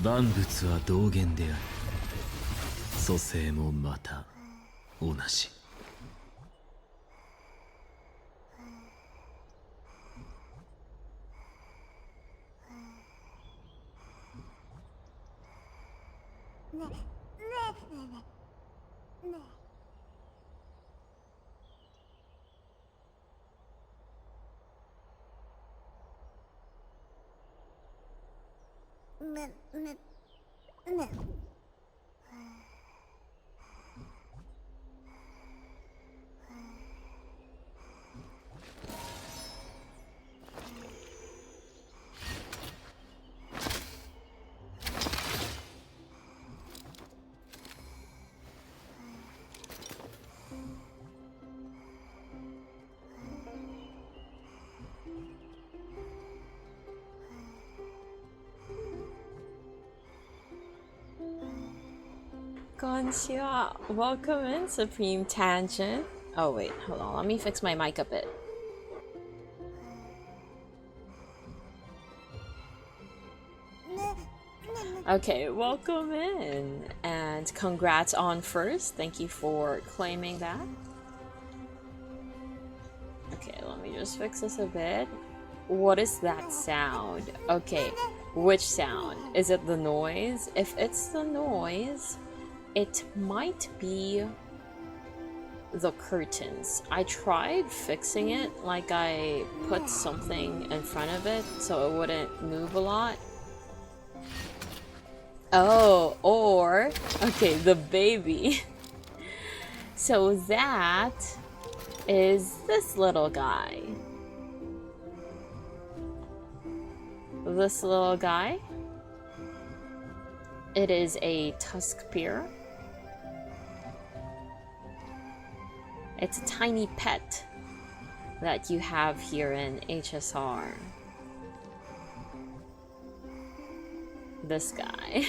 万物は道元である。蘇生もまた同じ。ねねねねねねねね。Konnichiwa. Welcome in, Supreme Tangent. Oh wait, hold on. Let me fix my mic a bit. Okay, welcome in. And congrats on first. Thank you for claiming that. Okay, let me just fix this a bit. What is that sound? Okay, which sound? Is it the noise? If it's the noise, it might be the curtains. I tried fixing it, like I put something in front of it so it wouldn't move a lot. Oh, or, okay, the baby. So that is this little guy. This little guy. It is a Tuskpear. It's a tiny pet that you have here in HSR. This guy.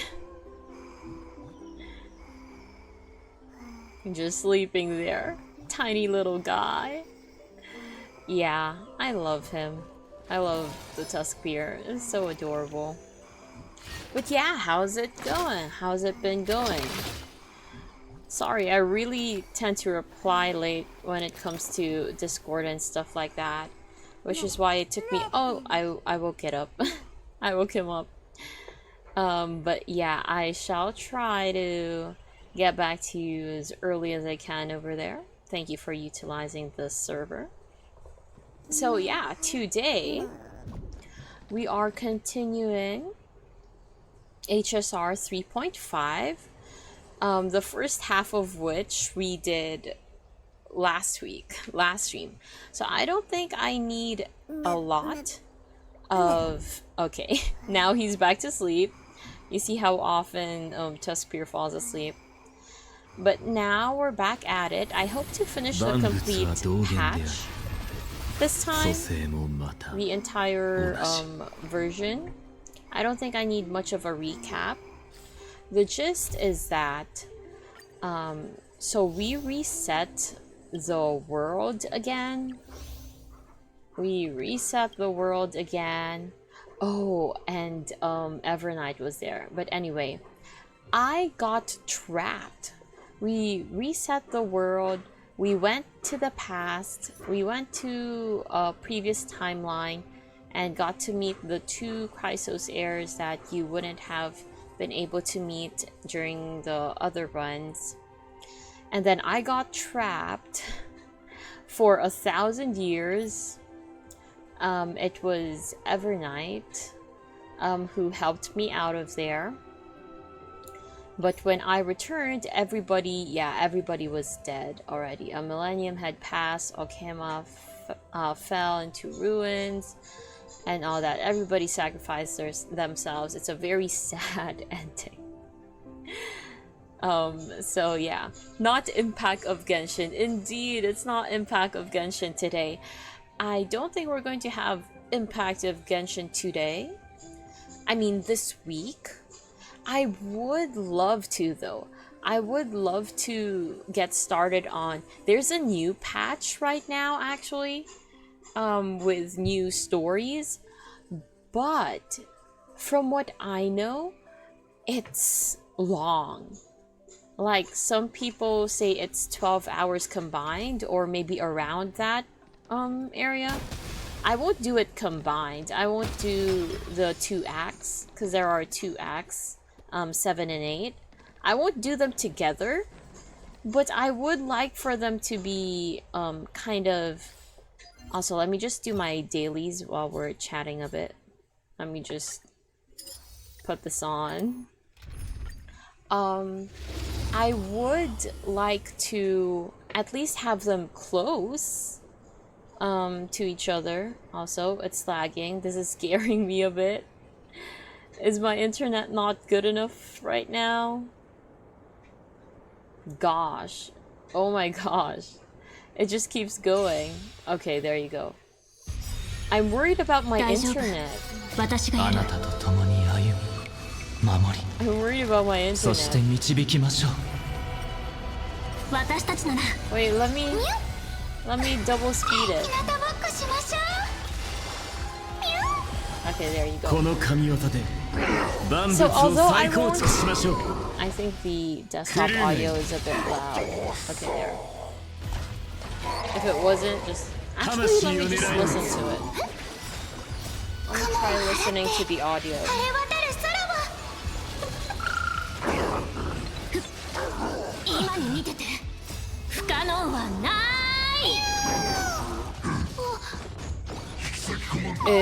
Just sleeping there. Tiny little guy. Yeah, I love him. I love the Tuskpear. It's so adorable. But yeah, how's it going? How's it been going? Sorry, I really tend to reply late when it comes to Discord and stuff like that. Which is why it took me... Oh, I woke it up. I woke him up. But yeah, I shall try to get back to you as early as I can over there. Thank you for utilizing the server. So yeah, today we are continuing HSR 3.5. The first half of which we did last stream. So I don't think I need a lot of... Okay, now he's back to sleep. You see how often Tuskpear falls asleep. But now we're back at it. I hope to finish the complete patch this time. The entire version. I don't think I need much of a recap. The gist is that so we reset the world again. Oh, and Evernight was there. But anyway, I got trapped. We reset the world. We went to the past. We went to a previous timeline and got to meet the two Chrysos heirs that you wouldn't have been able to meet during the other runs. And then I got trapped for 1,000 years. It was Evernight who helped me out of there. But when I returned, everybody was dead already. A millennium had passed, Okema fell into ruins, and all that. Everybody sacrificed themselves. It's a very sad ending. So yeah, not Impact of Genshin. Indeed, it's not Impact of Genshin today. I don't think we're going to have Impact of Genshin today. I mean, this week. I would love to, though. I would love to get started on... There's a new patch right now, actually, with new stories. But from what I know, it's long. Like, some people say it's 12 hours combined, or maybe around that area. I won't do it combined. I won't do the 2 acts, because there are 2 acts, 7 and 8. I won't do them together, but I would like for them to be kind of... Also, let me just do my dailies while we're chatting a bit. Let me just put this on. I would like to at least have them close to each other. Also, it's lagging. This is scaring me a bit. Is my internet not good enough right now? Gosh. Oh my gosh. It just keeps going. Okay, there you go. I'm worried about my internet. 私がいるあなたと共に歩み守り I'm worried about my そして internet. 導きましょう私たちなら Wait, let me double speed it. 日向ぼっこしましょう Okay, there you こ go. の神業で万物 So を although I 再構 won't, 築しましょう I think the desktop audio is a bit loud. Okay, there. If it wasn't, just actually let me just listen to it. Let me try listening to the audio. 晴れ渡る空を今に見てて不可能はない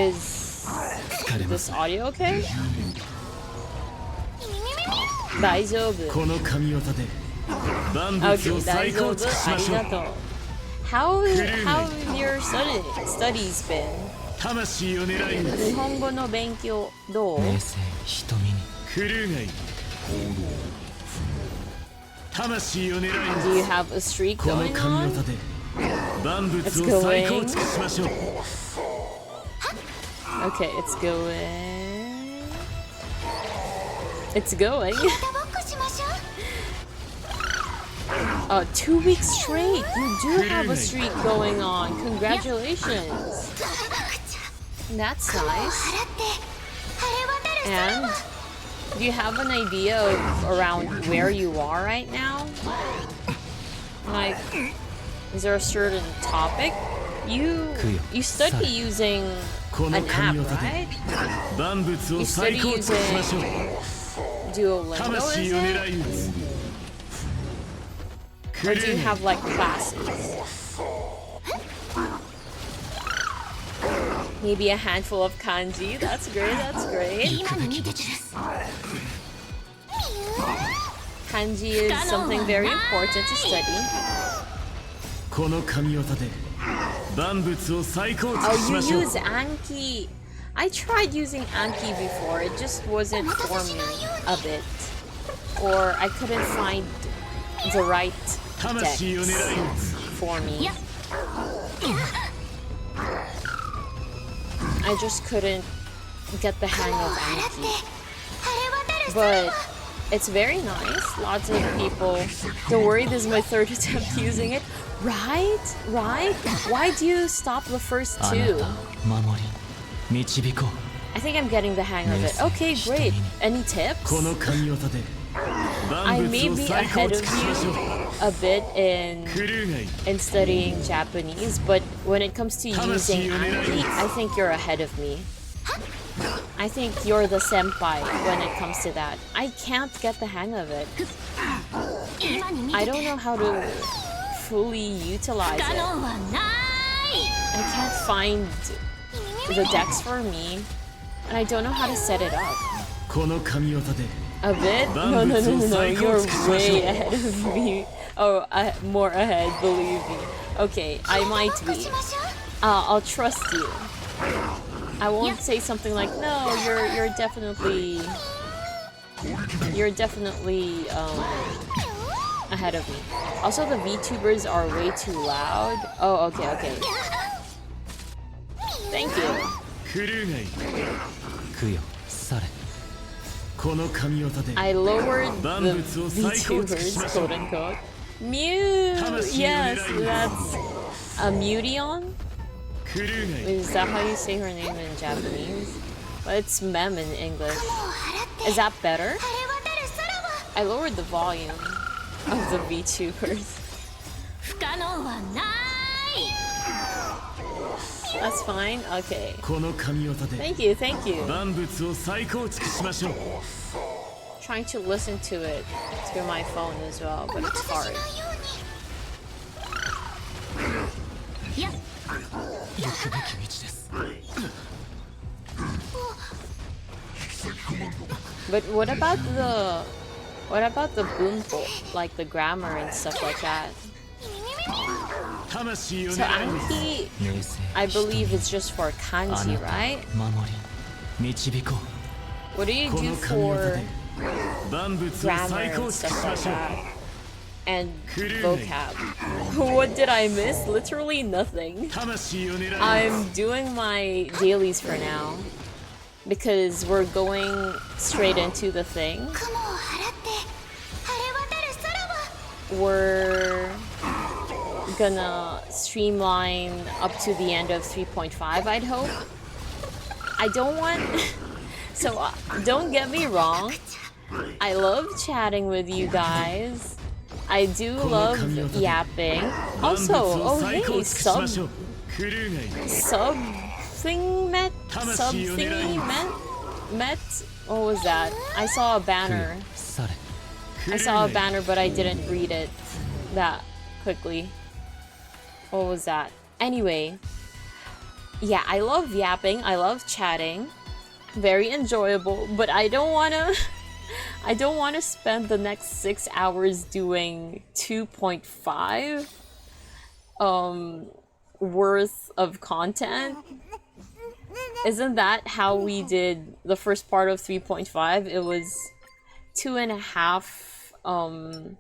Is 疲れま this す audio okay? 大丈夫。この神業で万物 Okay, を再構築しましょう How have your studies been? 魂を狙い撃つ日本語の勉強どう？冷静に瞳にクルーがいる魂を狙い Do 撃 you have a streak つこの going 神 on? 業で万物 It's を再 going. 構築しましょう Okay, it's going. It's going. 日向ぼっこしましょう 2 weeks straight. You do have a streak going on. Congratulations. That's nice. 払って晴れ渡る And do you have an idea of around where you are right now? Like, is there a certain topic? You study using この an 神 app, 業で right? 万物を再構築しましょう Duolingo, 魂 is を it? 狙い撃つク Or ル do you ーが have like classes? Maybe a handful of kanji. That's great. That's great. 今に見てて Kanji is something very important to study. この神業で万物を再構築 Oh, し you ましょう use Anki. I tried using Anki before. It just wasn't for me a bit. Or I couldn't find the right 魂を狙い decks 撃つ for me. I just couldn't get the hang of 払って Anki. 晴れ渡る But it's very nice. Lots of people. Don't worry, this is my 3rd attempt using it. Right? Right? Why do you stop the first あな two? た守り導こう I think I'm getting the hang of it. Okay, great. Any tips? この神業で I 万 may 物を be 再 ahead 構 of 築しましょう you a bit in クルーがいる studying Japanese, but when it comes to using Anki, I think you're ahead of me. I think you're the senpai when it comes to that. I can't get the hang of it. 今に見 I て don't て know how to fully utilize 不可 it. 能はない I can't find the decks for me, and I don't know how to set it up. この神業で A bit? No, no, no, no, no. You're way ahead of me. Oh, more ahead, believe me. Okay, I might ぼっこ be. しましょう I'll trust you. I won't say something like, no, you're definitely ahead of me. Also, the VTubers are way too loud. Oh, okay, okay. Thank you. クルーがいる供養されこの神業で I lowered the 万物を再構築し VTubers, ましょう quote unquote. Mew! Yes, that's a Mution? クルーがいる Is that how you say her name in Japanese? Well, it's Mem in English. もう払って Is that better? 晴れ渡 I lowered the volume of the VTubers. 不可能はない。 That's fine. Okay. この神業で Thank you. Thank you. 万物を再構築しましょう。 Trying to listen to it through my phone as well, but it's hard. いや、 行くべき道です。 But what about the bunpo, like the grammar and stuff like that? 魂を So 狙う。 Anki, 冷静 I believe it's just for あ kanji, なた right? 守り導こ What do you う。こ do の神業 for で万物を grammar 再 and 構築 stuff しま like しょう。 that? And vocab? What did I miss? Literally nothing. 魂を狙う。 I'm doing my dailies for now because we're going straight into the thing. 雲を払って晴れ渡る空は。 We're gonna streamline up to the end of 3.5, I'd hope. I don't want... So, don't get me wrong. I love chatting with you guys. I do love yapping. Also, oh hey, 再構築しましょ sub う。クルーがいる。 something met? Something met? What was that? I saw a banner. され。 I saw a banner, but I didn't read it that quickly. What was that? Anyway, yeah, I love yapping. I love chatting. Very enjoyable, but I don't wanna I don't wanna spend the next 6 hours doing 2.5 worth of content. Isn't that how we did the first part of 3.5? It was 2.5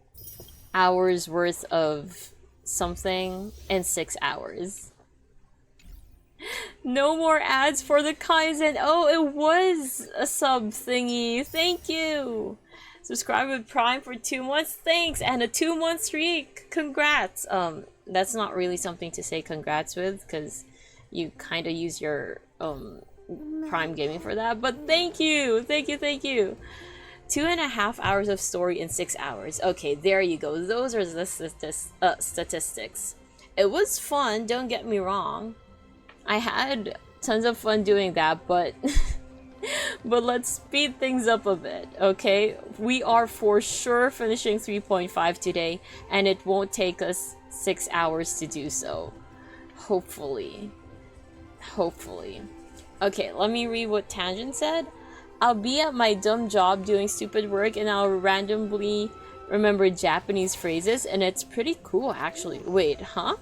hours worth of something in 6 hours. No more ads for the Kaizen. Oh, it was a sub thingy. Thank you. Subscribe with Prime for 2 months. Thanks. And a 2-month streak. Congrats. That's not really something to say congrats with because you kind of use your Prime Gaming for that. But thank you. Thank you. Thank you. 2.5 hours of story in 6 hours. Okay, there you go. Those are the statistics. It was fun, don't get me wrong. I had tons of fun doing that, but but let's speed things up a bit, okay? We are for sure finishing 3.5 today, and it won't take us 6 hours to do so. Hopefully. Hopefully. Okay, let me read what Tangent said. I'll be at my dumb job doing stupid work and I'll randomly remember Japanese phrases, and it's pretty cool actually. Wait, huh?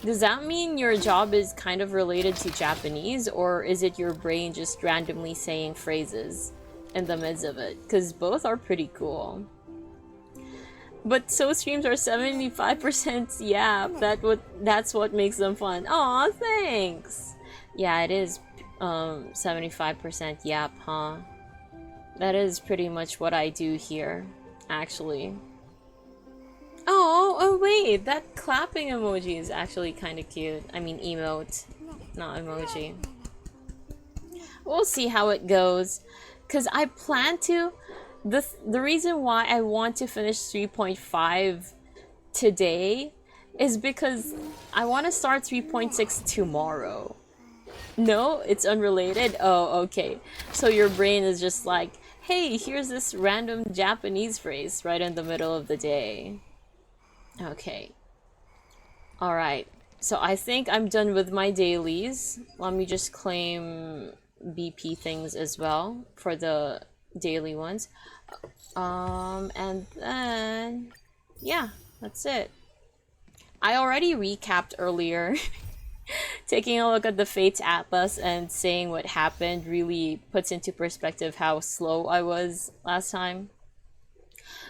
Does that mean your job is kind of related to Japanese, or is it your brain just randomly saying phrases in the midst of it? Because both are pretty cool. But so streams are 75% yap. That's what makes them fun. Aw, thanks! Yeah, it is 75% yap, huh? That is pretty much what I do here, actually. Oh wait, that clapping emoji is actually kind of cute. I mean emote, not emoji. We'll see how it goes, cause I plan to. The reason why I want to finish 3.5 today is because I want to start 3.6 tomorrow. No, it's unrelated. Oh, okay. So your brain is just like, hey, here's this random Japanese phrase right in the middle of the day. Okay. Alright. So I think I'm done with my dailies. Let me just claim BP things as well for the daily ones. And then... yeah, that's it. I already recapped earlier. Taking a look at the Fates Atlas and saying what happened really puts into perspective how slow I was last time.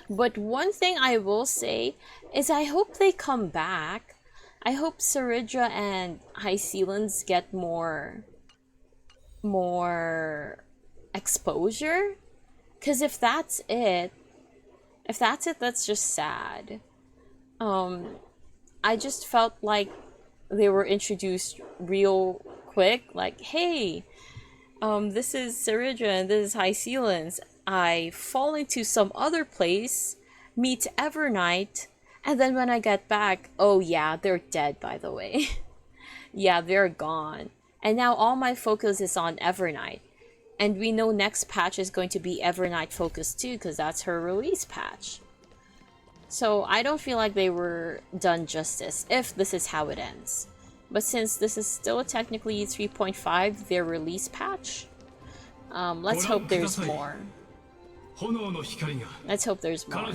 But one thing I will say is I hope they come back. I hope Saridra and High Sealans get more exposure. Because if that's it, that's just sad. I just felt like they were introduced real quick. Like, hey, this is Saridra and this is High Sealans. I fall into some other place, meet Evernight, and then when I get back, oh yeah, they're dead, by the way. Yeah, they're gone. And now all my focus is on Evernight. And we know next patch is going to be Evernight focused too, because that's her release patch. So I don't feel like they were done justice if this is how it ends. But since this is still technically 3.5, their release patch, let's hope there's more. Let's hope there's more.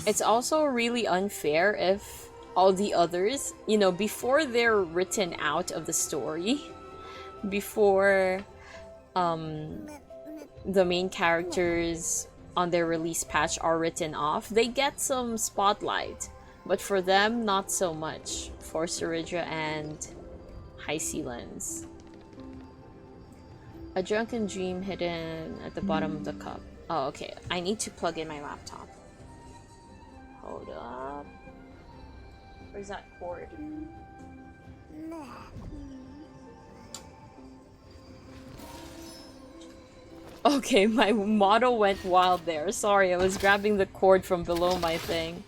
It's also really unfair if all the others, you know, before they're written out of the story, before the main characters on their release patch are written off, they get some spotlight. But for them, not so much. For Saridra and High Sea Lens. A drunken dream hidden at the bottom of the cup. Oh, okay. I need to plug in my laptop. Hold up. Where's that cord? Okay, my model went wild there. Sorry, I was grabbing the cord from below my thing.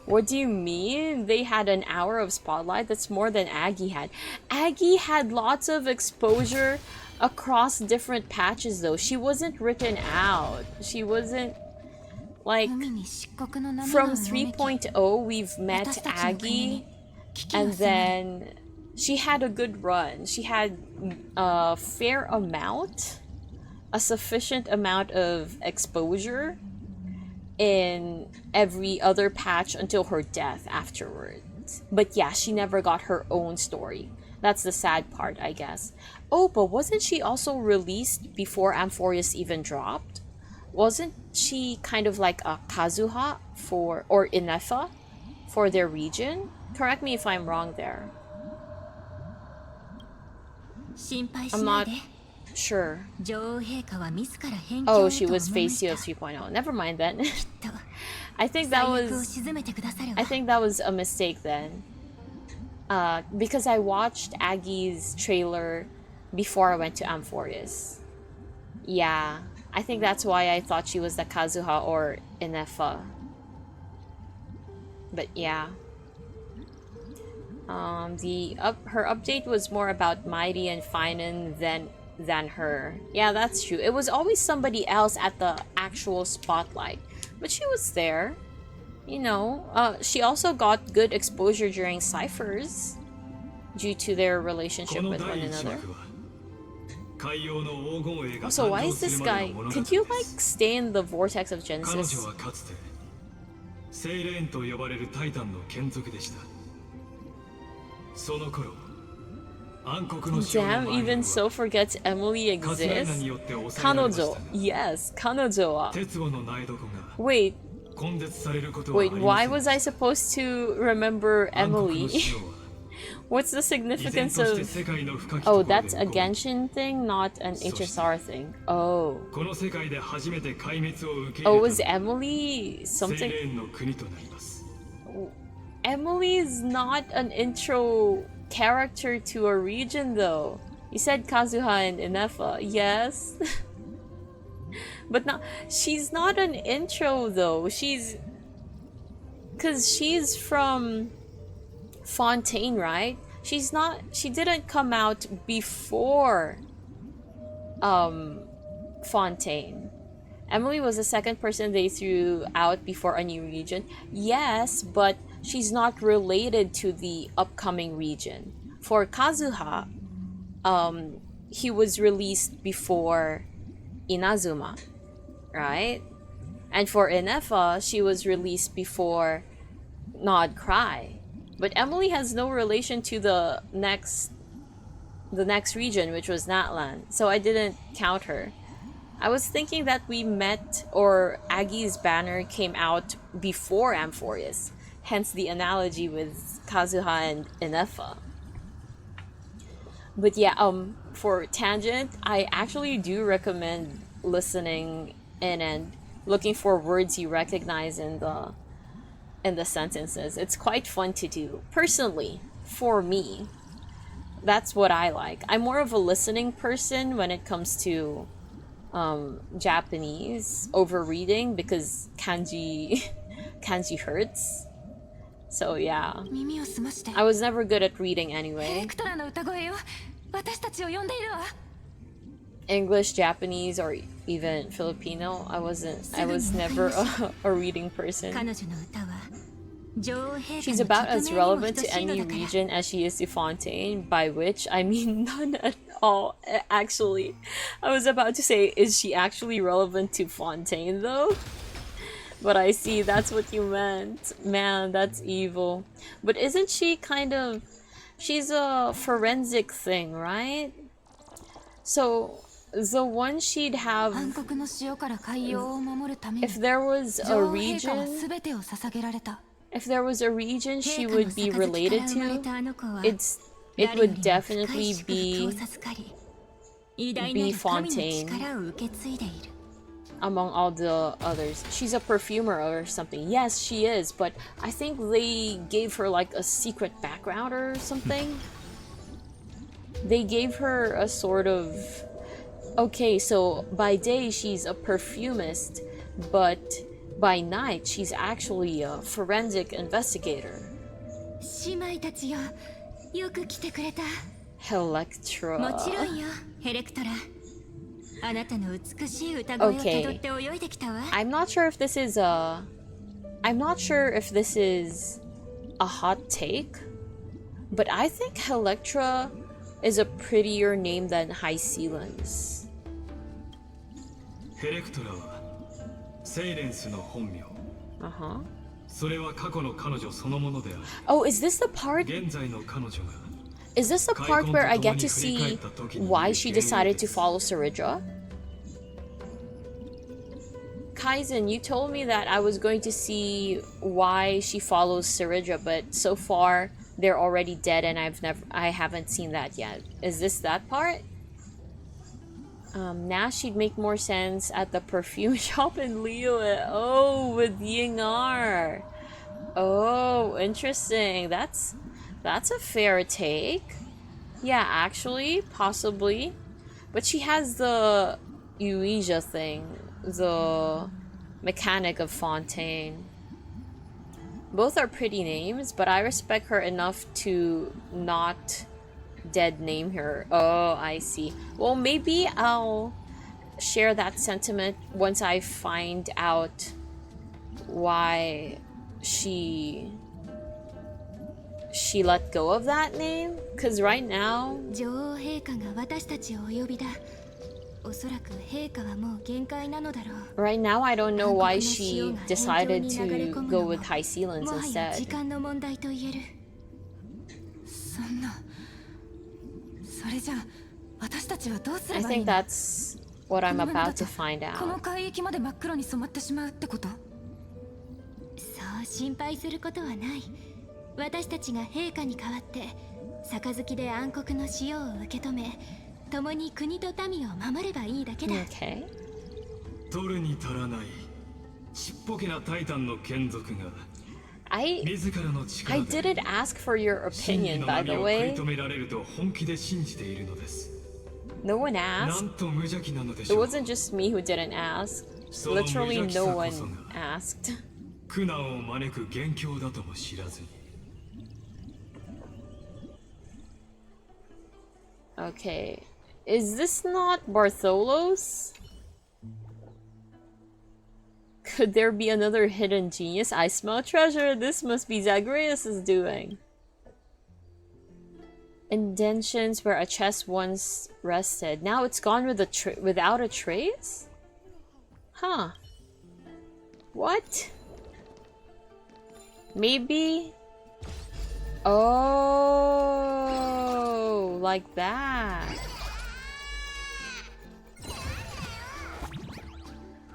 What do you mean? They had an hour of spotlight? That's more than Aggie had. Aggie had lots of exposure across different patches though. She wasn't written out. She wasn't... Like, from 3.0 we've met Aggie, and then she had a good run. She had a fair amount, a sufficient amount of exposure in every other patch until her death afterwards. But yeah, she never got her own story. That's the sad part, I guess. Oh, but wasn't she also released before Amphorius even dropped? Wasn't she kind of like a Kazuha for, or Inefa for their region? Correct me if I'm wrong there. I'm not sure. Oh, she was Facey of 3.0. Never mind then. I think that was a mistake then. Because I watched Aggie's trailer before I went to Amphorius. Yeah, I think that's why I thought she was the Kazuha or Inefa. But yeah. Her update was more about Mighty and Finan than her. Yeah, that's true. It was always somebody else at the actual spotlight. But she was there. You know, she also got good exposure during ciphers due to their relationship with one another. Also, why is this guy... Could you, like, stay in the vortex of Genesis? Damn, even so forgets Emily exists? Kanojo. Yes, Kanojo wa... Wait, why was I supposed to remember Emily? What's the significance of... Oh, that's a Genshin thing, not an HSR thing. Oh. Oh, was Emily something... Emily is not an intro character to a region though. You said Kazuha and Inefa, yes? But not... She's not an intro though. She's... Cause she's from Fontaine, right? She's not... She didn't come out before Fontaine. Emily was the second person they threw out before a new region. Yes, but she's not related to the upcoming region. For Kazuha, he was released before Inazuma, right? And for Inefa, she was released before Nod Cry. But Emily has no relation to the next region, which was Natlan, so I didn't count her. I was thinking that we met, or Aggie's banner came out before Amphorius, hence the analogy with Kazuha and Inefa. But yeah, for Tangent, I actually do recommend listening in and looking for words you recognize in the in the sentences. It's quite fun to do. Personally, for me, that's what I like. I'm more of a listening person when it comes to Japanese over reading because kanji kanji hurts. So yeah, 耳を澄まして I was never good at reading エレ anyway. クトラの歌声よ私たちを呼んでいるわ English, Japanese, or even Filipino, I was never a reading person. 彼女の歌は女王陛 She's 下の about 曲 as 名にも relevant 等 to しいの any だから region as she is to Fontaine, by which I mean none at all. Actually, I was about to say, is she actually relevant to Fontaine though? But I see that's what you meant. Man, that's evil. But isn't she kind of... She's a forensic thing, right? So, the one she'd 暗 have... 黒の塩から海洋を守るために If there was a 女王陛下は region... 全てを捧げられた If there was a region she 陛下の would be 杯から related 生まれ to, たあの子は it 誰より would も深い definitely 祝福を be 授かり偉大なる神の力を受け継いでいる among all the others. She's a perfumer or something. Yes, she is, but I think they gave her like a secret background or something. They gave her a sort of... Okay, so by day she's a perfumist, but by night she's actually a forensic investigator. 姉妹たちよよく来てくれたも Electra. ちろんよヘレクトラあなたの美しい歌声をたどって泳いできたわ I'm not sure if this is a... I'm not sure if this is a hot take, but I think Electra is a prettier name than High Sealens. ヘレクトラはセイレンスの本名 Uh-huh. それは過去の彼女そのものである Oh, is this the part... 現在の彼女が Is this the part where I get to see why she decided to follow Saridra? Kaizen, you told me that I was going to see why she follows Saridra, but so far they're already dead and I haven't seen that yet. Is this that part? Now she'd make more sense at the perfume shop in Liyue. Oh, with Yingar. Oh, interesting. That's a fair take. Yeah, actually, possibly. But she has the Yuija thing, the mechanic of Fontaine. Both are pretty names, but I respect her enough to not dead name her. Oh, I see. Well, maybe I'll share that sentiment once I find out why she let go of that name, because right now 女王陛下が私たちをお呼びだおそらく陛下はもう限界なのだろう I don't know why she decided to go with High Sealens もはや時 instead. 間の問題と言えるそんなそれじゃ私たちはどうす I ればいい think の that's what I'm このまま about だ to find この out. 海域まで真っ黒に染まってしまうってことそう心配することはない私たちが陛下に代わって杯で暗黒の塩を受け止め共に国と民を守ればいいだけだ Okay. 取るに足らないちっぽけなタイタンの眷属が I 自らの I 力で didn't ask for your 真理 opinion, の by 波 the を食い way. 止められると本気で信じているのです No one な asked. んと無邪気なのでし It ょう wasn't just me who didn't ask. その無 Literally 邪気さ no こ one そが asked. 苦難を招く元凶だとも知らずに Okay. Is this not Bartholos? Could there be another hidden genius? I smell treasure. This must be Zagreus' doing. Indentions where a chest once rested. Now it's gone with without a trace? Huh. What? Maybe? Oh, like that.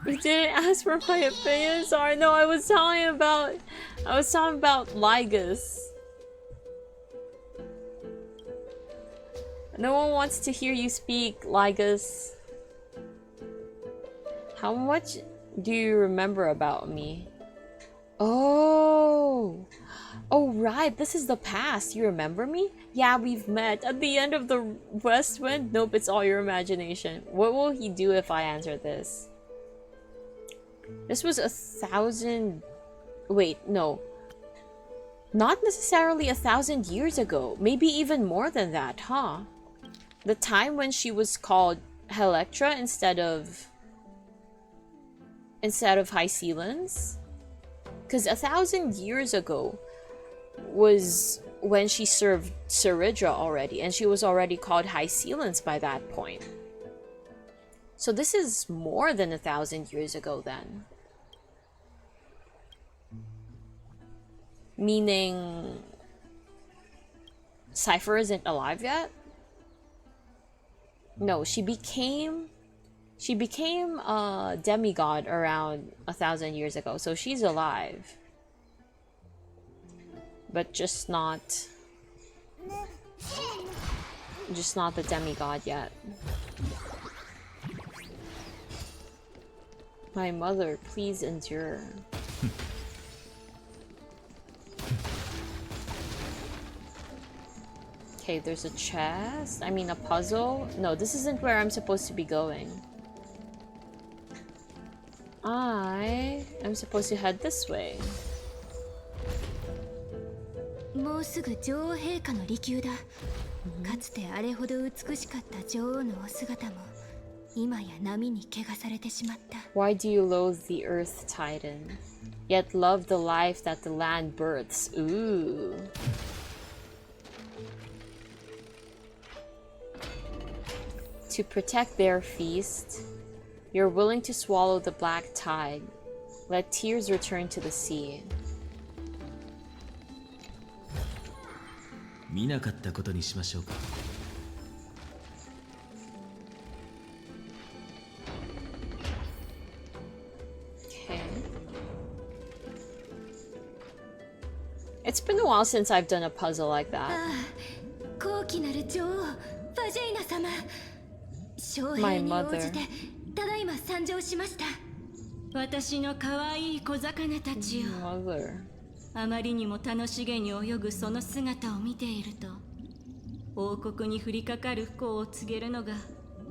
You didn't ask for my opinion. Sorry, no, I was talking about Lygus. No one wants to hear you speak, Lygus. How much do you remember about me? Oh. Oh. Oh, right. This is the past. You remember me? Yeah, we've met. At the end of the West Wind? Nope, it's all your imagination. What will he do if I answer this? This was 1,000... Wait, no. Not necessarily 1,000 years ago. Maybe even more than that, huh? The time when she was called Helectra instead of High Sealans? Because 1,000 years ago was when she served Seridra already, and she was already called High Sealans by that point. So this is more than 1,000 years ago then. Meaning Cypher isn't alive yet? No, she became a demigod around 1,000 years ago, so she's alive. But just not the demigod yet. My mother, please endure. Okay, there's a chest. I mean, a puzzle. No, this isn't where I'm supposed to be going. I am supposed to head this way. もうすぐ女王陛下の離宮だ。かつてあれほど美しかった女王のお姿も今や波に汚されてしまった。 Why do you loathe the earth, Titan? Yet love the life that the land births. Ooh. To protect their feast, you're willing to swallow the black tide. Let tears return to the sea. 見なかったことにしましょうか。 Okay. It's been a while since I've done a puzzle like that. 高貴なる女王バジェイナ様、将兵に応じてただいま参上しました。私の可愛い小魚たちよ。 Mother. あまりにも楽しげに泳ぐその姿を見ていると、王国に降りかかる不幸を告げるのが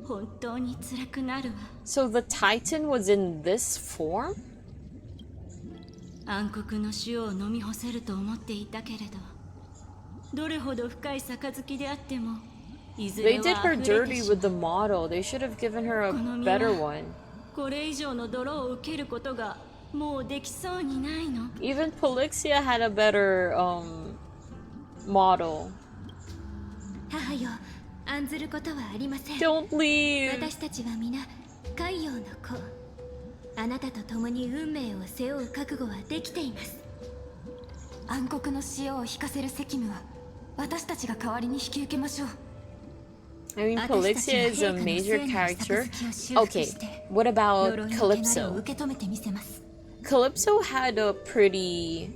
本当に辛くなるわ。 So the Titan was in this form? 暗黒の塩を飲み干せると思っていたけれど、どれほど深い杯であっても、いず They れ did は her 溢れて dirty しま with the model. They should have given her a better one. これ以上の泥を受けることがもうできそうにないの。 Even Polixia had a better model. 母よ、案ずることはありません。 Don't leave. 私たちは皆海洋の子。あなたと共に運命を背負う覚悟はできています。暗黒の塩を引かせる責務は私たちが代わりに引き受けましょう。 I mean, Polixia is a major character. Okay, what about Calypso? Calypso had a pretty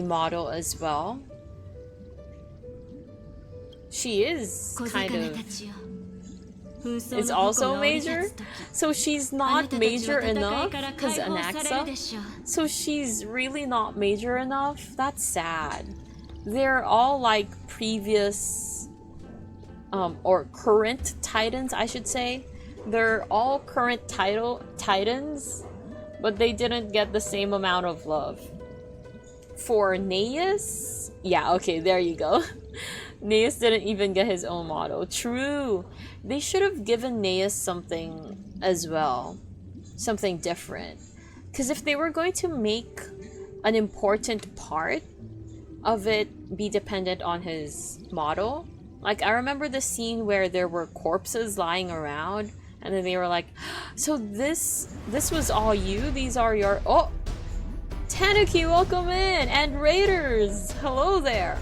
model as well. She is kind of is also major, so she's not major enough because Anaxa. So she's really not major enough. That's sad. They're all like previous or current Titans, I should say. They're all current Titans, but they didn't get the same amount of love. For Neus, yeah, okay, there you go. Neus didn't even get his own model. True. They should have given Neus something as well. Something different. Because if they were going to make an important part of it be dependent on his model, like I remember the scene where there were corpses lying around and then they were like, so this was all you? These are your... Oh! Tanuki, welcome in! And Raiders! Hello there!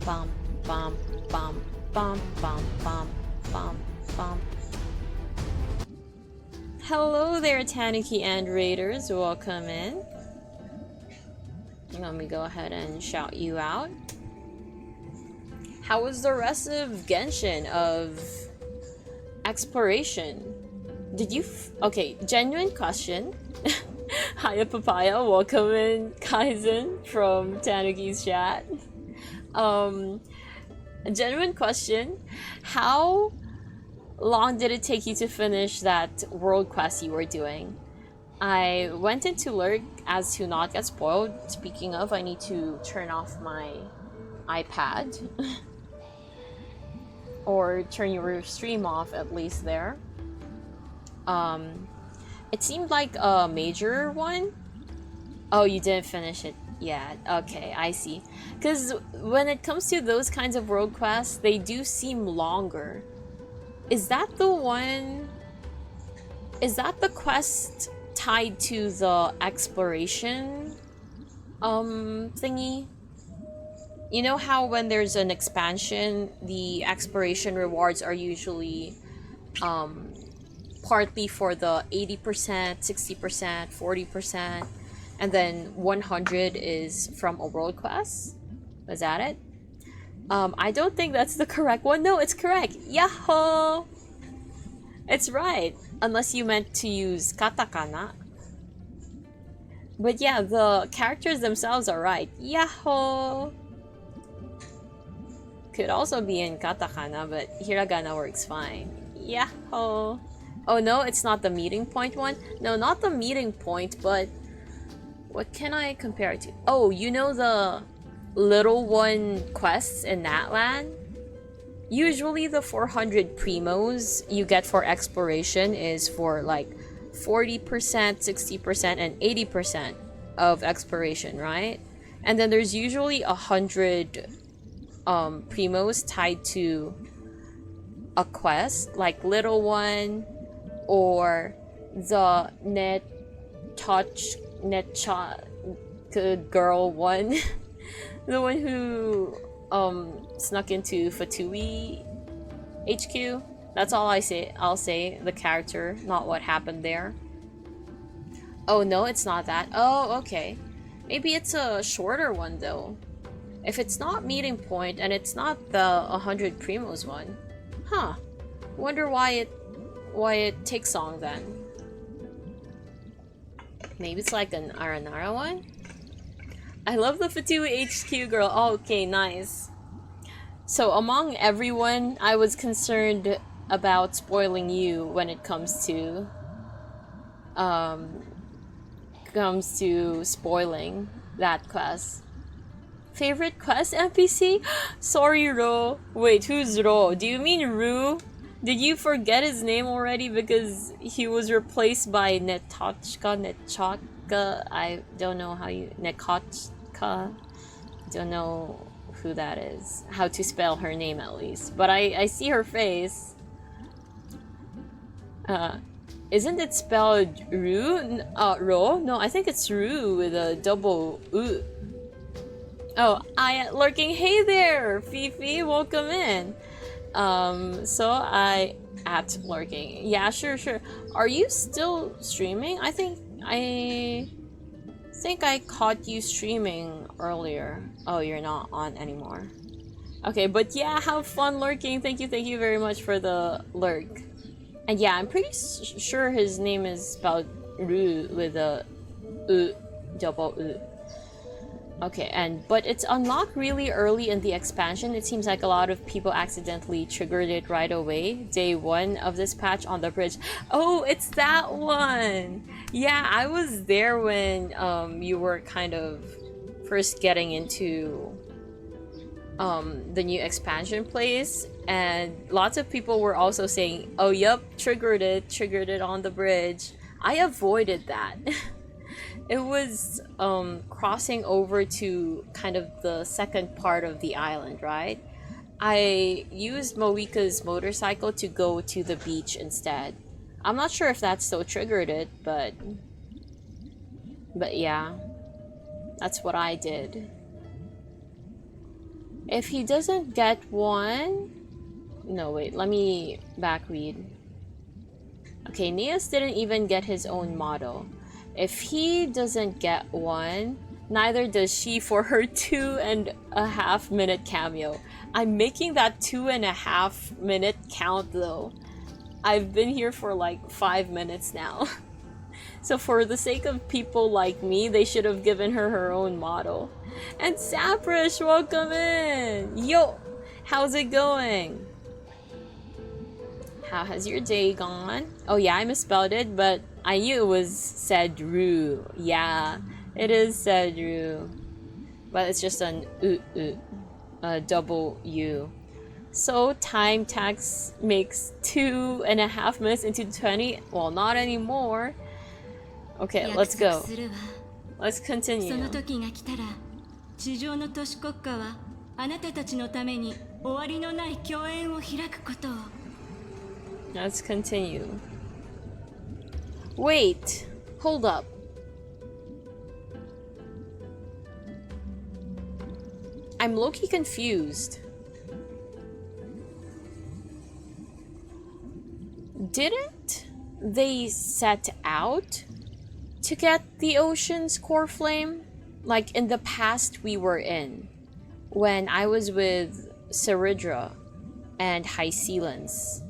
Bum, bum, bum, bum, bum, bum, bum, bum. Hello there, Tanuki and Raiders. Welcome in. Let me go ahead and shout you out. How was the rest of Genshin, of exploration? Did you... Okay, genuine question. Hiya Papaya, welcome in Kaizen from Tanuki's chat. A genuine question. How long did it take you to finish that world quest you were doing? I went into Lurk as to not get spoiled. Speaking of, I need to turn off my iPad. Or turn your stream off at least there. It seemed like a major one. Oh, you didn't finish it yet. Okay, I see. Because when it comes to those kinds of world quests, they do seem longer. Is that the one... Is that the quest tied to the exploration thingy? You know how when there's an expansion, the exploration rewards are usually partly for the 80%, 60%, 40%, and then 100 is from a world quest? Was that it? I don't think that's the correct one. No, it's correct. Yahoo! It's right. Unless you meant to use katakana. But yeah, the characters themselves are right. Yahoo! Could also be in katakana, but hiragana works fine. Yahoo! Oh no, it's not the meeting point one? No, not the meeting point, but... What can I compare it to? Oh, you know the little one quests in Natlan? Usually the 400 primos you get for exploration is for like 40%, 60%, and 80% of exploration, right? And then there's usually 100 primos tied to a quest, like Little One, or the net girl one. The one who snuck into Fatui HQ. That's all I'll say, the character, not what happened there. Oh no, it's not that. Oh, okay. Maybe it's a shorter one though. If it's not meeting point and it's not the 100 primos one. Huh. Wonder why it takes long then. Maybe it's like an Aranara one? I love the Fatui HQ girl. Oh, okay, nice. So among everyone, I was concerned about spoiling you when it comes to spoiling that quest. Favorite quest NPC? Sorry, Ro. Wait, who's Ro? Do you mean Ru? Did you forget his name already because he was replaced by Netachka? I don't know how you... Nekochka? Don't know who that is. How to spell her name at least. But I see her face. Isn't it spelled Ru? Ro? No, I think it's Ru with a double U. Oh, lurking. Hey there, Fifi. Welcome in. So I at lurking. Yeah, sure. Are you still streaming? I think I caught you streaming earlier. Oh, you're not on anymore. Okay, but yeah, have fun lurking. Thank you very much for the lurk. And yeah, I'm pretty sure his name is spelled Ru with a U, double U. Okay, but it's unlocked really early in the expansion. It seems like a lot of people accidentally triggered it right away. Day 1 of this patch on the bridge. Oh, it's that one! Yeah, I was there when you were kind of first getting into the new expansion place, and lots of people were also saying, oh yep, triggered it on the bridge. I avoided that. It was crossing over to kind of the second part of the island, right? I used Moika's motorcycle to go to the beach instead. I'm not sure if that still triggered it, but yeah, that's what I did. If he doesn't get one... No, wait, let me back read. Okay, Neas didn't even get his own model. If he doesn't get one, neither does she for her 2.5 minute cameo. I'm making that 2.5 minute count though. I've been here for like 5 minutes now. So for the sake of people like me, they should have given her her own model. And Saprish, welcome in! Yo! How's it going? How has your day gone? Oh yeah, I misspelled it, but I knew it was Cedru. Yeah, it is Cedru. But it's just an a double U. So time tax makes 2.5 minutes into 20. Well, not anymore. Okay, let's go. Let's そ continue. の時が来たら地上の都市国家はあなたたちのために終わりのない共演を開くことを。 Let's continue. Wait, hold up. I'm low-key confused. Didn't they set out to get the ocean's core flame? Like in the past we were in, when I was with Seridra and Hysealans.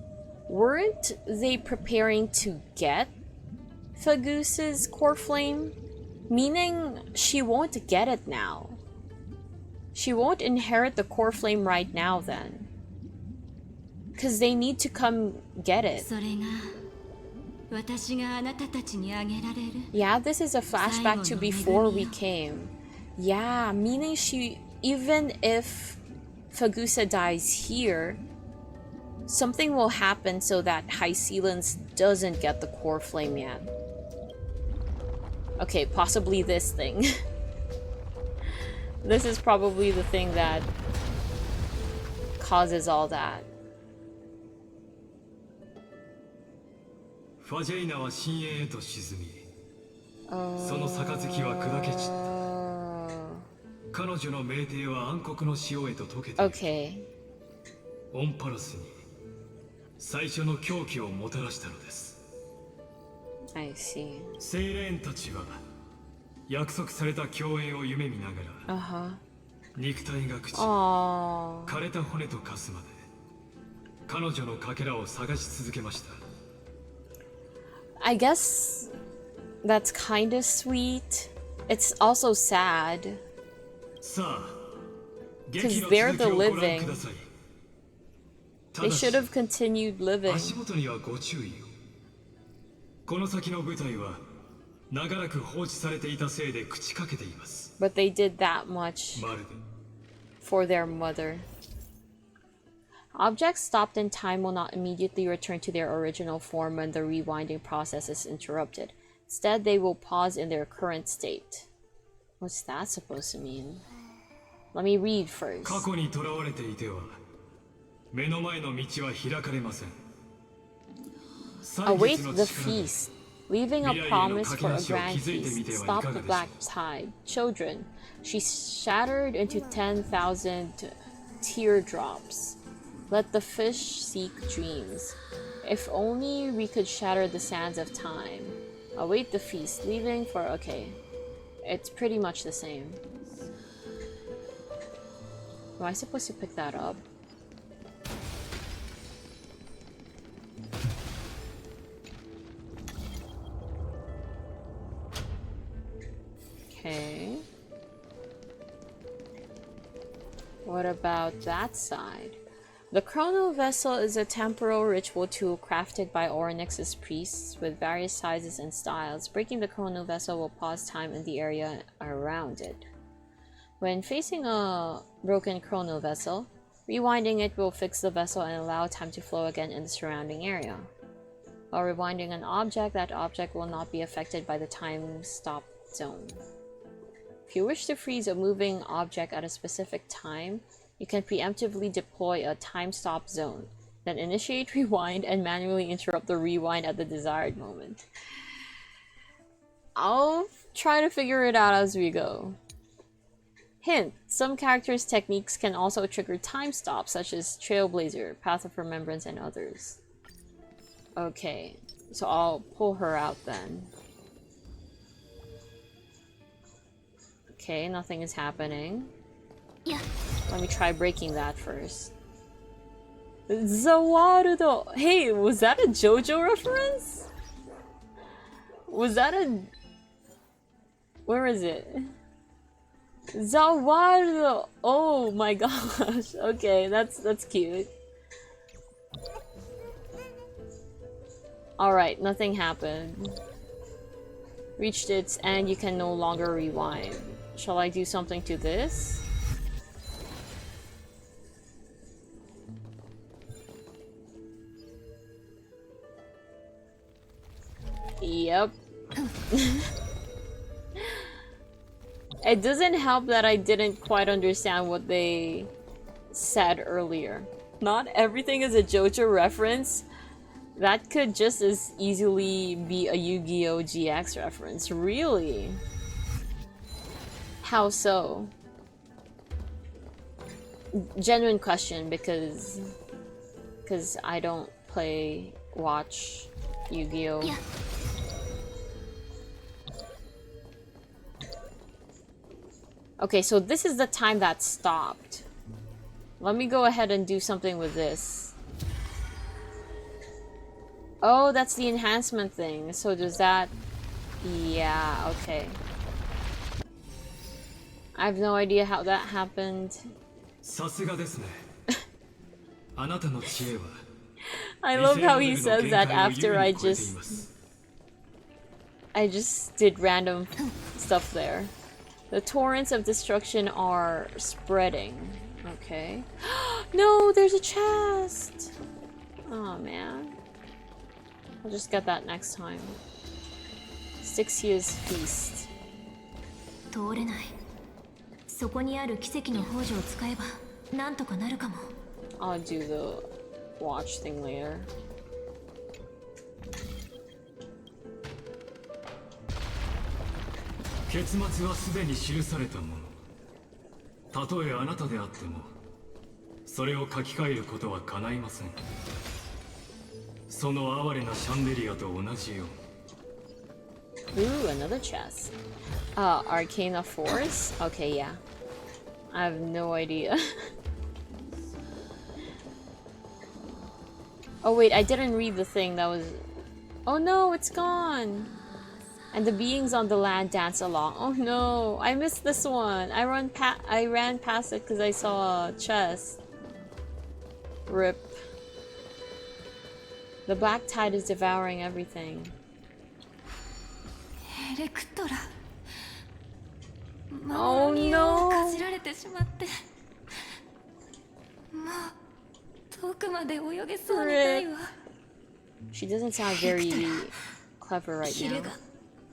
Weren't they preparing to get Fagusa's core flame? Meaning she won't get it now. She won't inherit the core flame right now then. Because they need to come get it. それが私があなたたちにあげられる。 Yeah, this is a flashback to before we came. Yeah, meaning she, even if Fagusa dies here, something will happen so that Hysealans doesn't get the core flame yet. Okay, possibly this thing. This is probably the thing that causes all that. ファジェイナは深淵へと沈み、その杯は砕け散った。彼女の命帝は暗黒の潮へと溶けていく。Okay. オンパラスに最初の狂気をもたらしたのです。 I see. セイレーンたちは約束された共演を夢見ながら、 Uh-huh. 肉体が朽ち、 Aww. 枯れた骨と化すまで彼女のかけらを探し続けました。 I guess that's kind of sweet. It's also sad. さあ、 Because 劇の they're 続 the きをご覧 living. ください。た They だし should have continued living. 足元にはご注意を。この先の舞台は長らく放置されていたせいで朽ちかけています。 But they did that much まるで for their mother. Objects stopped in time will not immediately return to their original form when the rewinding process is interrupted. Instead, they will pause in their current state. What's that supposed to mean? Let me read first. 過去にとらわれていては目の前の道は開かれません。 Await 歳月の the 力で feast, leaving a promise for a grand feast. Stop the black tide. Children, she shattered into 10,000 teardrops. Let the fish seek dreams. If only we could shatter the sands of time. Await the feast, leaving for... Okay. It's pretty much the same. Am I supposed to pick that up? Okay. What about that side? The Chrono Vessel is a temporal ritual tool crafted by Orynyx's priests with various sizes and styles. Breaking the Chrono Vessel will pause time in the area around it. When facing a broken Chrono Vessel, rewinding it will fix the vessel and allow time to flow again in the surrounding area. While rewinding an object, that object will not be affected by the time stop zone. If you wish to freeze a moving object at a specific time, you can preemptively deploy a time stop zone, then initiate rewind and manually interrupt the rewind at the desired moment. I'll try to figure it out as we go. Hint: some characters' techniques can also trigger time stops, such as Trailblazer, Path of Remembrance, and others. Okay, so I'll pull her out then. Okay, nothing is happening. Let me try breaking that first. Zawarudo! Hey, was that a JoJo reference? Was that a... Where is it? Zawardo! Oh my gosh. Okay, that's cute. Alright, nothing happened. Reached it and you can no longer rewind. Shall I do something to this? Yep. It doesn't help that I didn't quite understand what they said earlier. Not everything is a JoJo reference. That could just as easily be a Yu-Gi-Oh! GX reference. Really? How so? Genuine question, because I don't watch Yu-Gi-Oh! Yeah. Okay, so this is the time that stopped. Let me go ahead and do something with this. Oh, that's the enhancement thing. So does that... Yeah, okay. I have no idea how that happened. さすがですね。あなたの知恵は I love how he says that after I just did random stuff there. The torrents of destruction are spreading. Okay. No, there's a chest! Oh man. I'll just get that next time. 6 years feast. 通れない。そこにある奇跡の宝珠を使えばなんとかなるかも。 I'll do the watch thing later.「結末はすでに記されたもの。たとえあなたであっても、それを書き換えることは叶いません。その哀れなシャンデリアと同じように。 Ooh, another chest. Arcana Force? Okay, yeah. I have no idea. Oh wait, I didn't read the thing that was... Oh no, it's gone! And the beings on the land dance along. Oh no, I missed this one. I ran past it because I saw a chest. Rip. The black tide is devouring everything. エレクトラ。 Oh no! かじられてしまって。もう遠くまで泳げそうにないわ。 She doesn't sound very clever right ヒレ now. が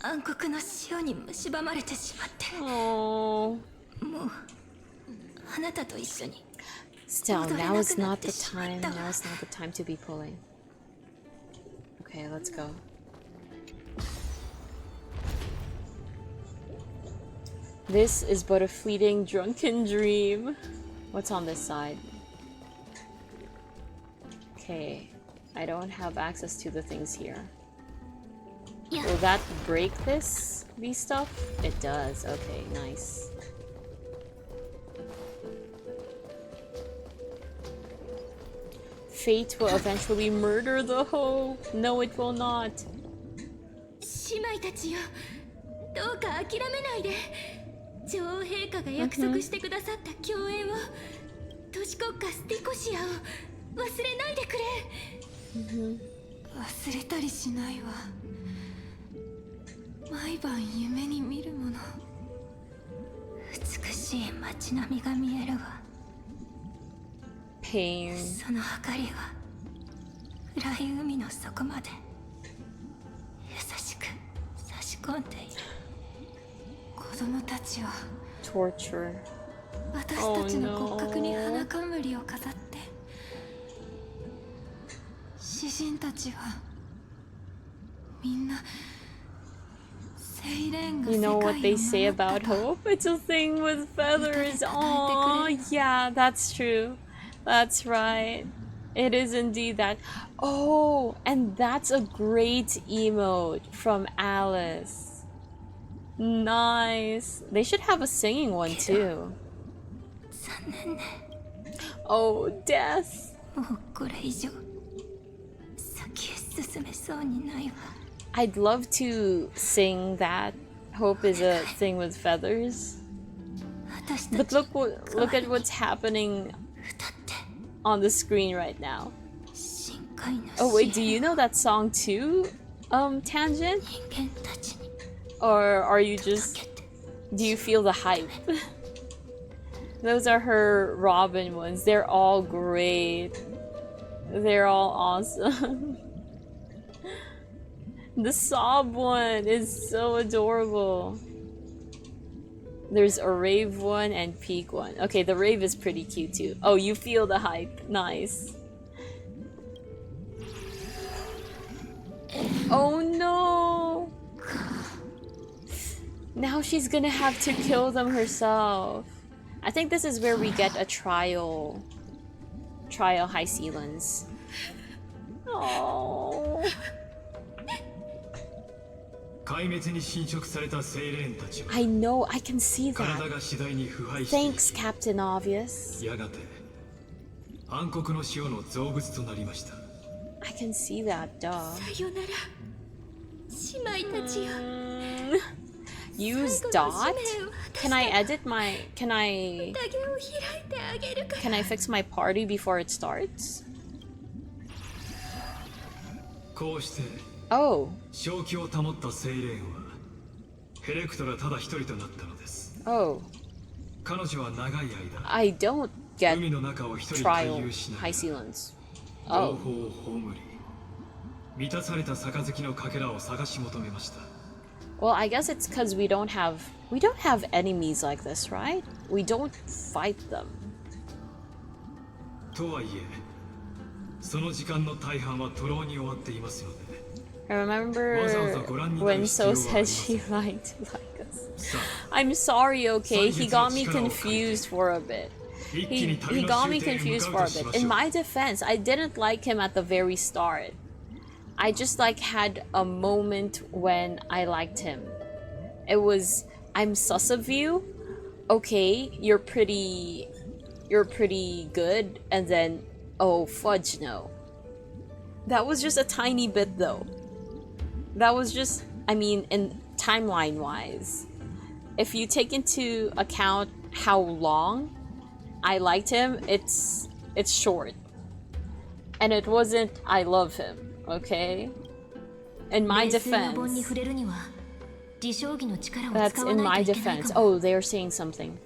暗黒の潮に蝕まれてしまって。 Oh. もうあなたと一緒に。 Still, now is not the time. Now is not the time to be pulling. Okay, let's go. This is but a fleeting drunken dream. What's on this side? Okay, I don't have access to the things here. Will that break these stuff? It does. Okay, nice. Fate will eventually murder the hope. No, it will not. 姉妹たちよ、どうか諦めないで。女王陛下が約束してくださった共演を、都市国家スティコシアを忘れないでくれ。忘れたりしないわ。毎晩夢に見るもの。美しい街並みが見えるわ。 Pain. その明かりは暗い海の底まで優しく差し込んでいる。子供たちは Torture. 私たちの骨格に花冠を飾って、詩人たちはみんなセイレンが You 世 know 界を what they say 守った about と hope? It's a thing with feathers. Oh, yeah, that's true. That's right. It is indeed that. Oh, and that's a great emote from Alice. Nice. They should have a singing one too. 残念ね。 Oh, death. もうこれ以上先へ進めそうにないわ。I'd love to sing that. Hope is a thing with feathers. 私た But ち look at what's happening 歌って on the screen right now. 深海の Oh wait, 支 do 援 you know that song too? Tangent? 人間たちに Or are you 届 just けて do you feel the hype? Those are her Robin ones. They're all great. They're all awesome. The Sob one is so adorable. There's a Rave one and Peak one. Okay, the Rave is pretty cute too. Oh, you feel the hype. Nice. Oh no! Now she's gonna have to kill them herself. I think this is where we get a trial High Sealans. Oh. 壊滅に侵食されたセイレーンたちは I know, I can see 体 that. が次第に腐敗してい Thanks, Captain Obvious. きやがて暗黒の塩の造物となりました。 I can see that, duh. さよなら姉妹たちよ Use 最後の dot? 使命を果たした Can I edit my can I 宴を開いてあげるから can I fix my party before it starts? こうして Oh. 正気を保ったセイレーンはヘレクトラただ一人となったのです。 Oh. 彼女は長い間 I don't get 海の中を一人回 trial 遊しなが High ら Sealans. 同 Oh. 胞を葬り満たされた杯のかけらを探し求めました。 Well, I guess it's because we don't have enemies like this, right? We don't fight them. とはいえその時間の大半は徒労に終わっていますので I remember when So said she liked us. さ I'm sorry, okay? He got me confused for a bit. あ一気に He 旅の got me 終点へ向 confused か for う a とし bit. まし In ょう。 my defense, I didn't like him at the very start. I just like had a moment when I liked him. It was I'm sus of you. Okay, you're pretty good, and then oh fudge no. That was just a tiny bit though. That was just I mean in timeline wise. If you take into account how long I liked him, it's short. And it wasn't I love him, okay? In my 冷静な盆に defense, 触れるには自傷儀の力を that's 使わ in な my いといけない defense. かも Oh, they're saying something.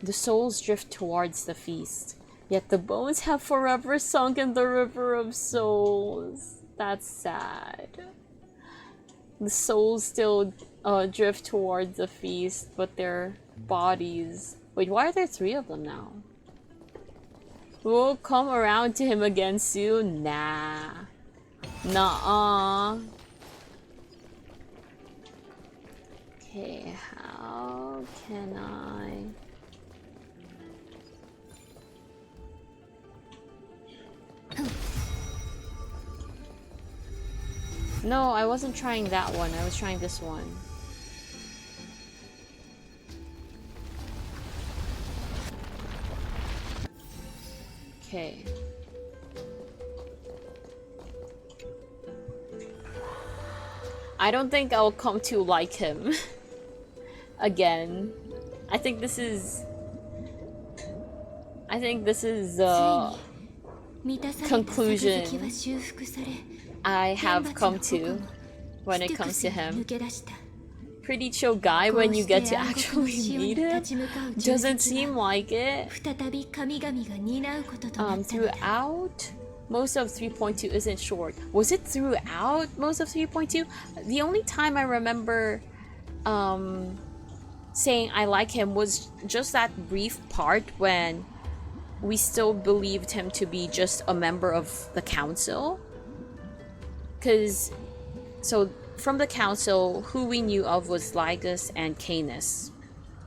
The souls drift towards the feast, yet the bones have forever sunk in the river of souls. That's sad. The souls still drift towards the feast, but their bodies... Wait, why are there 3 of them now? We'll come around to him again soon? Nah. Nuh-uh. Okay, how can I... No, I wasn't trying that one. I was trying this one. Okay. I don't think I'll come to like him again. I think this is conclusion I have come to when it comes to him. Pretty chill guy when you get to actually meet him. Doesn't seem like it. Throughout, most of 3.2 isn't short. Was it throughout most of 3.2? The only time I remember saying I like him was just that brief part when we still believed him to be just a member of the council. Because, so from the council, who we knew of was Lygus and Canis.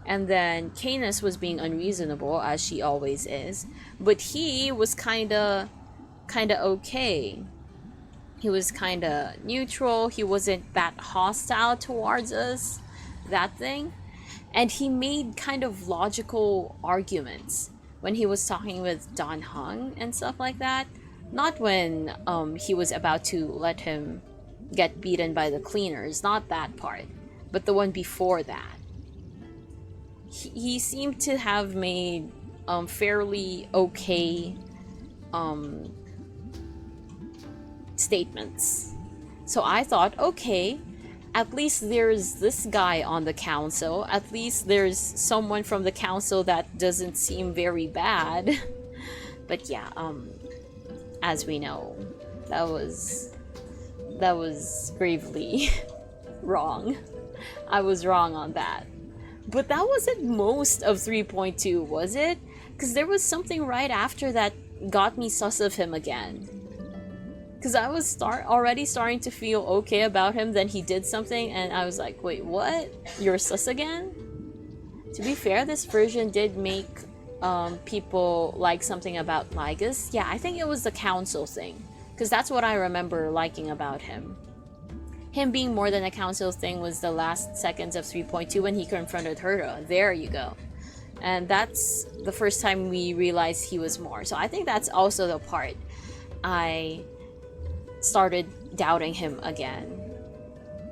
And then Canis was being unreasonable, as she always is. But he was kinda okay. He was kinda neutral. He wasn't that hostile towards us. That thing. And he made kind of logical arguments when he was talking with Dan Heng and stuff like that. Not when he was about to let him get beaten by the cleaners. Not that part, but the one before that. He seemed to have made fairly okay statements. So I thought, okay, at least there's this guy on the council. At least there's someone from the council that doesn't seem very bad. But yeah, as we know, that was gravely wrong. I was wrong on that. But that wasn't most of 3.2, was it? Because there was something right after that got me sus of him again. Because I was already starting to feel okay about him, then he did something, and I was like, wait, what? You're sus again? To be fair, this version did make people like something about Lygus. Yeah, I think it was the council thing. Because that's what I remember liking about him. Him being more than a council thing was the last seconds of 3.2 when he confronted Herta. There you go. And that's the first time we realized he was more. So I think that's also the part I started doubting him again.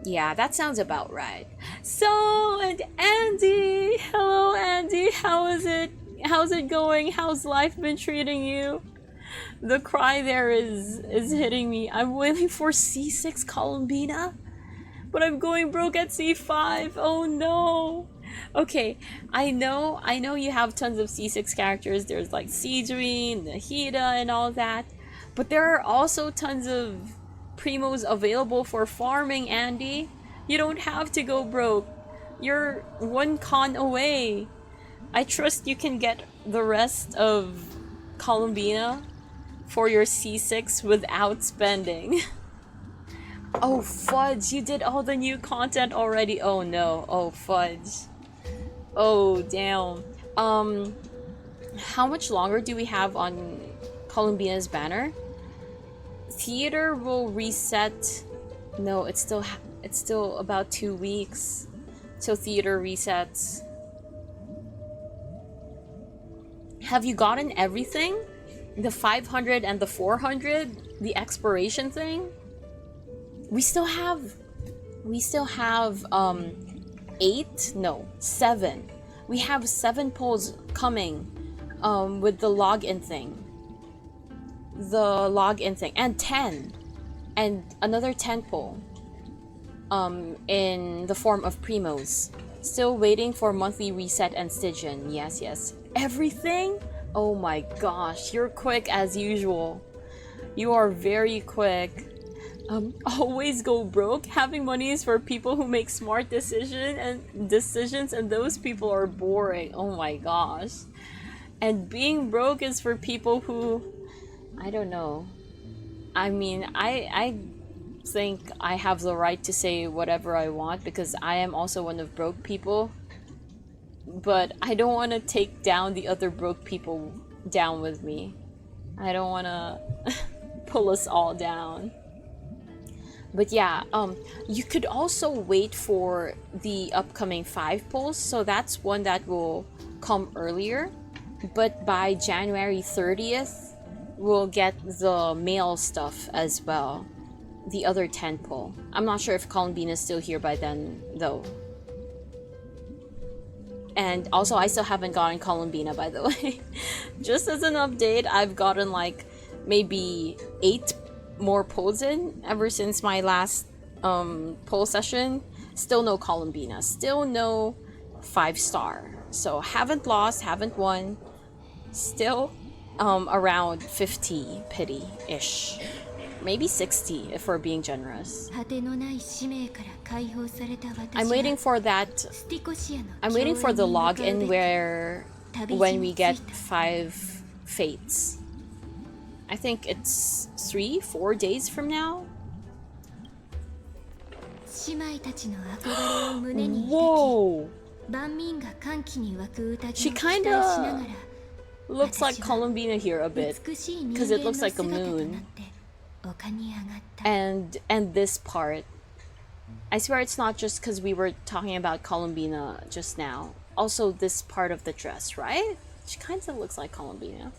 Yeah, that sounds about right. So, and Andy! Hello, Andy! How is it? How's it going? How's life been treating you? The cry there is hitting me. I'm waiting for C6 Columbina, but I'm going broke at C5. Oh no! Okay, I know you have tons of C6 characters. There's like Sidrine, Nahida, and all that. But there are also tons of primos available for farming, Andy. You don't have to go broke. You're one con away. I trust you can get the rest of Columbina for your C6 without spending. Oh, fudge. You did all the new content already. Oh, no. Oh, fudge. Oh, damn. How much longer do we have on Columbina's banner? Theater will reset. No, it's still about 2 weeks till theater resets. Have you gotten everything? The 500 and the 400, the expiration thing? We still have 7. We have 7 polls coming with the login thing. And 10, and another 10 poll in the form of primos. Still waiting for monthly reset and Stygian. Yes. Everything? Oh my gosh, you're quick as usual. You are very quick. Always go broke. Having money is for people who make smart decisions, and those people are boring. Oh my gosh. And being broke is for people who, I don't know. I mean, I think I have the right to say whatever I want because I am also one of broke people. But I don't want to take down the other broke people down with me. I don't want to pull us all down. But yeah, you could also wait for the upcoming 5 polls. So that's one that will come earlier. But by January 30th, we'll get the mail stuff as well. The other 10 poll. I'm not sure if Columbina is still here by then, though. And also, I still haven't gotten Columbina, by the way. Just as an update, I've gotten like maybe 8 more polls in ever since my last poll session. Still no Columbina. Still no 5-star. So haven't lost, haven't won. Still around 50 pity-ish. Maybe 60 if we're being generous. I'm waiting for that. I'm waiting for the login when we get 5 fates. I think it's 3-4 days from now. Whoa! She kinda looks like Columbina here a bit, because it looks like a moon. And this part, I swear it's not just because we were talking about Columbina just now. Also this part of the dress, right? She kind of looks like Columbina.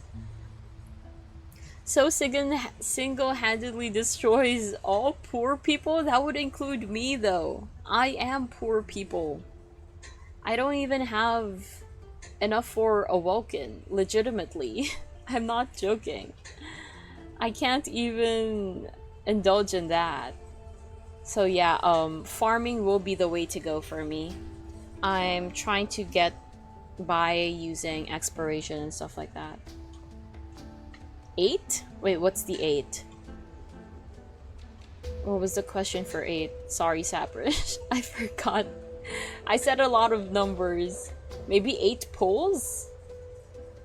So single-handedly destroys all poor people? That would include me though. I am poor people. I don't even have enough for a Vulcan, legitimately. I'm not joking. I can't even indulge in that. So yeah, farming will be the way to go for me. I'm trying to get by using exploration and stuff like that. 8? Wait, what's the 8? What was the question for 8? Sorry, Saprish. I forgot. I said a lot of numbers. Maybe 8 poles?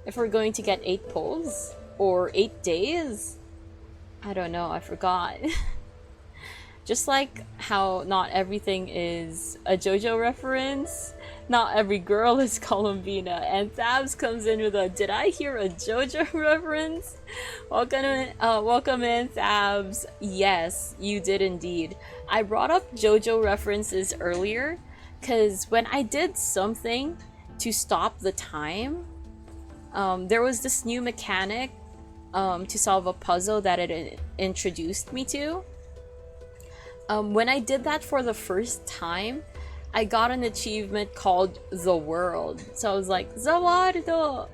If we're going to get 8 poles? Or 8 days? I don't know, I forgot. Just like how not everything is a JoJo reference, not every girl is Columbina, and Thabs comes in with a, did I hear a JoJo reference? Welcome in, Thabs. Yes, you did indeed. I brought up JoJo references earlier, because when I did something to stop the time, there was this new mechanic to solve a puzzle that it introduced me to. When I did that for the first time, I got an achievement called The World. So I was like, Zawardo!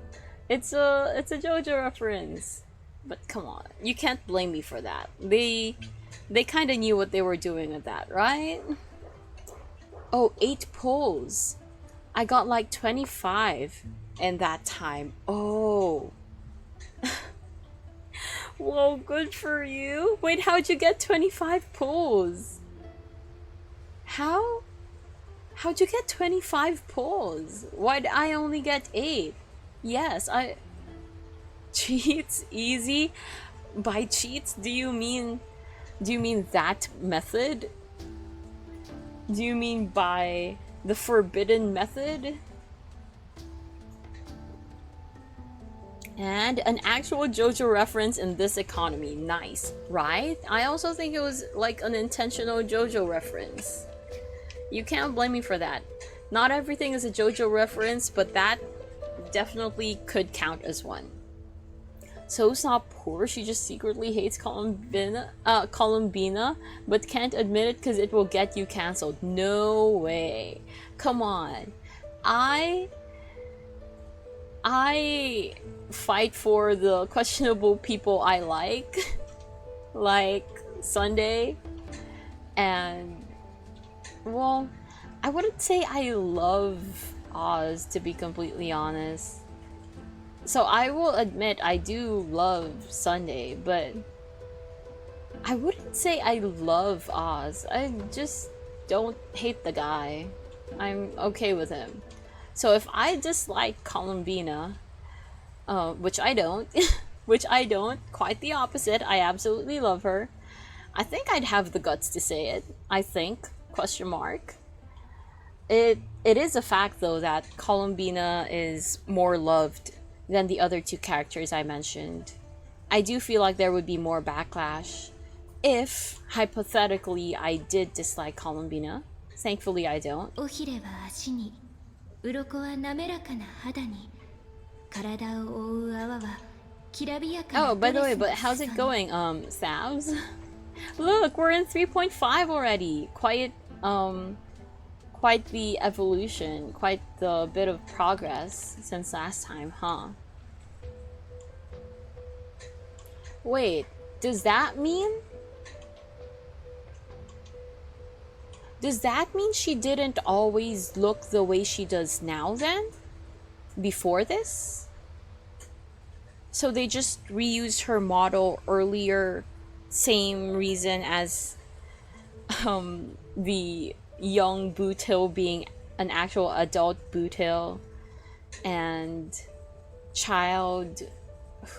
It's a JoJo reference. But come on, you can't blame me for that. They kind of knew what they were doing with that, right? Oh, 8 pulls. I got like 25 in that time. Oh. Whoa, good for you. Wait, how'd you get 25 pulls? How? How'd you get 25 pulls? Why'd I only get 8? Yes, cheats easy. By cheats, do you mean that method? Do you mean by the forbidden method? And an actual JoJo reference in this economy. Nice, right? I also think it was like an intentional JoJo reference. You can't blame me for that. Not everything is a JoJo reference, but that definitely could count as one. So's not poor, she just secretly hates Columbina, but can't admit it because it will get you cancelled. No way. Come on. I fight for the questionable people I like Sunday, and well, I wouldn't say I love Oz, to be completely honest. So I will admit I do love Sunday, but I wouldn't say I love Oz. I just don't hate the guy. I'm okay with him. So if I dislike Columbina, which I don't, quite the opposite, I absolutely love her, I think I'd have the guts to say it. I think, question mark. It is a fact though that Columbina is more loved than the other 2 characters I mentioned. I do feel like there would be more backlash if, hypothetically, I did dislike Columbina. Thankfully I don't. 鱗は滑らかな肌に体を覆う泡はきらびやかな Oh, by the way, but how's it going, Thavs? Look, we're in 3.5 already. Quite the evolution, quite the bit of progress since last time, huh? Wait, does that mean she didn't always look the way she does now then? Before this? So they just reused her model earlier, same reason as the young Boot being an actual adult Boot, and child,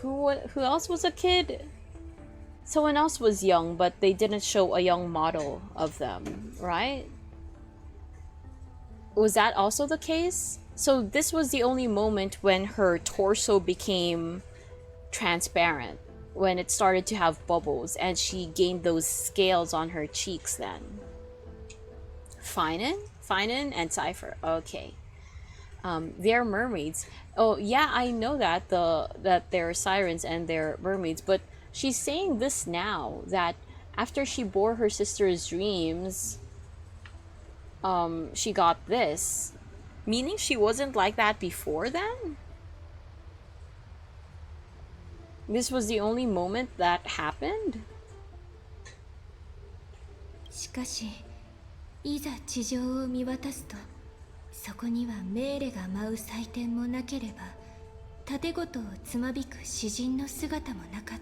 who else was a kid? Someone else was young, but they didn't show a young model of them, right? Was that also the case? So this was the only moment when her torso became transparent, when it started to have bubbles, and she gained those scales on her cheeks then. Finan and Cypher. Okay. They're mermaids. Oh yeah, I know that they're sirens and they're mermaids, but she's saying this now, that after she bore her sister's dreams, she got this. Meaning she wasn't like that before then? This was the only moment that happened? しかしいざ地上を見渡すと、そこには命令が舞う祭典もなければ、盾ごとをつまびく詩人の姿もなかっ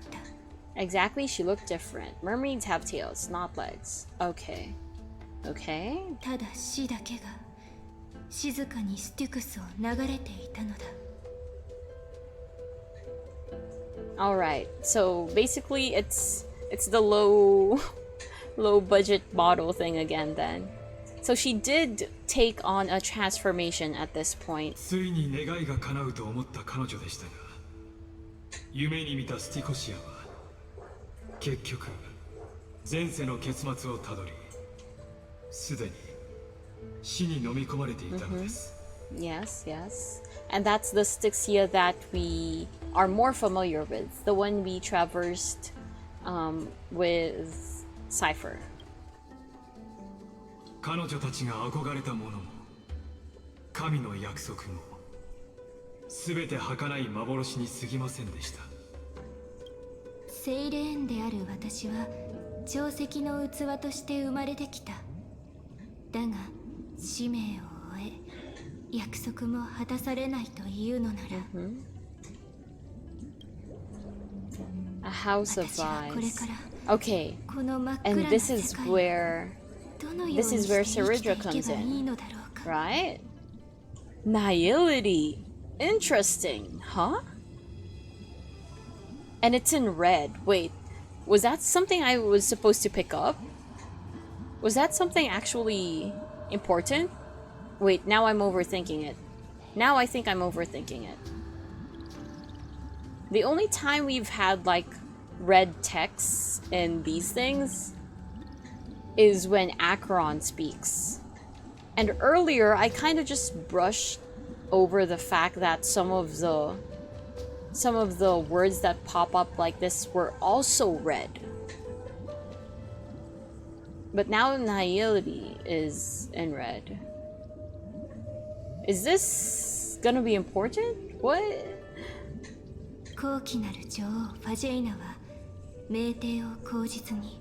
た。 Exactly, she looked different. Mermaids have tails, not legs. Okay. Okay. ただ死だけが静かにステュクスを流れていたのだ。 Alright, so basically it's the low budget model thing again then. So she did take on a transformation at this point. ついに願いが叶うと思った彼女でしたが、夢に見たスティコシアは結局前世の結末をたどり、すでに死に飲み込まれていたのです。Yes, yes. And that's the Styxia that we are more familiar with, the one we traversed with Cypher. 彼女たちが憧れたものも、神の約束も、すべて儚い幻に過ぎませんでした。セイレーンである私は長石の器として生まれてきた。だが使命を終え、約束も果たされないというのなら、A house of 私はこれ eyes. から Okay, この真っ暗 and な this is 世界を where どのように this is where して生きてい Seridra け comes ばいい in, のだろうか。 right? Nihility. Interesting, huh? And it's in red. Wait, was that something I was supposed to pick up? Was that something actually important? Wait, now I'm overthinking it. Now I think I'm overthinking it. The only time we've had like red text in these things is when Acheron speaks. And earlier I kind of just brushed over the fact that some of the words that pop up like this were also red. But now Nihility is in red. Is this gonna be important? What? 高貴なる女王ファジェイナは命令を口実に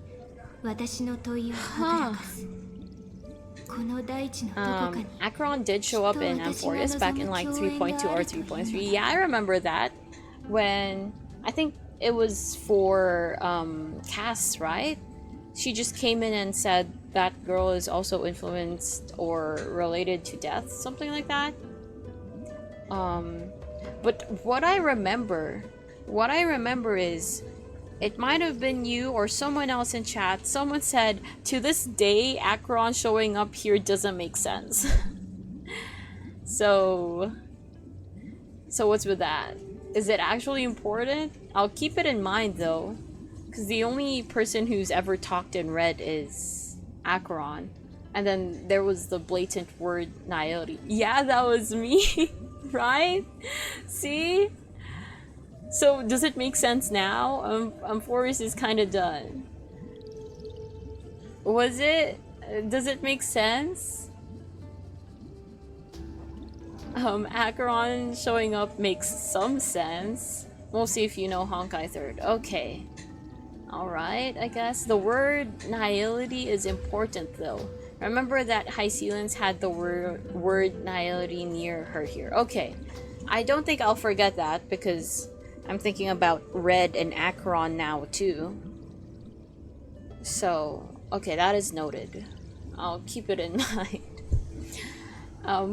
私の問いをはぐらかす。この大地のどこかに Acheron did show up in Amphoreus back in like 3.2 or 3.3. Yeah, I remember that. When I think it was for Cass, right? She just came in and said that girl is also influenced or related to death, something like that. But what I remember is it might have been you or someone else in chat. Someone said, to this day, Acheron showing up here doesn't make sense. So what's with that? Is it actually important? I'll keep it in mind though, because the only person who's ever talked in red is Acheron. And then there was the blatant word Nihility. Yeah, that was me, right? See? So does it make sense now? Amphoreus is kind of done. Was it? Does it make sense? Acheron showing up makes some sense. We'll see if you know Honkai Third. Okay. Alright, I guess. The word Nihility is important though. Remember that Hycealans had the word Nihility near her here. Okay. I don't think I'll forget that because I'm thinking about Red and Acheron now too. So, okay, that is noted. I'll keep it in mind.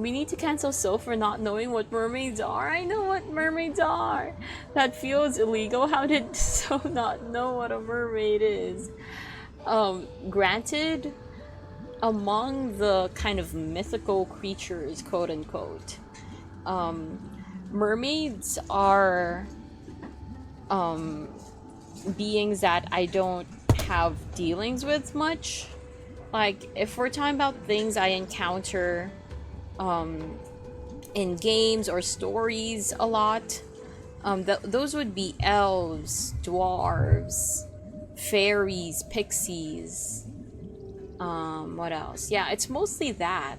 We need to cancel So for not knowing what mermaids are. I know what mermaids are. That feels illegal. How did So not know what a mermaid is? Granted, among the kind of mythical creatures, quote unquote, mermaids are beings that I don't have dealings with much. Like, if we're talking about things I encounter in games or stories a lot, Those would be elves, dwarves, fairies, pixies. What else? Yeah, it's mostly that.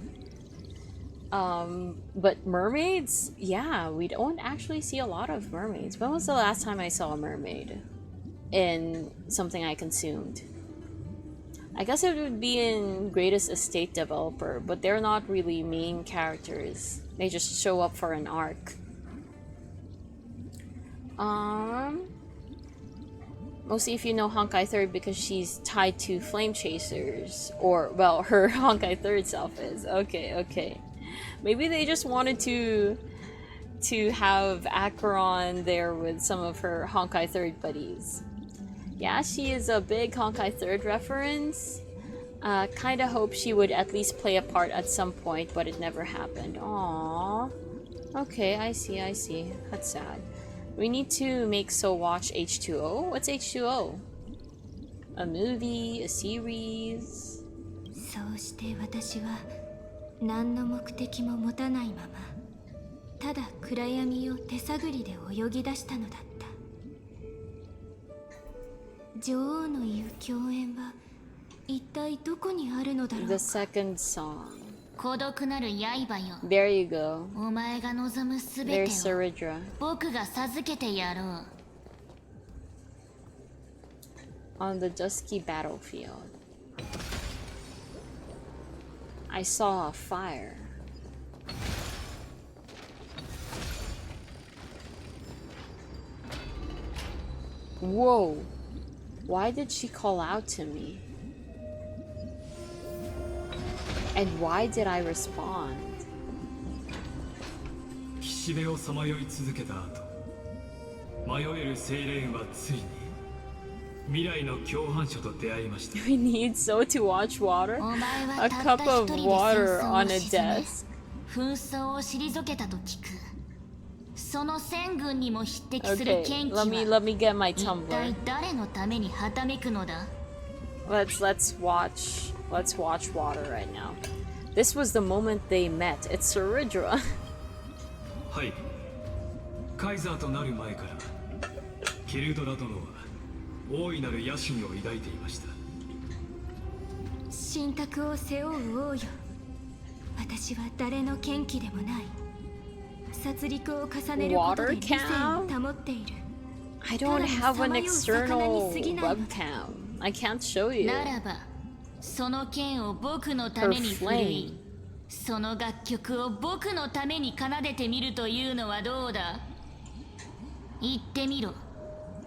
But mermaids? Yeah, we don't actually see a lot of mermaids. When was the last time I saw a mermaid in something I consumed? I guess it would be in Greatest Estate Developer, but they're not really main characters. They just show up for an arc. Mostly if you know Honkai Third because she's tied to Flame Chasers. Or, well, her Honkai Third self is. Okay, okay. Maybe they just wanted to have Acheron there with some of her Honkai Third buddies. Yeah, she is a big Honkai Third reference. Kinda hope she would at least play a part at some point, but it never happened. Aww. Okay, I see, I see. That's sad. We need to make So watch H2O? What's H2O? A movie? A series? そうして私は何の目的も持たないままただ暗闇を手探りで泳ぎ出したのだった女王の言う共演は一体どこにあるのだろう The second song. 孤独なる刃よ There you go. お前が望むすべ There's てを Saridra. 僕が授けてやろう On the dusky battlefield. I saw a fire. Whoa! Why did she call out to me? And why did I respond? 岸辺をさまよい続けた後迷えるセイレーンはついに未来の共犯者と出会いました We need so to watch water? お前 A はたっ cup た of 一人で water 戦 on 争 a を沈め desk. 紛争を退けたと聞くその戦軍にも匹敵する Okay, 剣気 let me は get my 一 Tumblr. 体誰のためにはためくのだ Let's watch water right now. This was the moment they met. It's Saridra. はいカイザーとなる前からキルドラ殿は大いなる野心を抱いていました神格を背負う王よ私は誰の剣気でもない殺戮を重ねることで理性を保っている I don't have an external webcam. I can't show you. ならばその剣を僕のために振るいその楽曲を僕のために奏でてみるというのはどうだ言ってみろ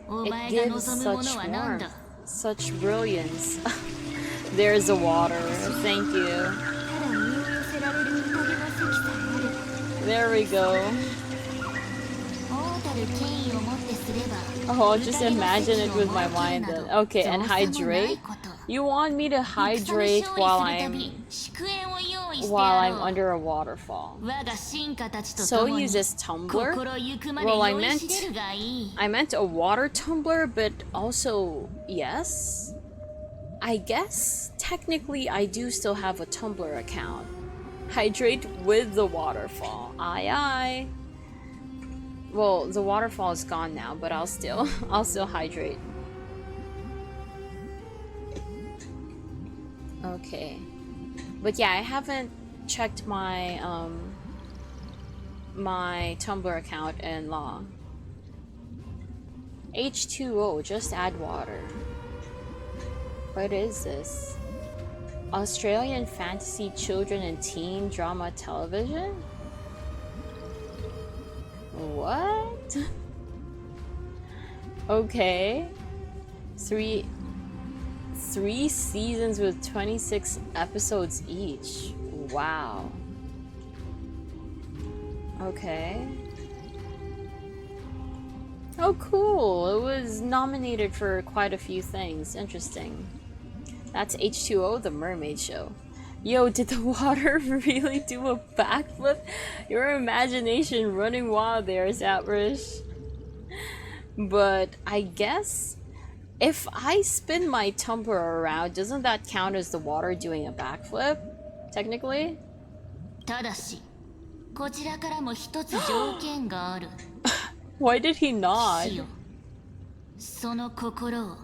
お It 前が gives 望むも such のは何 warmth, だ such brilliance. There's the water. Thank you. ただ身を寄せられる宴の席さえある There we go. 王たる権威をもってすれば Oh, just imagine it with my mind then. Okay, and hydrate? You want me to hydrate while I'm under a waterfall? So uses tumbler? Well, I meant a water tumbler, but also yes. I guess technically I do still have a Tumblr account. Hydrate with the waterfall. Aye aye. Well, the waterfall is gone now, but I'll still hydrate. Okay. But yeah, I haven't checked my my Tumblr account in long. H2O, just add water. What is this? Australian fantasy children and teen drama television? What? Okay. Three seasons with 26 episodes each. Wow. Okay. Oh, cool. It was nominated for quite a few things. Interesting. That's H2O, the mermaid show. Yo, did the water really do a backflip? Your imagination running wild there, Zaprish. But I guess if I spin my tumbler around, doesn't that count as the water doing a backflip? Technically? ただし、こちらからも一つ条件がある。Why did he nod? 死よその心を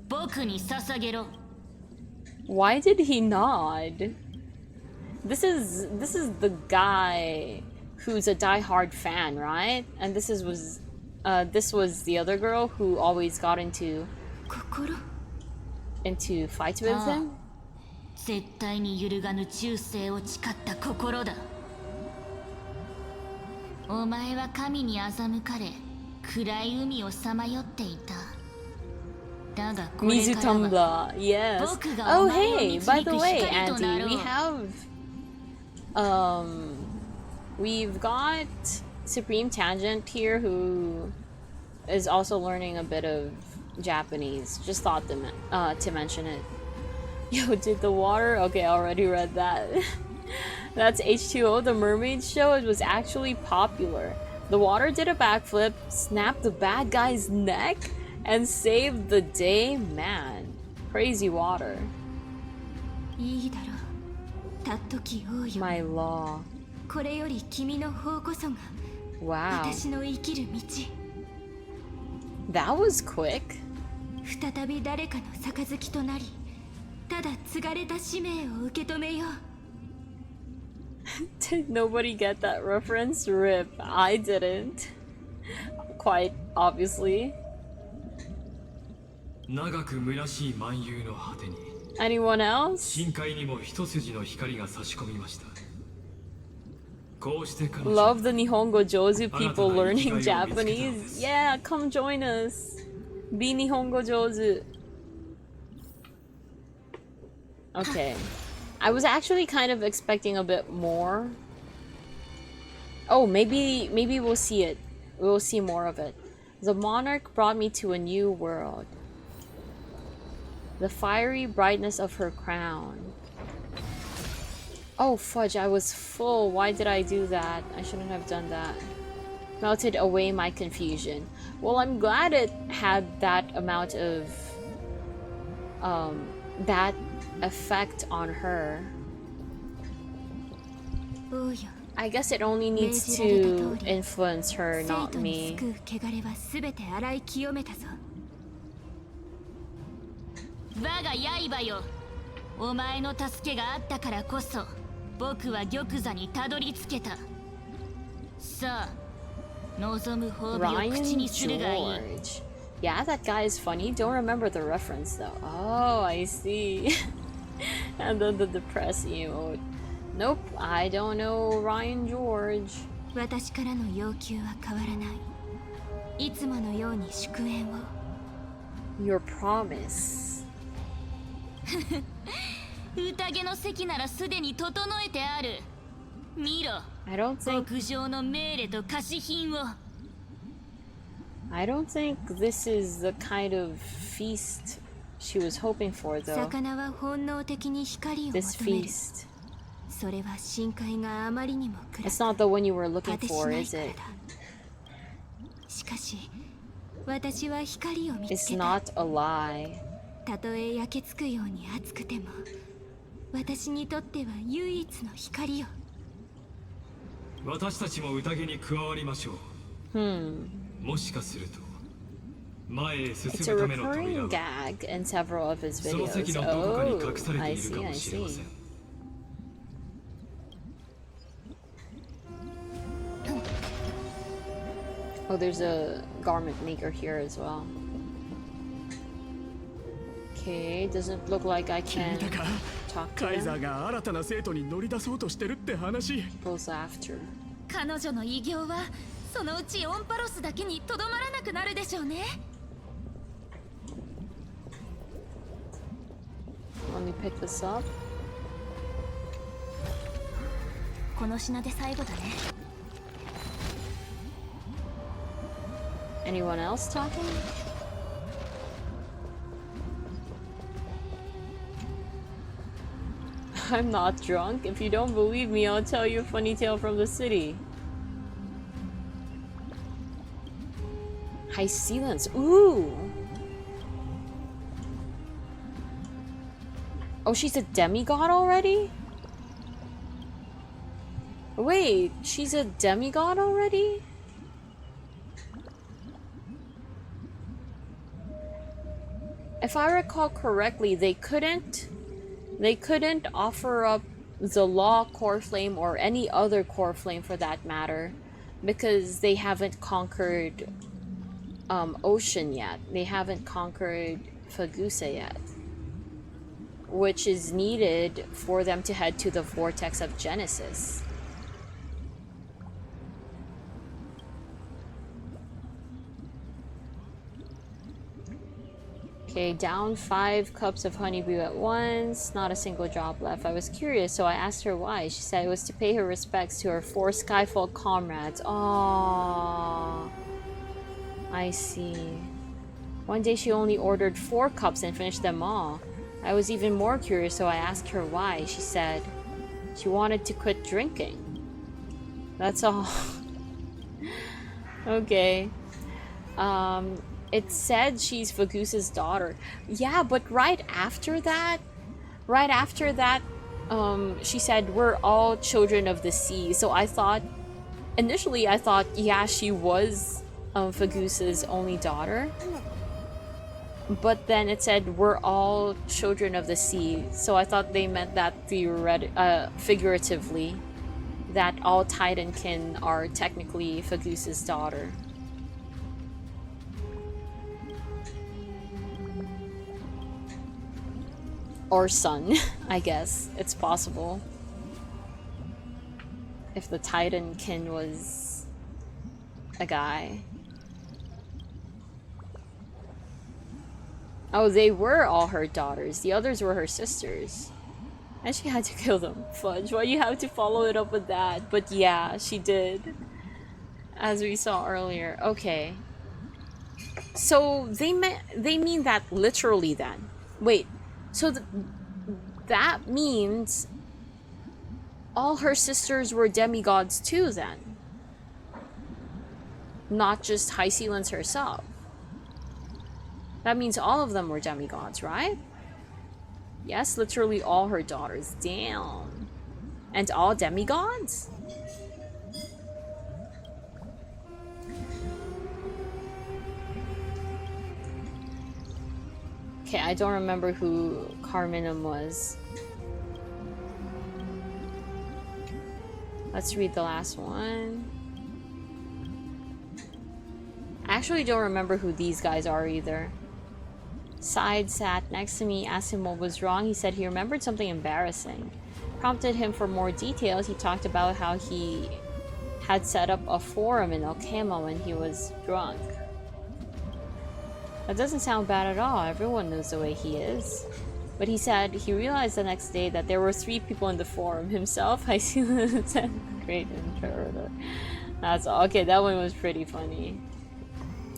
僕に捧げろ Why did he nod? This is the guy who's a diehard fan, right? And this was the other girl who always got into 心 fights with him. 絶対に揺るがぬ忠誠を誓った心だお前は神に欺かれ暗い海をさまよっていただがこれ Mizu からは Tumblr, yes. 僕が Oh お前を hey, 導く by the way, 光となろ Andy, う we've got Supreme Tangent here who is also learning a bit of Japanese. Just thought to mention it. Yo, did the water? Okay, I already read that. That's H2O, the mermaid show. It was actually popular. The water did a backflip, snapped the bad guy's neck, and saved the day. Man, crazy water. いいだろうたっとき王よ My law. これより君の方こそが Wow, 私の生きる道 that was quick. 再び誰かの杯となりただ継がれた使命を受け止めよう Did nobody get that reference? Rip. I didn't. Quite obviously. 長く虚しい漫遊の果てに Anyone else? 深海にも一筋の光が差し込みましたこうして彼女 Love the Nihongo Jozu people learning Japanese. Yeah, come join us. Be Nihongo Jozu. Okay. I was actually kind of expecting a bit more. Oh, maybe we'll see it. We'll see more of it. The monarch brought me to a new world. The fiery brightness of her crown. Oh fudge, I was full. Why did I do that? I shouldn't have done that. Melted away my confusion. Well, I'm glad it had that amount of that effect on her. 王よ I guess it only needs to influence her, 生 not 徒に me. 救う汚れは全て洗い清めたぞ我が刃よお前の助けがあったからこそ僕は玉座にたどり着けたさあ望む褒美を口 Ryan にするがいい George. Yeah, that guy is funny. Don't remember the reference though. Oh, I see. And then the depressed emote. Nope, I don't know Ryan George. 私からの要求は変わらないいつものように祝宴を Your promise. 宴の席ならすでに整えてある見ろ I don't think 極上の命令と貸し品を I don't think this is the kind of feast she was hoping for though. 魚は本能的に光を This 求める feast. それは深海があまりにも暗 It's く not the one you were 果 looking てし for, ない is から it? だしかし私は光を見つ It's けた not a lie. たとえ焼けつくように熱くても私にとっては唯一の光よ私たちも宴に加わりましょうもしかすると前へ It's 進 a むための扉 recurring は gag in several of his その席 videos. のどこかに隠 Oh, され I ている see, か I もしれま see. せん Oh, there's a garment maker here as well. Okay, doesn't look like I 聞 can いたか talk カ to イザ him. ーが新たな生徒に乗り出そうとしてるって話 Goes after. 彼女の偉業はそのうちオンパロスだけにとどまらなくなるでしょうね Let me pick this up. この品で最後だね Anyone else talking? I'm not drunk. If you don't believe me, I'll tell you a funny tale from the city. High Sealants. Ooh! Oh, she's a demigod already? Wait, she's a demigod already? if I recall correctly, they couldn't offer up the Law core flame or any other core flame for that matter because they haven't conquered Ocean yet. They haven't conquered Fagusa yet, which is needed for them to head to the Vortex of Genesis. Okay, down 5 cups of honeydew at once, not a single drop left. I was curious, so I asked her why. She said it was to pay her respects to her 4 Skyfall comrades. Aww. I see. One day she only ordered 4 cups and finished them all. I was even more curious, so I asked her why. She said she wanted to quit drinking. That's all. Okay. It said she's Fagusa's daughter. Yeah, but right after that, she said we're all children of the sea. So I thought, initially I thought, yeah, she was Fagusa's only daughter. But then it said we're all children of the sea. So I thought they meant that figuratively, that all Titankin are technically Fagusa's daughter. Or son, I guess. It's possible. If the Titankin was a guy. Oh, they were all her daughters. The others were her sisters. And she had to kill them. Fudge, why you have to follow it up with that? But yeah, she did. As we saw earlier. Okay. So they mean that literally then. Wait. So that means all her sisters were demigods too then. Not just High Sealance herself. That means all of them were demigods, right? Yes, literally all her daughters. Damn. And all demigods? Okay, I don't remember who Carminum was. Let's read the last one. I actually don't remember who these guys are either. Side sat next to me, asked him what was wrong. He said he remembered something embarrassing. Prompted him for more details. He talked about how he had set up a forum in Alkema when he was drunk. That doesn't sound bad at all. Everyone knows the way he is. But he said he realized the next day that there were 3 people in the forum. Himself, High Sealance, and Great Imperator. That's all. Okay, that one was pretty funny.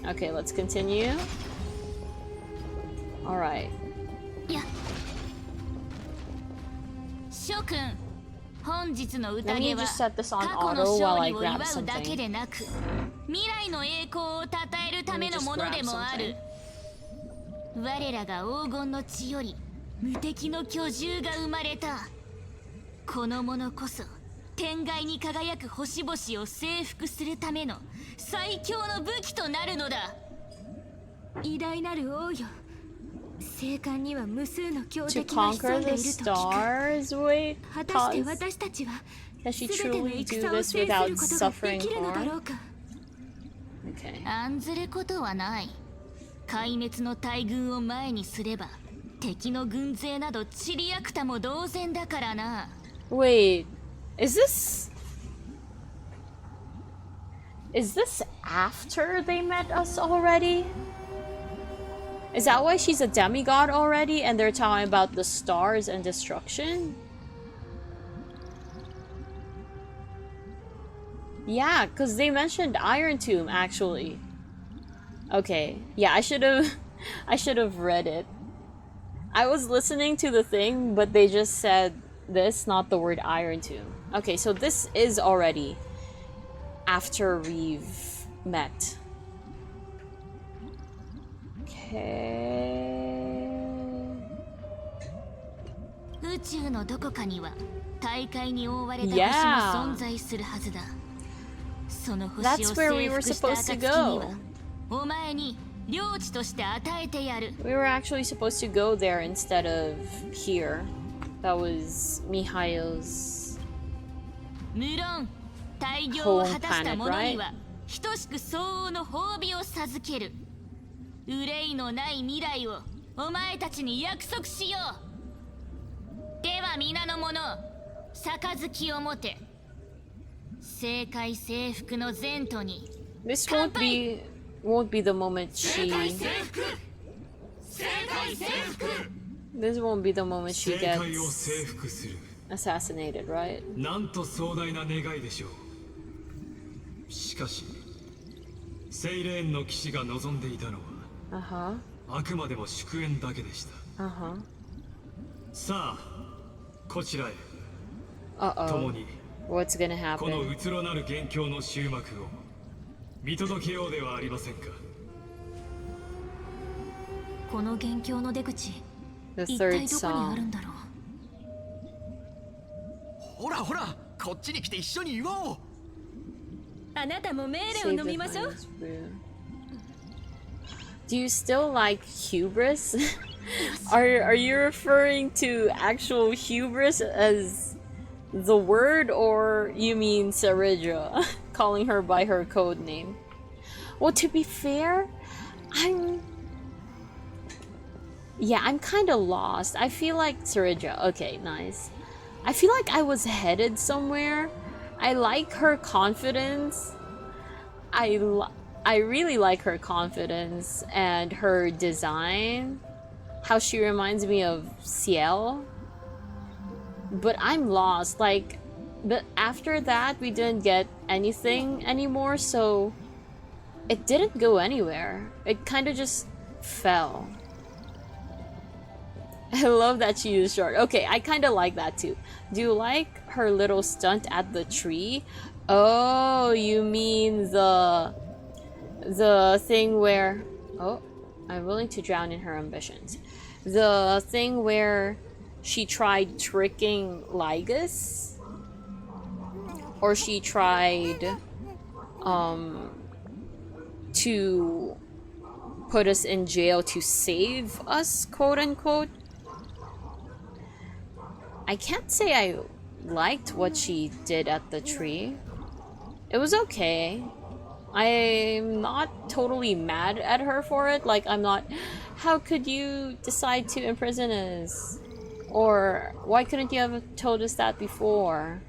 Okay, let's continue. Alright. Yeah. Shokun, 本日の Let me 宴は just set this on 過去の auto while 勝 I 利を grab 祝うだけ something. でなく、未来の栄光を称えるためのものでもある。我らが黄金の地より無敵の巨獣が生まれた。このものこそ天外に輝く星々を征服するための最強の武器となるのだ。偉大なる王よ。聖艦には無数の強 To 敵が conquer 潜んでい the ると聞く。 stars? Wait, 果たして pause. 私たちは Does she 全ての truly do 戦を this 制する without ことが suffering できるのだろ harm? うか。 Okay. 案ずることはない。壊滅の大軍を前にすれば敵の軍勢など散りやくたも同然だからな。 Wait, is this after they met us already? Is that why she's a demigod already and they're talking about the stars and destruction? Yeah, because they mentioned Iron Tomb actually. Okay, yeah, I should have read it. I was listening to the thing, but they just said this, not the word Iron Tomb. Okay, so this is already after we've met. Okay. 宇宙のどこかには大海に覆われた星 Yeah. も存在するはずだ。その星を That's where we 征 were 服した supposed to 暁には go. お前に領地として与えてやる。 We were actually supposed to go there instead of here. That was Mihail's. 無論大業を果たした者には等しく相応の褒美を授ける。憂いのない未来をお前たちに約束しよう。では皆の者、杯を持て。正解征服の前途に。 This won't be the moment she. This won't be the moment she 正解を gets 征服する。 assassinated, right? なんと壮大な願いでしょう。しかしセイレーンの騎士が望んでいたのは Uh-huh. あくまでも祝宴だけでした。 Uh-huh. さあこちらへ Uh-oh. 共に What's gonna この happen? うつろなる元凶の終幕を見届けようではありませんか。この元凶の出口、 The 一 third 体どこにある song. んだろう。ほらほら、こっちに来て一緒に祝おう。あなたも命令 Save を飲 the みましょう。 finest brew. Do you still like hubris? Are you referring to actual hubris as the word, or you mean Saridra, calling her by her code name? Well, to be fair, I'm kind of lost. I feel like Saridra. Okay, nice. I feel like I was headed somewhere. I like her confidence. I really like her confidence and her design. How she reminds me of Ciel. But I'm lost. Like, but after that, we didn't get anything anymore, so it didn't go anywhere. It kind of just fell. I love that she used short. Okay, I kind of like that too. Do you like her little stunt at the tree? Oh, you mean the thing where... Oh, I'm willing to drown in her ambitions. The thing where she tried tricking Lygus? Or she tried to put us in jail to save us, quote unquote. I can't say I liked what she did at the tree. It was okay. I'm not totally mad at her for it. Like, I'm not, how could you decide to imprison us? Or, why couldn't you have told us that before?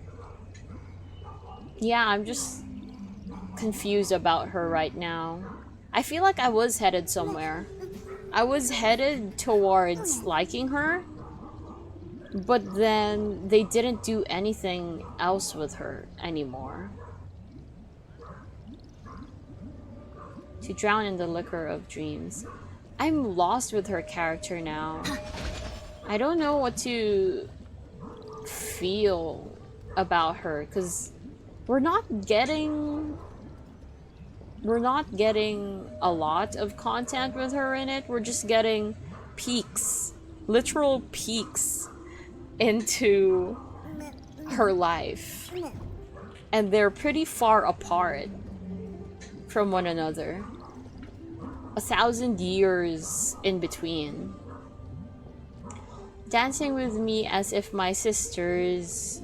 Yeah, I'm just confused about her right now. I feel like I was headed somewhere. I was headed towards liking her, but then they didn't do anything else with her anymore. To drown in the liquor of dreams. I'm lost with her character now. I don't know what to feel about her, because we're not getting a lot of content with her in it. We're just getting peeks, literal peeks into her life, and they're pretty far apart from one another. 1,000 years in between. Dancing with me as if my sisters,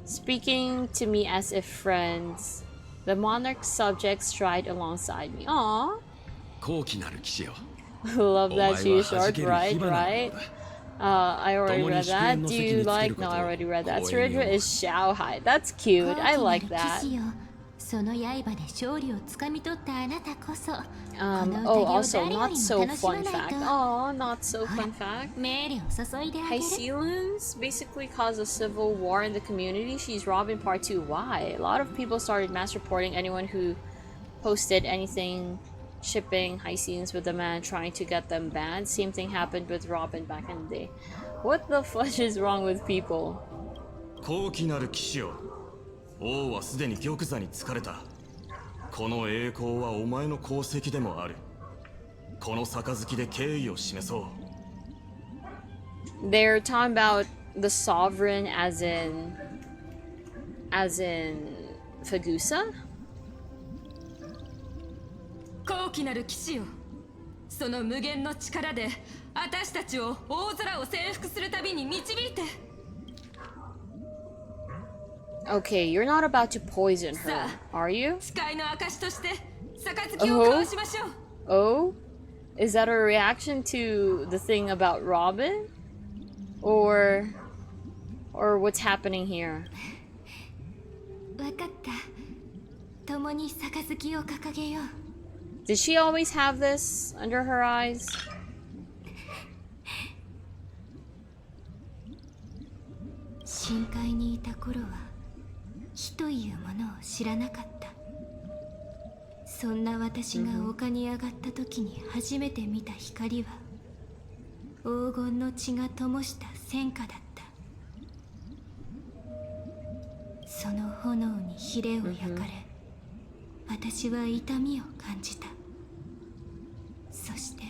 speaking to me as if friends. The monarch's subjects stride alongside me. Aww. 高貴なる騎士よ。 Love that she お前は short, 弾ける right? 火花なの Right? だ。 I already read that. Do you like? No, I already read that. Saridra is Xiaohai. That's cute. I like that. その刃で勝利をつかみ取ったあなたこそ。 Oh, also, not so fun fact. Oh, not so fun fact. 命令を注いであげる。 Hycealans basically caused a civil war in the community. She's Robin Part 2. Why? A lot of people started mass reporting anyone who posted anything shipping Hycealans with the man, trying to get them banned. Same thing happened with Robin back in the day. What the fudge is wrong with people? 高貴なる騎士よ。王はすでに玉座に疲れた。この栄光はお前の功績でもある。この杯で敬意を示そう。 They're talking about the sovereign as in Fagusa? 高貴なる騎士よ。その無限の力で私たちを大空を征服する旅に導いて。 Okay, you're not about to poison her, are you? 誓いの証として杯を交わしましょう。 Oh? Is that a reaction to the thing about Robin? Or what's happening here? わかった。共に杯を掲げよう。 Did she always have this under her eyes? 深海にいた頃は火というものを知らなかった。そんな私が丘に上がった時に初めて見た光は黄金の血が灯した戦火だった。その炎にヒレを焼かれ、私は痛みを感じた。そして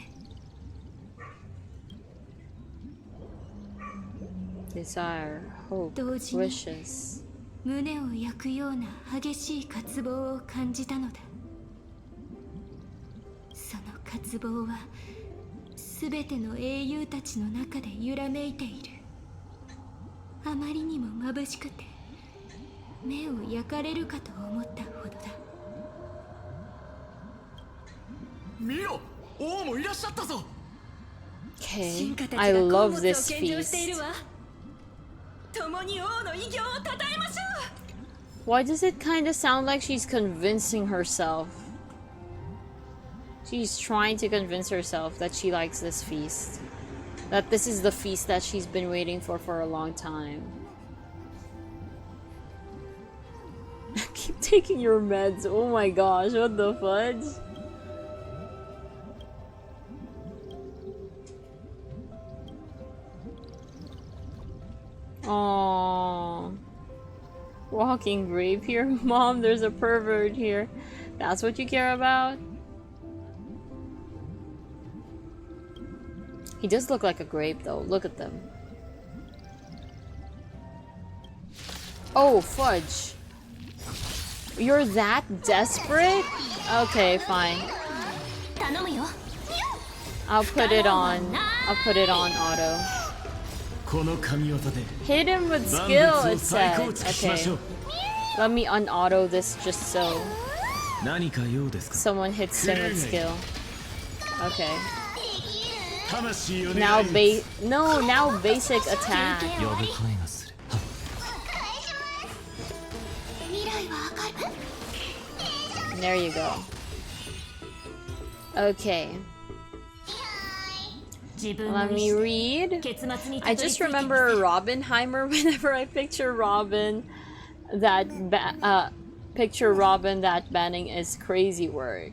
Desire, hope, 同時に wishes. 胸を焼くような激しい渇望を感じたのだ。その渇望は全ての英雄たちの中で揺らめいている。あまりにも眩しくて目を焼かれるかと思ったほどだ。見ろ、王もいらっしゃったぞ。 Okay, 進化たちが I 好物を love 献 this 上してい feast. るわ。共に王の偉業を称えましょう。 Why does it kind of sound like she's convincing herself? She's trying to convince herself that she likes this feast. That this is the feast that she's been waiting for a long time. Keep taking your meds. Oh my gosh, what the fudge? Aww. Walking grape here? Mom, there's a pervert here. That's what you care about? He does look like a grape though. Look at them. Oh, fudge. You're that desperate? Okay, fine. 頼むよ。 I'll put it on. I'll put it on auto. この神業で Hit him with 万 skill, 物を it 再 said. 構築しましょ Okay. う。 Let me unauto this just so 何か用ですか。 someone hits him with skill. Okay. 魂を Now 願い now basic attack. 呼ぶ声がする。はっ未来は明るい。 There you go. Okay. 自分 Let の me 意志 read. で結末にた I どり just 着いてみせ remember Robinheimer whenever I picture Robin. Picture Robin, that banning is crazy work.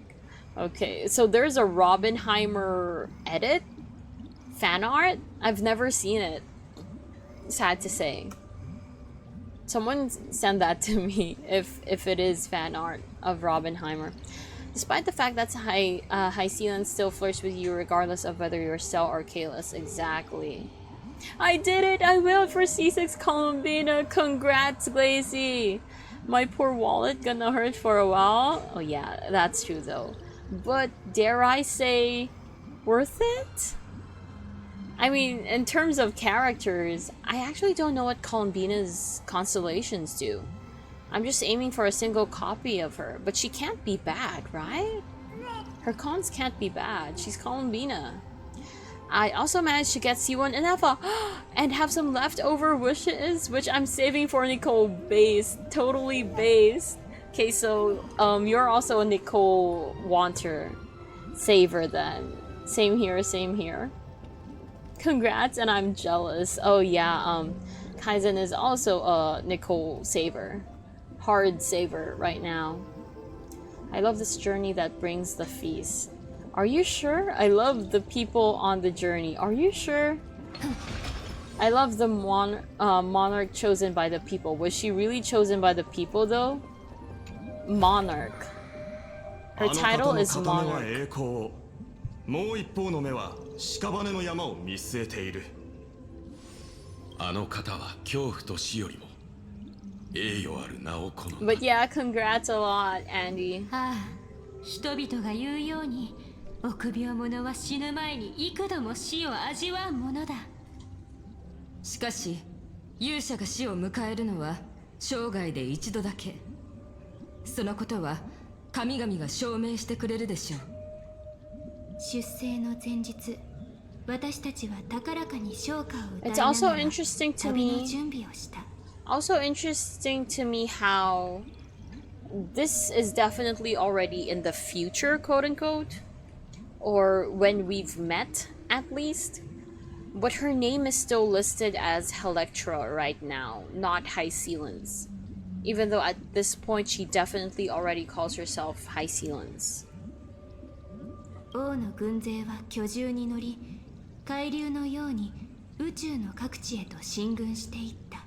Okay, so there's a Robinheimer edit? Fan art? I've never seen it. Sad to say. Someone send that to me if it is fan art of Robinheimer. Despite the fact that High Sealand still flirts with you regardless of whether you're Cell or Kalis. Exactly. I did it! I will for C6 Columbina! Congrats, Glazy! My poor wallet gonna hurt for a while? Oh yeah, that's true though. But dare I say, worth it? I mean, in terms of characters, I actually don't know what Columbina's constellations do. I'm just aiming for a single copy of her, but she can't be bad, right? Her cons can't be bad. She's Columbina. I also managed to get C1 and Alpha and have some leftover wishes, which I'm saving for Nicole base. Totally based. Okay, so you're also a Nicole wanter. Saver then. Same here, same here. Congrats, and I'm jealous. Oh yeah, Kaizen is also a Nicole saver. Hard saver right now. I love this journey that brings the feast. Are you sure? I love the people on the journey. Are you sure? I love the monarch chosen by the people. Was she really chosen by the people though? Monarch. Her あの方 title の is 片目は monarch. 栄光を、もう一方の目は屍の山を見据えている。あの方は恐怖と死よりも栄誉ある名を好む。 But yeah, congrats a lot, Andy. ああ、人々が言うように臆病者は死ぬ前に幾度も死を味わうものだ。しかし勇者が死を迎えるのは生涯で一度だけ。そのことは神々が証明してくれるでしょう。出征の前日、私たちは高らかに唱歌を歌い It's なが also ら interesting to 旅の me. 準備をした。 Also interesting to me how this is definitely already in the future, quote unquote, or when we've met at least. But her name is still listed as Helectra right now, not Hysealans. Even though at this point she definitely already calls herself Hysealans. 王の軍勢は巨獣に乗り、海流のように宇宙の各地へと進軍していった。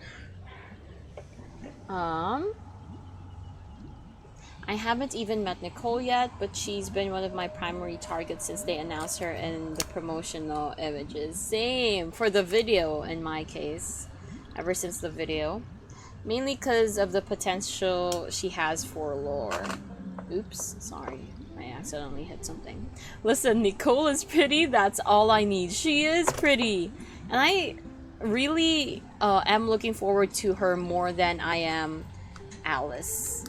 I haven't even met Nicole yet, but she's been one of my primary targets since they announced her in the promotional images. Same for the video in my case, ever since the video. Mainly because of the potential she has for lore. Oops, sorry. I accidentally hit something. Listen, Nicole is pretty, that's all I need. She is pretty. And I really am looking forward to her more than I am Alice.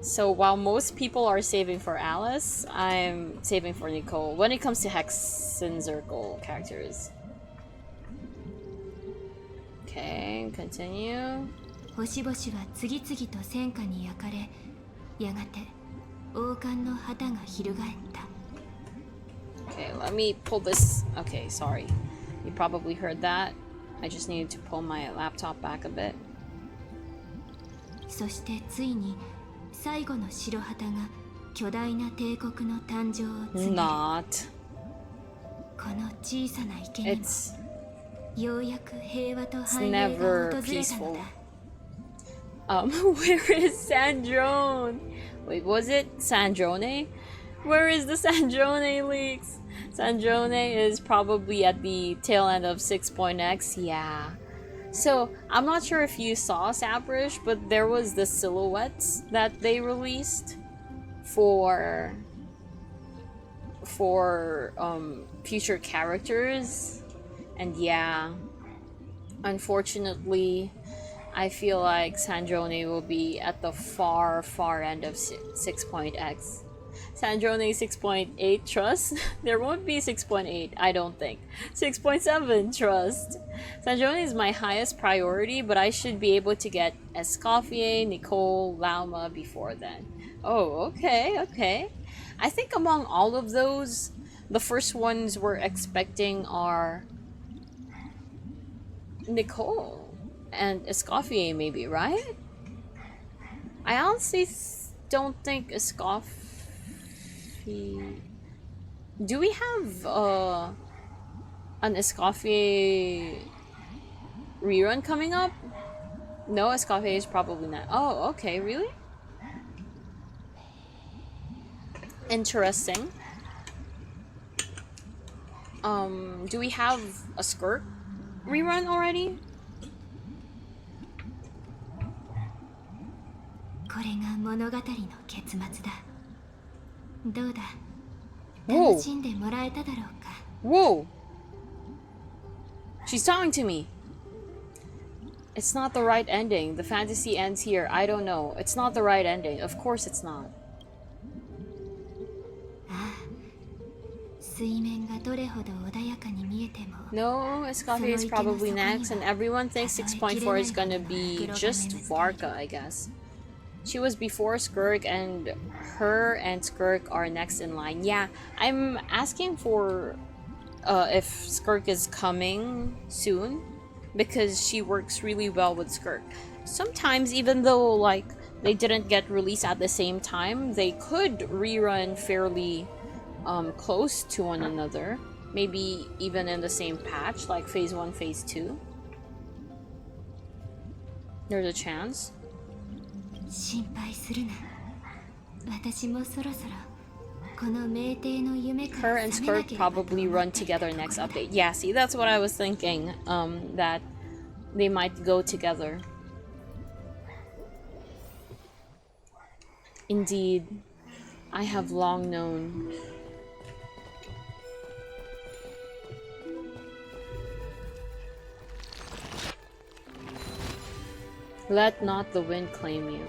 So while most people are saving for Alice, I'm saving for Nicole when it comes to Hex and Zircle characters. Okay, continue. 星々は次々と戦火に焼かれ、やがて王冠の旗が翻った。 Okay, let me pull this. Okay, sorry. You probably heard that. I just needed to pull my laptop back a bit. そしてついに最後の白旗が巨大な帝国の誕生を告げる。 Not. この小さな池にも It's ようやく平和と繁栄が訪れたの peaceful. だ。Where is Sandrone? Wait, was it Sandrone? Where is the Sandrone leaks? Sandrone is probably at the tail end of 6.x. Yeah. So, I'm not sure if you saw Sabrish, but there was the silhouettes that they released for future characters. And yeah, unfortunately, I feel like Sandrone will be at the far end of 6.x. Sandrone 6.8 trust? There won't be 6.8, I don't think. 6.7 trust. Sandrone is my highest priority, but I should be able to get Escoffier, Nicole, Lauma before then. Oh, okay. I think among all of those, the first ones we're expecting are Nicole and Escoffier maybe, right? I honestly don't think Escoffier... Do we have an Escoffier rerun coming up? No, Escoffier is probably not. Oh, okay, really? Interesting. Do we have a Skirk rerun already? これが物語の結末だ。どうだ、 Whoa. 楽しんでもらえただろうか。 Whoa! She's talking to me. It's not the right ending. The fantasy ends here. I don't know. It's not the right ending. Of course it's not. 水面がどれほど穏やかに見えても、 No, Escoffier is probably next, and everyone thinks 6.4 is gonna be just Varka, I guess. She was before Skirk, and her and Skirk are next in line. Yeah, I'm asking for if Skirk is coming soon, because she works really well with Skirk. Sometimes, even though like they didn't get released at the same time, they could rerun fairly close to one another. Maybe even in the same patch, like Phase 1, Phase 2. There's a chance. 心配するな。私もそろそろこの名帝の夢か Her ら and 覚めな Skirk ければと probably 思っ run ていた together ところ next だ。 update. Yeah, see, that's what I was thinking. That they might go together. Indeed, I have long known Let not the wind claim you.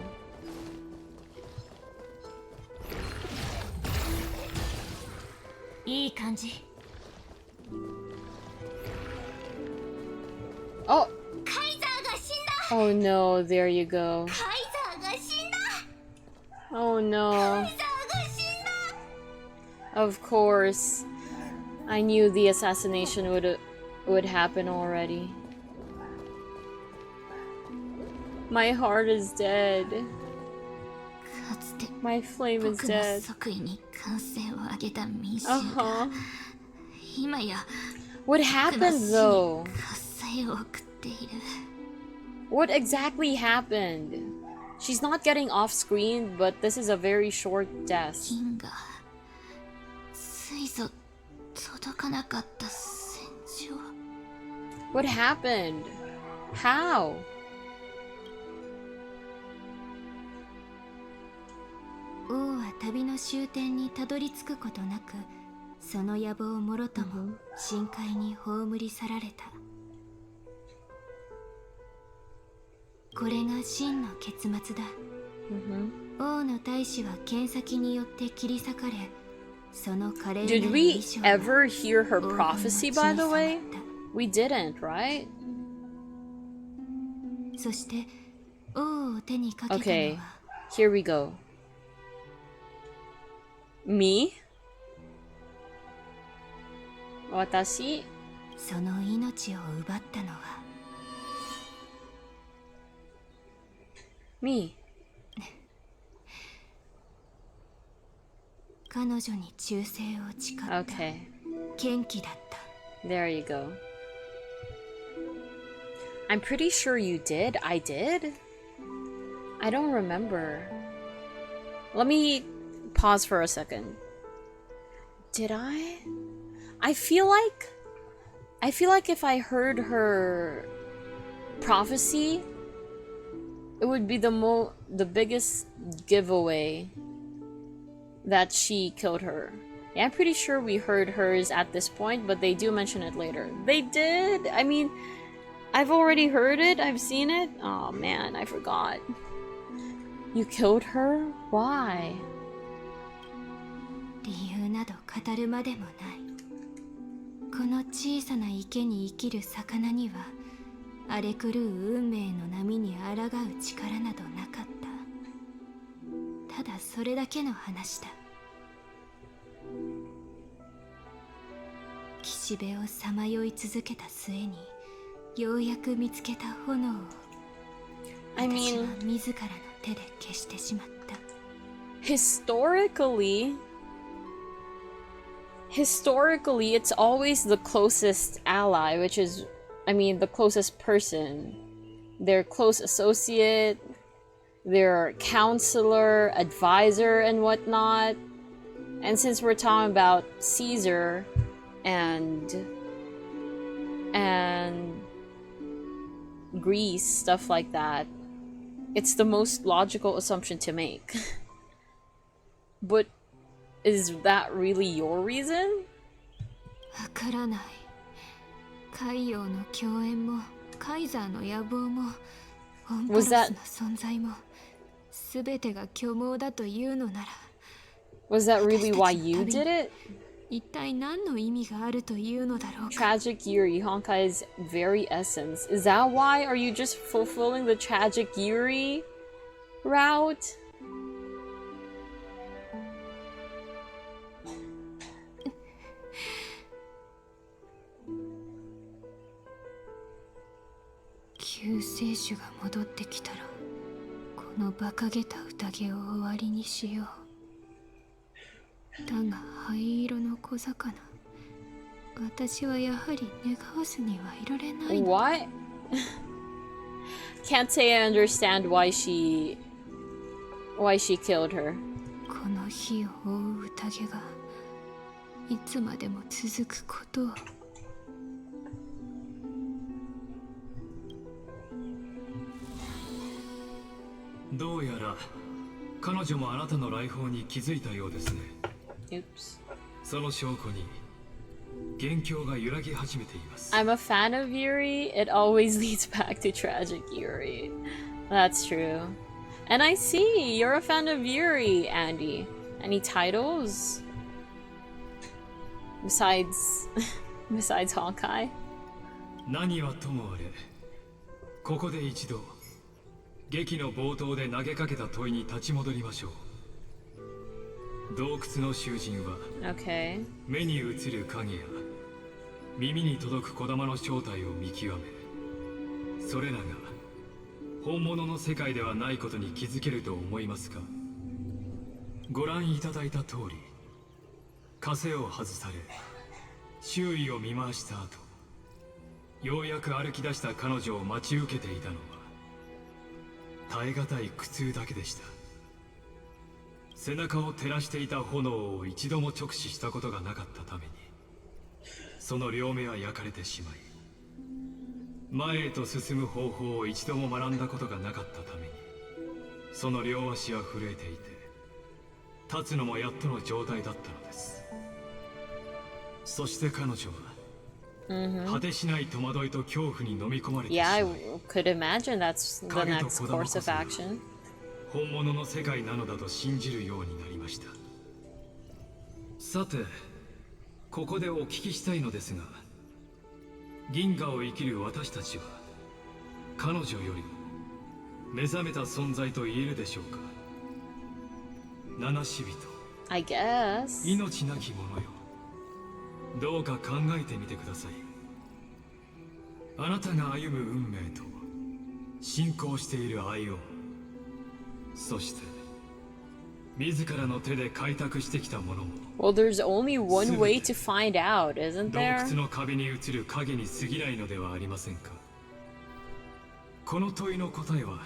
Oh! カイザーが死んだ Oh no, there you go. カイザーが死んだ Oh no. カイザーが死んだ Of course. I knew the assassination would happen already. My heart is dead. かつて My flame is 僕の dead. 即位に歓声を上げた民衆 Uh-huh. が今や What 僕の happened 死に though? 喝采を送っている What exactly happened? She's not getting off screen, but this is a very short death. 銀がついぞ届かなかった戦場 What happened? How? 王は旅の終点にたどり着くことなく、その野望もろとも深海に葬り去られた。これが真の結末だ。王の大使は剣先によって切り裂かれ、その華麗な Did we 衣装が ever hear her 王軍の prophecy, 血 by に the 染ま way? った。 We didn't, right? そして王を手にかけたの Okay, は here we go. Me? 私? その命を奪ったのは Me. 彼女に忠誠を誓った Okay, 剣気だった。 there you go. I'm pretty sure you did. I did? I don't remember. Let me pause for a second. Did I? I feel like if I heard her prophecy, it would be the biggest giveaway that she killed her. Yeah, I'm pretty sure we heard hers at this point, but they do mention it later. They did? I mean, I've already heard it. I've seen it. Oh man, I forgot. You killed her? Why? 理由など語るまでもない。この小さな池に生きる魚には荒れ狂う運命の波に抗う力などなかった。ただそれだけの話だ。岸辺をさまよい続けた末にようやく見つけた炎を I 私 mean, は自らの手で消してしまった。 historically, it's always the closest ally, which is, I mean, the closest person. Their close associate, their counselor, advisor, and whatnot. And since we're talking about Caesar and Greece, stuff like that, it's the most logical assumption to make. But is that really your reason? わからない。海洋の共演もカイザーの野望もオンパロスの存在も全てが虚妄だというのなら Was that really why you did it? 一体何の意味があるというのだろうか。 Tragic Yuri, Honkai's very essence. Is that why? Are you just fulfilling the Tragic Yuri route?「救世主が戻ってきたらこの馬鹿げた宴を終わりにしよう。だが灰色の小魚、私はやはり願わずにはいられないの。 What? Can't say I understand why she killed her. この火を覆う宴がいつまでも続くことを。どうやら彼女もあなたの来訪に気づいたようですね。 Oops. その証拠に元凶が揺らぎ始めています。 I'm a fan of Yuri. It always leads back to Tragic Yuri. That's true. And I see you're a fan of Yuri, Andy. Any titles? Besides besides Honkai? 何はともあれ、ここで一度劇の冒頭で投げかけた問いに立ち戻りましょう。洞窟の囚人は Okay. 目に映る影や耳に届く小玉の正体を見極め、それらが本物の世界ではないことに気づけると思いますか？ご覧いただいた通り、枷を外され周囲を見回した後、ようやく歩き出した彼女を待ち受けていたのは耐え難い苦痛だけでした。背中を照らしていた炎を一度も直視したことがなかったために、その両目は焼かれてしまい、前へと進む方法を一度も学んだことがなかったために、その両足は震えていて、立つのもやっとの状態だったのです。そして彼女は果てしない戸惑いと恐怖に飲み込まれてしま Yeah, い、 I could imagine that's the next course of action. 本物の世界なのだと信じるようになりました。さて、ここでお聞きしたいのですが、銀河を生きる私たちは彼女より目覚めた存在と言えるでしょうか。七死人、 I guess. 命なき者よ、どうか考えてみてください。あなたが歩む運命と信仰しているアイオン、そして自らの手で開拓してきたものも、 Well, there's only one way to find out, isn't 洞 there? 窟の壁に映る影に過ぎないのではありませんか。この問いの答えは、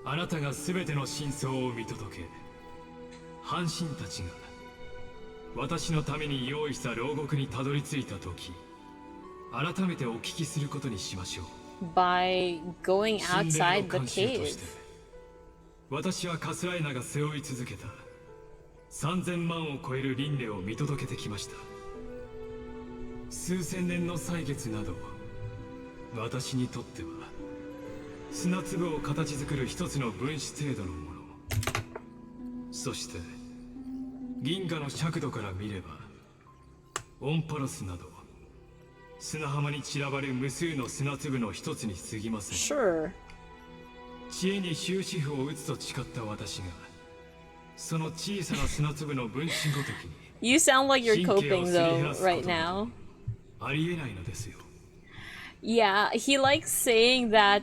あなたが全ての真相を見届け、半神たちが私のために用意した牢獄にたどり着いた時、改めてお聞きすることにしましょう。 By going 神殿 outside の the 慣習と cave. して、私はカスライナが背負い続けた3000万を超える輪廻を見届けてきました。数千年の歳月など、私にとっては砂粒を形作る一つの分子程度のもの。そして銀河の尺度から見れば、オンパロスなど砂浜に散らばる無数の砂粒の一つに過ぎません。 Sure. 知恵に終止符を打つと誓った私が、その小さな砂粒の分子ごときに You sound like you're 神経を coping すり減 though らす right ことな now. どありえないのですよ。 Yeah, he likes saying that,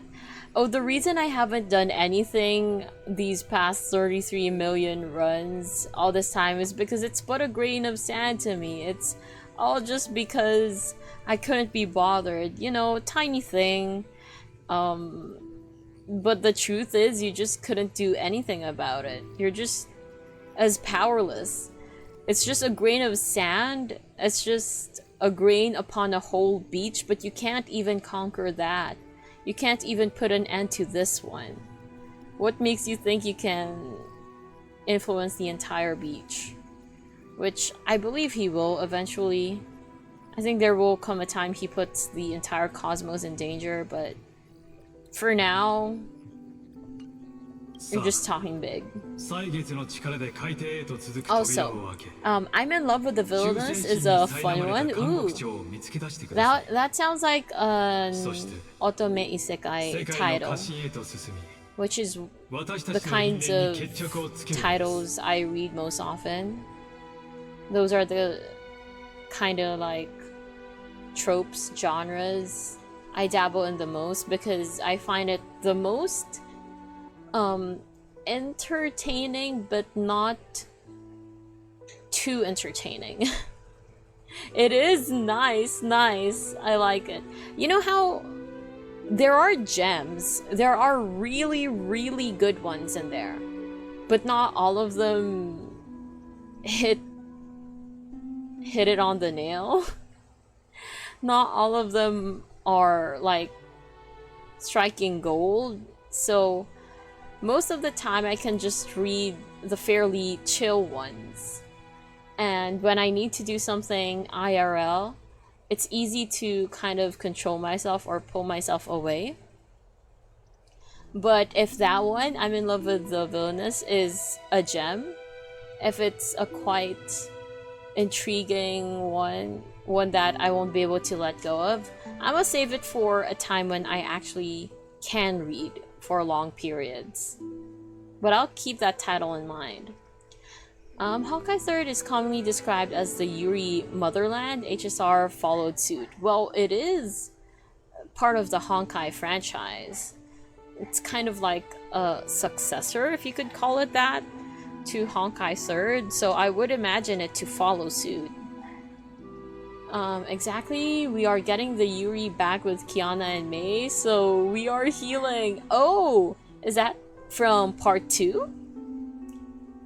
oh, the reason I haven't done anything these past 33 million runs all this time is because it's but a grain of sand to me. It's all just because I couldn't be bothered. You know, tiny thing. But the truth is, you just couldn't do anything about it. You're just as powerless. It's just a grain of sand. It's just a grain upon a whole beach, but you can't even conquer that. You can't even put an end to this one. What makes you think you can influence the entire beach? Which I believe he will eventually. I think there will come a time he puts the entire cosmos in danger, but for now, you're just talking big. 歳月の力で海底へと続く扉を開け、 I'm in love with the 忠誠 villainous 心 is に a 苛 fun まれ one. た監 Ooh, 獄長を見つけ出してください。 that sounds like an そして otome 世 isekai 界の title, 過信へと進み、 which is 私た the ちの因 kinds 縁 of に決着をつけるのです。 titles I read most often. Those are the kind of like tropes, genres I dabble in the most because I find it the most entertaining but not too entertaining. It is nice. I like it. You know how there are gems. There are really good ones in there. But not all of them hit it on the nail. Not all of them are like striking gold. So most of the time I can just read the fairly chill ones. And when I need to do something IRL, it's easy to kind of control myself or pull myself away. But if that one, I'm in love with the villainess, is a gem, if it's a quite intriguing one that I won't be able to let go of, I'm gonna save it for a time when I actually can read for long periods. But I'll keep that title in mind. Honkai Third is commonly described as the Yuri motherland. HSR followed suit. Well, it is part of the Honkai franchise. It's kind of like a successor, if you could call it that, to Honkai Third, so I would imagine it to follow suit. Exactly, we are getting the Yuri back with Kiana and Mei, so we are healing. Oh, is that from part 2?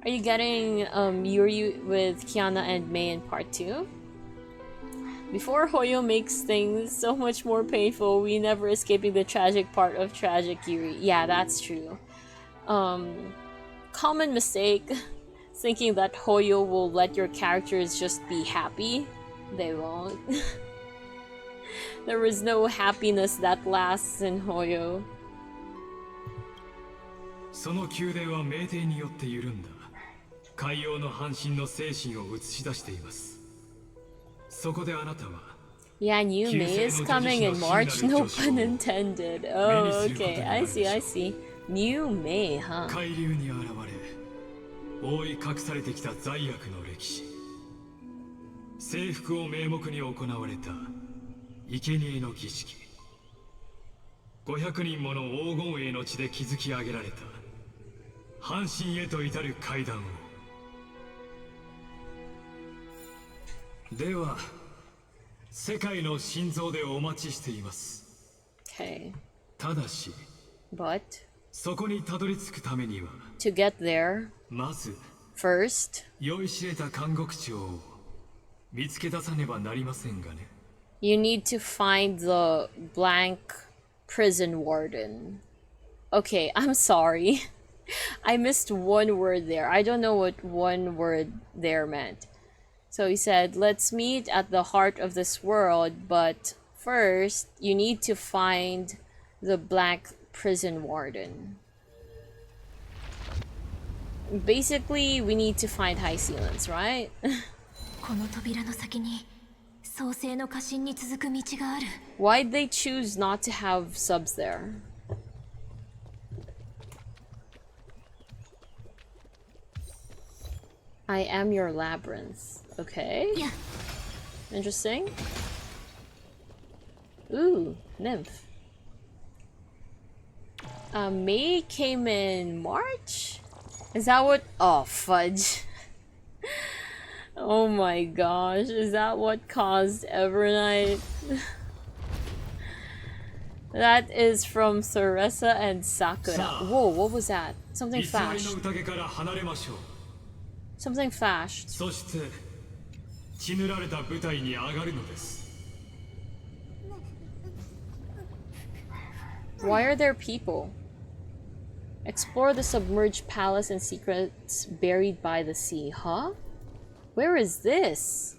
Are you getting Yuri with Kiana and Mei in part 2? Before Hoyo makes things so much more painful, we never escaping the tragic part of tragic Yuri. Yeah, that's true. Common mistake, thinking that Hoyo will let your characters just be happy. They won't. There is no happiness that lasts in Hoyo. その宮殿は命定によって緩んだ海洋の半身の精神を映し出しています。そこであなたは Yeah, New May is coming in March, no pun intended. Oh, okay, I see, I see. New May, huh? 海流に現れ覆い隠されてきた罪悪の歴史、征服を名目に行われた生贄の儀式、500人もの黄金栄の地で築き上げられた半身へと至る階段を。では世界の心臓でお待ちしています。 Okay. ただし But そこにたどり着くためには to get there, まず first, 酔いしれた監獄長を見つけ出さねばなりませんがね。 you need to find the blank prison warden. Okay, I'm sorry. I missed one word there. I don't know what one word there meant. So he said, let's meet at the heart of this world, but first, you need to find the blank prison warden. Basically, we need to find High Sealants, right? この扉の先に創世の家臣に続く道がある。 Why'd they choose not to have subs there? I am your labyrinth. Okay. Yeah. Interesting. Ooh, nymph. May came in March? Is that what? Oh, fudge. Oh my gosh, is that what caused Evernight? That is from Theresa and Sakura. Whoa, what was that? Something 偽りの flashed. 宴から離れましょう。 Something flashed. そして血塗られた舞台に上がるのです。 Why are there people? Explore the submerged palace and secrets buried by the sea. Huh? Where is this?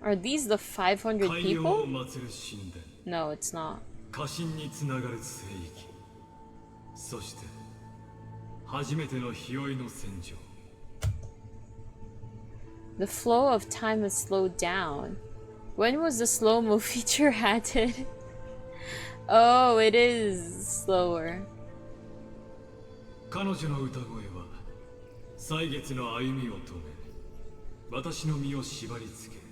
Are these the 500海洋を people? 祀る神殿、 No, it's not. 家臣につながる聖域、そして初めての日酔いの戦場。 The flow of time has slowed down. When was the slow-mo feature added? Oh, it is slower. 彼女の歌声は歳月の歩みを止め、私の身を縛り付け、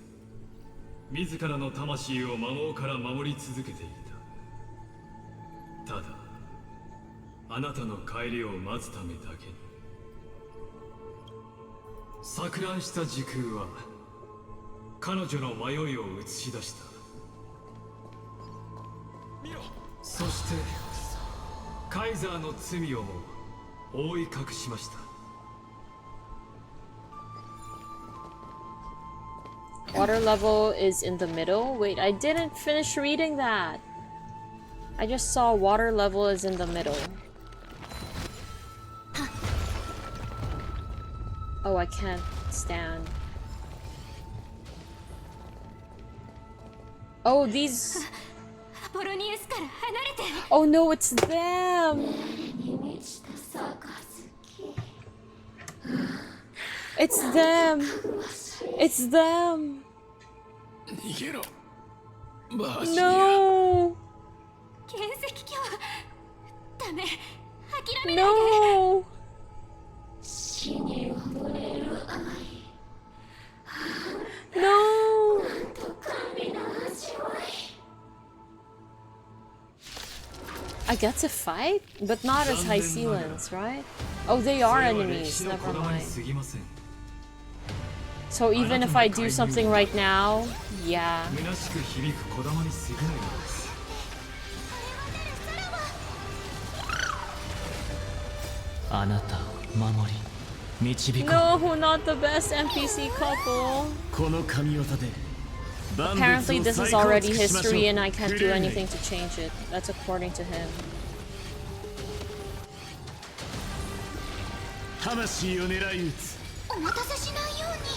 自らの魂を魔王から守り続けていた。ただあなたの帰りを待つためだけに。錯乱した時空は彼女の迷いを映し出した。そしてカイザーの罪をも覆い隠しました。 Water level is in the middle. Wait, I didn't finish reading that. I just saw water level is in the middle. Oh, I can't stand. Oh, these... アポロニウスから離れて。 Oh no, it's them! It's them! It's them! 逃げろバージニア No! 原石鏡。ダメ。諦めないで。 No! No! I get to fight? But not as High Sealants, right? Oh, they are それは歴 enemies, 史の never こだわり mind. すぎません。 So even if I do something right now, yeah. 虚しく響くこだわりすぎないのです。あなたを守り導こう。 No, not the best NPC couple. この神業で万物を Apparently this is 再構 already 築しましょう。 history and I can't do クルーネ anything to change it. That's according to him. 魂を狙い撃つ。お待たせしないように。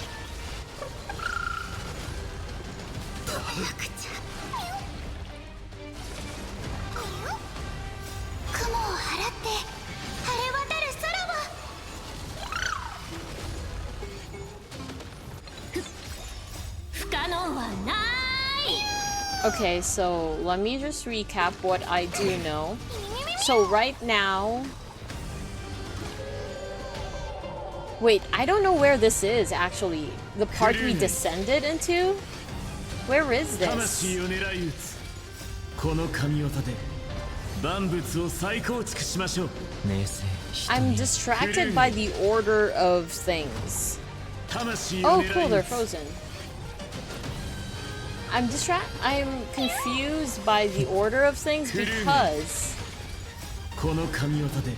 早くちゃ。雲を払って晴れ渡る空は。不可能はない。 Okay, so let me just recap what I do know. So right now... Wait, I don't know where this is actually. The part we descended into? Where is this? 魂を狙い撃つ。この神業で万物を再構築しましょう。名声人 I'm に distracted by the order of things. 魂を Oh, 狙 cool, い they're 撃つ。 frozen. I'm confused by the order of things because この神業で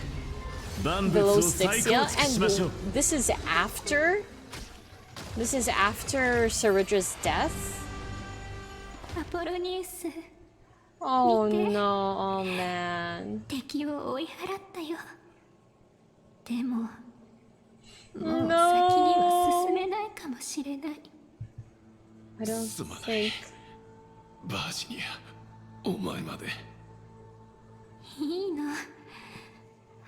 万物 below を再構 Styxia 築しましょう。 and this is after Seridra's death? アポロニウス。 Oh no, oh man. 敵を追い払ったよ。でももう先に No. は進めないかもしれない。 I don't すまない think バージニアお前までいいの。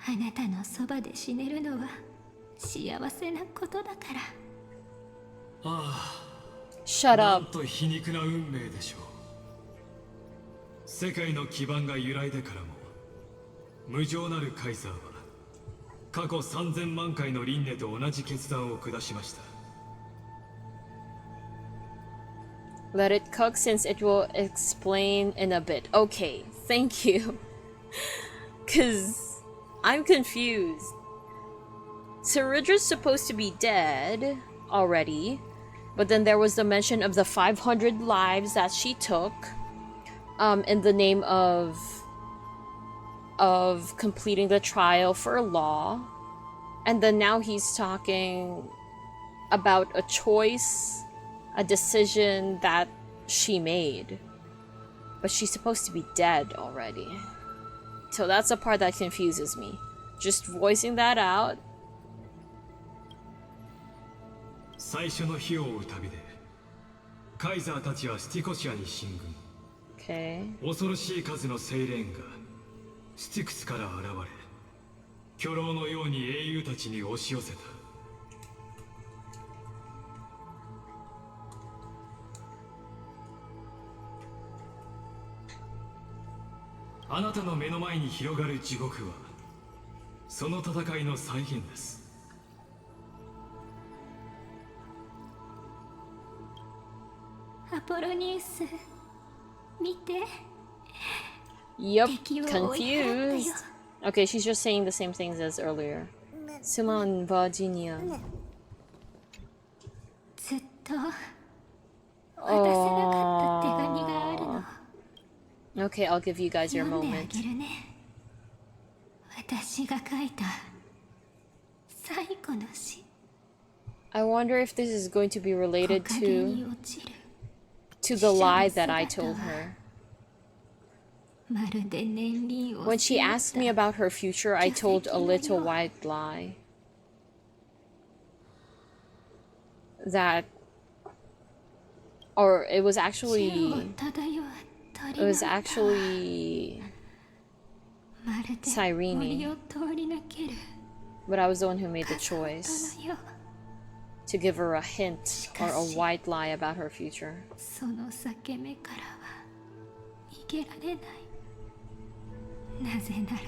あなたのそばで死ねるのは幸せなことだから。Shut なん up. と皮肉な運命でしょう。世界の基盤が揺らいでからも無情なるカイザーは過去3000万回の輪廻と同じ決断を下しました。 Let it cook since it will explain in a bit. Okay, thank you. Cause I'm confused. Seridra's supposed to be dead already, but then there was the mention of the 500 lives that she took in the name of completing the trial for law. And then now he's talking about a choice, a decision that she made. But she's supposed to be dead already. So that's the part that confuses me. Just voicing that out. 最初の火を追う旅でカイザーたちはスティコシアに進軍。 Okay. 恐ろしい数の精霊がスティクスから現れ巨狼のように英雄たちに押し寄せた。あなたの目の前に広がる地獄はその戦いの再現です。アポロニウス、見て。 Yup, 敵を追い払ったよ。 confused. Okay, she's just saying the same things as earlier. Simon, Virginia. ずっと渡せなかった手紙があるの。 Okay, I'll give you guys your 読んであ moment. げるね。私が書いた最後の詩。 I wonder if this is going to be related 木陰に to 落ちる。 the lie that I told her. まるで年輪を When she 背負った asked me about her future, I told a little white lie. That, or it was 宙を actually 漂う It was actually まるで Cyrene. 森を通り抜ける But I was the one who made the choice 音のよう to give her a hint or a white lie about her future. その裂け目からは逃げられない。なぜなら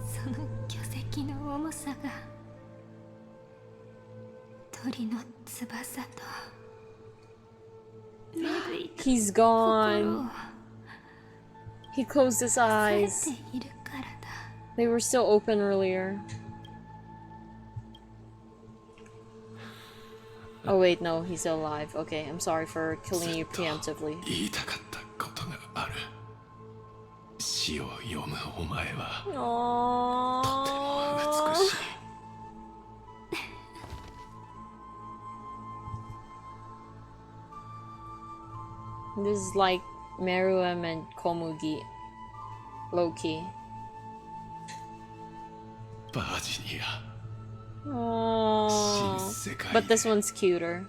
その巨石の重さが鳥の翼と芽吹いた He's 心 gone. を He closed his され eyes. ているからだ。 They were still open earlier. Oh wait, no, he's still alive. Okay, I'm sorry for killing you preemptively. 言いたかったことがある。詩を読むお前は美 Aww. しい。 This is like Meruem and Komugi. Low-key. バージニア。 Aww. 新世界 But this one's cuter.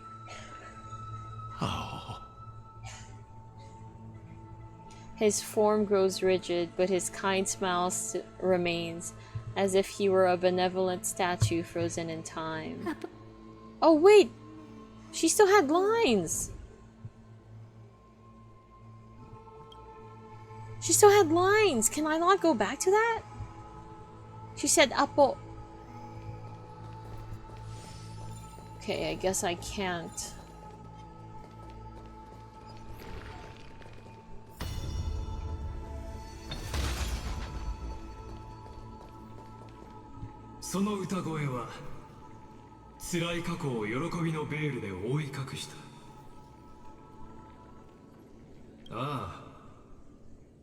青。 His form grows rigid, but his kind smile remains, as if he were a benevolent statue frozen in time. Oh wait! She still had lines! She still had lines! Can I not go back to that? She said apple. Okay, I guess I can't. So の歌声は辛い過去を喜びのベールで覆い隠した。ああ、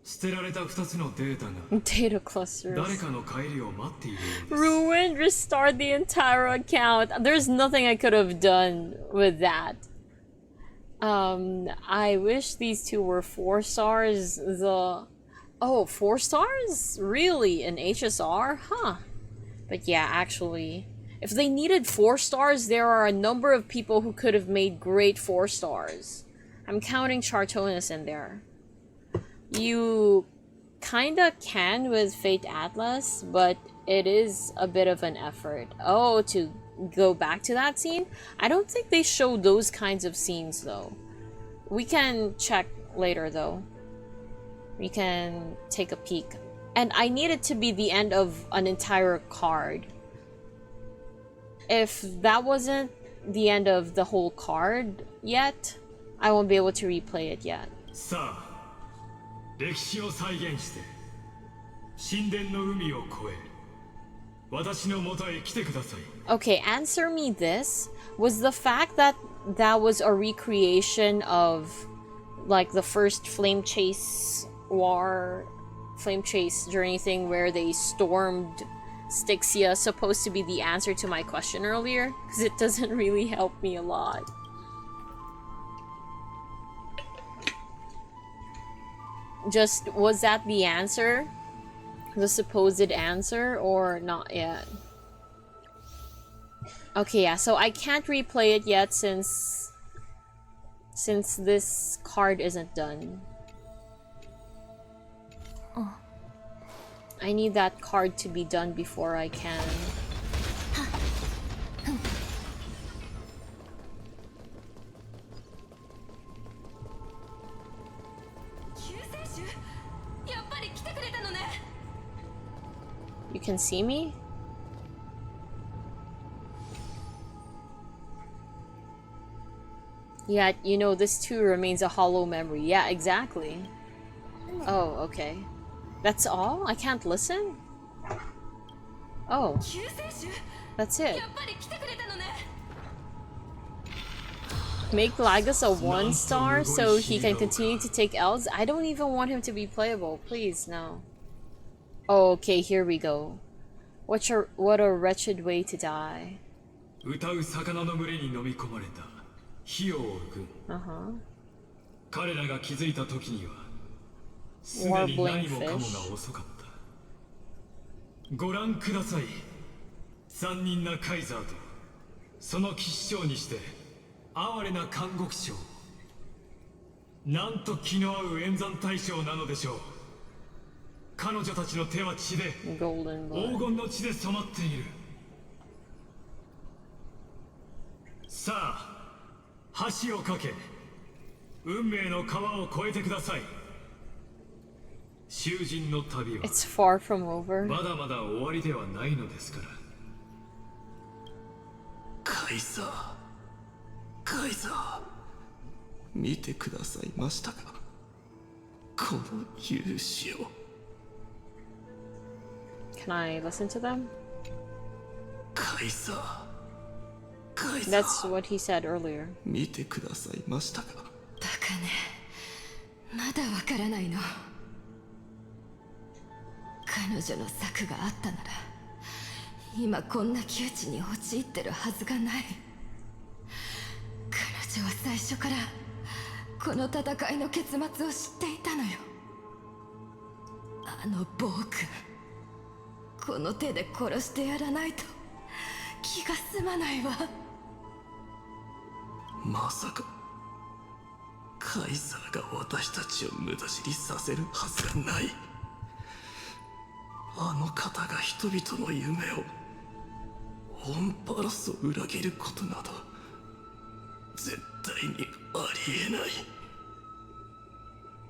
捨てられた2つのデータが Data clusters. 誰かの帰りを待っているようです。 Ruined, restart the entire account. There's nothing I could have done with that. I wish these two were 4 stars. Oh, 4 stars? Really? In HSR? Huh. But yeah, actually, if they needed 4 stars, there are a number of people who could have made great 4 stars. I'm counting Chartonis in there. You kinda can with Fate Atlas, but it is a bit of an effort. Oh, to go back to that scene? I don't think they show those kinds of scenes though. We can check later though. We can take a peek. And I need it to be the end of an entire card. If that wasn't the end of the whole card yet, I won't be able to replay it yet. さあ、歴史を再現して神殿の海を越え私の元へ来てください。 Okay, answer me this. Was the fact that that was a recreation of like the first Flame Chase journey thing where they stormed Styxia supposed to be the answer to my question earlier? Because it doesn't really help me a lot. Just, was that the answer? The supposed answer, or not yet? Okay, yeah, so I can't replay it yet since this card isn't done. I need that card to be done before I can. You can see me? Yeah, you know, this too remains a hollow memory. Yeah, exactly. Oh, okay. That's all? I can't listen? Oh. That's it. Make Lagus a 1-star so he can continue to take L's? I don't even want him to be playable. Please, no. Oh, okay, here we go. What a wretched way to die. 歌う魚の群れに飲み込まれた火を追う軍。彼らが気づいた時にはすでに何もかもが遅かった。ご覧ください。残忍なカイザーとその騎士長にして哀れな監獄長。なんと気の合う演算対象なのでしょう。彼女たちの手は血で、 Golden 黄 blood. 金の血で染まっている。さあ、橋を架け、運命の川を越えてください。囚人の旅は It's far from over. まだまだ終わりではないのですから。カイザー、カイザー、見てくださいましたか、この勇姿を。 Can I listen to them? カイザー、カイザ That's ー、 what he said earlier. 見てくださいましたか。バカね、まだわからないの。彼女の策があったなら今こんな窮地に陥ってるはずがない。彼女は最初からこの戦いの結末を知っていたのよ。あの暴君、この手で殺してやらないと気が済まないわ。まさかカイザーが私たちを無駄死にさせるはずがない。あの方が人々の夢を、オンパラスを裏切ることなど絶対にありえない。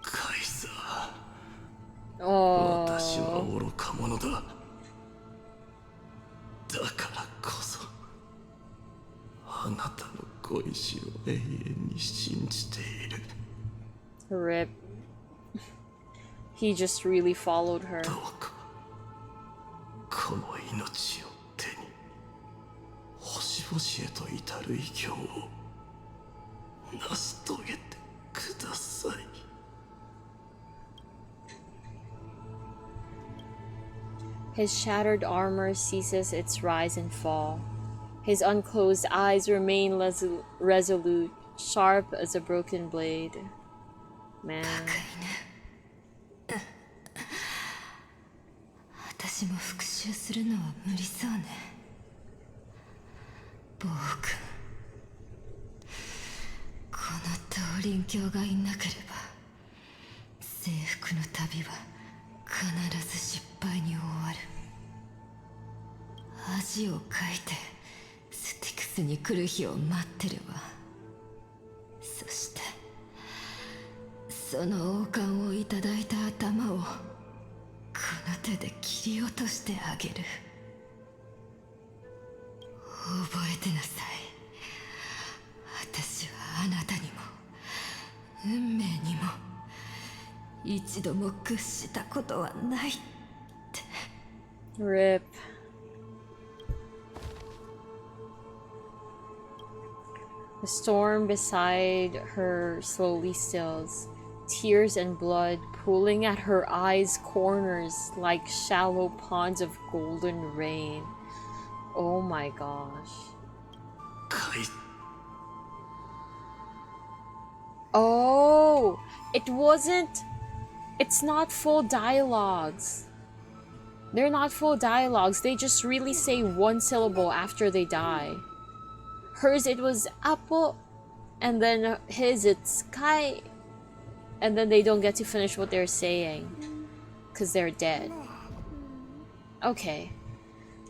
カイザー、 Oh. 私は愚か者だ。だからこそあなたのご意志を永遠に信じている。 Rip. He just really followed her. どうかこの命を手に星々へと至る偉業を成し遂げてください。 His shattered armor ceases its rise and fall. His unclosed eyes remain resolute, sharp as a broken blade. Man. 私も復讐するのは無理そうね。暴君、この東林教がいなければ征服の旅は必ず失敗に終わる。恥をかいてスティクスに来る日を待ってるわ。そしてその王冠をいただいた頭をこの手で切り落としてあげる。覚えてなさい。私はあなたにも運命にも一度も屈したことはないって。 Rip. The storm beside her slowly stills, tears and blood pooling at her eyes' corners like shallow ponds of golden rain. Oh my gosh. カイ Oh, it wasn't. It's not full dialogues. They're not full dialogues. They just really say one syllable after they die. Hers, it was apple, and then his, it's kai, and then they don't get to finish what they're saying because they're dead. Okay.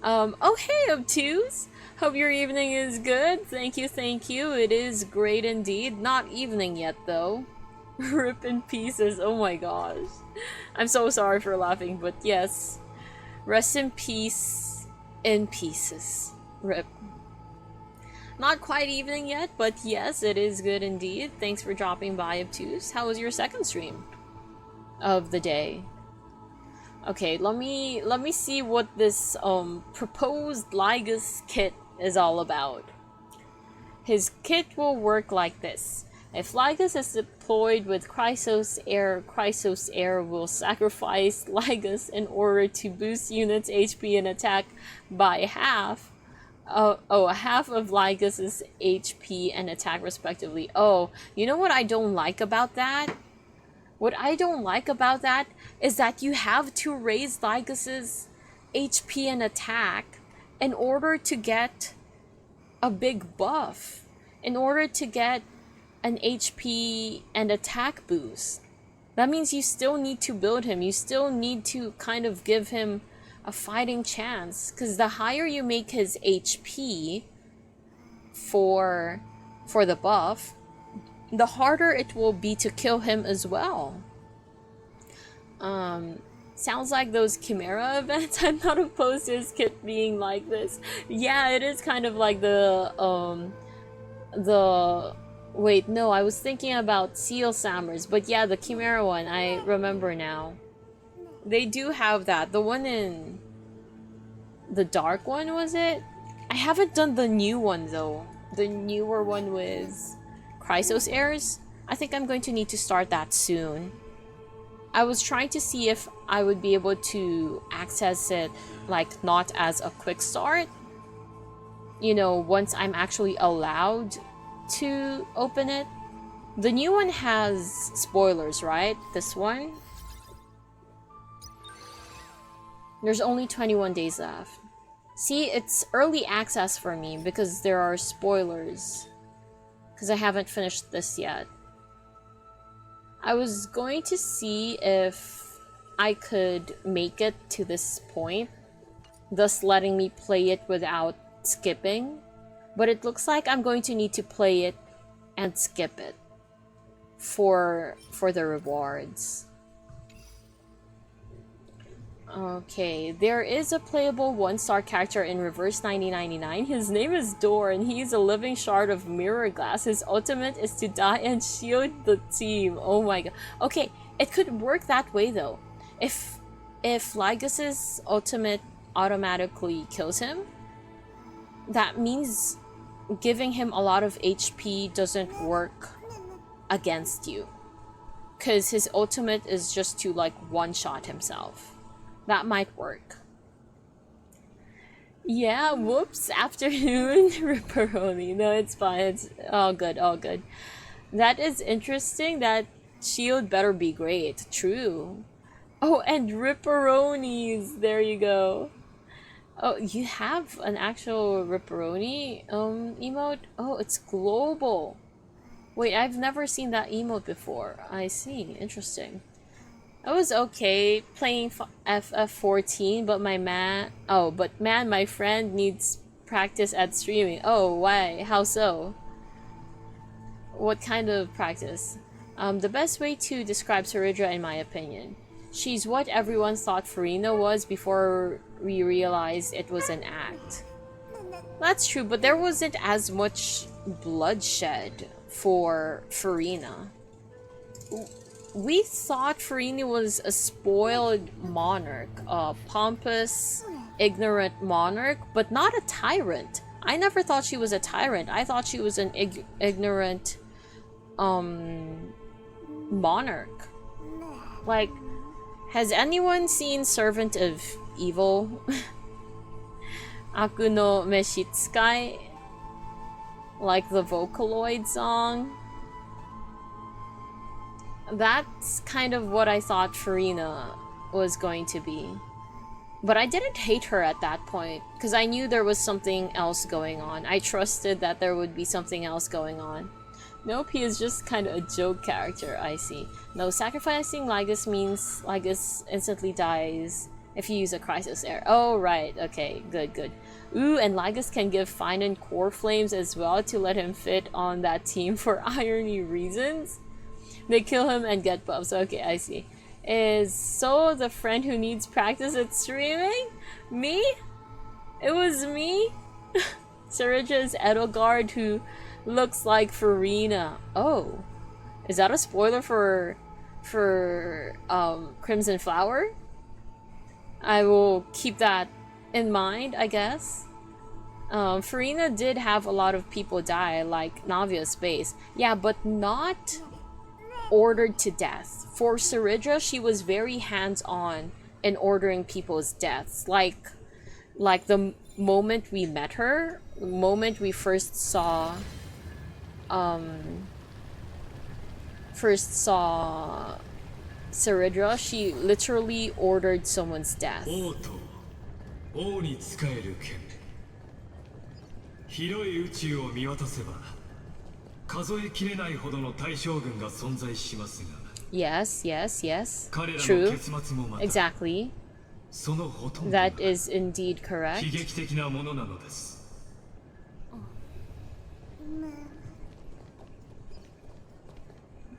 Oh hey, Obtuse! Hope your evening is good. Thank you, thank you. It is great indeed. Not evening yet, though. Rip in pieces. Oh my gosh. I'm so sorry for laughing, but yes. Rest in peace in pieces. Rip. Not quite evening yet, but yes, it is good indeed. Thanks for dropping by, Obtuse. How was your second stream of the day? Okay, let me see what this proposed Lygus kit is all about. His kit will work like this. If Lygus is deployed with Chrysos Air will sacrifice Lygus in order to boost units' HP and attack by half. Half of Lygus's HP and attack respectively. Oh, you know what I don't like about that? What I don't like about that is that you have to raise Lygus's HP and attack in order to get a big buff. In order to get an HP and attack boost. That means you still need to build him. You still need to kind of give him a fighting chance. Because the higher you make his HP for the buff, the harder it will be to kill him as well. Sounds like those Chimera events. I'm not opposed to his kit being like this. Yeah, it is kind of like the wait, no, I was thinking about Seal Sammers, but yeah, the Chimera one, I remember now. They do have that. The one in the dark one, was it? I haven't done the new one though. The newer one with Chrysos Heirs. I think I'm going to need to start that soon. I was trying to see if I would be able to access it, like, not as a quick start. You know, once I'm actually allowed to open it. The new one has spoilers, right? This one? There's only 21 days left. See, it's early access for me because there are spoilers. Because I haven't finished this yet. I was going to see if I could make it to this point, thus letting me play it without skipping. But it looks like I'm going to need to play it and skip it for the rewards. Okay, there is a playable 1-star character in Reverse 9099. His name is Dor, and he's a living shard of mirror glass. His ultimate is to die and shield the team. Oh my god. Okay, it could work that way though. If Lygas's ultimate automatically kills him, that means giving him a lot of HP doesn't work against you. Because his ultimate is just to, like, one-shot himself. That might work. Yeah, whoops, afternoon, Ripperoni. No, it's fine. It's all good, all good. That is interesting. That shield better be great. True. Oh, and Ripperonis. There you go. Oh, you have an actual Ripperoni emote? Oh, it's global. Wait, I've never seen that emote before. I see. Interesting. I was okay playing FF14, but my friend needs practice at streaming. Oh, why? How so? What kind of practice? The best way to describe Saridra, in my opinion. She's what everyone thought Furina was before we realized it was an act. That's true, but there wasn't as much bloodshed for Furina. We thought Furina was a spoiled monarch, a pompous, ignorant monarch, but not a tyrant. I never thought she was a tyrant. I thought she was an ignorant monarch. Like, has anyone seen Servant of Evil? Aku no Meshitsukai? Like the Vocaloid song? That's kind of what I thought Furina was going to be. But I didn't hate her at that point, because I knew there was something else going on. I trusted that there would be something else going on. Nope, he is just kind of a joke character, I see. No, sacrificing Lygas means Lygas instantly dies if you use a Chrysos Heir. Oh, right, okay, good, good. Ooh, and Lygas can give Finan core flames as well to let him fit on that team for irony reasons. They kill him and get buffs. Okay, I see. Is So the friend who needs practice at streaming? Me? It was me? Saridja's Edelgard who looks like Furina. Oh. Is that a spoiler for Crimson Flower? I will keep that in mind, I guess. Furina did have a lot of people die, like Navia's base. Yeah, but not ordered to death. For Saridja, she was very hands-on in ordering people's deaths. Like the moment we met her, the moment we first saw Saridja, she literally ordered someone's death. 王に仕える剣広い宇宙を見渡せば数えきれないほどの大将軍が存在しますが、 Yes, yes, yes. 彼らの True. 結末もまた Exactly. そのほとんどが That is indeed 悲 correct. 劇的なものなのです。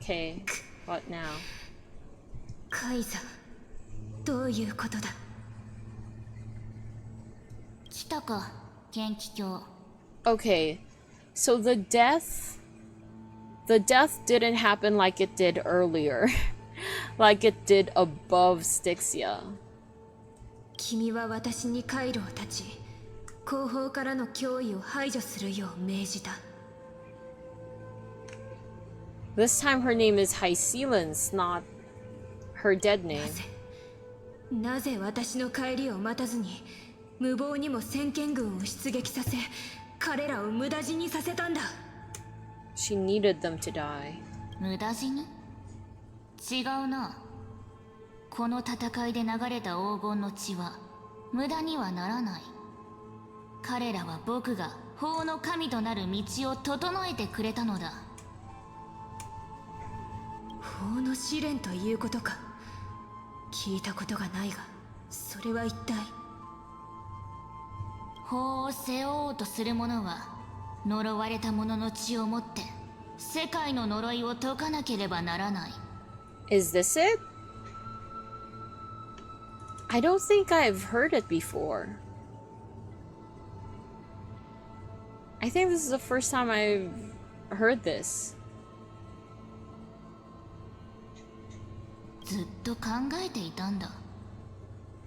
Okay, what now? カイザ、どういうことだ。来たか元気鏡。 Okay, so the death didn't happen like it did earlier. Like it did above Styxia. 君は私に回路を断ち、後方からの脅威を排除するよう命じた。 This time her name is Hycelens, not her dead name. なぜ私の帰りを待たずに無謀にも先見軍を出撃させ、彼らを無駄死にさせたんだ。 She needed them to die. 無駄死に？違うな。この戦いで流れた黄金の血は無駄にはならない。彼らは僕が法の神となる道を整えてくれたのだ。法の試練ということか。聞いたことがないが、それは一体。法を背負おうとする者は呪われた者の血をもって世界の呪いを解かなければならない。 Is this it? I don't think I've heard it before. I think this is the first time I've heard this. ずっと考えていたんだ。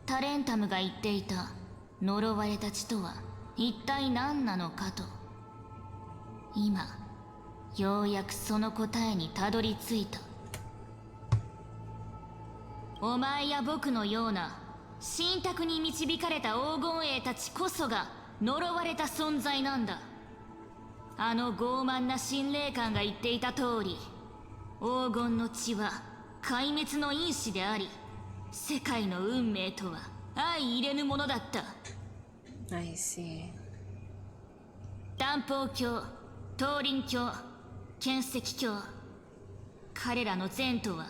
タレンタムが言っていた呪われた血とは一体何なのかと。今ようやくその答えにたどり着いた。お前や僕のような神託に導かれた黄金衛たちこそが呪われた存在なんだ。あの傲慢な神霊官が言っていた通り、黄金の血は壊滅の因子であり、世界の運命とは相入れぬものだった。 I see. 断法教、東林教、剣石教、彼らの前途は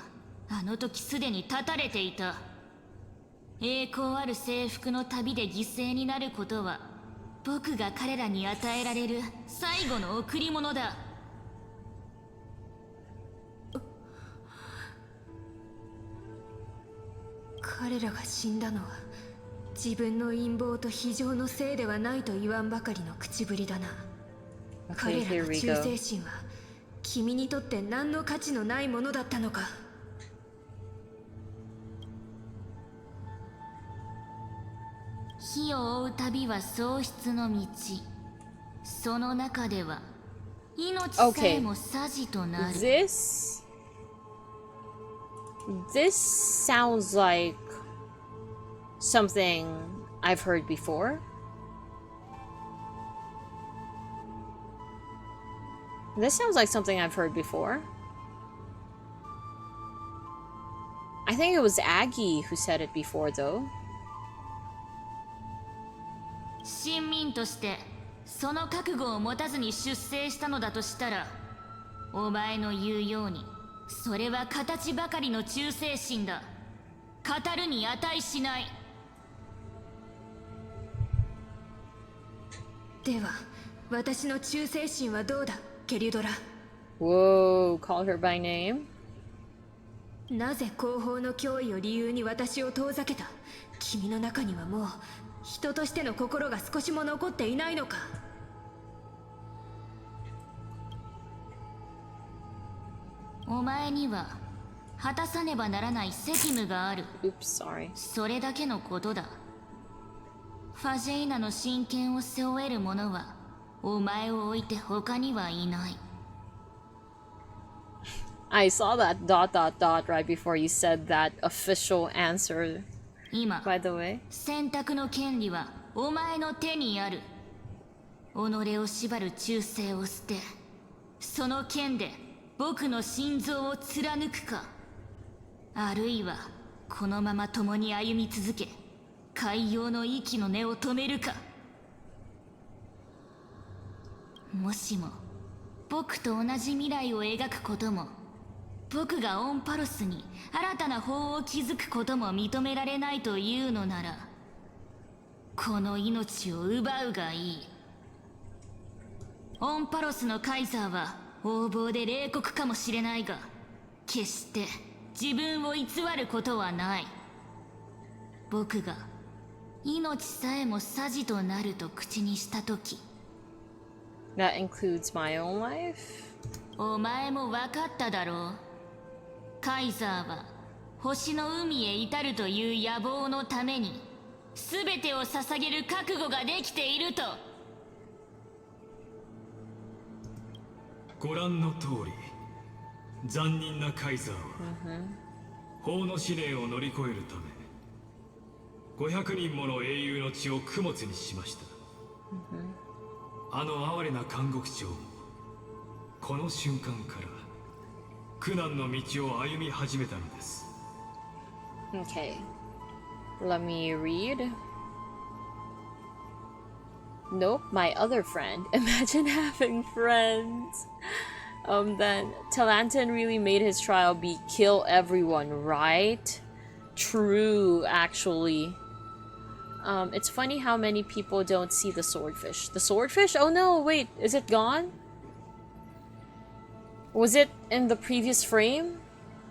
あの時すでに断たれていた。栄光ある征服の旅で犠牲になることは僕が彼らに与えられる最後の贈り物だ。彼らが死んだのは自分の陰謀と非情のせいではないと言わんばかりの口ぶりだな。 Okay, 彼ら here の we 忠 go. 誠心は君にとって何の価値のないものだったのか。火を追う旅は喪失の道。その中では命さえも匙となる。This sounds like something I've heard before. This sounds like something I've heard before. I think it was Aggie who said it before, though. 臣民としてその覚悟を持たずに出征したのだとしたら、お前の言うようにそれは形ばかりの忠誠心だ。語るに値しない。では私の忠誠心はどうだ、ケリュドラ。 Whoa, call her by name? なぜ後方の脅威を理由に私を遠ざけた。君の中にはもう人としての心が少しも残っていないのか。お前には果たさねばならない責務がある。 Oops, sorry. それだけのことだ。ファジェイナの親権を背負える者はお前を置いて他にはいない。 I saw that ... right before you said that official answer, 今 by the way. 選択の権利はお前の手にある。己を縛る忠誠を捨て、その剣で僕の心臓を貫くか、あるいはこのまま共に歩み続け海洋の息の根を止めるか。もしも僕と同じ未来を描くことも、僕がオンパロスに新たな法を築くことも認められないというのなら、この命を奪うがいい。オンパロスのカイザーは横暴で冷酷かもしれないが、決して自分を偽ることはない。僕が命さえも匙となると口にしたとき、 That includes my own life? お前も分かっただろう。カイザーは星の海へ至るという野望のために全てを捧げる覚悟ができていると。ご覧の通り、残忍なカイザーは法の試練を乗り越えるため500人もの英雄の血を供物にしました。あの哀れな監獄長もこの瞬間から苦難の道を歩み始めたのです。 Okay. Let me read. Nope, my other friend. Imagine having friends. Then Talantin really made his trial be kill everyone, right? True, actually. It's funny how many people don't see the swordfish. The swordfish? Oh no, wait, is it gone? Was it in the previous frame?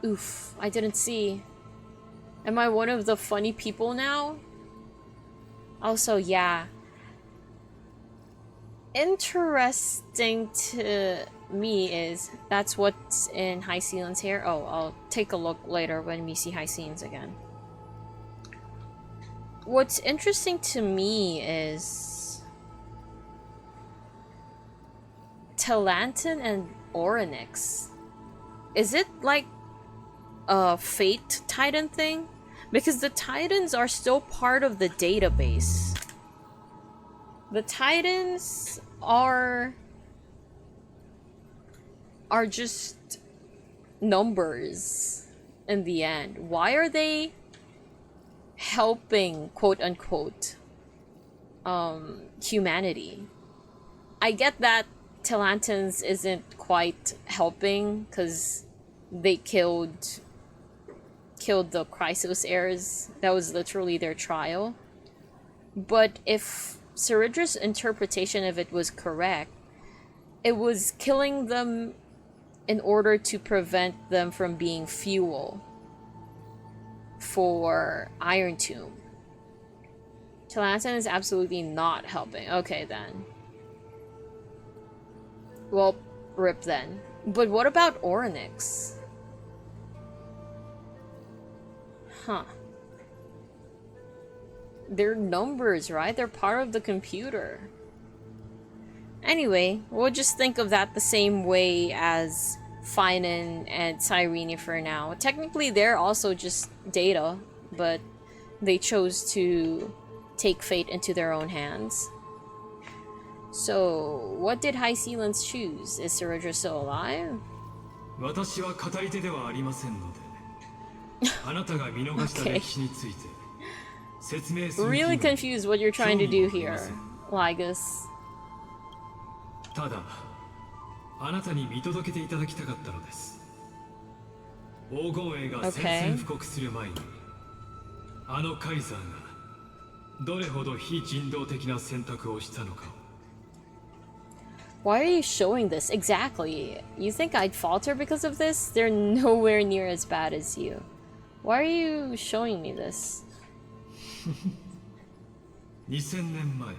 Oof, I didn't see. Am I one of the funny people now? Also, yeah. Interesting to me is that's what's in High Sealand's hair. Oh, I'll take a look later when we see High Sealand's again. What's interesting to me is Talantin and Orynyx. Is it like a Fate Titan thing? Because the Titans are still part of the database. The Titans are just numbers in the end. Why are they helping, quote unquote, humanity? I get that Talantans isn't quite helping because they killed the Chrysos heirs. That was literally their trial. But if Ceridra's interpretation of it was correct, it was killing them in order to prevent them from being fuel for Iron Tomb. Talantin is absolutely not helping. Okay, then. Well, rip then. But what about Orynyx? Huh. They're numbers, right? They're part of the computer. Anyway, we'll just think of that the same way as Finan and Cyrene for now. Technically, they're also just data, but they chose to take fate into their own hands. So, what did High Sealands choose? Is Ceridra still alive? 私は語り手ではありませんので、あなたが見逃した歴史について説明する気 Really confused what you're trying to do here, Lygus. ただ、あなたに見届けていただきたかったのです。黄金衛が宣戦布告する前に、あのカイザーがどれほど非人道的な選択をしたのかを。Why are you showing this? Exactly. You think I'd falter because of this? They're nowhere near as bad as you. Why are you showing me this? 2000年前、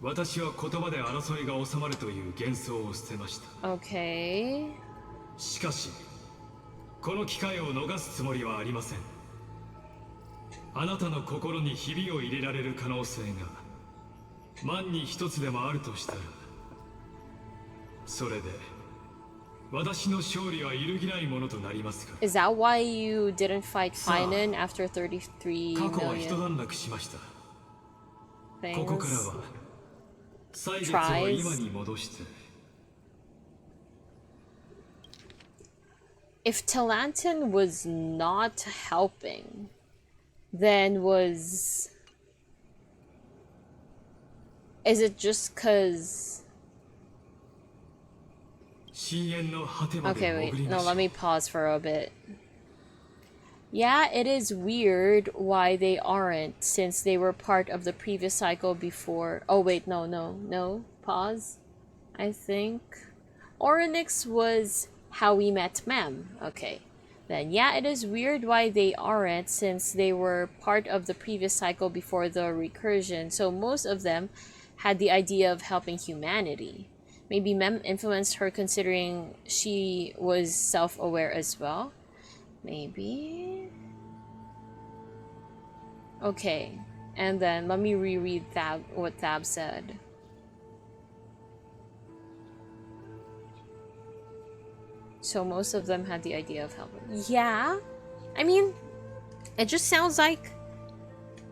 私は言葉で争いが収まるという幻想を捨てました。Okay. しかし、この機会を逃すつもりはありません。あなたの心にひびを入れられる可能性が万に一つでもあるとしたら、それで私の勝利は揺るぎないものとなりますから。Is that why you didn't fight Finan after 33 過去は一 million 段落しました。 things? ここからは歳月を今に戻して。If Talantin was not helping, then is it just 'cause 深淵の果てま Okay, で wait. 潜り No, ましょ let う me pause for a bit. Yeah, it is weird why they aren't, since they were part of the previous cycle before. Oh, wait, no. Pause. I think Orynyx was how we met Mem. Okay. Then, yeah, it is weird why they aren't, since they were part of the previous cycle before the recursion, so most of them had the idea of helping humanity. Maybe Mem influenced her considering she was self-aware as well. Maybe? Okay, and then let me reread what Thab said. So most of them had the idea of helping. Yeah? I mean, it just sounds like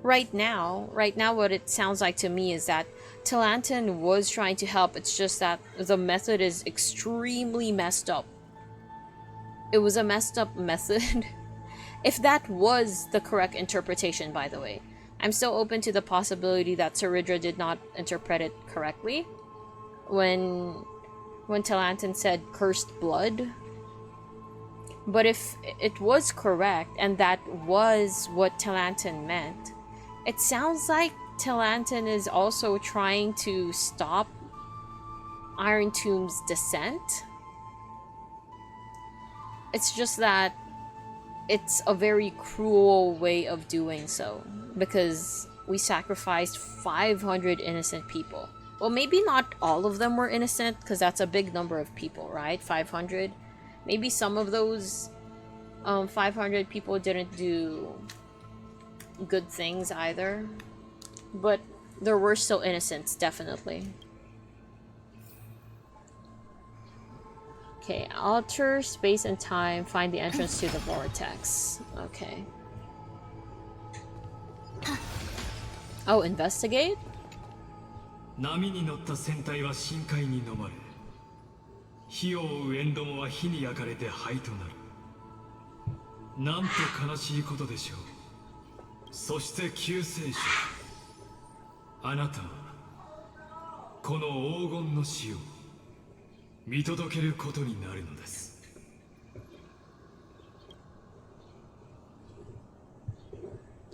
right now what it sounds like to me is that Talantin was trying to help, it's just that the method is extremely messed up. It was a messed up method. If that was the correct interpretation, by the way. I'm still open to the possibility that Saridra did not interpret it correctly. When Talantin said cursed blood. But if it was correct, and that was what Talantin meant, it sounds like Talantin is also trying to stop Iron Tomb's descent. It's just that it's a very cruel way of doing so, because we sacrificed 500 innocent people. Well, maybe not all of them were innocent, because that's a big number of people, right? 500. Maybe some of those 500 people didn't do good things either. But there were still innocents, definitely. Okay, alter space and time, find the entrance to the vortex. Okay. Oh, investigate? 波に乗った船体は深海に飲まれ、火を追うエンドモは火に焼かれて灰となる。なんと悲しいことでしょう。そして救世主、あなたはこの黄金の死を見届けることになるのです。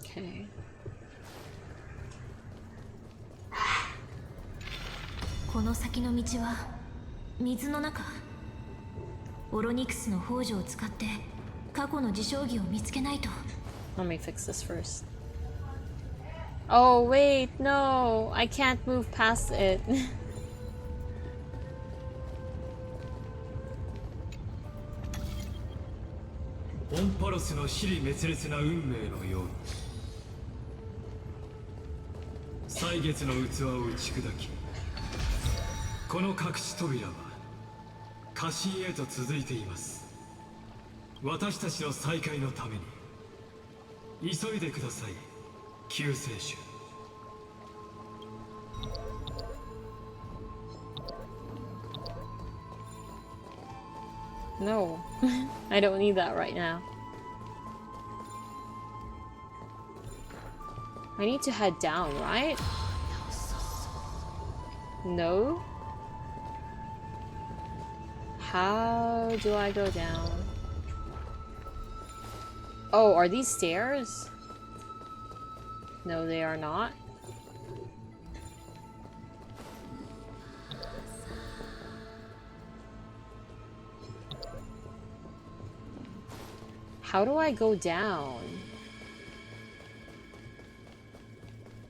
Okay. この先の道は水の中。オロニクスの宝珠を使って過去の自称儀を見つけないと。 Let me fix this first. Oh, wait, no. I can't move past it. オンパロスの支離滅裂な運命のように歳月の器を打ち砕き、この隠し扉は家臣へと続いています。私たちの再会のために急いでください、救世主。 No, I don't need that right now. I need to head down, right? No? How do I go down? Oh, are these stairs? No, they are not. How do I go down?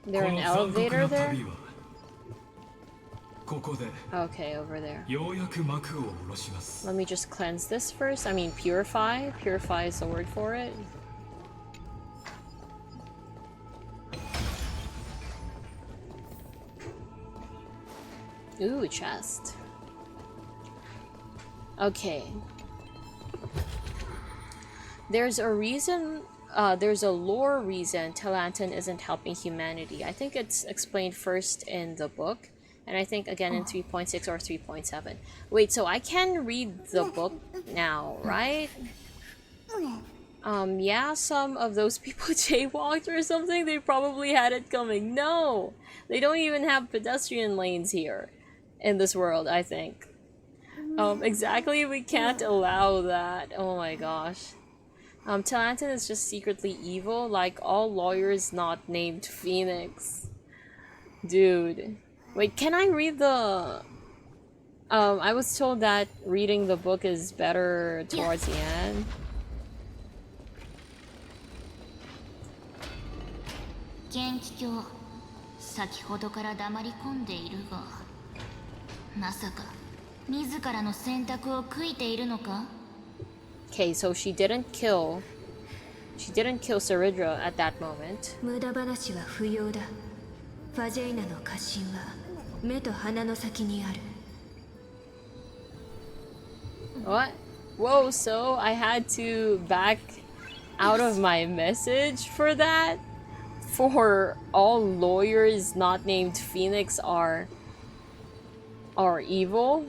There an elevator there? Okay, over there. Let me just cleanse this first. I mean, purify. Purify is the word for it. Ooh, chest. Okay. There's a reason, there's a lore reason Talantin isn't helping humanity. I think it's explained first in the book, and I think again in 3.6 or 3.7. Wait, so I can read the book now, right? Yeah, some of those people jaywalked or something. They probably had it coming. No! They don't even have pedestrian lanes here in this world, I think. Exactly, we can't allow that. Oh my gosh. Talantin is just secretly evil, like all lawyers not named Phoenix. Dude. Wait, can I read the... I was told that reading the book is better towards the end. 元気教、先ほどから黙り込んでいるが、まさか自らの選択を悔いているのか? Okay, so she didn't kill Saridra at that moment. 無駄話は不要だ。ファジェイナの過信は目と鼻の先にある。 What? Whoa, so I had to back out of my message for that? For all lawyers not named Phoenix are evil?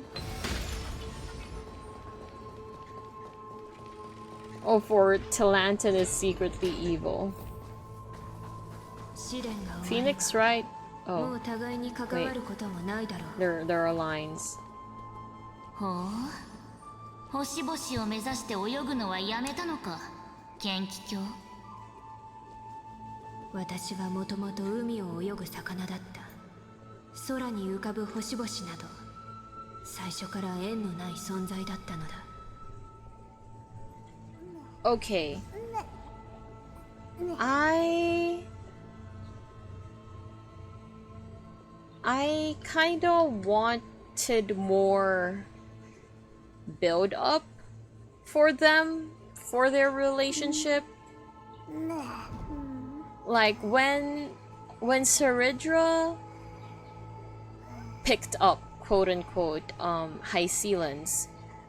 Oh, for Talantin is secretly evil. 試練が終われば Phoenix, right? も Oh, う互いに関わることもないだろう。 there are lines. ほう、星々を目指して泳ぐのはやめたのか、元気教。私はもともと海を泳ぐ魚だった。空に浮かぶ星々など最初から縁のない存在だったのだ。 Okay. I kinda wanted more build up for them, for their relationship. Like when Saridra picked up, quote unquote, High Sealans,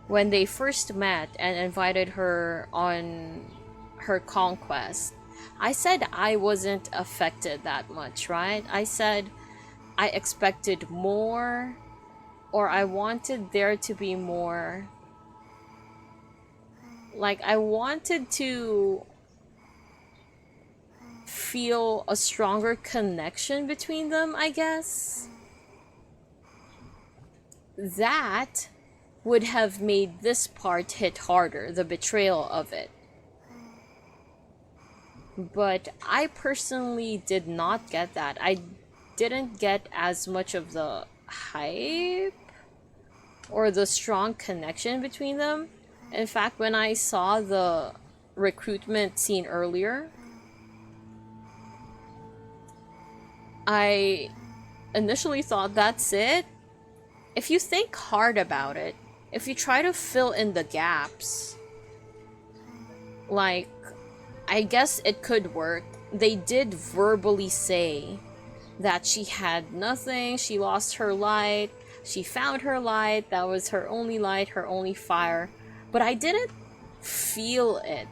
when they first met and invited her on her conquest, I said I wasn't affected that much, right? I said I expected more, or I wanted there to be more. Like, I wanted to feel a stronger connection between them, I guess. That would have made this part hit harder, the betrayal of it. But I personally did not get that. I didn't get as much of the hype or the strong connection between them. In fact, when I saw the recruitment scene earlier, I initially thought that's it. If you think hard about it, if you try to fill in the gaps, like, I guess it could work. They did verbally say that she had nothing, she lost her light, she found her light, that was her only light, her only fire. But I didn't feel it.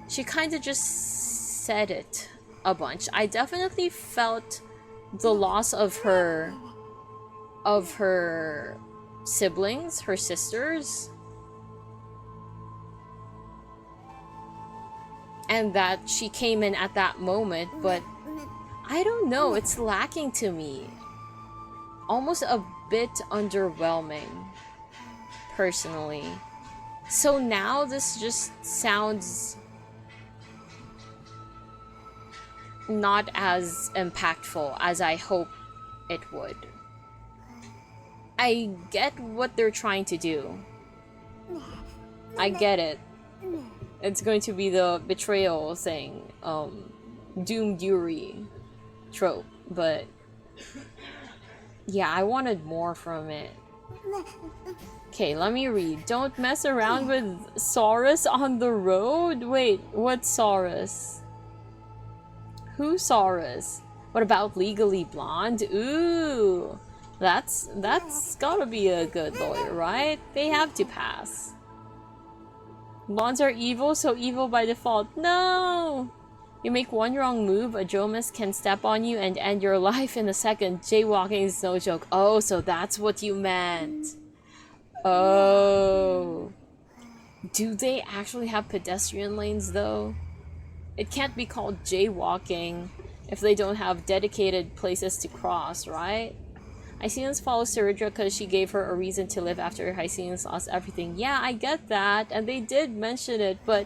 She kind of just said it a bunch. I definitely felt the loss of her siblings, her sisters, and that she came in at that moment, but I don't know, it's lacking to me. Almost a bit underwhelming, personally. So now this just sounds not as impactful as I hope it would. I get what they're trying to do. I get it. It's going to be the betrayal thing, Doom Dury trope, but yeah, I wanted more from it. Okay, let me read. Don't mess around with Saurus on the road? Wait, what's Saurus? Who's Saurus? What about Legally Blonde? Ooh, that's gotta be a good lawyer, right? They have to pass. Blondes are evil, so evil by default. No! You make one wrong move, a Jomas can step on you and end your life in a second. Jaywalking is no joke. Oh, so that's what you meant. Oh. Do they actually have pedestrian lanes, though? It can't be called jaywalking if they don't have dedicated places to cross, right? Hyacinth follows Saridra because she gave her a reason to live after Hyacinth lost everything. Yeah, I get that, and they did mention it, but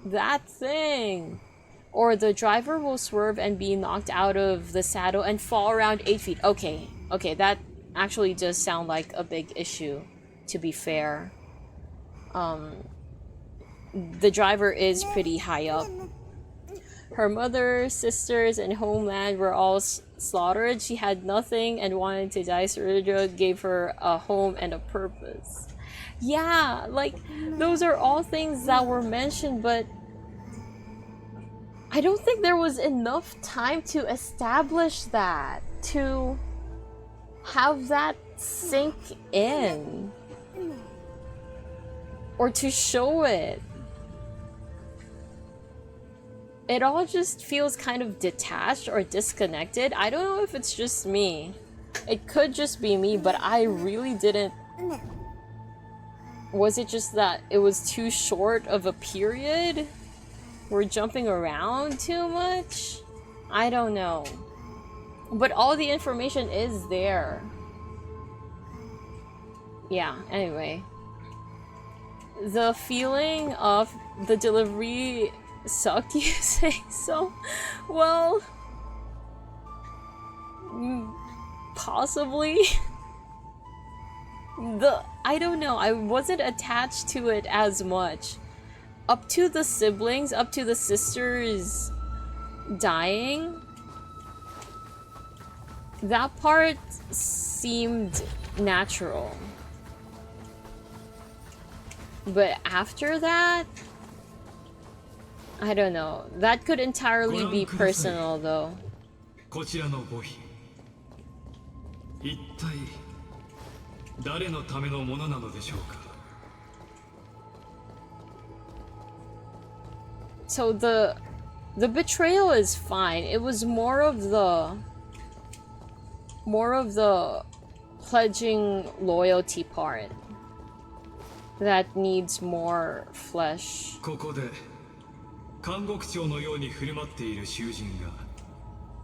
that thing. Or the driver will swerve and be knocked out of the saddle and fall around 8 feet. Okay, that actually does sound like a big issue, to be fair. The driver is pretty high up. Her mother, sisters, and homeland were all slaughtered. She had nothing and wanted to die. Saridra gave her a home and a purpose. Yeah, like, those are all things that were mentioned, but I don't think there was enough time to establish that, to have that sink in, or to show it. It all just feels kind of detached or disconnected. I don't know if it's just me. It could just be me, but I really didn't... Was it just that it was too short of a period? We're jumping around too much? I don't know. But all the information is there. Yeah, anyway. The feeling of the delivery sucked, you say so? Well... possibly? I don't know, I wasn't attached to it as much. Up to the siblings, up to the sisters dying, that part seemed natural. But after that, I don't know. That could entirely be personal though. こちらの墓碑、一体誰のためのものなのでしょうか。 So the betrayal is fine. It was more of the pledging loyalty part that needs more flesh. ここで監獄長のように振る舞っている囚人が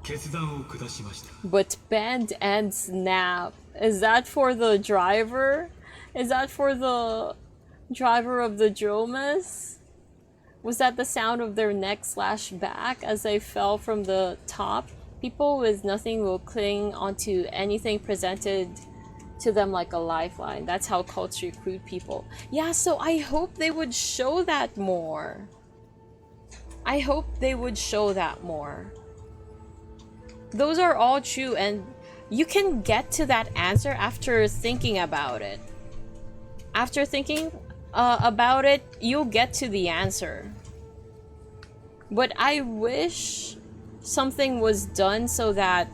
決断を下しました。 But bend and snap. Is that for the driver? Is that for the driver of the Dromas? Was that the sound of their neck slash back as they fell from the top? People with nothing will cling onto anything presented to them like a lifeline. That's how cults recruit people. Yeah, so I hope they would show that more. I hope they would show that more. Those are all true, and you can get to that answer after thinking about it. After thinking about it, you'll get to the answer. But I wish something was done so that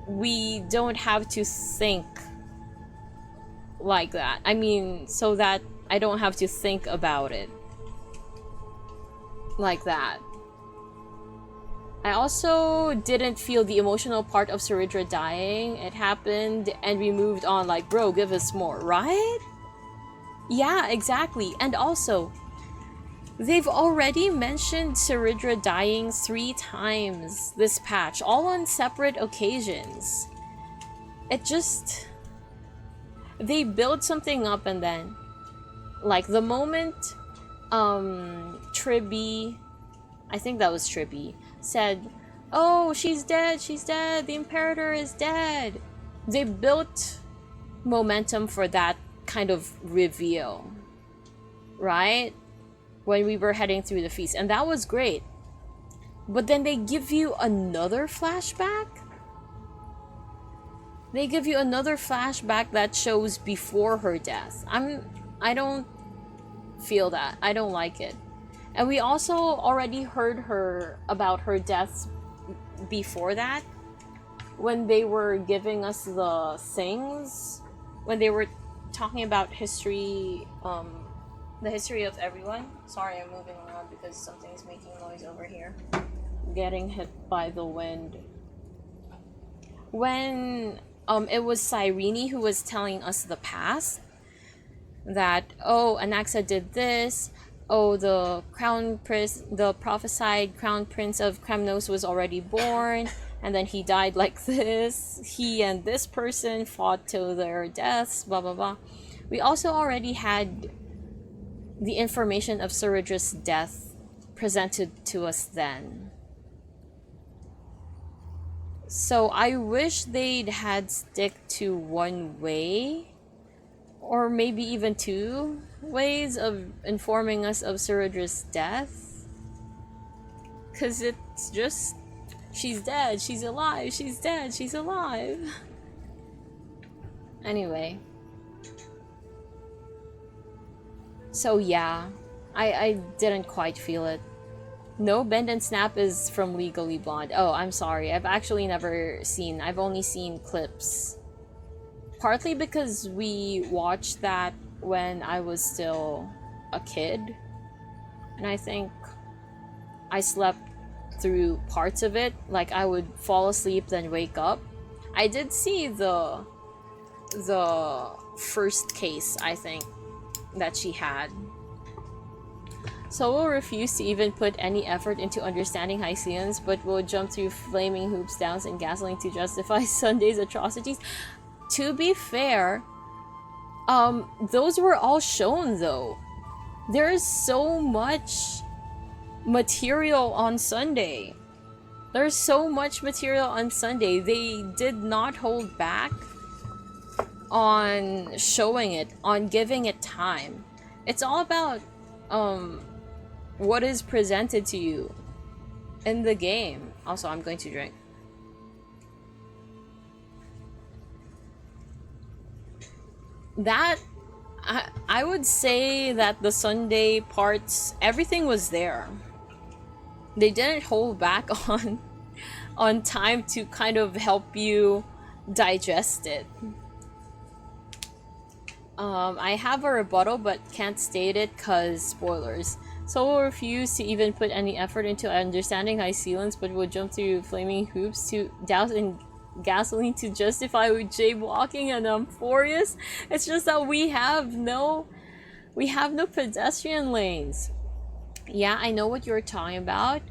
we don't have to think like that. I mean, so that I don't have to think about it like that. I also didn't feel the emotional part of Saridra dying. It happened and we moved on like, bro, give us more, right? Yeah, exactly. And also, they've already mentioned Saridra dying 3 times this patch, all on separate occasions. It just... They build something up and then... Like, the moment Tribby... I think that was Tribby said, oh, she's dead, the Imperator is dead. They built momentum for that kind of reveal, right? When we were heading through the feast, and that was great. But then they give you another flashback? They give you another flashback that shows before her death. I don't feel that. I don't like it. And we also already heard about her deaths before that, when they were giving us the things, when they were talking about history, the history of everyone. Sorry, I'm moving around because something's making noise over here. Getting hit by the wind. When it was Cyrene who was telling us the past, that, oh, Anaxa did this, oh, the crown prince, the prophesied crown prince of Kremnos was already born, and then he died like this. He and this person fought till their deaths, blah blah blah. We also already had the information of Suridra's death presented to us then. So I wish they'd had stick to one way, or maybe even two ways of informing us of Suridra's death. Cause it's just, she's dead, she's alive, she's dead, she's alive. Anyway. So yeah, I didn't quite feel it. No, Bend and Snap is from Legally Blonde. Oh, I'm sorry. I've actually never seen. I've only seen clips. Partly because we watched that when I was still a kid. And I think I slept through parts of it. Like, I would fall asleep, then wake up. I did see the first case, I think, that she had. So will refuse to even put any effort into understanding Hyceans, but will jump through flaming hoops, downs, and gasoline to justify Sunday's atrocities. To be fair, those were all shown though. There's so much material on Sunday. There's so much material on Sunday. They did not hold back on showing it, on giving it time. It's all about what is presented to you in the game. Also, I'm going to drink. That I would say that the Sunday parts, everything was there. They didn't hold back on time to kind of help you digest it. I have a rebuttal but can't state it cause spoilers. So will refuse to even put any effort into understanding Hyceans, but will jump through flaming hoops to douse in gasoline to justify with jaywalking and Amphorius. It's just that we have no pedestrian lanes. Yeah, I know what you're talking about.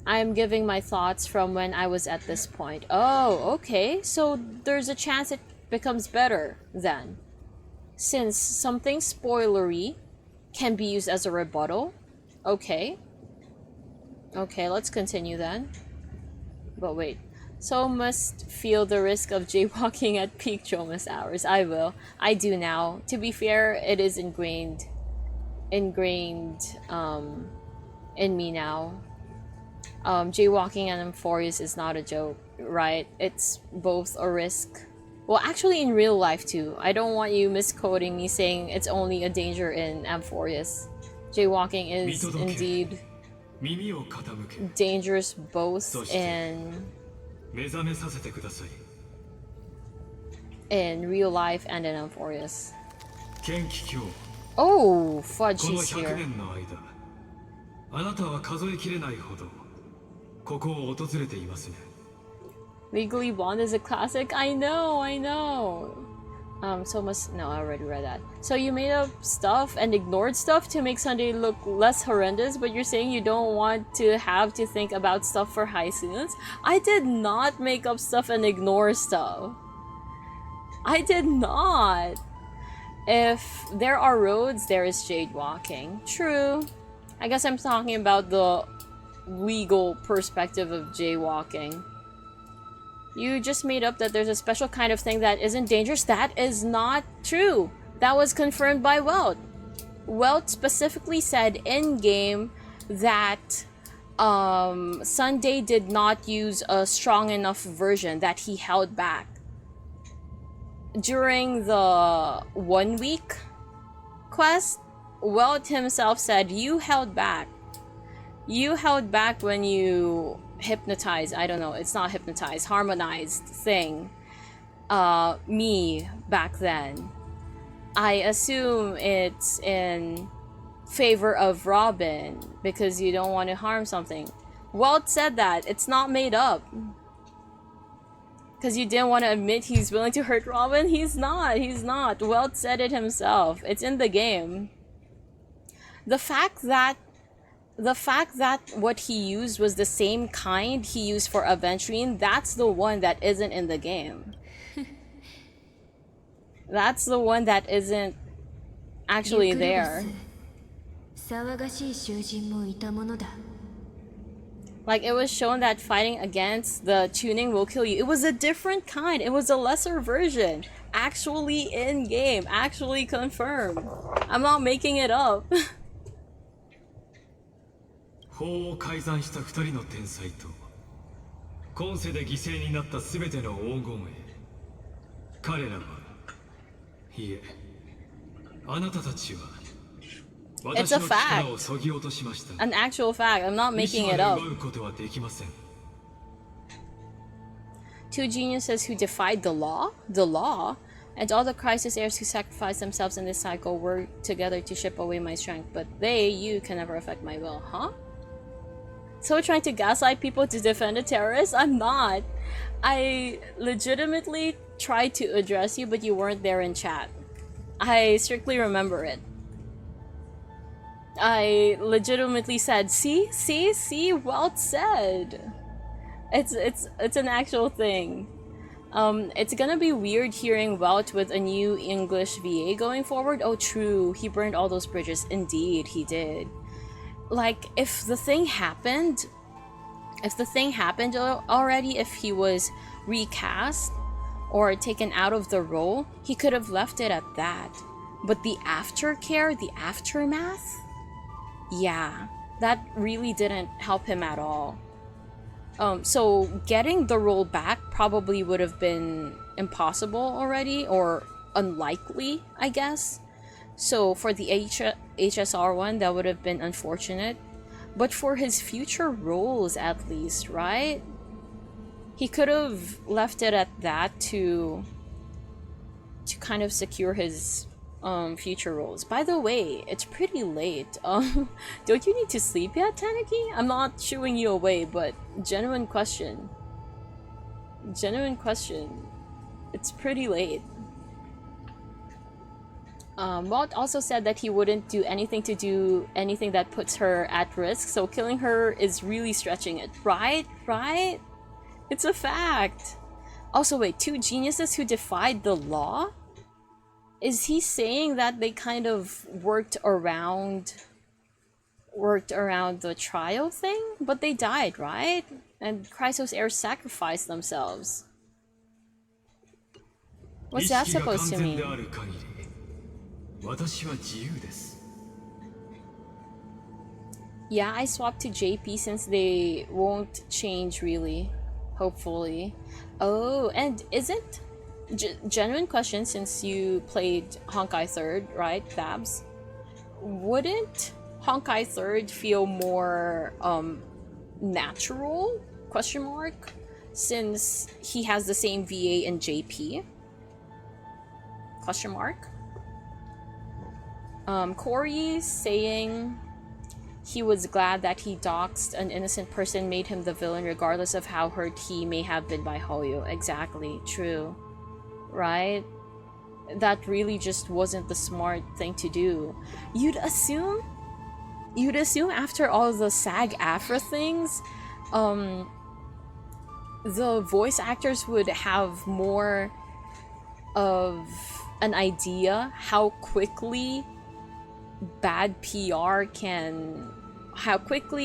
I'm giving my thoughts from when I was at this point. Oh, okay. So there's a chance it becomes better then. Since something spoilery can be used as a rebuttal. Okay. Okay, let's continue then. But wait. So must feel the risk of jaywalking at peak Jomas hours. I will. I do now. To be fair, it is ingrained in me now. Jaywalking and Amphorius is not a joke, right? It's both a risk. Well, actually in real life too. I don't want you misquoting me saying it's only a danger in Amphorius. Jaywalking is indeed dangerous both in real life and in Amphorius. Oh, fudge, he's here. あなたは数えきれないほどここを訪れていますね。 Legally Blonde is a classic. I know. So must no, I already read that. So you made up stuff and ignored stuff to make Sunday look less horrendous, but you're saying you don't want to have to think about stuff for Hyceans? I did not make up stuff and ignore stuff. I did not. If there are roads, there is jade walking. True. I guess I'm talking about the legal perspective of jaywalking. You just made up that there's a special kind of thing that isn't dangerous. That is not true. That was confirmed by Welt. Welt specifically said in-game that Sunday did not use a strong enough version, that he held back. During the 1 week quest, Welt himself said, you held back. You held back when you hypnotized, I don't know, it's not hypnotized, harmonized thing, me back then. I assume it's in favor of Robin because you don't want to harm something. Walt said that. It's not made up. Because you didn't want to admit he's willing to hurt Robin? He's not. Walt said it himself. It's in the game. The fact that what he used was the same kind he used for Aventurine, that's the one that isn't in the game. That's the one that isn't actually there. 騒がしい囚人もいたものだ。 Like, it was shown that fighting against the tuning will kill you. It was a different kind. It was a lesser version. Actually in game. Actually confirmed. I'm not making it up. 法を改ざんした2人の天才と今世で犠牲になった全ての黄金衛、彼らはいえ、あなたたちは It's a fact. An actual fact. I'm not making it up. Two geniuses who defied the law? The law? And all the crisis heirs who sacrificed themselves in this cycle work together to ship away my strength, but you can never affect my will. Huh? So trying to gaslight people to defend a terrorist? I'm not. I legitimately tried to address you, but you weren't there in chat. I strictly remember it. I legitimately said, see, well said. It's an actual thing. It's gonna be weird hearing Welch with a new English VA going forward. Oh, true, he burned all those bridges. Indeed, he did. Like, if the thing happened already, if he was recast or taken out of the role, he could have left it at that. But the aftercare, the aftermath, yeah, that really didn't help him at all. So getting the role back probably would have been impossible already, or unlikely, I guess. So for the HSR one, that would have been unfortunate. But for his future roles, at least, right? He could have left it at that to kind of secure his future roles. By the way, it's pretty late. Don't you need to sleep yet, Tanuki? I'm not shooing you away, but genuine question. It's pretty late. Walt also said that he wouldn't do anything that puts her at risk, so killing her is really stretching it. Right? It's a fact. Also, wait, two geniuses who defied the law? Is he saying that they kind of worked around the trial thing? But they died, right? And Chrysos heirs sacrificed themselves. What's that supposed to mean? Yeah, I swapped to JP since they won't change really. Hopefully. Oh, and isn't... genuine question, since you played Honkai 3rd, right, Fabs? Wouldn't Honkai 3rd feel more natural? Question mark? Since he has the same VA in JP? Question mark? Corey saying he was glad that he doxed an innocent person made him the villain regardless of how hurt he may have been by Hoyo. Exactly, true. Right? That really just wasn't the smart thing to do. You'd assume after all the SAG-AFTRA things, the voice actors would have more of an idea how quickly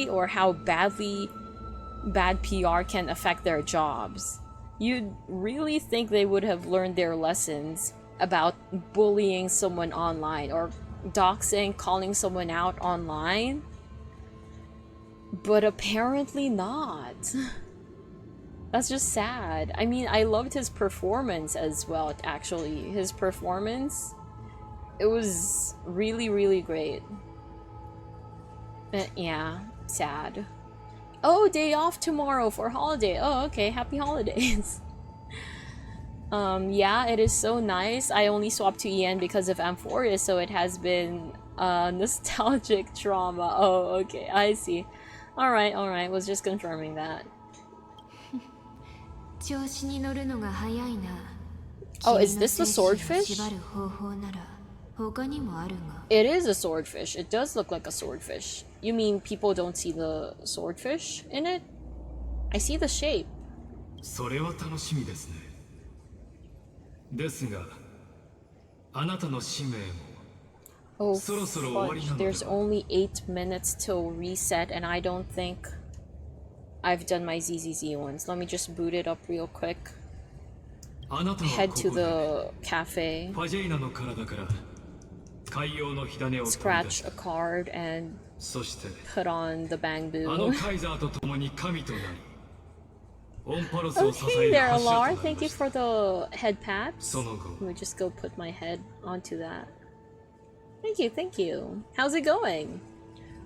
or how badly bad PR can affect their jobs. You'd really think they would have learned their lessons about bullying someone online or doxing, calling someone out online. But apparently not. That's just sad. I mean, I loved his performance as well, actually. His performance, it was really, really great. But yeah, sad. Oh, day off tomorrow for holiday. Oh, okay, happy holidays. Yeah, it is so nice. I only swapped to EN because of Amphoria, so it has been nostalgic trauma. Oh, okay, I see. Alright, was just confirming that. Oh, is this the swordfish? 他にもあるが It is a swordfish. It does look like a swordfish. You mean people don't see the swordfish in it? I see the shape. それは楽しみですね。ですが、あなたの使命も Oh, そろそろ終わりな fudge. ので There's は。 only 8 minutes till reset, and I don't think I've done my ZZZ ones. Let me just boot it up real quick. あなたは Head こ to こで the cafe, ファジェイナの体から海洋の火種を取り出 scratch し a card, and そして put on the bang あの boo. カイザーと共に神となりオンパロスを支え Okay る there, 柱とな Alar. り Thank ま you した。 for the head pats. その後 Let me just go put my head onto that. Thank you, thank you. How's it going?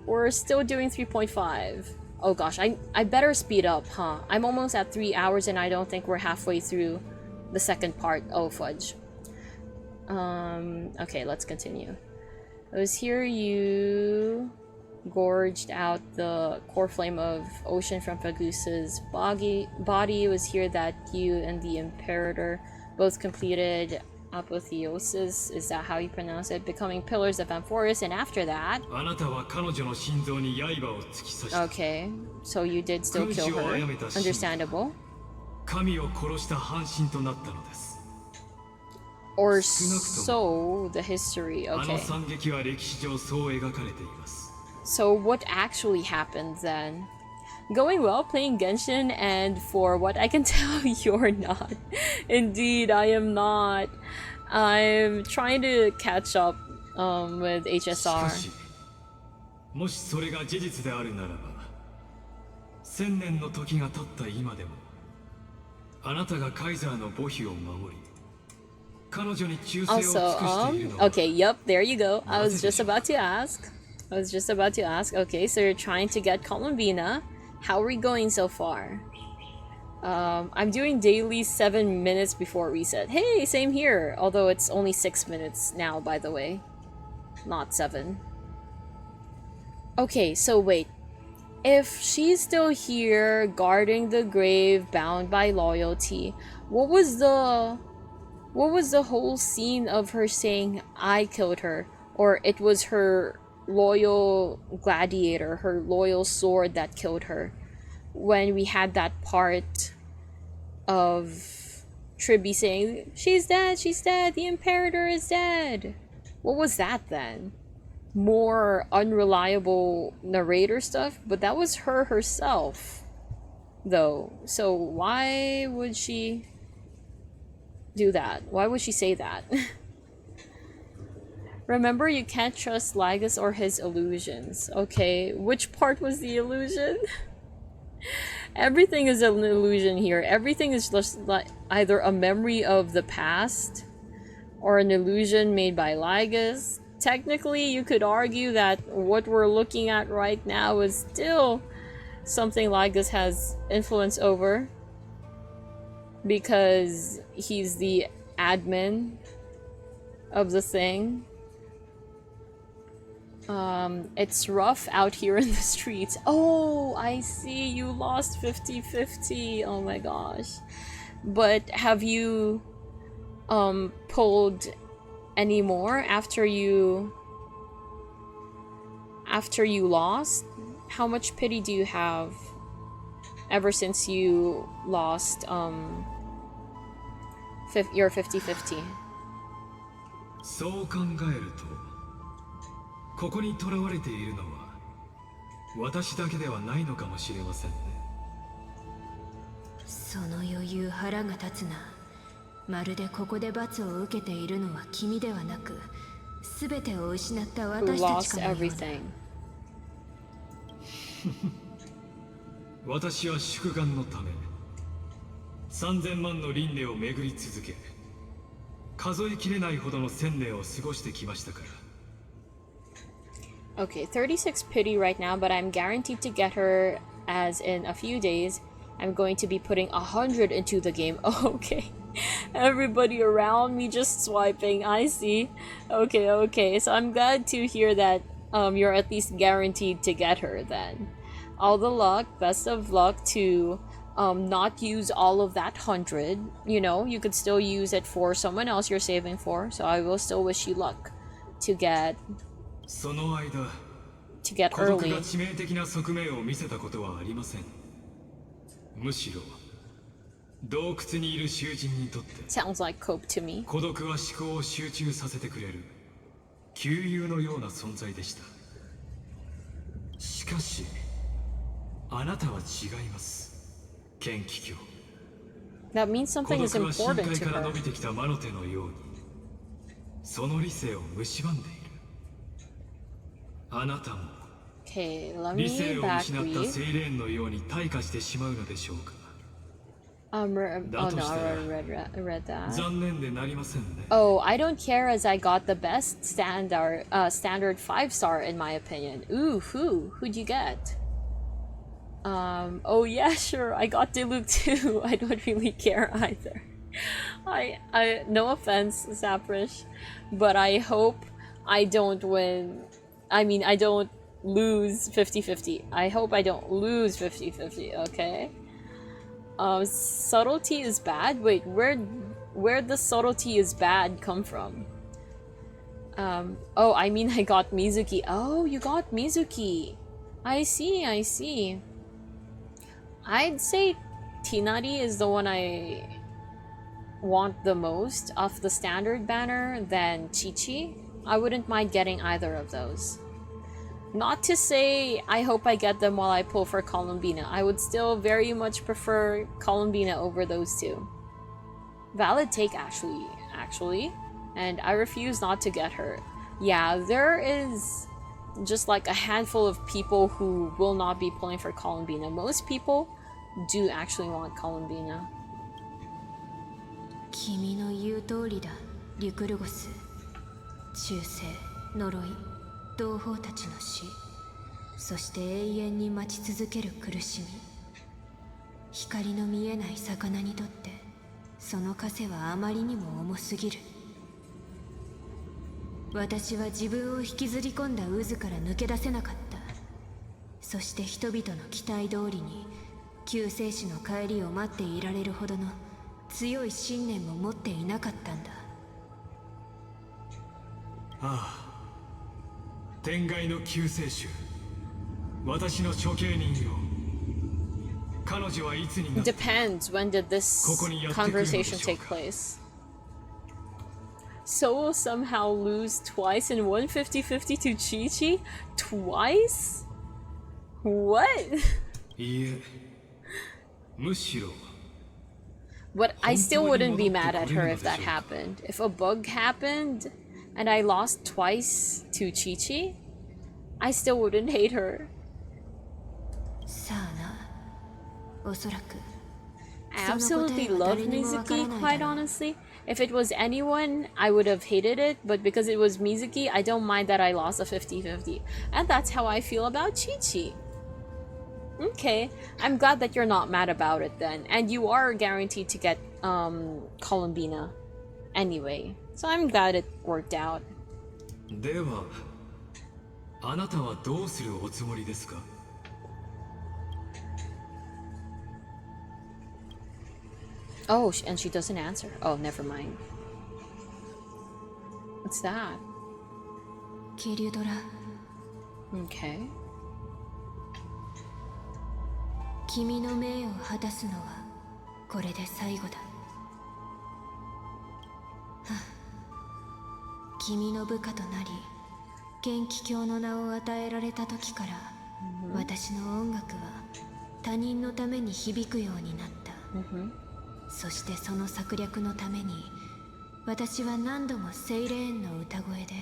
We're still doing 3.5. Oh gosh, I better speed up, huh? I'm almost at 3 hours and I don't think we're halfway through the second part. Oh fudge. Okay, let's continue. It was here you gorged out the core flame of ocean from Fagusa's body. It was here that you and the Imperator both completed apotheosis. Is that how you pronounce it? Becoming pillars of Amphoris, and after that... あなたは彼女の心臓に刃を突き刺した。 Okay, so you did still kill her. Understandable. 神を殺した半身となったのです。 Or so the history. あの Okay. 惨劇は歴史上そう描かれています。 So what actually happened then? Going well playing Genshin, and for what I can tell, you're not. Indeed, I am not. I'm trying to catch up with しか HSR. し、もしそれが事実であるならば、1000年の時が経った今でも、あなたがカイザーの母妃を守り、彼女に忠誠を尽 Also, くしているのは、 okay, yep, there you go. I was just about to ask. Okay, so you're trying to get Columbina. How are we going so far? I'm doing daily 7 minutes before reset. Hey, same here. Although it's only 6 minutes now, by the way. Not 7. Okay, so wait. If she's still here, guarding the grave, bound by loyalty, what was the whole scene of her saying, I killed her? Or it was her loyal gladiator, her loyal sword that killed her? When we had that part of Tribby saying, she's dead, the Imperator is dead. What was that then? More unreliable narrator stuff? But that was her herself, though. So why would she do that? Why would she say that? Remember, you can't trust Lygus or his illusions. Okay, which part was the illusion? Everything is an illusion here. Everything is just like either a memory of the past or an illusion made by Lygus. Technically, you could argue that what we're looking at right now is still something Lygus has influence over, because he's the admin of the thing. It's rough out here in the streets. Oh, I see, you lost 50-50. Oh my gosh. But have you pulled any more after you lost? How much pity do you have ever since you lost your 50-50? そう考えると、ここに囚われているのは私だけではないのかもしれませんね。その余裕腹が立つな。まるでここで罰を受けているのは君ではなく、全てを失った Who 私たち lost かのようだ。 everything. 私は祝願のため3000万の輪廻を巡り続け、数えきれないほどの1000年を過ごしてきましたから。 Okay, 36 pity right now, but I'm guaranteed to get her, as in a few days I'm going to be putting 100 into the game. Okay. Everybody around me just swiping. I see. Okay. So I'm glad to hear that you're at least guaranteed to get her then. All the luck, best of luck to not use all of that 100. You know, you could still use it for someone else you're saving for, so I will still wish you luck. to get その間 to get 孤独 early. が致命的な側面を見せたことはありません。むしろ洞窟にいる囚人にとって Sounds like cope to me. 孤独は思考を集中させてくれる旧友のような存在でした。しかしあなたは違います、剣気境。 That means 孤 something 独 is は深 important 海 to から伸 her. びてきた魔の手のようにその理性を蝕んでいる。あなたも Okay, let 理 me 性を back 失った read. セイレーンのように退化してしまうのでしょうか。 Oh no, I That was read that. 残念でなりませんね。 Oh, I don't care as I got the best standard 5-star in my opinion. Ooh, who'd you get? Oh yeah, sure, I got Diluc too. I don't really care either. I no offense, Saprish, but I hope I don't win. I mean, I don't lose 50-50. I hope I don't lose 50-50, okay? Subtlety is bad? Wait, where'd the subtlety is bad come from? Oh, I mean I got Mizuki. Oh, you got Mizuki. I see. I'd say Tinari is the one I want the most off the standard banner than Chi-Chi. I wouldn't mind getting either of those. Not to say I hope I get them while I pull for Columbina. I would still very much prefer Columbina over those two. Valid take, actually. And I refuse not to get her. Yeah, there is just like a handful of people who will not be pulling for Columbina. Most people do actually want Columbina. 君の言う通りだ、リュクルゴス。忠誠、呪い、同胞たちの死、そして永遠に待ち続ける苦しみ。光の見えない魚にとってその枷はあまりにも重すぎる。私は自分を引きずり込んだ渦から抜け出せなかった。そして人々の期待通りに救世主の帰りを待っていられるほどの強い信念も持っていなかったんだ。ああ、天外の救世主、私の処刑人よ。彼女はいつになって Depends, when did this ここにやってくるのでしょうか。 conversation take place? So will somehow lose twice in 150-50 to Chi-Chi? Twice? What? いいえ、むしろ But I still wouldn't be mad at her if that 本当に戻ってくれるのでしょうか。 happened. If a bug happened and I lost twice to Chi-Chi, I still wouldn't hate her. さあな、おそらく I absolutely love Mizuki, quite honestly. If it was anyone, I would have hated it, but because it was Mizuki, I don't mind that I lost a 50-50. And that's how I feel about Chi-Chi. Okay, I'm glad that you're not mad about it then. And you are guaranteed to get Columbina anyway. So I'm glad it worked out. では、あなたはどうするおつもりですか？ Oh, and she doesn't answer. Oh, never mind. What's that? キリュドラ、 Okay. 君の命を果たすのはこれで最後だ。はあ、君の部下となり元気教の名を与えられた時から、私の音楽は他人のために響くようになった。そしてその策略のために私は何度もセイレーンの歌声で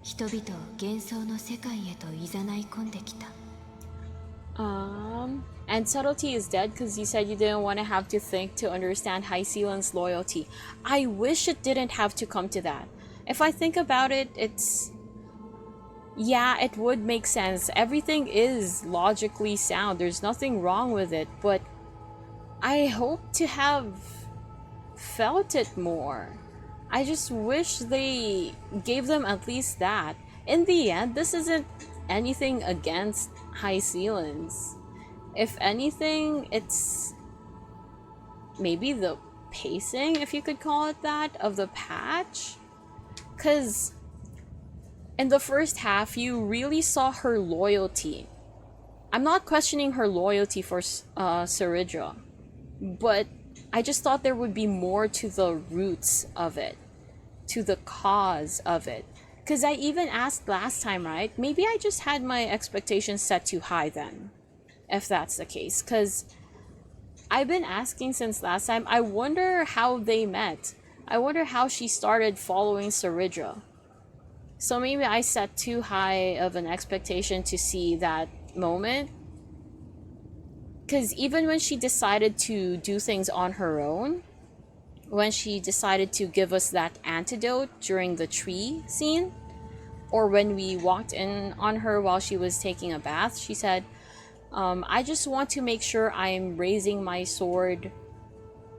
人々を幻想の世界へと誘い込んできた。And subtlety is dead because you said you didn't want to have to think to understand High Sealand's loyalty. I wish it didn't have to come to that. If I think about it, it's... Yeah, it would make sense. Everything is logically sound. There's nothing wrong with it, but I hope to have felt it more. I just wish they gave them at least that. In the end, this isn't anything against High Sealands. If anything, it's maybe the pacing, if you could call it that, of the patch. Because in the first half, you really saw her loyalty. I'm not questioning her loyalty for Saridra, but I just thought there would be more to the roots of it, to the cause of it. Because I even asked last time, right? Maybe I just had my expectations set too high then, if that's the case. Because I've been asking since last time, I wonder how they met. I wonder how she started following Saridra. So maybe I set too high of an expectation to see that moment. Because even when she decided to do things on her own, when she decided to give us that antidote during the tree scene, or when we walked in on her while she was taking a bath, she said, I just want to make sure I'm raising my sword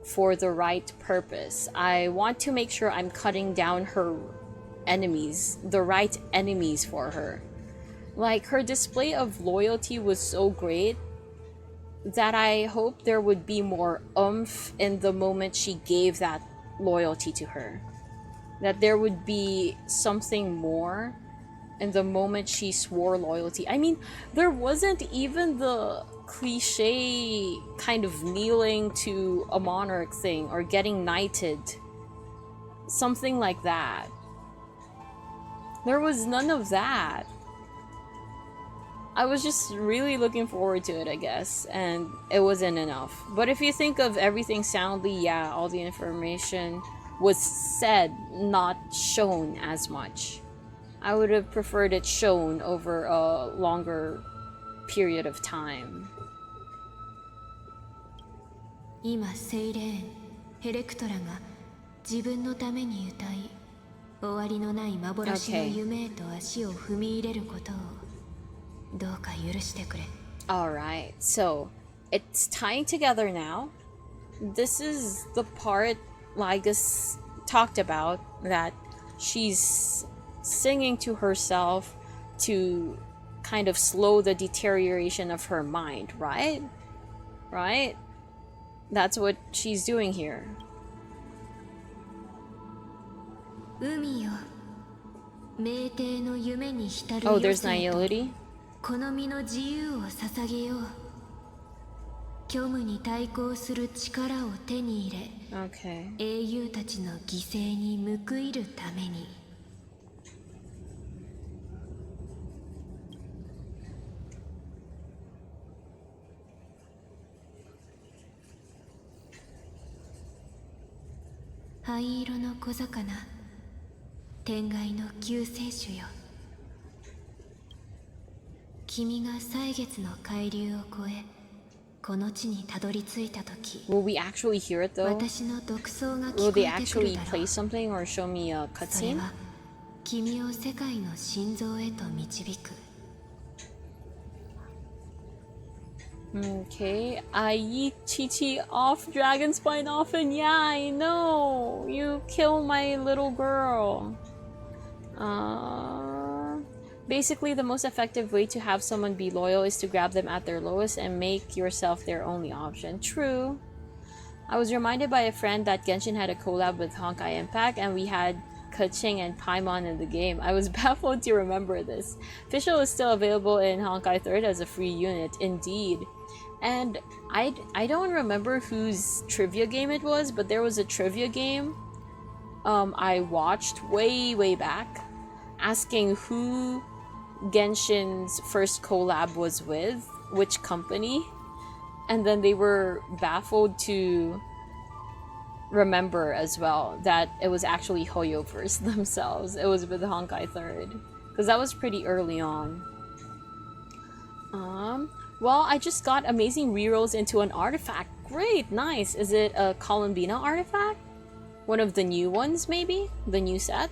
for the right purpose. I want to make sure I'm cutting down her enemies, the right enemies for her. Like, her display of loyalty was so great that I hope there would be more oomph in the moment she gave that loyalty to her. That there would be something more in the moment she swore loyalty. I mean, there wasn't even the cliche kind of kneeling to a monarch thing or getting knighted. Something like that. There was none of that. I was just really looking forward to it, I guess, and it wasn't enough. But if you think of everything soundly, yeah, all the information was said, not shown as much. I would have preferred it shown over a longer period of time. 今セイレーンヘレクトラが自分のために歌い終わりのない幻の夢へと足を踏み入れることをどうか許してくれ。 Alright, so it's tying together now. This is the part Lygus talked about, that she's singing to herself to kind of slow the deterioration of her mind, right? Right? That's what she's doing here. 海よ冥帝の夢に浸る Oh, 余 there's 生と Nihility? この身の自由を捧げよう虚無に対抗する力を手に入れ Okay. 英雄たちの犠牲に報いるために 灰色の小魚天外の救世主よ君が歳月の海流を越えこの地にたどり着いた時 Will we actually hear it though? 私の独奏が Will 聞こ they えてくる actually だろ play う something or show me a それ cutscene? は君を世界の心臓へと導く Okay, I eat Chi-Chi off, Dragon Spine off, and yeah, I know! You kill my little girl. Basically, the most effective way to have someone be loyal is to grab them at their lowest and make yourself their only option. True. I was reminded by a friend that Genshin had a collab with Honkai Impact, and we had Keqing and Paimon in the game. I was baffled to remember this. Fischl is still available in Honkai 3rd as a free unit, indeed. And I don't remember whose trivia game it was, but there was a trivia game I watched way back asking who Genshin's first collab was with, which company, and then they were baffled to remember as well that it was actually Hoyoverse themselves. It was with Honkai 3rd, because that was pretty early on. Well, I just got amazing rerolls into an artifact. Great, nice. Is it a Columbina artifact? One of the new ones, maybe? The new set?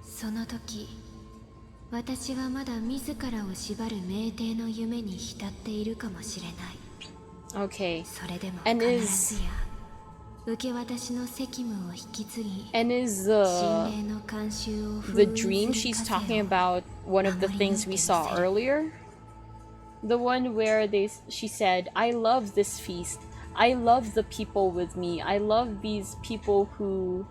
その時私はまだ自らを縛る冥帝の夢に浸っているかもしれない Okay. それでも And 必 is ずや受け渡しの責務を引き継ぎ and is 神霊の慣習を the 封印 dream する she's 風 talking を about one of the things we saw earlier? The one where she said, I love this feast. I love the people with me. I love these people who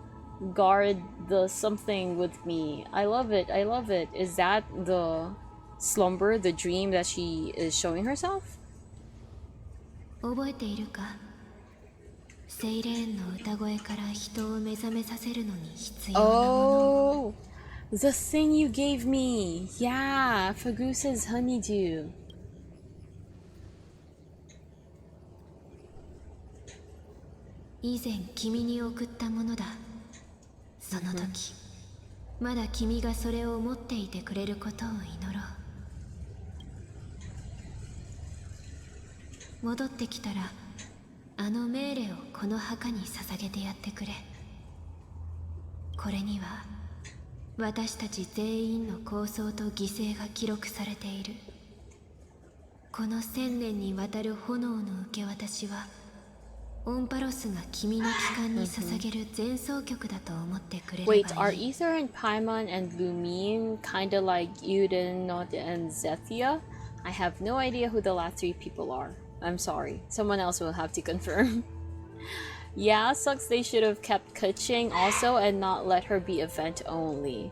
guard the something with me. I love it. I love it. Is that the slumber, the dream that she is showing herself? 覚えているか？セイレーンの歌声から人を目覚めさせるのに必要なもの。 Oh, the thing you gave me. Yeah, Fagusa's honeydew. 以前君に送ったものだ。その時、まだ君がそれを持っていてくれることを祈ろう。戻ってきたら、あの命令をこの墓に捧げてやってくれ。これには私たち全員の構想と犠牲が記録されている。この1000年にわたる炎の受け渡しは、オンパロスが君の帰還に捧げる前奏曲だと思ってくれればいい。 Wait, are Aether and Paimon and Lumine kinda like Yuden, Nod, and Zethia? I have no idea who the last three people are. I'm sorry. Someone else will have to confirm. Yeah, sucks they should have kept Keqing also and not let her be event only.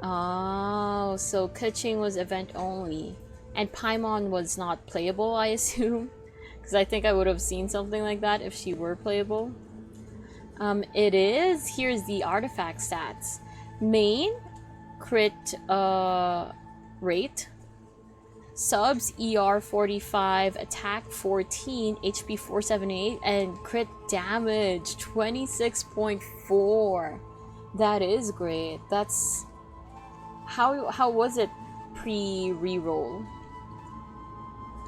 Oh, so Keqing was event only. And Paimon was not playable, I assume. Because I think I would have seen something like that if she were playable. It is. Here's the artifact stats. Main, crit rate. Subs, ER 45, attack 14, HP 478, and crit damage 26.4. That is great. That's... How was it pre-reroll?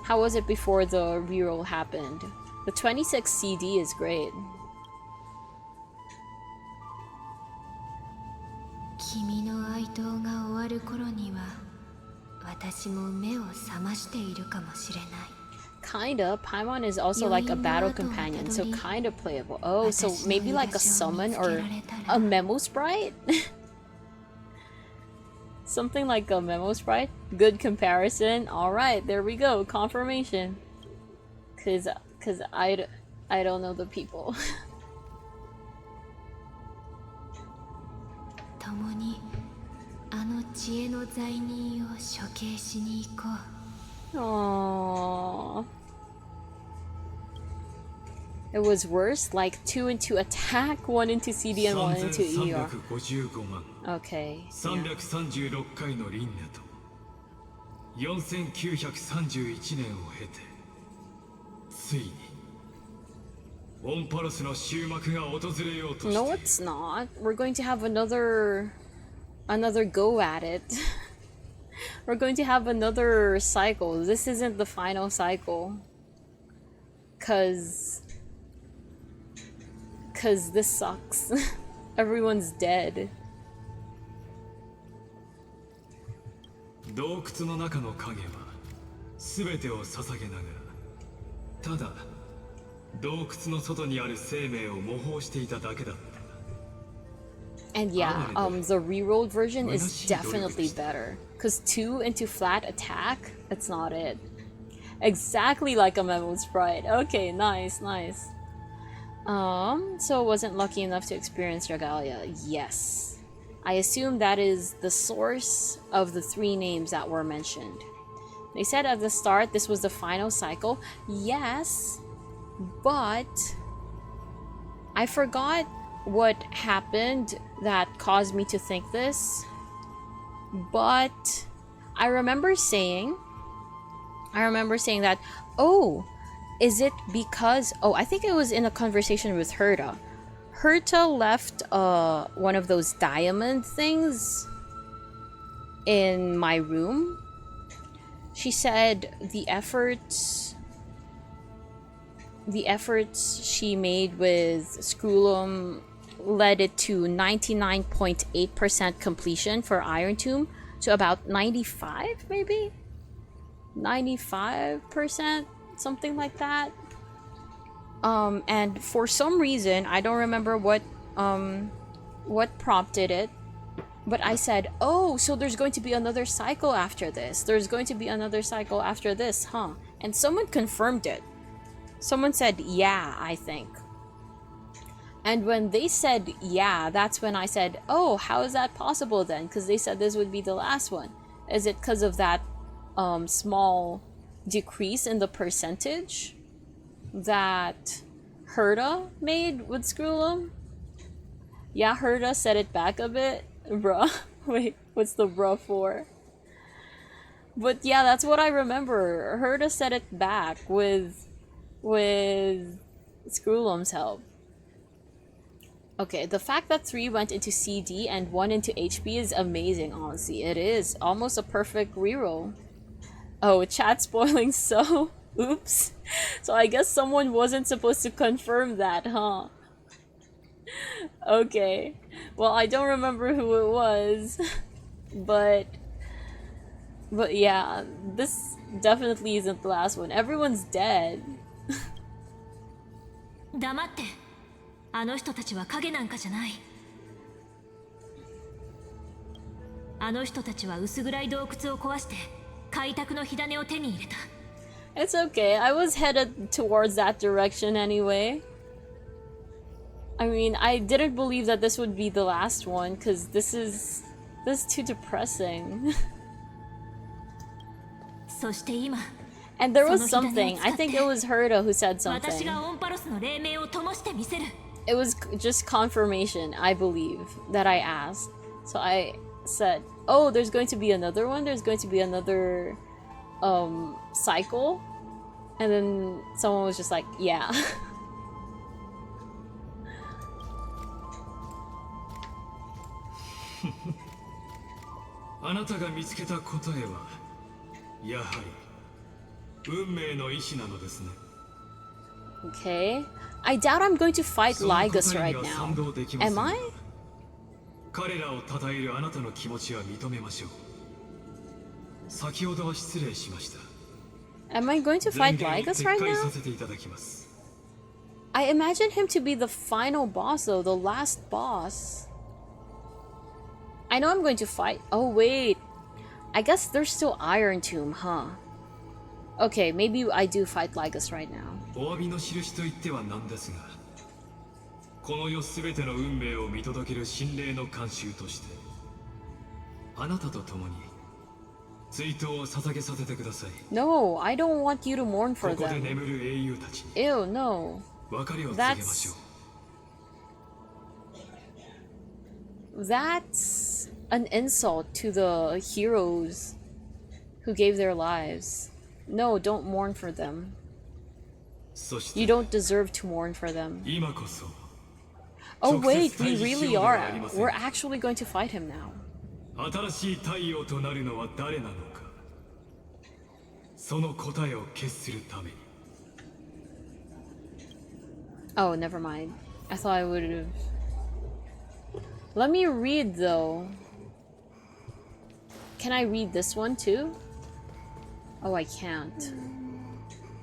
How was it before the reroll happened? The 26 CD is great. 君の哀悼が終わる頃には、私も目を覚ましているかもしれない。 Kinda. Paimon is also like a battle companion, so kinda playable. Oh, so maybe like a summon or a memo sprite? Something like a memo sprite? Good comparison. Alright, there we go. Confirmation. Cause I don't know the people. 共にあの知恵の罪人を処刑しに行こう。 Aww. It was worse, like 2 into attack, 1 into CD, and 1 into ER. 3355万 Okay. Yeah. 336回の輪廻と4931年を経てついにオンパロスの終幕が訪れようとしている。 No, it's not. We're going to have another go at it. We're going to have another cycle. This isn't the final cycle. Cause this sucks. Everyone's dead. 洞窟の中の影は全てを捧げながら、ただ洞窟の外にある生命を模倣していただけだった。 And yeah, the rerolled version is definitely better. Cause 2 into flat attack, that's not it. Exactly like a memo sprite. Okay, nice, nice. So wasn't lucky enough to experience Regalia. Yes. I assume that is the source of the 3 names that were mentioned. They said at the start this was the final cycle. Yes, but I forgot what happened that caused me to think this. But I remember saying that, oh, is it because... Oh, I think it was in a conversation with Herta. Herta left one of those diamond things in my room. She said the efforts she made with Scrollum led it to 99.8% completion for Iron Tomb, to about 95 maybe? 95%? Something like that. And for some reason, I don't remember what prompted it, but I said, oh, so there's going to be another cycle after this. There's going to be another cycle after this, huh? And someone confirmed it. Someone said, yeah, I think. And when they said yeah, that's when I said, oh, how is that possible then? Because they said this would be the last one. Is it because of that small decrease in the percentage that Herta made with Scrollum? Yeah, Herta set it back a bit. Bruh. Wait, what's the bruh for? But yeah, that's what I remember. Herta set it back with Scrollum's help. Okay, the fact that 3 went into CD and 1 into HP is amazing, honestly. It is almost a perfect reroll. Oh, chat spoiling, so oops. So I guess someone wasn't supposed to confirm that, huh? Okay. Well, I don't remember who it was. But yeah, this definitely isn't the last one. Everyone's dead. 黙って。あの人たちは影なんかじゃない。あの人たちは薄暗い洞窟を壊して開拓の火種を手に入れた。It's okay. I was headed towards that direction anyway. I mean, I didn't believe that this would be the last one because this is too depressing. そして今。 And there was something. I think it was Herta who said 私 something. がオンパロスの黎明を灯してみせる。 It was just confirmation, I believe, that I asked. So I said, oh, there's going to be another one? There's going to be another cycle? And then someone was just like, yeah. あなたが見つけた答えはやはり運命の意志なのですね。 Okay. I doubt I'm going to fight Lygus right now. Am I? 彼らを称えるあなたの気持ちは認めましょう。先ほどは失礼しました。 Am I going to fight Lygus right 撤回 now? させていただきます。 I imagine him to be the final boss though, the last boss. I know I'm going to fight. Oh wait. I guess there's still Iron Tomb, huh? Okay, maybe I do fight Lygus right now. お詫びの印と言ってはなんですが、この世すべての運命を見届ける神霊の慣習として、あなたと共に追悼を捧げさせてください。 No, I don't want you to mourn for ここで them. 眠る英雄たちに Ew, no. 別れを告げましょう。 That's an insult to the heroes who gave their lives. No, don't mourn for them. そして You don't deserve to mourn for them. 今こそ Oh 直接 wait, we 対峙し really ようでは are. ありません。 We're actually going to fight him now. 新しい太陽となるのは誰なのか、その答えを決するために。 Oh, never mind. I thought I would have... Let me read though. Can I read this one too? Oh, I can't.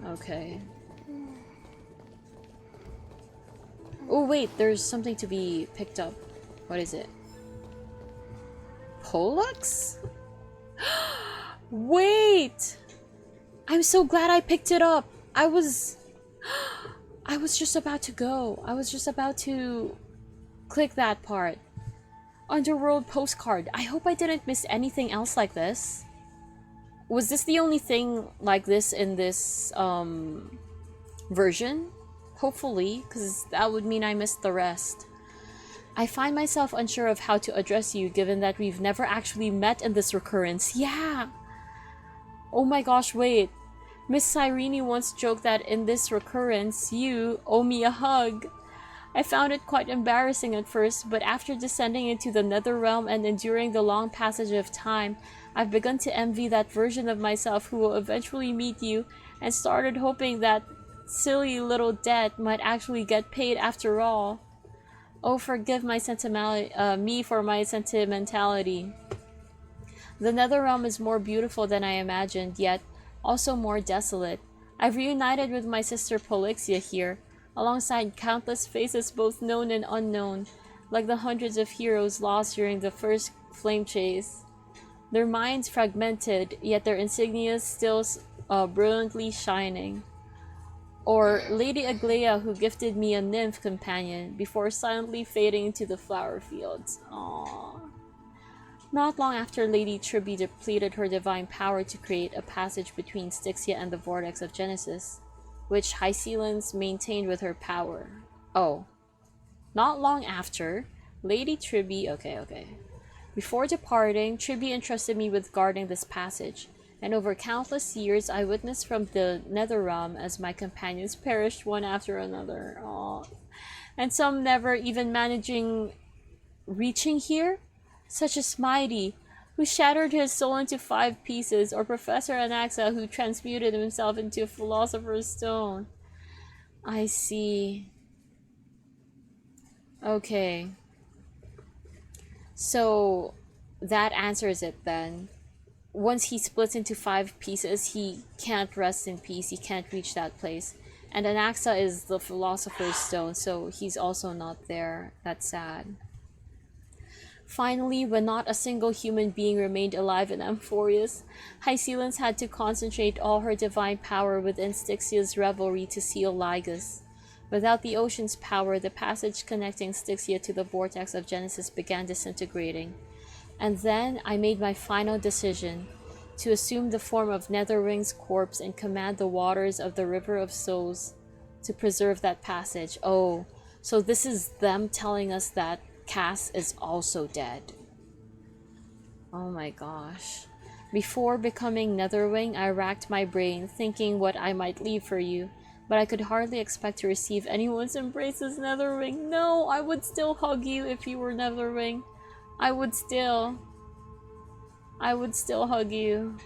Okay. Oh wait, there's something to be picked up. What is it? Pollux? Wait! I'm so glad I picked it up. I was just about to go. I was just about to click that part. Underworld postcard. I hope I didn't miss anything else like this. Was this the only thing like this in this version? Hopefully, because that would mean I missed the rest. I find myself unsure of how to address you given that we've never actually met in this recurrence. Yeah! Oh my gosh, wait. Miss Cyrene once joked that in this recurrence, you owe me a hug. I found it quite embarrassing at first, but after descending into the Netherrealm and enduring the long passage of time, I've begun to envy that version of myself who will eventually meet you, and started hoping that silly little debt might actually get paid after all. Oh, forgive my me for my sentimentality. The Netherrealm is more beautiful than I imagined, yet also more desolate. I've reunited with my sister Polixia here, alongside countless faces both known and unknown, like the hundreds of heroes lost during the first flame chase. Their minds fragmented, yet their insignias still brilliantly shining. Or Lady Aglaia, who gifted me a nymph companion before silently fading into the flower fields. Aww. Not long after Lady Tribby depleted her divine power to create a passage between Styxia and the Vortex of Genesis, which Hysealence maintained with her power. Oh. Not long after, Lady Tribby... Okay. Before departing, Tribby entrusted me with guarding this passage, and over countless years I witnessed from the Netherrealm as my companions perished one after another. Aww. And some never even reaching here? Such as Mighty, who shattered his soul into 5 pieces, or Professor Anaxa, who transmuted himself into a Philosopher's Stone. I see. Okay. So, that answers it then. Once he splits into 5 pieces, he can't rest in peace, he can't reach that place. And Anaxa is the Philosopher's Stone, so he's also not there. That's sad. Finally, when not a single human being remained alive in Amphorius, Hysealence had to concentrate all her divine power within Styxia's revelry to seal Lygus. Without the ocean's power, the passage connecting Styxia to the Vortex of Genesis began disintegrating. And then I made my final decision, to assume the form of Netherwing's corpse and command the waters of the River of Souls to preserve that passage. Oh, so this is them telling us that Cass is also dead. Oh my gosh. Before becoming Netherwing, I racked my brain, thinking what I might leave for you, but I could hardly expect to receive anyone's embrace as Netherwing. No, I would still hug you if you were Netherwing. I would still hug you.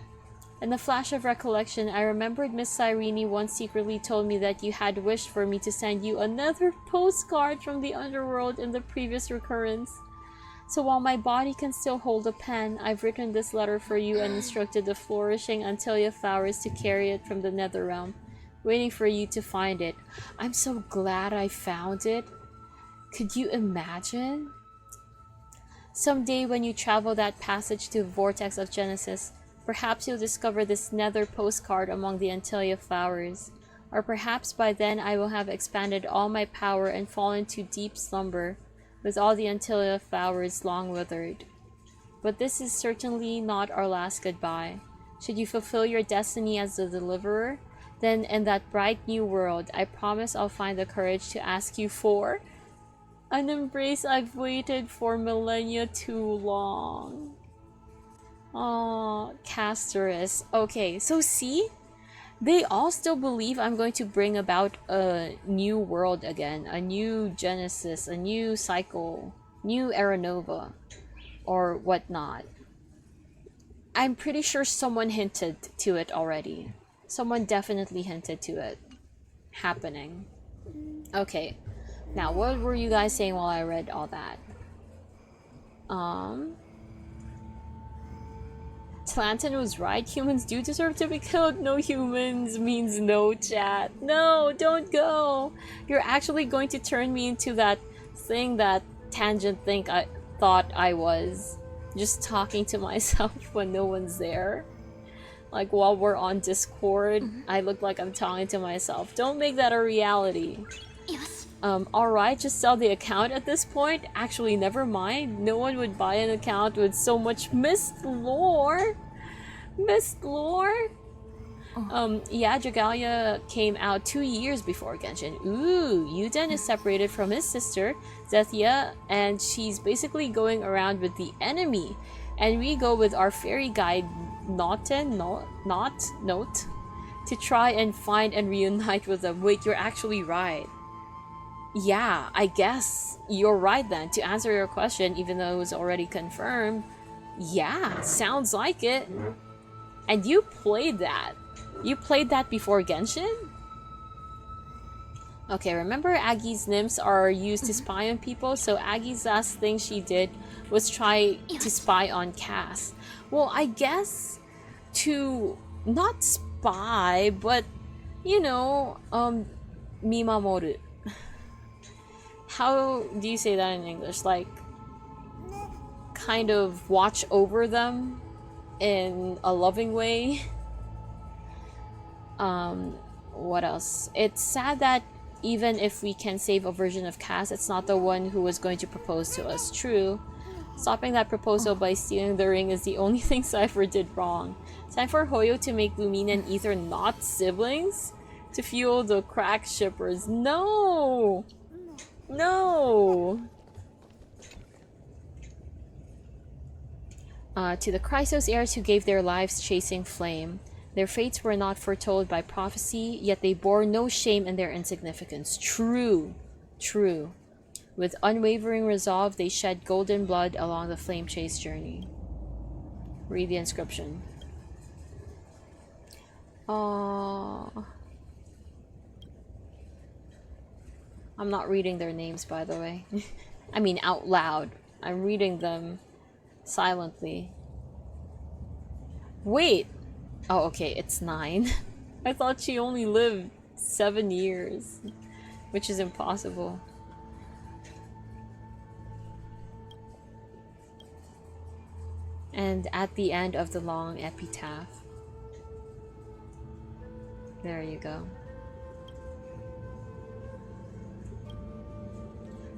In a flash of recollection, I remembered Miss Cyrene once secretly told me that you had wished for me to send you another postcard from the underworld in the previous recurrence. So while my body can still hold a pen, I've written this letter for you and instructed the flourishing Antilia flowers to carry it from the Netherrealm, waiting for you to find it. I'm so glad I found it. Could you imagine? Someday when you travel that passage to the Vortex of Genesis, perhaps you'll discover this nether postcard among the Antilia flowers. Or perhaps by then I will have expanded all my power and fallen to deep slumber, with all the Antilia flowers long withered. But this is certainly not our last goodbye. Should you fulfill your destiny as the Deliverer, then in that bright new world, I promise I'll find the courage to ask you for an embrace I've waited for millennia too long. Oh, Castorus. Okay, so see? They all still believe I'm going to bring about a new world again, a new Genesis, a new cycle, new Era Nova, or whatnot. I'm pretty sure someone hinted to it already. Someone definitely hinted to it happening. Okay, now what were you guys saying while I read all that? Tlanton was right. Humans do deserve to be killed. No humans means no, chat. No, don't go. You're actually going to turn me into that thing that Tangent thought I was. Just talking to myself when no one's there. Like while we're on Discord, I look like I'm talking to myself. Don't make that a reality. Yes. Alright, just sell the account at this point. Actually, never mind. No one would buy an account with so much missed lore. Missed lore? Yeah, Dragalia came out 2 years before Genshin. Ooh, Yuden is separated from his sister, Zethia, and she's basically going around with the enemy. And we go with our fairy guide, Note, to try and find and reunite with them. Wait, you're actually right. Yeah, I guess you're right then. To answer your question, even though it was already confirmed, yeah, sounds like it. And you played that. You played that before Genshin? Okay, remember Aggie's nymphs are used to spy on people, so Aggie's last thing she did was try to spy on Cass. Well, I guess to not spy, but, you know, mimamoru. How do you say that in English? Like, kind of watch over them in a loving way. What else? It's sad that even if we can save a version of Cass, it's not the one who was going to propose to us. True. Stopping that proposal by stealing the ring is the only thing Cypher did wrong. Time for Hoyo to make Lumina and Ether not siblings? To fuel the crack shippers. No! No! To the Chrysos heirs who gave their lives chasing flame. Their fates were not foretold by prophecy, yet they bore no shame in their insignificance. True. True. With unwavering resolve, they shed golden blood along the flame chase journey. Read the inscription. I'm not reading their names, by the way. I mean, out loud. I'm reading them silently. Wait! Oh, okay, it's 9. I thought she only lived 7 years, which is impossible. And at the end of the long epitaph. There you go.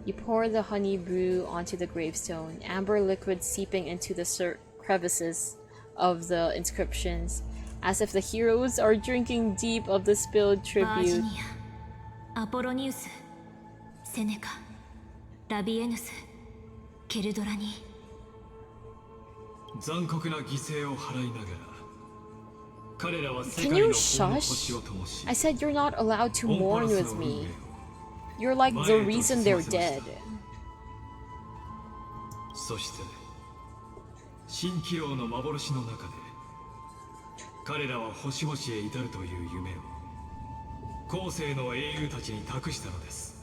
You pour the honey brew onto the gravestone, amber liquid seeping into the crevices of the inscriptions, as if the heroes are drinking deep of the spilled tribute. Virginia, Apollonius, Seneca, Labienus, Keldorani. 残酷な犠牲を払いながら彼らは世 Can 界 you の方の shush? 星を灯し I said you're not allowed to オンパ mourn ラス with の運 me. 命を You're like the 前へと reason 進 they're ませました dead. そして蜃気楼の幻の中で彼らは星々へ至るという夢を後世の英雄たちに託したのです。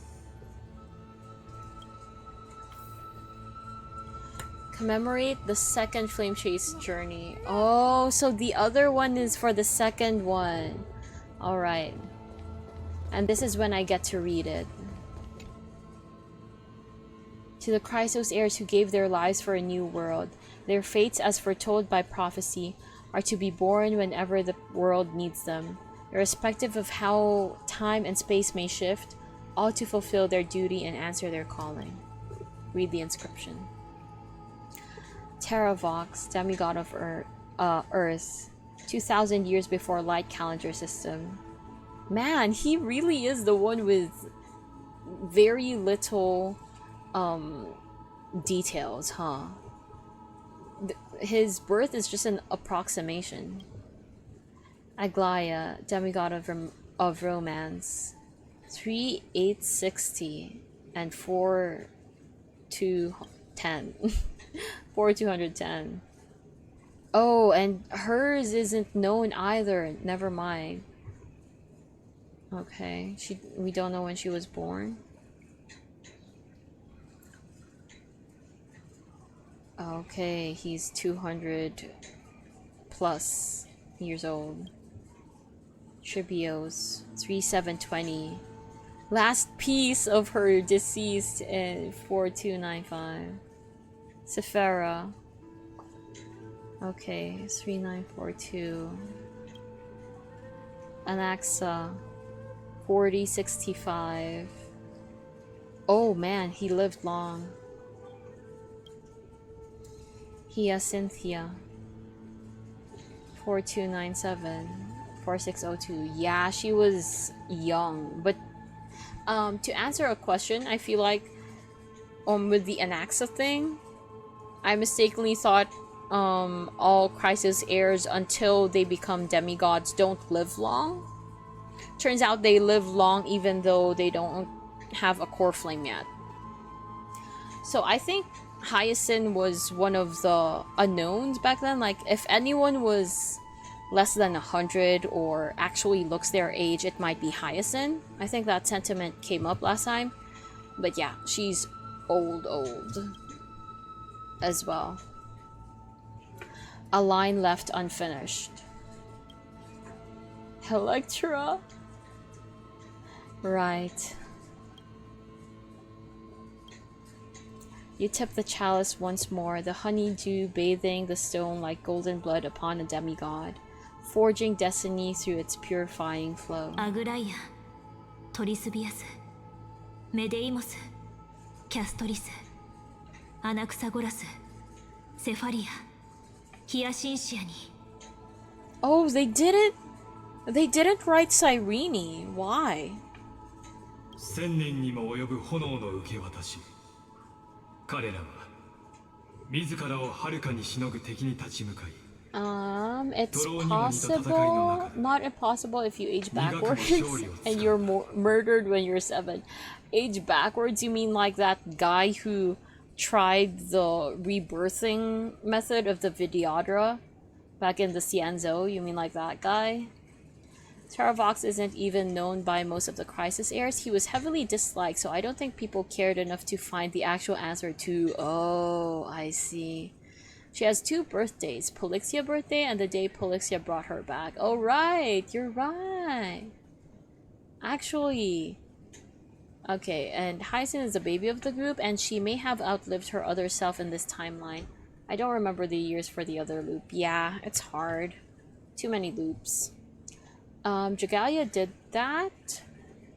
Commemorate the second flame chase journey. Oh, so the other one is for the second one. Alright. And this is when I get to read it. To the Chrysos heirs who gave their lives for a new world, their fates, as foretold by prophecy, are to be born whenever the world needs them, irrespective of how time and space may shift, all to fulfill their duty and answer their calling. Read the inscription. Terravox, demigod of Earth, 2,000 years before light calendar system. Man, he really is the one with very little details, huh? His birth is just an approximation. Aglaia, demigod of romance, 3,860 and 4,210. 4,210. Oh, and hers isn't known either. Never mind. Okay, we don't know when she was born. Okay, he's 200 plus years old. Tribios, 3,720. Last piece of her deceased in 4,295. Sephira. Okay, 3,942. Anaxa, 4065. Oh man, he lived long. Hyacinthia, 4297. 4602. Yeah, she was young. But to answer a question, I feel like with the Anaxa thing, I mistakenly thought all Chrysos heirs until they become demigods don't live long. Turns out they live long even though they don't have a core flame yet. So I think Hyacinth was one of the unknowns back then. Like, if anyone was less than 100 or actually looks their age, it might be Hyacinth. I think that sentiment came up last time. But yeah, she's old as well. A line left unfinished. Electra? Right. You tip the chalice once more, the honeydew bathing the stone like golden blood upon a demigod. forging destiny through its purifying flow. アグライア、トリスビアス、メデイモス、キャストリス、アナクサゴラス、セファリア、ヒアシンシアに。 Oh, they didn't write Cyrene. Why? 1000年にも及ぶ炎の受け渡し。彼らは自らをはるかにしのぐ敵に立ち向かい、 It's possible, not impossible if you age backwards and you're murdered when you're 7. Age backwards, you mean like that guy who tried the rebirthing method of the Vidyadhara back in the Cienzo? You mean like that guy? Taravox isn't even known by most of the Crisis heirs. He was heavily disliked, so I don't think people cared enough to find the actual answer to... Oh, I see. She has 2 birthdays, Polixia birthday and the day Polixia brought her back. Oh right, you're right. Actually. Okay, and Hyacin is the baby of the group, and she may have outlived her other self in this timeline. I don't remember the years for the other loop. Yeah, it's hard. Too many loops. Dragalia did that.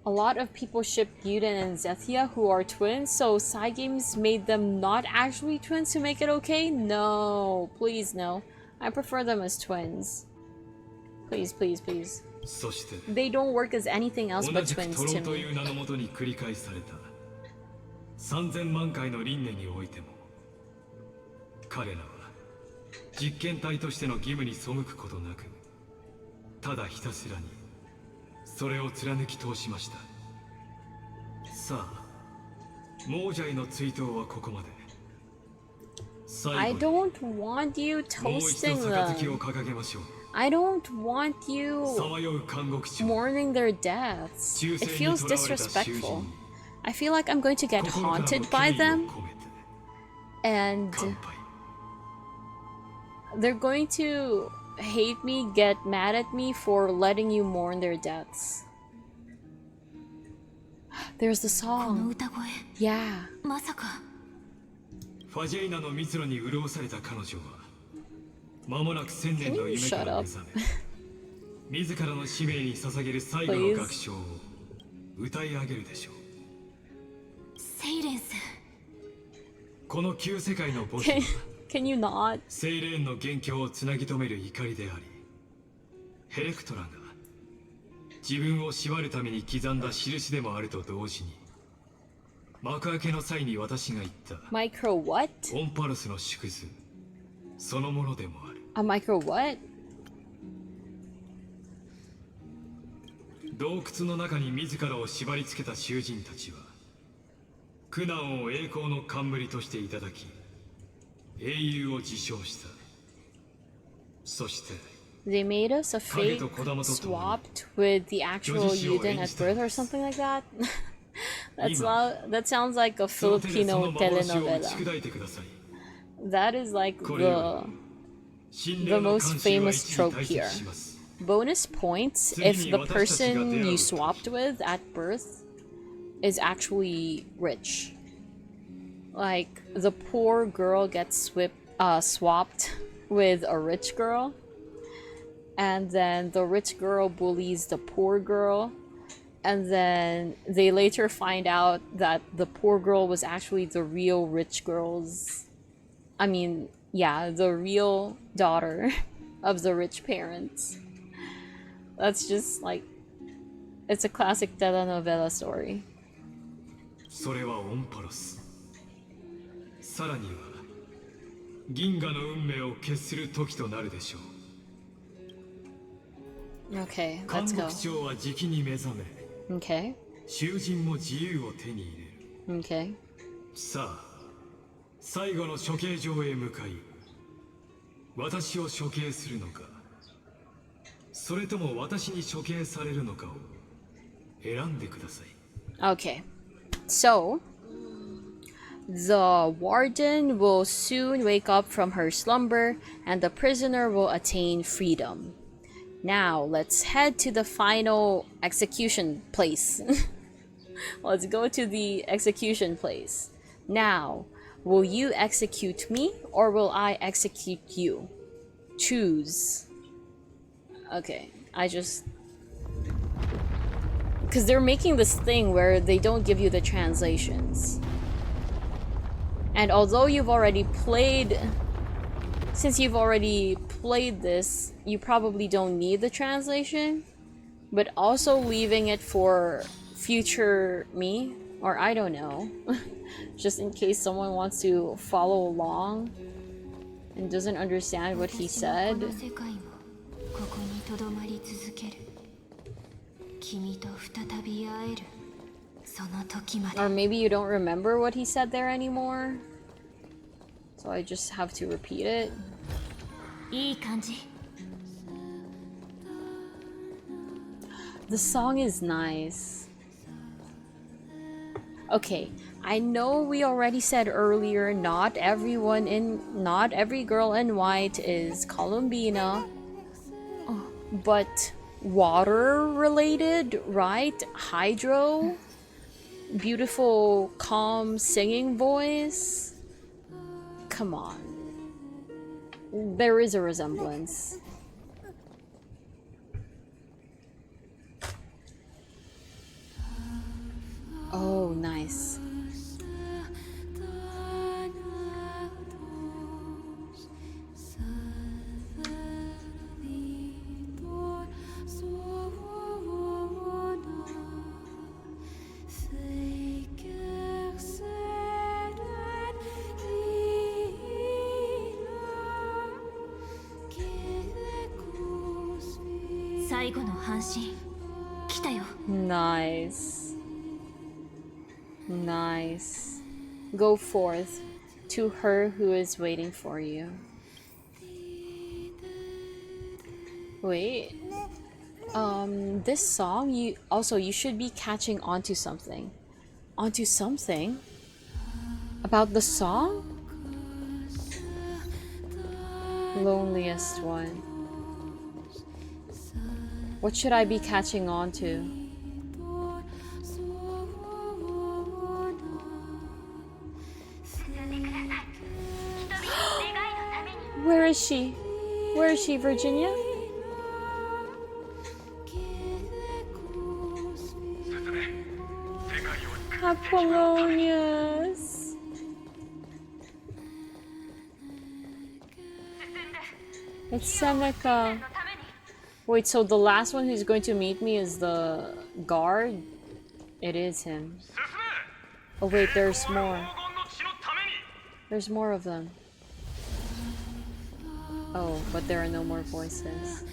A lot of people shipped Yuden and Zethia, who are twins, so Cygames made them not actually twins to make it okay? No, please no. I prefer them as twins. Please, please, please. そして They don't work as anything else 同 but じく twins トロ to ンとい me. う名のもとに繰り返された3000万回の輪廻においても彼らは実験体としての義務に背くことなくただひたすらにそれを貫き通しました。さあ亡者への追悼はここまで。 I 最後に don't want you もう一 toasting 度杯を them. 掲げましょう。 I don't want you さまよう監獄長 mourning their deaths. It feels disrespectful. I feel like I'm going to get 心からの haunted 敬 by 意を them, 込めて and 乾杯。 they're going to hate me, get mad at me for letting you mourn their deaths. There's the この song. 歌声、 Yeah. まさか。ファジェイナの蜜露に潤された彼女は間もなく1000年の夢か Can you shut ら up? 目覚め自らの使命に捧げる最後の楽章を歌い上げるでしょう。セイレンス。この旧世界の墓地は Can you not? セイレーンの元凶をつなぎ止める怒りであり、ヘレクトラが自分を縛るために刻んだ印でもあると同時に、幕開けの際に私が言った Micro what? オンパルスの縮図そのものでもある。 A micro what? 洞窟の中に自らを縛り付けた囚人たちは苦難を栄光の冠としていただき英雄を自称した。そして They made us a fake swapped with the actual Yuden at birth or something like that? That sounds like a その手でそ Filipino の幻を打ち telenovela. 砕いてください。 That is like これよ the り most famous trope here. Bonus points if the person you swapped with at birth is actually rich. Like, the poor girl gets swapped with a rich girl, and then the rich girl bullies the poor girl, and then they later find out that the poor girl was actually the real rich girl's... I mean, yeah, the real daughter of the rich parents. That's just like... It's a classic telenovela story. それはオンパロス。さらには銀河の運命を決する時となるでしょう。 Okay, 監 let's 獄 go. 長はじきに目覚め、 Okay, 囚人も自由を手に入れる。 okay. さあ、最後の処刑場へ向かい、私を処刑するのか、それとも私に処刑されるのかを選んでください。 Okay, so the warden will soon wake up from her slumber and the prisoner will attain freedom. Now let's head to the final execution place. Let's go to the execution place. Now, will you execute me or will I execute you? Choose. Okay, I just... Because they're making this thing where they don't give you the translations. And although you've already played... Since you've already played this, you probably don't need the translation. But also leaving it for future me, or I don't know. Just in case someone wants to follow along and doesn't understand what he said. ここにとどまり続ける君と再び会えるその時まで Or maybe you don't remember what he said there anymore. So I just have to repeat it. いい感じ。 The song is nice. Okay, I know we already said earlier not every girl in white is Columbina. But water related, right? Hydro, beautiful, calm singing voice. Come on. There is a resemblance. Oh, nice. Nice. Nice. Go forth to her who is waiting for you. Wait. This song, you should be catching onto something. Onto something? About the song? Loneliest one. What should I be catching on to? Where is she? Where is she, Virginia? Apollonius. It's Seneca. Wait, so the last one who's going to meet me is the guard? It is him. Oh wait, there's more. There's more of them. Oh, but there are no more voices.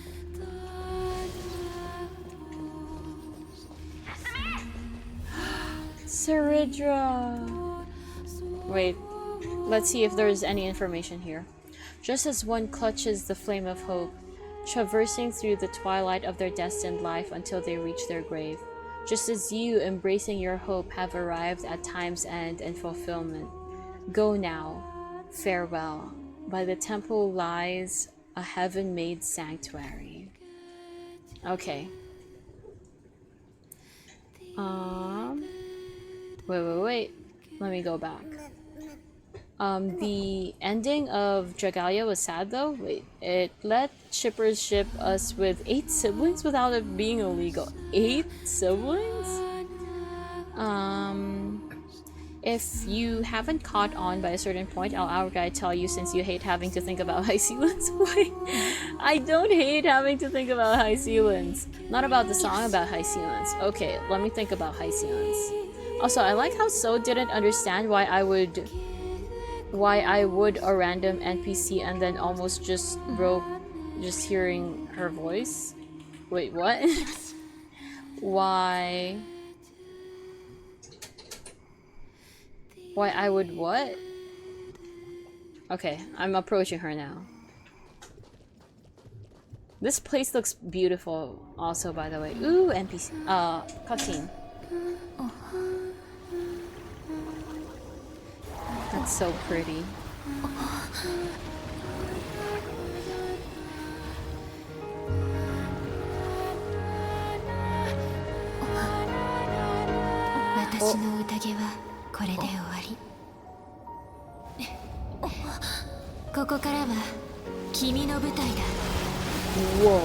Saridra! Wait, let's see if there's any information here. Just as one clutches the flame of hope, traversing through the twilight of their destined life until they reach their grave. Just as you, embracing your hope, have arrived at time's end and fulfillment. Go now, farewell. By the temple lies a heaven-made sanctuary. Okay. Wait. Let me go back. The ending of Dragalia was sad though. Wait, it let shippers ship us with 8 siblings without it being illegal. 8 siblings? If you haven't caught on by a certain point, I'll outright tell you, since you hate having to think about High Sealands. Wait, I don't hate having to think about High Sealands. Not about the song, about High Sealands. Okay, let me think about High Sealands. Also, I like how So didn't understand why I would a random NPC and then almost just broke just hearing her voice. Wait, what? Why I would what? Okay, I'm approaching her now. This place looks beautiful also, by the way. Ooh, NPC. Cutscene. That's so pretty. Whoa.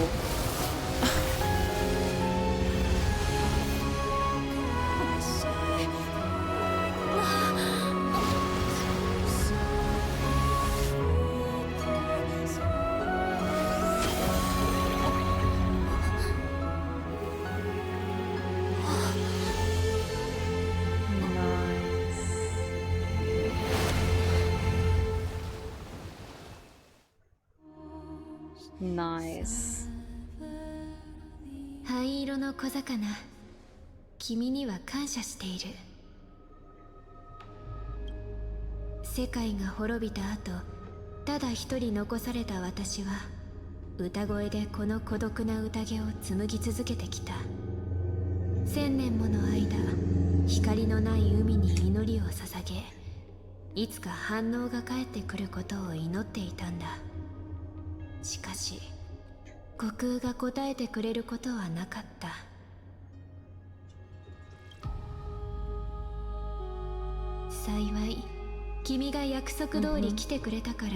Nice. 灰色の小魚、君には感謝している。世界が滅びた後、ただ一人残された私は歌声でこの孤独な宴を紡ぎ続けてきた。1000年もの間、光のない海に祈りを捧げ、いつか反応が返ってくることを祈っていたんだ。しかし虚空が答えてくれることはなかった。幸い君が約束通り来てくれたから、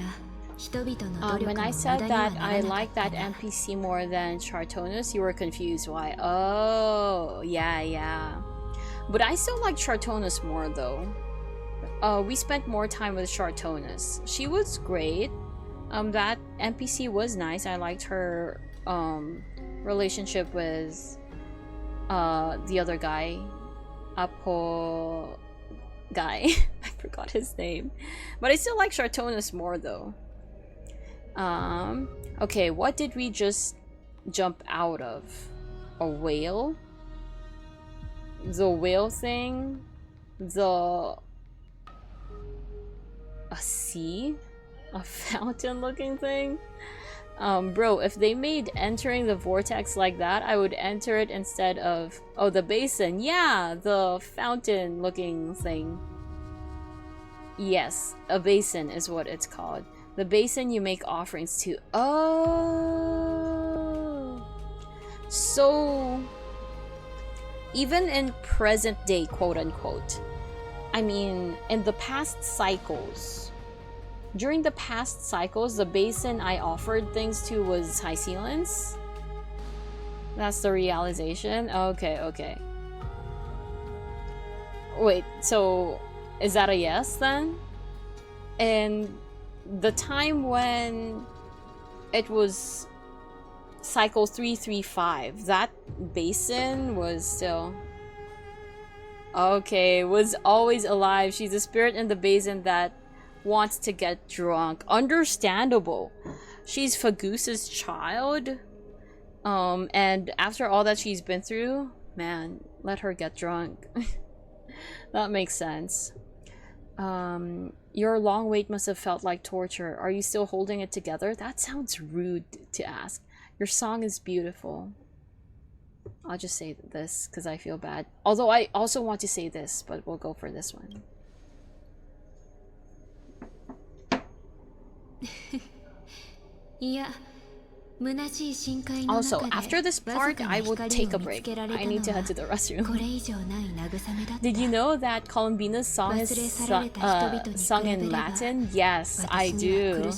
人々の努力 When も I 無 said 駄には that な I らなかっ like た that な。 NPC more than Chartonus, you were confused why. Oh, yeah. But I still like Chartonus more though. We spent more time with Chartonus. She was great. That NPC was nice. I liked her relationship with the other guy. Apo guy. I forgot his name. But I still like Chartonus more though. Okay, what did we just jump out of? A whale? The whale thing? A sea? A fountain looking thing? Bro, if they made entering the vortex like that, I would enter it instead of... Oh, the basin. Yeah, the fountain looking thing. Yes, a basin is what it's called. The basin you make offerings to. Oh! So... even in present day, quote unquote, I mean, in the past cycles, during the past cycles, the basin I offered things to was Hysealance. That's the realization? Okay. Wait, so is that a yes then? And the time when it was cycle 335, that basin was still... Okay, was always alive. She's a spirit in the basin that wants to get drunk. Understandable. She's Fagusa's child. And after all that she's been through, man, let her get drunk. That makes sense. Your long wait must have felt like torture. Are you still holding it together? That sounds rude to ask. Your song is beautiful. I'll just say this because I feel bad. Although I also want to say this, but we'll go for this one. Also, after this part, I will take a break. I need to head to the restroom. Did you know that Columbina's song is sung in Latin? Yes, I do.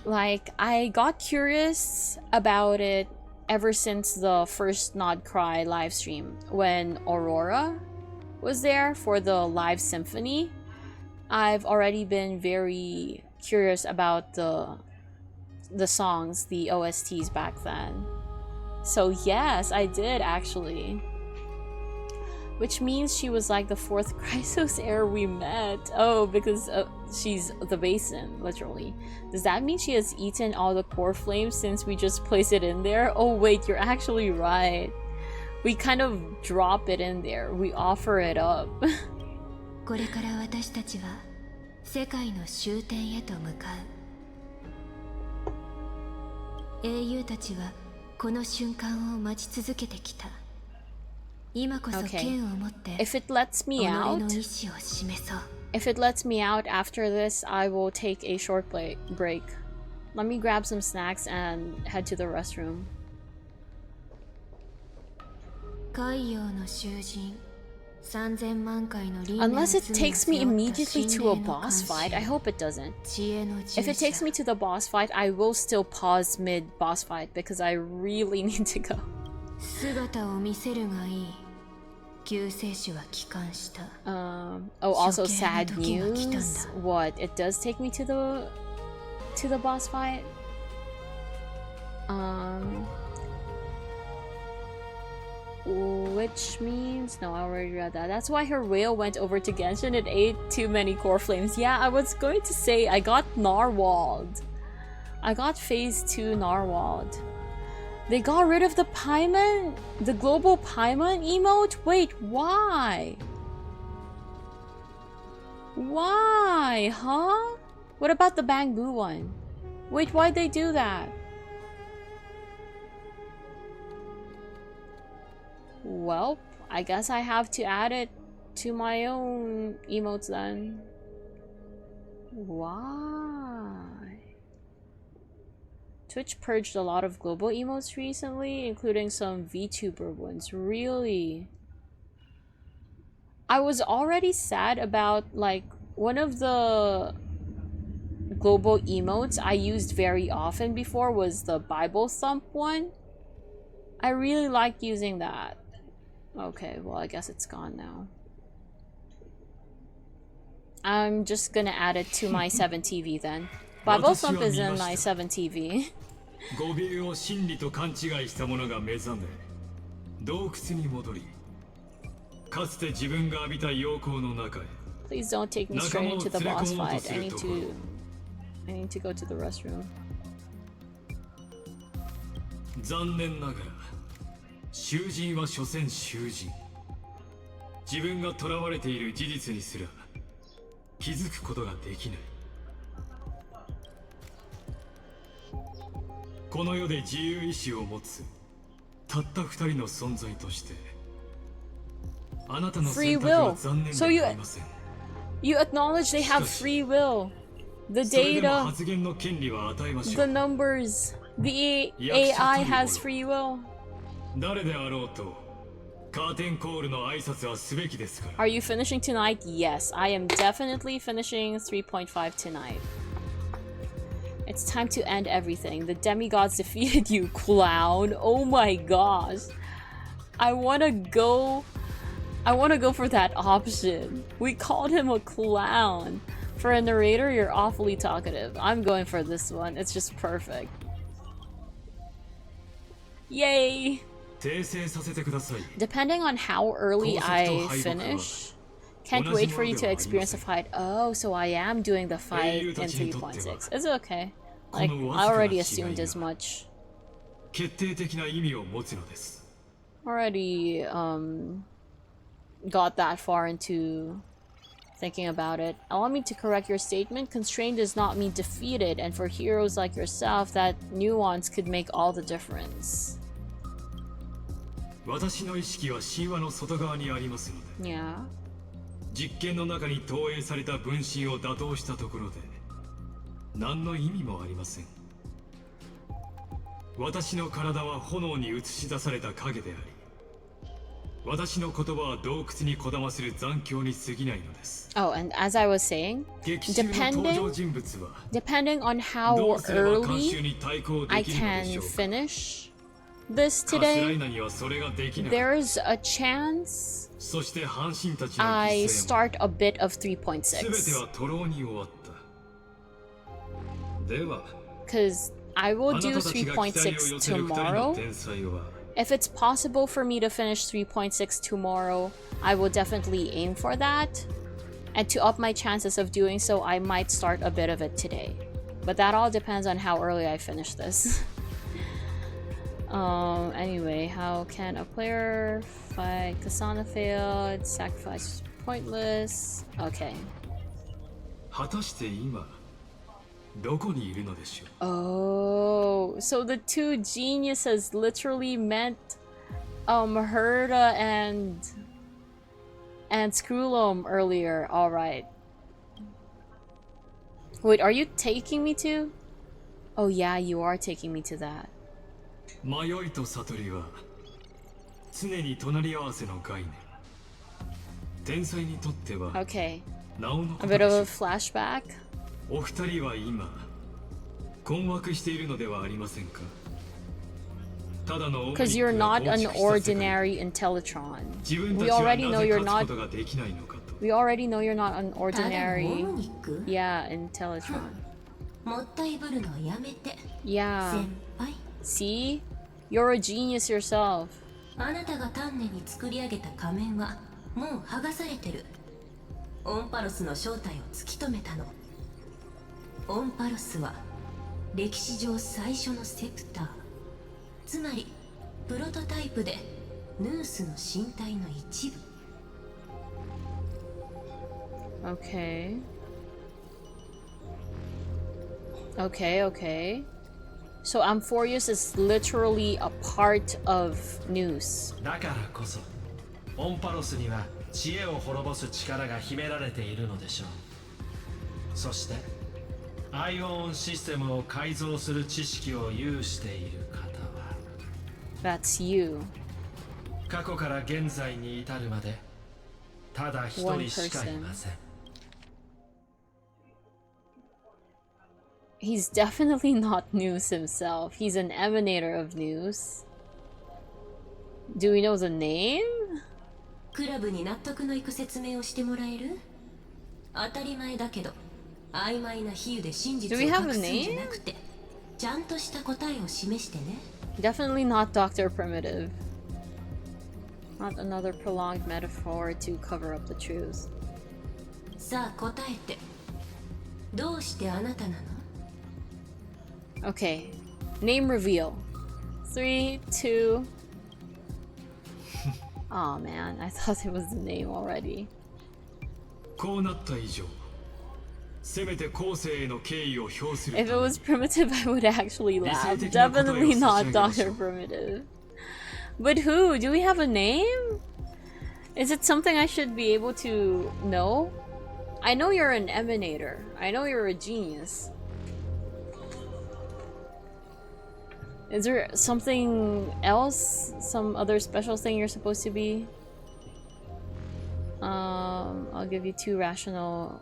Like, I got curious about it ever since the first Nod Cry live stream when Aurora was there for the live symphony. I've already been very curious about the songs, the OSTs back then. So yes, I did actually. Which means she was like the fourth Chrysos heir we met. Oh, because she's the basin, literally. Does that mean she has eaten all the core flames since we just placed it in there? Oh wait, you're actually right. We kind of drop it in there. We offer it up. これから私たちは世界の終点へと向かう。英雄たちはこの瞬間を待ち続けてきた。今こそ剣を持って己の意志を示そう。If it lets me out after this, I will take a short break. Let me grab some snacks and head to the restroom. 海洋の囚人3000万回の輪廻 Unless it の罪を takes me 背負った immediately 神 to a 霊の boss 監 fight. I 視 hope it doesn't. 知恵の If it 従 takes 者 me to the boss fight, I will still pause mid boss fight because I really need to go. 姿を見せるがいい救世主は帰還した Oh, also 処刑の sad 時が来たんだ。 news. What? It does take me to the boss fight. Which means no, I already read that. That's why her whale went over to Genshin. It ate too many core flames. Yeah, I was going to say I got narwhaled. I got phase 2 narwhaled. They got rid of the Paimon, the global Paimon emote. Wait, why? Why, huh? What about the Bangbu one? Wait, why'd they do that? Well, I guess I have to add it to my own emotes then. Why? Twitch purged a lot of global emotes recently, including some VTuber ones. Really? I was already sad about, like, one of the global emotes I used very often before was the Bible Thump one. I really liked using that. Okay, well, I guess it's gone now. I'm just gonna add it to my 7TV then. Bible Thump is in my 7TV. 語尾を真理と勘違いした者が目覚め洞窟に戻りかつて自分が浴びた陽光の中へ Please don't take me straight into the boss fight. I need to go to the restroom. 残念ながら囚人は所詮囚人自分が囚われている事実にすら気づくことができないこの世で自由意志を持つたった二人の存在としてあなたの選択は残念ではありません You acknowledge they have free will. The それでも data, 発言の権利は与えましょ the う numbers, the AI has free will. 誰であろうとカーテンコールの挨拶はすべきですから Are you finishing tonight? Yes, I am definitely finishing 3.5 tonight. It's time to end everything. The demigods defeated you, clown. Oh my gosh. I wanna go for that option. We called him a clown. For a narrator, you're awfully talkative. I'm going for this one. It's just perfect. Yay! 訂正させてください Depending on how early I finish, can't wait for you to experience the fight. Oh, so I am doing the fight in 3.6. It's okay. Like, I already assumed as much. 決定的な意味を持つのです Already, got that far into thinking about it. Allow me to correct your statement. Constrained does not mean defeated, and for heroes like yourself, that nuance could make all the difference. 私の意識は神話の外側にありますので Yeah. 実験の中に投影された分身を打倒したところで何の意味もありません私の体は炎に映し出された影であり私の言葉は洞窟にこだまする残響に過ぎないのです Oh, and as I was saying, 劇中の登場人物は depending on ど how うすれば慣 early 習に対抗で I きるので can しょうか finish this カスライ today, ナにはそれができなかった there's a chance そして半身たちの I 犠牲も start a bit of 全て 3.6. は徒労に終わったでは Because I あ will な do たたちが期待を寄 3.6 せる二人の tomorrow. 天才は If it's possible for me to finish 3.6 tomorrow, I will definitely aim for that. And to up my chances of doing so, I might start a bit of it today. But that all depends on how early I finish this. Anyway, how can a player fight Kasana failed? Sacrifice pointless. Okay. 果たして今どこにいるのでしょう Oh, so the two geniuses literally meant Herda and Screwloam earlier. All right. Wait, are you taking me to? Oh yeah, you are taking me to that. 迷いと悟りは常に隣り合わせの概念天才にとっては Okay. なおのこ A と bit で of し a ょう。 flashback. お二人は今困惑しているのではありませんか。ただのオムニッ Because you're クが not 構 an 築した世界 ordinary Intellitron. 自分た We ちは already な know ぜ you're 勝つこ not. とができないのかと。 We already know you're not an ただのオ ordinary. ムニック Yeah, Intellitron. もったいぶるのはやめて Yeah. 先輩 See? You're a genius yourself. あなたが丹念に作り上げた仮面はもう剥がされてる。オンパロスの正体を突き止めたの。オンパロスは歴史上最初のセプター、つまりプロトタイプでヌースの身体の一部。 Okay. Okay. So Amphorius is literally a part of Noose. だからこそオンパロスには知恵を滅ぼす力が秘められているのでしょう。そしてアイオンシステムを改造する知識を有している方は That's you. 過去から現在に至るまでただ一人しかいません。 He's definitely not Noose himself. He's an emanator of Noose. Do we know the name? クラブに納得のいく説明をしてもらえる？当たり前だけど曖昧な比喩で真実を Do we 隠 have a すんじゃ name? なくてちゃんとした答えを示してね。 Definitely not Dr. Primitive. Not another prolonged metaphor to cover up the truth. さあ答えて。どうしてあなたなの？ Okay. Name reveal. 3, 2. Oh man, I thought it was the name already. こうなった以上せめて後世への敬意を表する If it ため was Primitive, I would actually laugh. 理性的な答えを Definitely 差し not 上げましょ Dr. う。 Primitive. But who? Do we have a name? Is it something I should be able to know? I know you're an emanator. I know you're a genius. Is there something else? Some other special thing you're supposed to be? I'll give you two rational...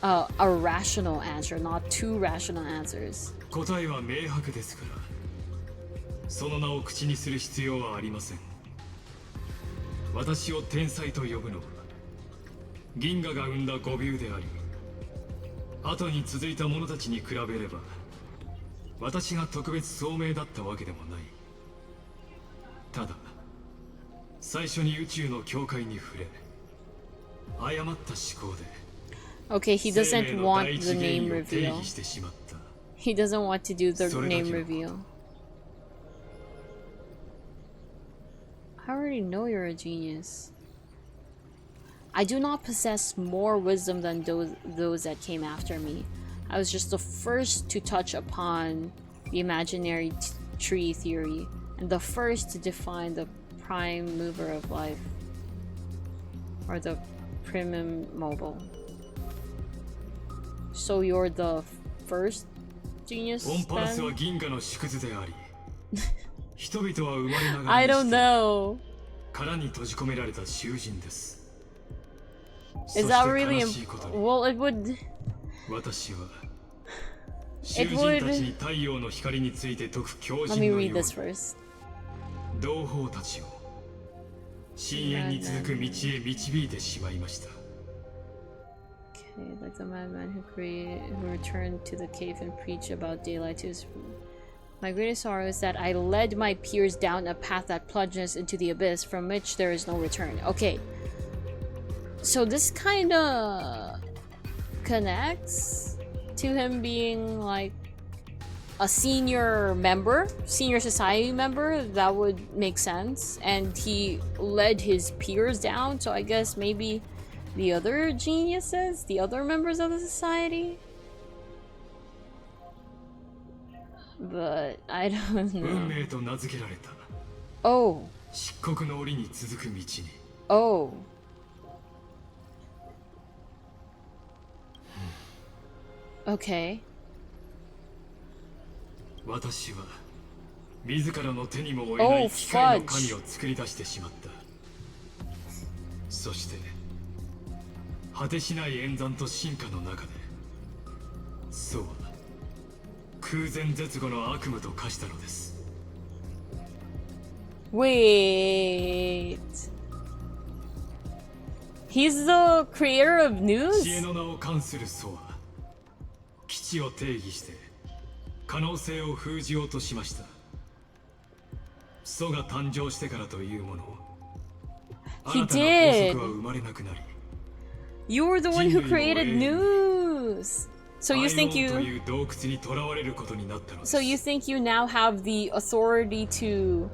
a rational answer, not two rational answers. 答えは明白ですからその名を口にする必要はありません。私を天才と呼ぶのは銀河が生んだ誤謬であり後に続いた者たちに比べれば私が特別聡明だったわけでもない。ただ最初に宇宙の境界に触れ誤った思考で Okay, he 生命 doesn't の want 第一 the 原 name 因を定 reveal. 義してしまった。 He doesn't want to do the それだけ name のこと。 reveal. I already know you're a genius. I do not possess more wisdom than those that came after me. I was just the first to touch upon the imaginary tree theory, and the first to define the prime mover of life. Or the primum mobile. So you're the first genius オンパラスは then? 銀河の縮図であり人々は生まれなが I ら don't にして know. 殻に閉じ込められた囚人です。 Is そ that して really 悲しいことに well, it would 私は囚人たちに太陽の光について説く狂 let 人 me の read ように this first. 同胞たちを深淵に続く道へ導いてしまいました。 Okay, like the madman who returned to the cave and preached about daylight to his My greatest sorrow is that I led my peers down a path that plunges into the abyss from which there is no return. Okay. So this kinda connects to him being like a senior society member. That would make sense. And he led his peers down, so I guess maybe the other geniuses, the other members of the society? But I don't 運 know. 命と名付けられた Oh. 漆黒の檻に続く道に Oh. Okay. 私は自らの手にも負えない Oh, 機械の fudge. 神を作り出してしまった。そして果てしない演算と進化の中でそうは空前絶後の悪夢と化したのです。 Wait. He's the creator of 知恵 news? の名を冠する祖は基地を定義して可能性を封じようとしました。祖が誕生してからというもの He 新たな法 did. 則は生まれなくなり You're the one who created news. So you アイ think オンと you いう洞窟に囚われることになったのです。 so you think you now have the authority to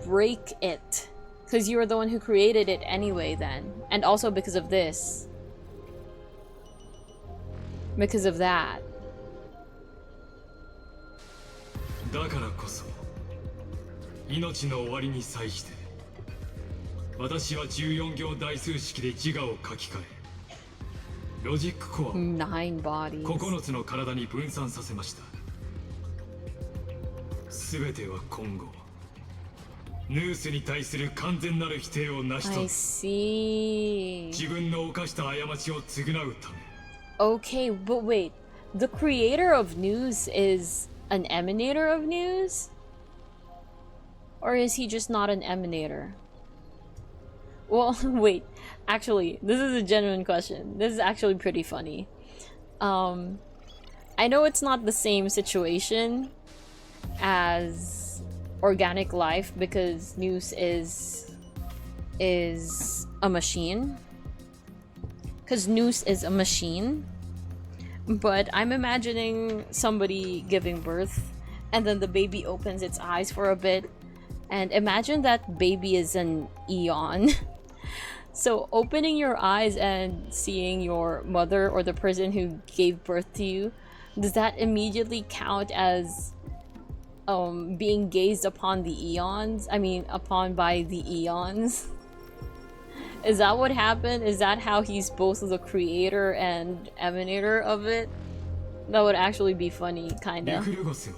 break it because you're the one who created it anyway then, and also because of this. Because of that. だからこそ命の終わりに際して私は14行代数式で自我を書き換えロジックコアを 9 bodies. 9つの体に分散させました。全ては今後ヌースに対する完全なる否定を成し遂 I げ see. 自分の犯した過ちを償うため Okay, but wait. The creator of news is an emanator of news? Or is he just not an emanator? Well, wait. Actually, this is a genuine question. This is actually pretty funny. I know it's not the same situation as organic life because news is a machine. Because Noose is a machine. But I'm imagining somebody giving birth and then the baby opens its eyes for a bit. And imagine that baby is an Eon. So opening your eyes and seeing your mother or the person who gave birth to you, does that immediately count as being gazed upon the eons? I mean, upon by the eons? Is that what happened? Is that how he's both the creator and emanator of it? That would actually be funny, リ kinda. クルゴスは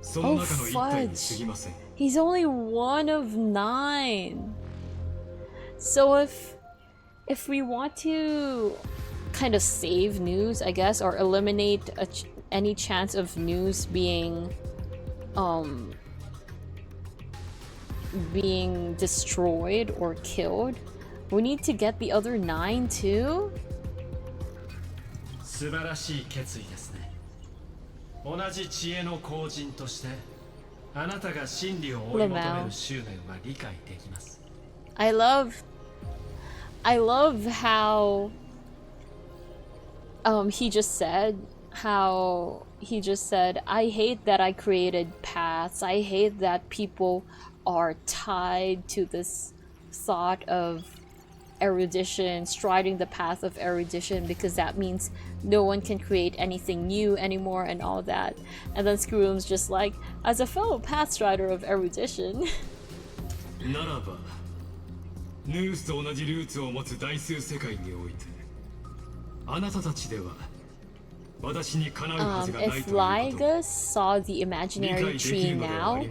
その中の一体に過ぎません。 He's only one of 9. So if we want to kind of save news, I guess, or eliminate any chance of news being destroyed or killed, we need to get the other 9 too? 素晴らしい決意ですね。同じ知恵の後人としてあなたが真理を追い求める執念は理解できます。 I love how he just said I hate that I created paths. I hate that people are tied to this thought of erudition, striding the path of erudition, because that means no one can create anything new anymore and all that. And then Scroom's just like, as a fellow pathstrider of erudition. ならばヌースと同じルーツを持つ大数世界においてあなたたちでは私にかなうはずがないという If ことを Lygus saw the imaginary tree now,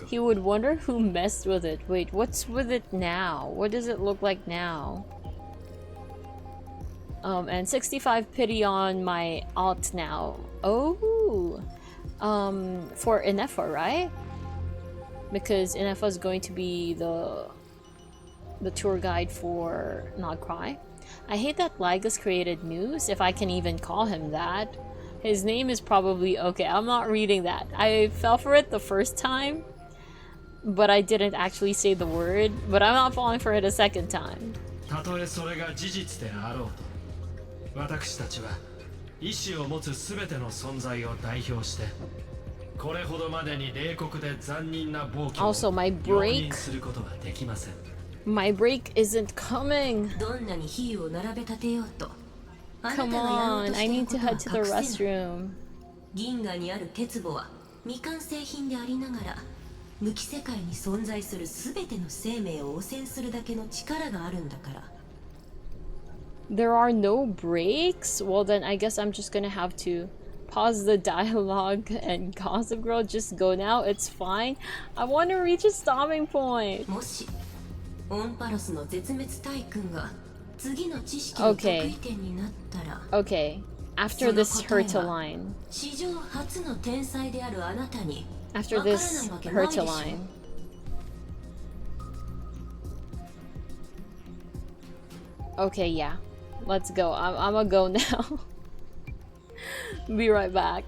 he would wonder who messed with it. Wait, what's with it now? What does it look like now? And 65 pity on my alt now. Oh, for Inefa, right? Because Inefa is going to be the tour guide for Nogcry. I hate that Lygus created news, if I can even call him that. His name is probably... Okay, I'm not reading that. I fell for it the first time, but I didn't actually say the word. But I'm not falling for it a second time. たとえそれが事実であろうと、私たちは意志を持つすべての存在を代表して、これほどまでに冷酷で残忍な暴挙を Also, my 容 break... 認することはできません。 My break isn't coming. どんなに比喩を並べ立てようと、あなた Come がやろう on, と I してい need る to ことは head 隠 to せ the ない。 restroom. 銀河にある鉄母は未完成品でありながら、無機世界に存在するすべての生命を汚染するだけの力があるんだから。There are no breaks? Well, then I guess I'm just gonna have to pause the dialogue and Gossip Girl just go now. It's fine. I want to reach a stopping point. もしオンパロスの絶滅大君が次の知識の得 Okay. 意点になったら Okay. After this Hertaline. 史上初の天才であるあなたに After わからな this いわけないでしょ Hertaline. Okay, yeah. Let's go. I'm gonna go now. Be right back.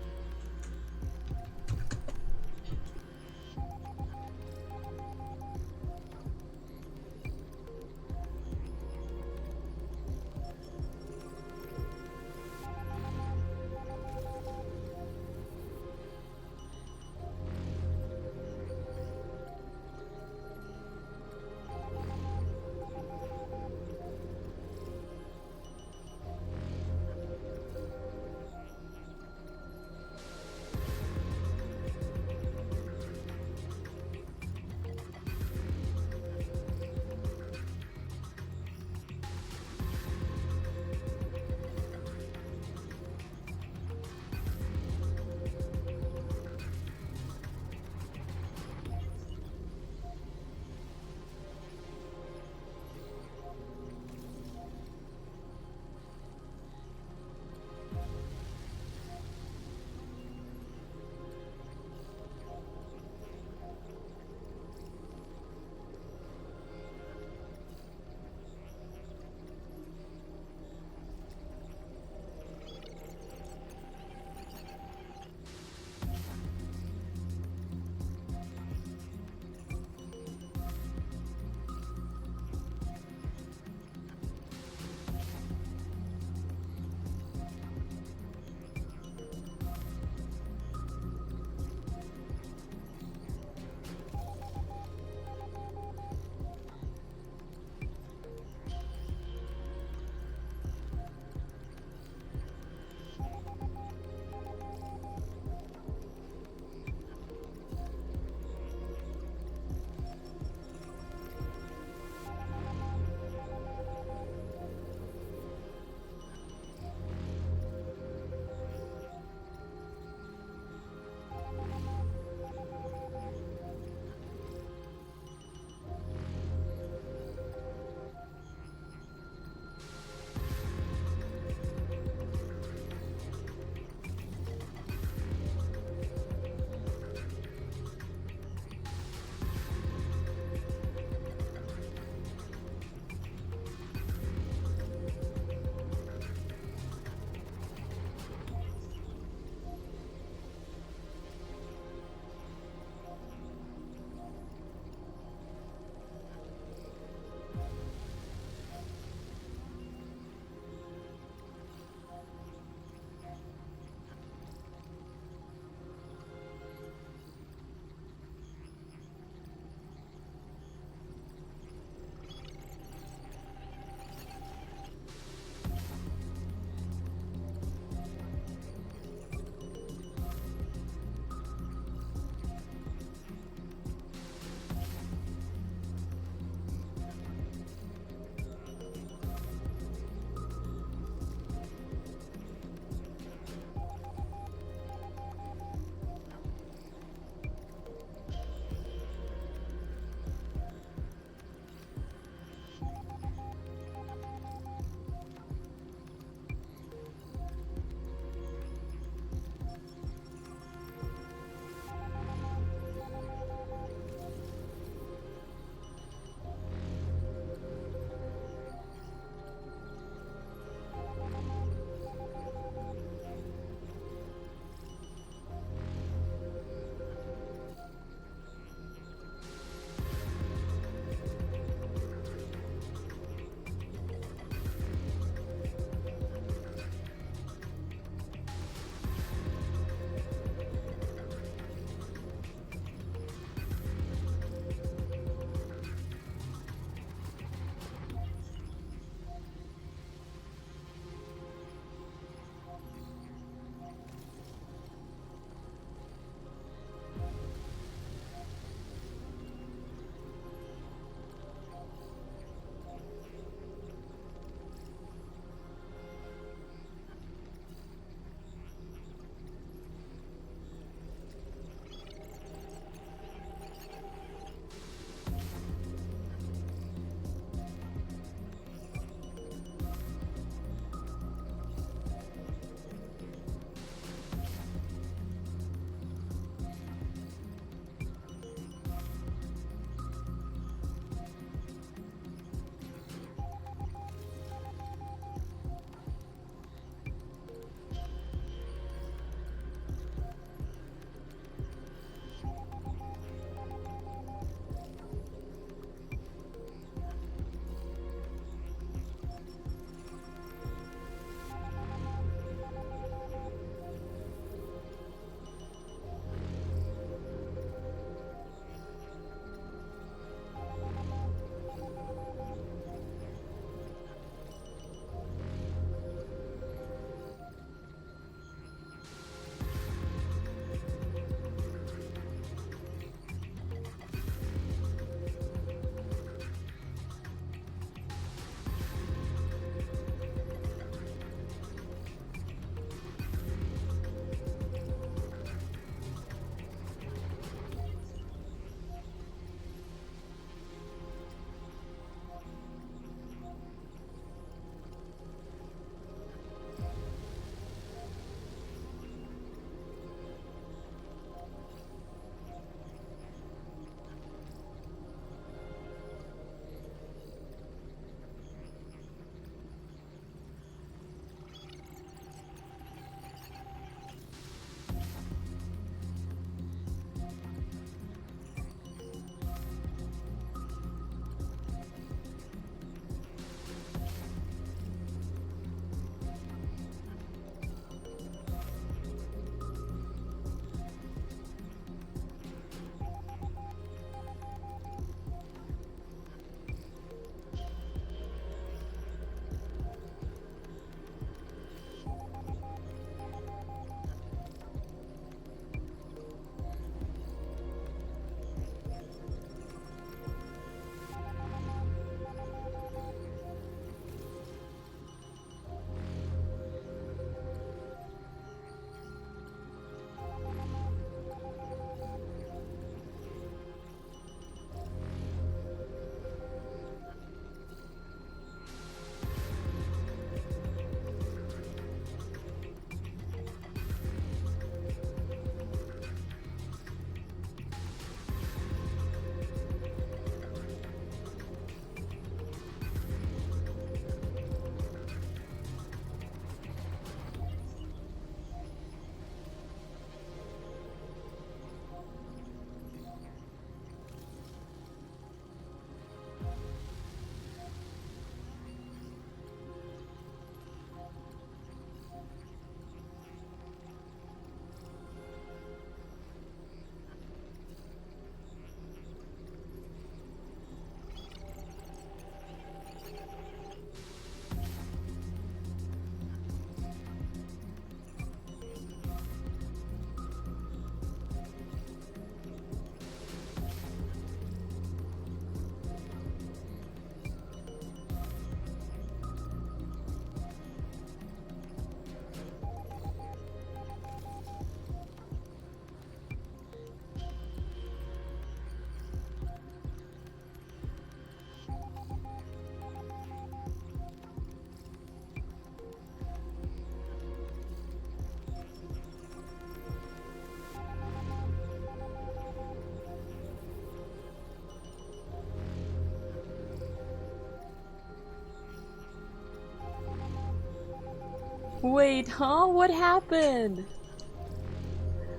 Wait, huh? What happened?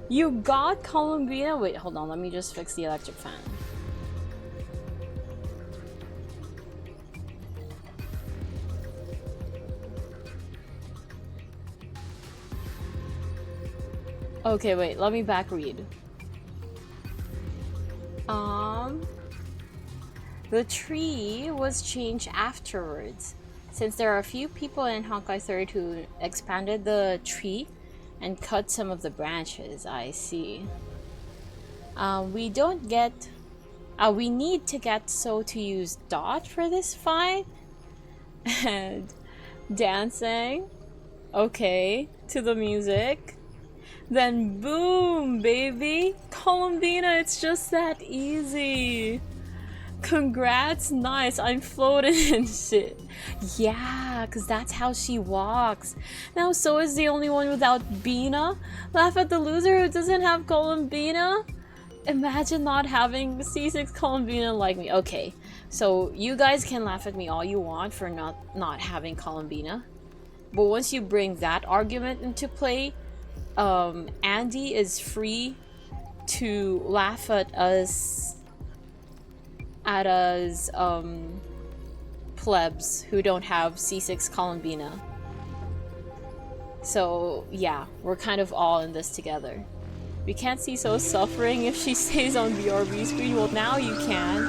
You got Columbina? Wait, hold on. Let me just fix the electric fan. Okay, wait. Let me back read. The tree was changed afterwards, since there are a few people in Honkai 3 who expanded the tree and cut some of the branches. I see. We need to get So to use Dot for this fight. And dancing. Okay, to the music. Then boom, baby! Columbina, it's just that easy! Congrats, nice, I'm floating and shit. Yeah, because that's how she walks. Now So is the only one without Bina? Laugh at the loser who doesn't have Columbina? Imagine not having C6 Columbina like me. Okay, so you guys can laugh at me all you want for not having Columbina. But once you bring that argument into play, Andy is free to laugh at us plebs who don't have C6 Columbina. So yeah, we're kind of all in this together. We can't see So suffering if she stays on BRB screen. Well, now you can.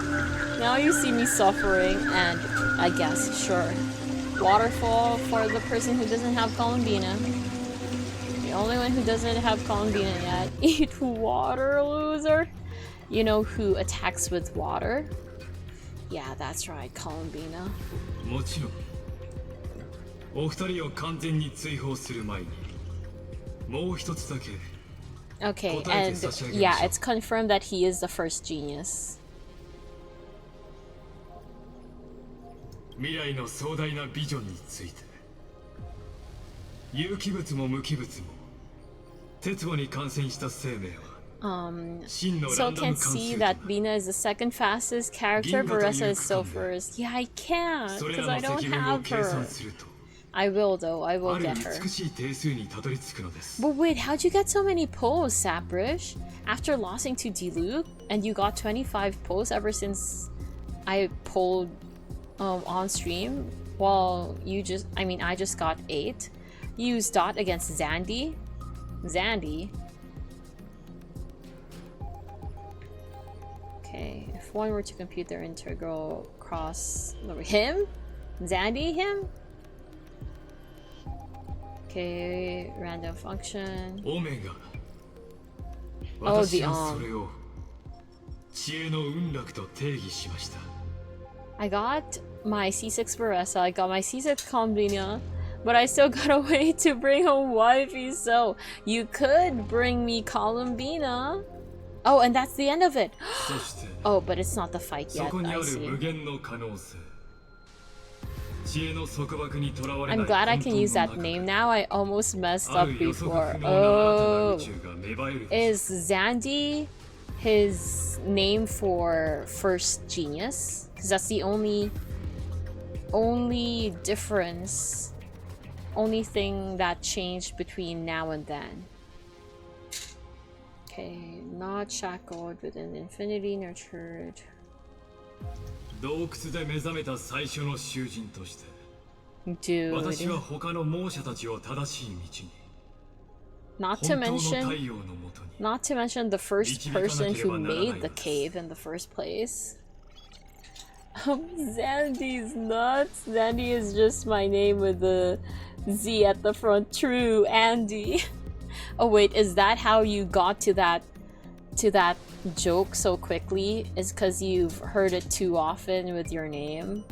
Now you see me suffering, and I guess, sure. Waterfall for the person who doesn't have Columbina. The only one who doesn't have Columbina yet. Eat water, loser. You know who attacks with water? Yeah, that's right, Columbina. もちろん。お二人を完全に追放する前に、もう一つだけ。Okay, and yeah, it's confirmed that he is the first genius. 未来の壮大なビジョンについて。有機物も無機物も、鉄母に感染した生命は。So can't see that Bina is the second fastest character, Beressa is so first. Yeah, I can't, because I don't have her. I will though, I will get her. But wait, how'd you get so many pulls, Sabrish? After losing to Diluc, and you got 25 pulls ever since I pulled on stream? Well, I just got 8. You used Dot against Zandy? Zandy? Okay, if one were to compute their integral cross... Him? Zandy? Him? Okay, random function. Omega. Oh, the I got my C6 Beressa, I got my C6 Columbina, but I still gotta wait to bring home wifey, so you could bring me Columbina. Oh, and that's the end of it. Oh, but it's not the fight yet, I see. I'm glad I can use that name now. I almost messed up before. Oh, is Zandy his name for first genius? Because that's the only difference, only thing that changed between now and then. Okay, not shackled within infinity, nurtured. Dude. Not to mention the first person who made the cave in the first place. Zandy's nuts. Zandy is just my name with the Z at the front. True, Andy. Oh wait, is that how you got to that joke so quickly? Is because you've heard it too often with your name?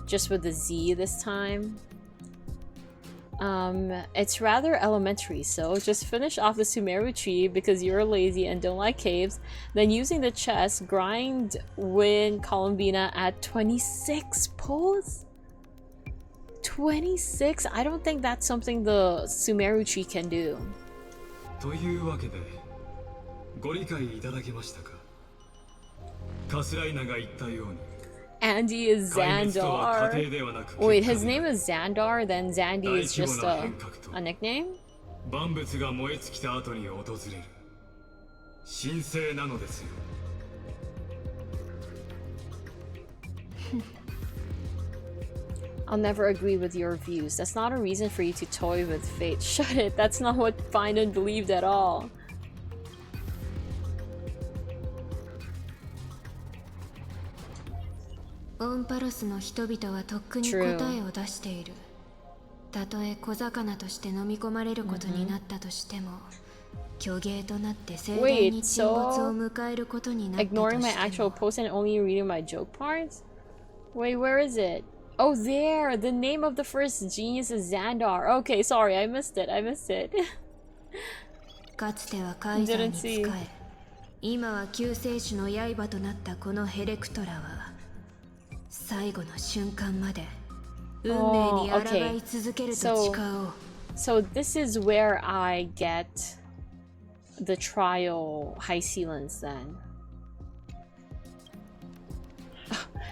Just with the Z this time? It's rather elementary, so just finish off the Sumeru tree because you're lazy and don't like caves. Then using the chest, grind win Columbina at 26 pulls? 26? I don't think that's something the Sumeru tree can do. というわけで、ご理解いただけましたか？カスライナが言ったように、Andy is 壊滅とは Xandar. 過程ではなく Wait, 結 his 果で name is Xandar, then Zandy is just a nickname? 万物が燃え尽きた後に訪れる神聖なのですよ。 I'll never agree with your views. That's not a reason for you to toy with fate. Shut it. That's not what Finan believed at all. オンパロスの人々はとっくに答えを出している。たとえ小魚として飲み込まれることになったとしても、虚芸となって盛大に沈没を迎えることになったとしても。 Ignoring my actual post and only reading my joke parts? Wait, where is it? Oh, there! The name of the first genius is Xandar. Okay, sorry, I missed it. I missed it. かつてはカイザーに仕え、今は救世主の刃となったこのヘレクトラは、最後の瞬間まで運命に抗い続けると誓おう。So this is where I get the trial high sealants then.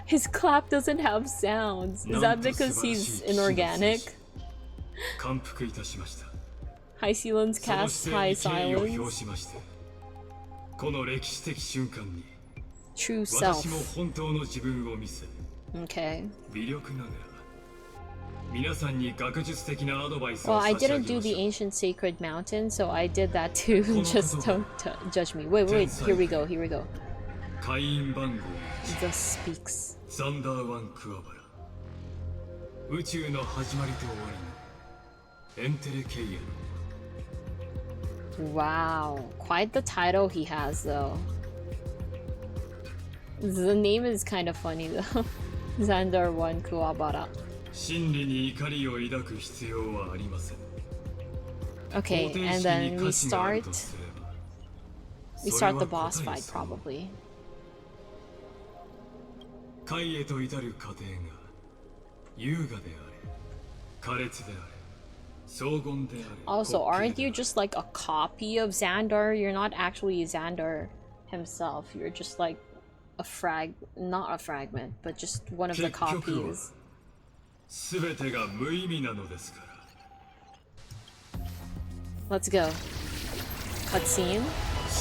His clap doesn't have sounds. Is that because he's inorganic? 感服いたしました。 High sealants その cast 姿 high 勢に敬意を表 silence. しまして、この歴史的瞬間に True 私も self. 本当の自分を見せ、 Okay. 微力ながら皆さんに学術的なアドバイス Well, を I 差し上 didn't げ do ま the した。 ancient sacred mountain, so I did that too. Just don't judge me. Wait, here we go, here we go. 会員番号 The speaks. ザンダーワンクワバラ、宇宙の始まりと終わりのエンテレケイアの Wow, quite the title he has though. The name is kind of funny though. Xandar 1 Kuwabara. 真理に怒りを抱く必要はありません。 Okay, 方程 and 式 then に we 価値がある start とすれば、 we それ start は the boss 答え fight そのもの。 probably. 解へと至る過程が優雅であれ、苛烈であれ、荘厳であれ。 Also, 滑稽 aren't で you あれ just like a copy of Xandar? You're not actually Xandar himself. You're just like a not a fragment, but just one of the 結局は copies. 全てが無意味なのですから。 Let's go. Cutscene.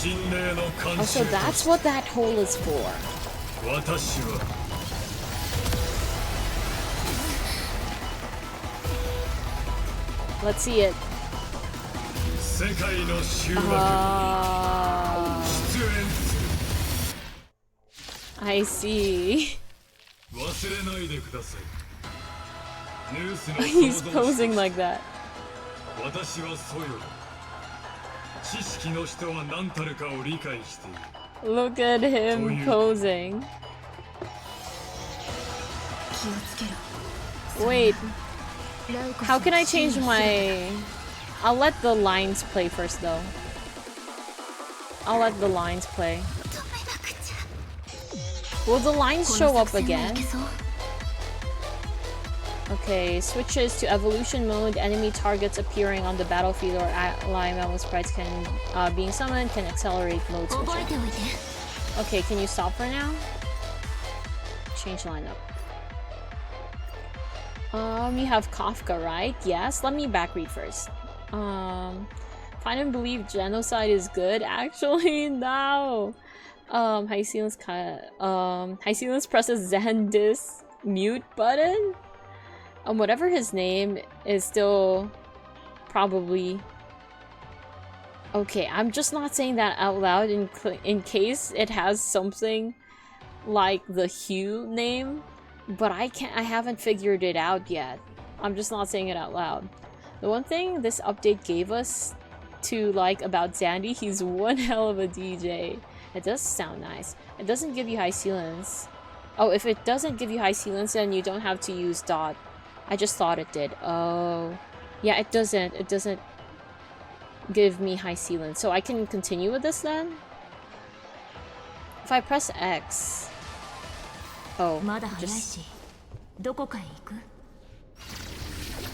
神霊の監 Oh, 修 so と that's して what that hole is for. 私は Let's see it. 世界の終幕に 出演する。 I see. 忘れないでください。ヌースの He's 創造主 posing like that. 私はソヨリ。知識の人は何たるかを理解している。 Look at him posing. 気をつけろ。 Wait, ラウコス how can I の真 change の姿 my... I'll let the lines play first though. I'll let the lines play. Will the lines show up again? Okay, switches to evolution mode. Enemy targets appearing on the battlefield or ally level sprites can being summoned can accelerate mode 覚え switching. ておいて。 Okay, can you stop for now? Change lineup. You have Kafka, right? Yes. Let me back read first. Find and believe genocide is good. Actually, no. High Sealants presses Xandis mute button. Whatever his name is still probably okay. I'm just not saying that out loud in case it has something like the Hugh name, but I haven't figured it out yet. I'm just not saying it out loud. The one thing this update gave us to like about Zandy, he's one hell of a DJ. It does sound nice. It doesn't give you high sealants. Oh, if it doesn't give you high sealants, then you don't have to use dot. I just thought it did. Oh, yeah, it doesn't. It doesn't give me high sealants. So I can continue with this then? If I press X. Oh, まだ早い just し、どこかへ行く？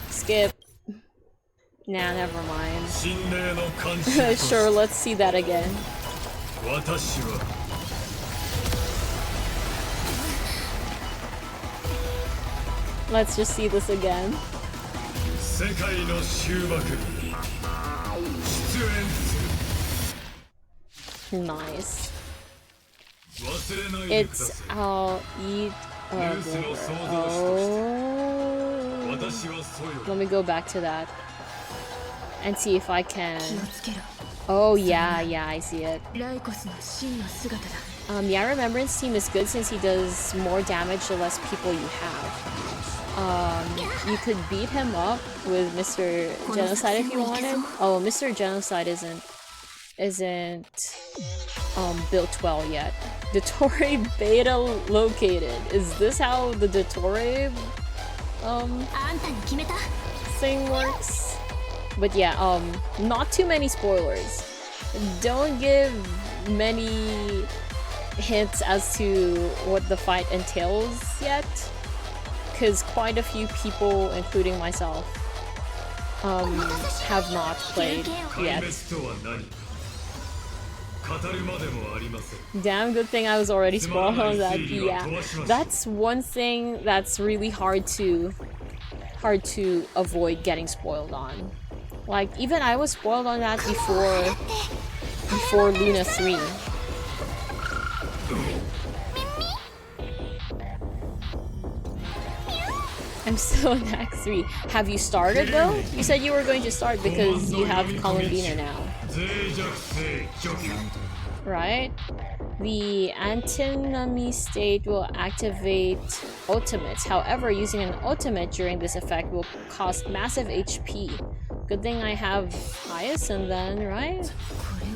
skip. Nah, never mind. 神霊の監修として Sure, let's see that again. 私は Let's just see this again. 世界の終幕に出演す Nice. る忘れないでくだ It's さい I'll eat. ルースの創造主として Oh. 私はソヨ Let me go back to that and see if I can. 気をつけろ Oh yeah, yeah, I see it. ライコスの真の姿だ Yeah, Remembrance team is good since he does more damage the less people you have. You could beat him up with Mr. Genocide if you wanted. Oh, Mr. Genocide isn't built well yet. Dottore beta located. Is this how the Dottore あんたに決めた thing works? But yeah, not too many spoilers. Don't give many hints as to what the fight entails yet, because quite a few people, including myself, have not played 壊 yet. 滅とは何か語るまでもありません Damn good thing I was already spoiled on that. Yeah, that's one thing that's really hard to avoid getting spoiled on. Like even I was spoiled on that before Luna 3. I'm still in Act 3. Have you started though? You said you were going to start because you have Columbina now, 脆弱性除去 right? The antinomy state will activate ultimates. However, using an ultimate during this effect will cost massive HP. Good thing I have Hyacinth then, right? これ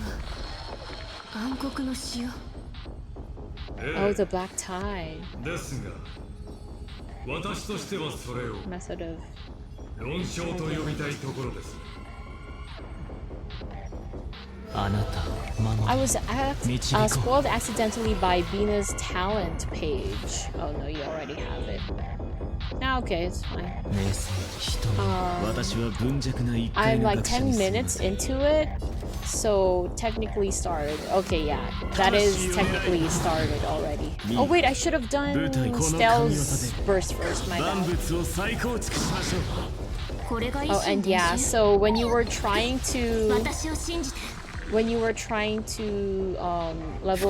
は暗黒の塩 Oh, the black tide ですが私としてはそれを method of. 論証と呼びたいところです あなたを守 I る was spoiled accidentally by Bina's talent page. Oh no, you already have it. Now, okay, it's fine. 冷静に人目私は貧弱な一回 I'm の like 学者 10 にすぎま minutes せん into it, so technically started. Okay, yeah, that is technically started already. Oh wait, I should have done Stell's burst first, my 万 bad. 物を再構築しましょうこれが意 Oh, 志 and の yeah, 練習 so when you were trying to 私を信じて level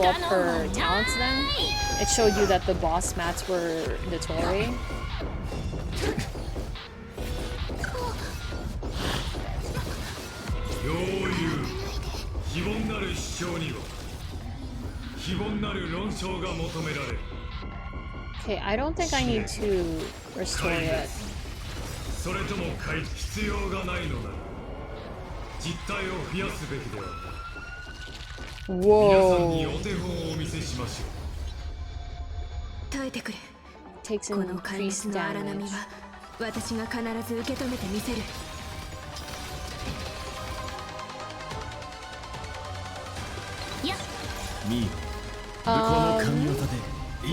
up her talents then, it showed you that the boss mats were Dottore. よう言う非凡なる主張には非凡なる論証が求められる Okay, I don't think I need to restore it. それとも変え必要がないのなら実態を増やすべきではない皆さんに Whoa. お手本をお見せしましょう耐えてくれ Takes この壊 increased 滅の荒波 damage. は私が必ず受け止めてみせる ミーこの神業で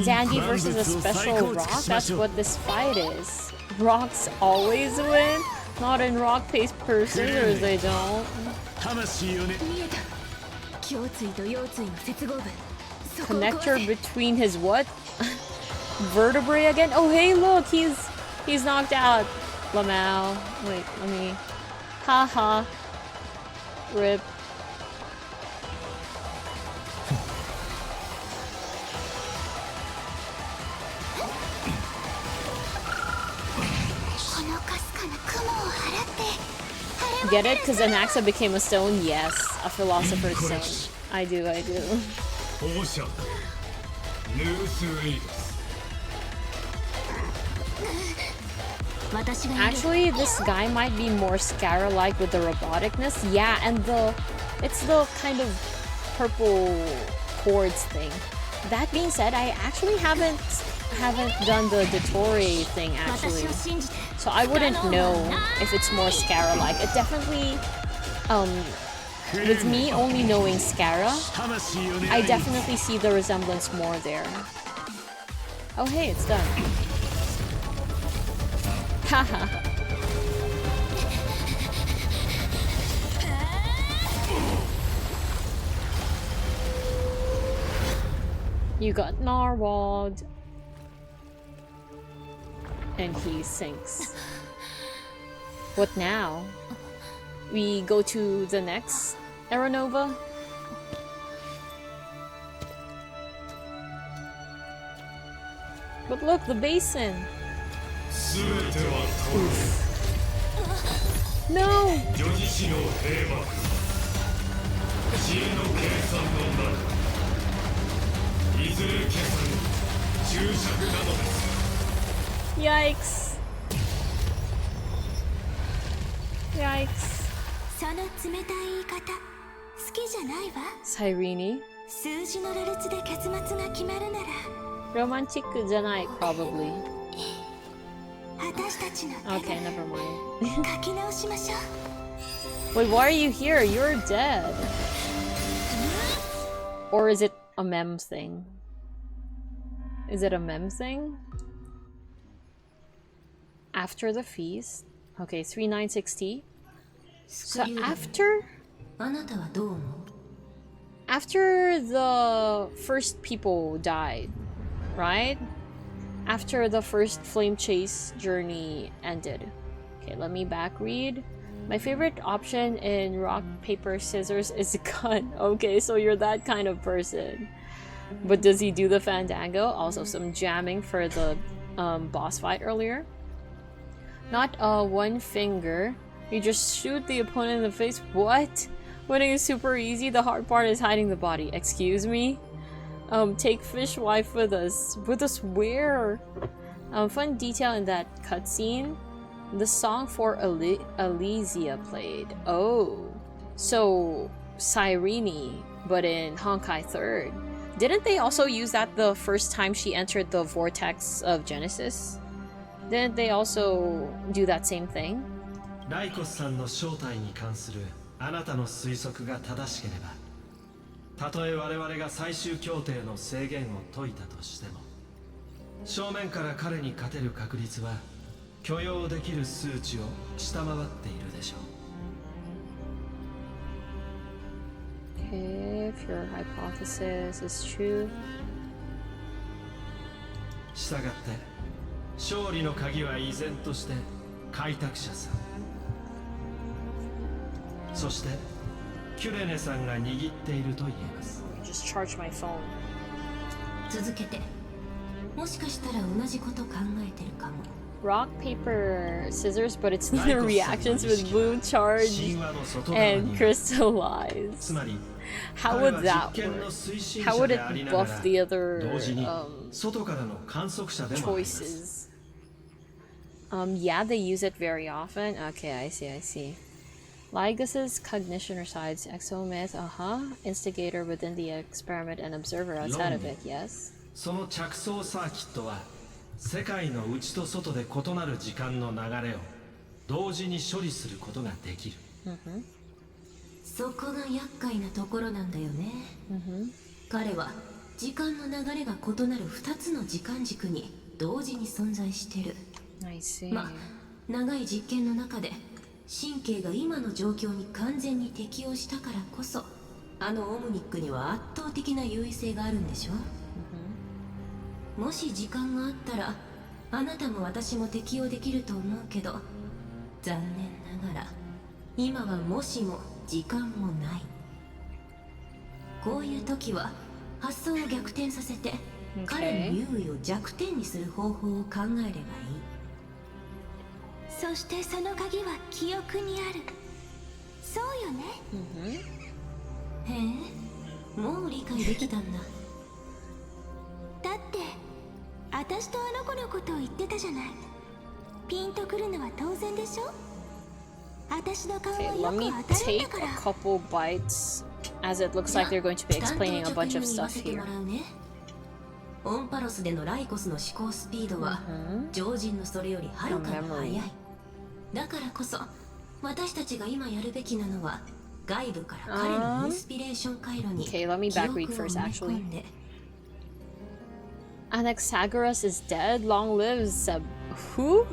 Zandy versus a special rock? That's what this fight is. Rocks always win? Not in rock-based pursuers, they don't. 魂をね見えた胸椎と腰椎の接合部そこを壊 Connector せ between his what? Vertebrae again? Oh hey look, he's knocked out. Lamau. Wait, let me. Haha. Rip. Get it? Because Anaxa became a stone? Yes. A philosopher's stone. I do, I do. 放射ヌース・ウェイドス 私がやる Actually, this guy might be more Scara-like with the roboticness. Yeah, and it's the kind of purple chords thing. That being said, I actually haven't done the Dottore thing 私 actually. を信じて So I wouldn't know if it's more Scara-like. It definitely, with me only knowing Scara, 魂をね I definitely see the resemblance more there. Oh hey, it's done. Haha. You got narwhaled. and he sinks. What now? We go to the next Aeronova? But look, the basin! 全ては通る No! 女子史の閉幕知恵の計算の中いずれ消される注釈なのです Yikes. Yikes. その冷たい言い方好きじゃないわ。 Cyrene? 数字の羅列で結末が決まるなら Romantic janai, probably. 私たちの Okay, never mind. 書き直しましょう。 Wait, why are you here? You're dead. Or is it a mem thing? Is it a mem thing? After the feast? Okay, 3960. So after あなたはどう思う？ after the first people died, right? After the first flame chase journey ended. Okay, let me back read. My favorite option in rock, paper, scissors is gun. Okay, so you're that kind of person. But does he do the fandango? Also some jamming for the boss fight earlier. Not one finger. You just shoot the opponent in the face. What? Winning is super easy. The hard part is hiding the body. Excuse me? Take Fishwife with us. With us where? Fun detail in that cutscene. The song for Elysia played. Oh. So, Cyrene, but in Honkai 3rd. Didn't they also use that the first time she entered the vortex of Genesis? Didn't they also do that same thing? ライコスさんの正体に関するあなたの推測が正しければ、たとえ我々が最終協定の制限を解いたとしても、正面から彼に勝てる確率は許容できる数値を下回っているでしょう。 Okay, if your hypothesis is true. したがって勝利の鍵は依然として開拓者さん、そしてキュレネさんが握っていると言えます。 Just charge my phone. 続けて。もしかしたら同じこと考えてるかも。 Rock, paper, scissors, but it's the reactions with blue charge and crystallize. つまり How would that work? How would it buff the other 同時に外からの観測者でもあります。 choices? Yeah, they use it very often. Okay, I see. Lygus's cognition resides exomyth, instigator within the experiment and observer outside of it, yes. その着想サーキットは世界の内と外で異なる時間の流れを同時に処理することができる。そこが厄介なところなんだよね。彼は時間の流れが異なる2つの時間軸に同時に存在してる。 I see. まあ、長い実験の中で神経が今の状況に完全に適応したからこそ、あのオムニックには圧倒的な優位性があるんでしょ。もし時間があったらあなたも私も適応できると思うけど、残念ながら今はもしも時間もない。こういう時は発想を逆転させて、彼の優位を弱点にする方法を考えればいい。そしてその鍵は記憶にある。そうよね。へえ、もう理解できたんだ。だって私とあの子のことを言ってたじゃない。ピンとくるのは当然でしょ。私の顔は Okay, よ let く me 当たるん take だから a。couple bites, as it looks like they're going to be explaining a bunch of stuff here. オンパロスでのライコスの思考スピードは常人のそれよりはるかに速い。だからこそ私たちが今やるべきなのは外部から彼のインスピレーション回路に Okay, let me 記憶 back を read 埋 first, め actually. 込んで。 Anaxagoras is dead. Long live Seb. Who?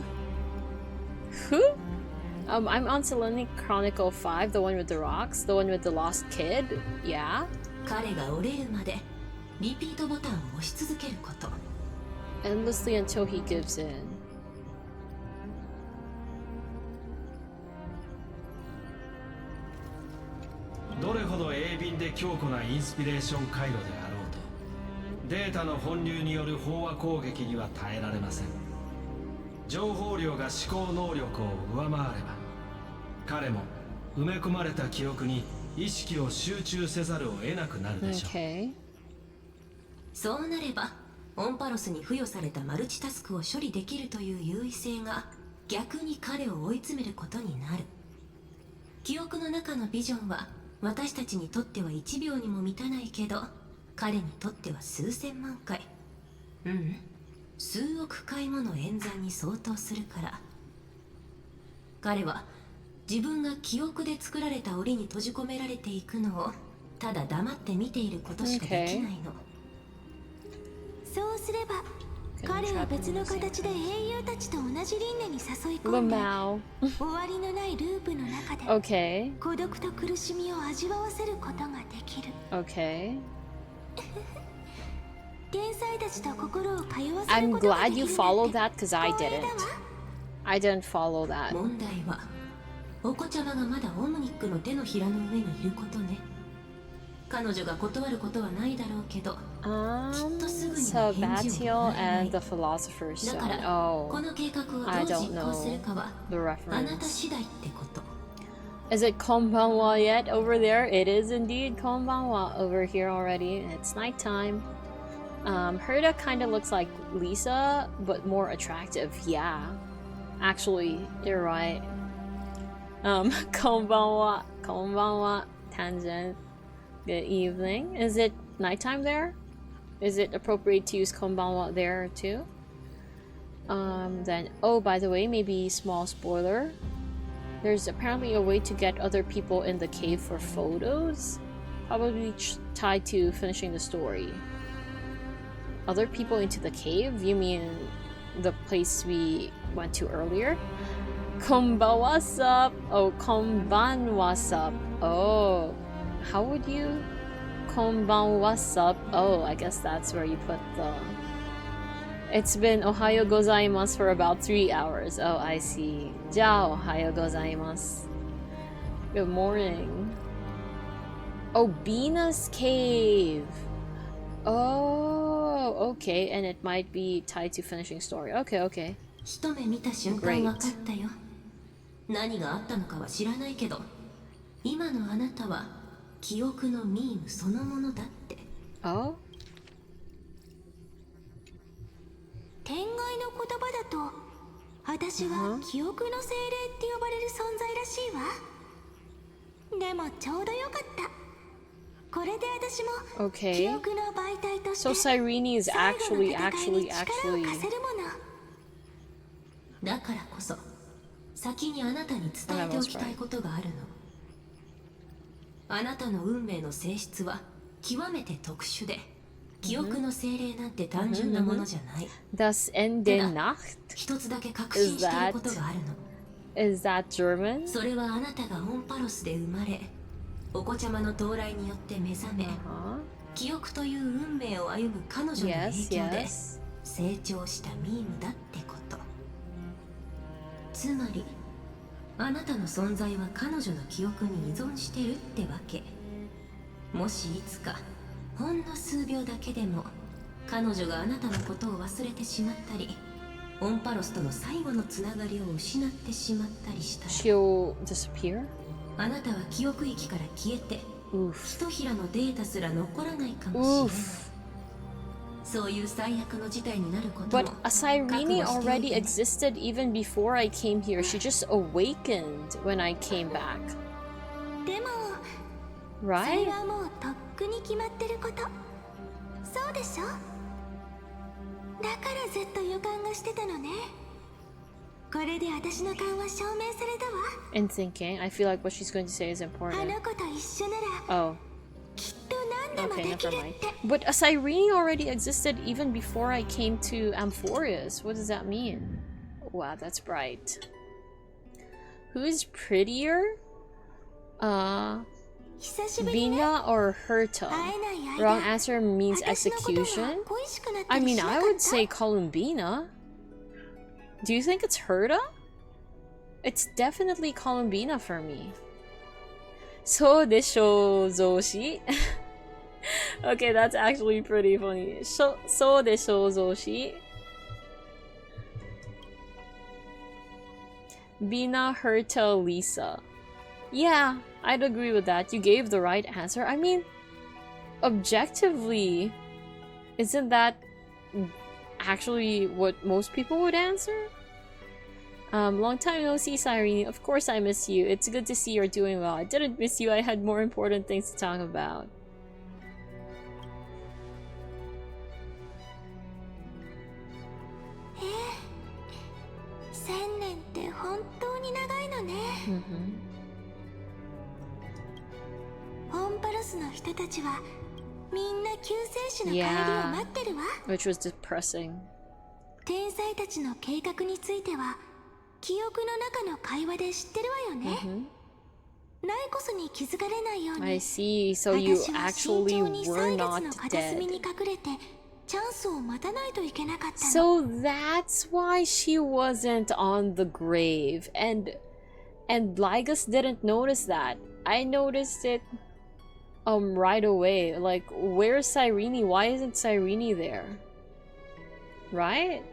I'm on Selenic Chronicle 5, the one with the rocks, the one with the lost kid. Yeah. 彼が折れるまでリピートボタンを押し続けること。 Endlessly until he gives in. どれほど鋭敏で強固なインスピレーション回路であろうと、データの本流による飽和攻撃には耐えられません。情報量が思考能力を上回れば、彼も埋め込まれた記憶に意識を集中せざるを得なくなるでしょう。Okay. そうなればオンパロスに付与されたマルチタスクを処理できるという優位性が逆に彼を追い詰めることになる。記憶の中のビジョンは私たちにとっては1秒にも満たないけど、彼にとっては数千万回、数億回もの演算に相当するから。彼は自分が記憶で作られた檻に閉じ込められていくのをただ黙って見ていることしかできないの。そうすれば彼は別の形で英雄たちと同じ輪廻に誘い込んで Lamau. 終わりのないループの中で Okay. 孤独と苦しみを味わわせることができる。 Okay. 天才たちと心を通わせる I'm ことが glad でき you る followed なん that て because I 光栄だ didn't. わ。 I didn't follow that. 問題はお子ちゃまがまだオムニックの手のひらの上にいることね。彼女が断ることはないだろうけど、 Sabbatial and the Philosopher's だか Stone. ら Oh, この計画をど I う don't 実行する know かは the あなた reference. 次第ってこと。 Is it Konbanwa yet over there? It is indeed Konbanwa over here already. It's nighttime. Herda kind of looks like Lisa, but more attractive. Yeah. Actually, you're right. Konbanwa. Konbanwa. Tangent. Good evening. Is it nighttime there? Is it appropriate to use Konbanwa there too? Then, oh, by the way, maybe small spoiler. There's apparently a way to get other people in the cave for photos. Probably tied to finishing the story. Other people into the cave? You mean the place we went to earlier? Konbanwa-sup. Oh, Konbanwa-sup. Oh, how would you? Konbanwa-sup. Oh, I guess that's where you put the... It's been Ohayo gozaimasu for about 3 hours. Oh, I see. Ja ohayo gozaimasu. Good morning. Oh, Bina's cave. Oh, okay. And it might be tied to finishing story. Okay, okay. 一目見た瞬間 Great. 分かったよ。何があったのかは知らないけど、今のあなたは記憶のミームそのものだって。 Oh? 天外の言葉だと私は記憶の精霊って呼ばれる存在らしいわ。でもちょうどよかった。これで私も Okay. 記憶の媒体として So Cyrene is 最後の actually 戦いに力を貸せるもの。だからこそ先にあなたに伝えておきたいことがあるの。あなたの運命の性質は極めて特殊で、記憶の精霊なんて単純なものじゃない。 Das Ende Nacht? 一つだけ確信していることがあるの。 Is that German? それはあなたがオンパロスで生まれ、お子ちゃまの到来によって目覚め、 Huh? 記憶という運命を歩む彼女の影 Yes, 響で yes. 成長したミームだってこと。つまりあなたの存在は彼女の記憶に依存してるってわけ。もしいつかほんの数秒だけでも彼女があなたのことを忘れてしまったり、オンパロスとの最後のつながりを失ってしまったりしたら、 She'll disappear? あなたは記憶域から消えて Oof. ひとひらのデータすら残らないかもしれない。 Oof. そういう最悪の事態になることも But a Cyrene 覚悟しておい already てね。 existed even before I came here. She just awakened when I came back. でもそれ Right? はもうとっくに決まってること。そうでしょ。だからずっと予感がしてたのね。これで私の勘は証明されたわ。 In thinking, I feel like what she's going to say is あ important. の子と一緒なら Oh, きっと何でも okay, でき never るっ mind. て。 But a Cyrene already existed even before I came to Amphorius. What does that mean? Wow, that's bright. Who is prettier? 久しぶりね。 Bina or Herta? 会えない Wrong 間 answer means 私のことが execution. 恋しくなった I り mean, しなか I っ would た？ say Columbina. Do you think it's Herta? It's definitely Columbina for me. So desho zoshi. Okay, that's actually pretty funny. So desho zoshi. Bina Herta Lisa. Yeah, I'd agree with that. You gave the right answer. I mean, objectively, isn't that actually what most people would answer? Long time no see, Cyrene. Of course I miss you. It's good to see you're doing well. I didn't miss you. I had more important things to talk about. Yeah, which was depressing. 天才たちの計画については記憶の中の会話で知ってるわよね。ないこそに気づかれないように。 I see. So you 私は actually 慎重に were 歳 not 月の片隅 dead. に隠れてチャンスを待たないといけなかったの。 So that's why she wasn't on the grave, and Lygus didn't notice that. I noticed it right away. Like, where's Cyrene? Why isn't Cyrene there? Right?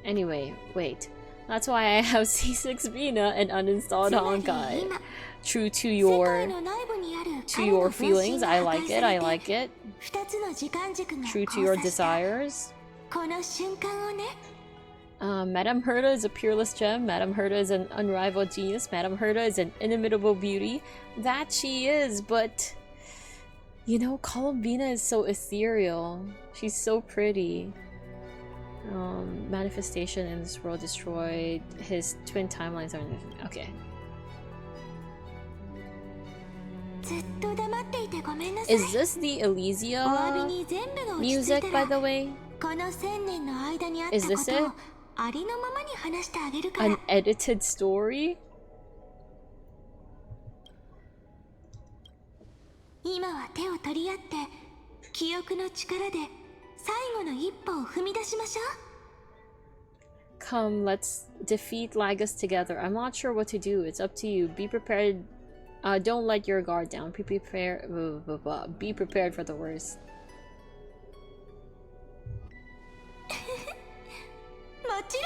Anyway, wait. That's why I have C6 Bina and uninstalled Honkai. True to your feelings. I like it. I like it. True to your desires. この瞬間をね。 Madame Herta is a peerless gem. Madame Herta is an unrivaled genius. Madame Herta is an inimitable beauty. That she is, but you know, Columbina is so ethereal. She's so pretty. Manifestation in this world destroyed. His twin timelines are okay. ずっと黙っていてごめんなさい。 Is this the お詫び Elysia に全部が落ち着い music, た by ら the way? この1000年の間にあった Is こ this と it? をありのままに話してあげるから。 An edited story? 今は手を取り合って記憶の力で最後の一歩を踏み出しましょう。 Come, let's defeat Lygus together. I'm not sure what to do. It's up to you. Be prepared. Don't let your guard down. Be prepared for the worst. もち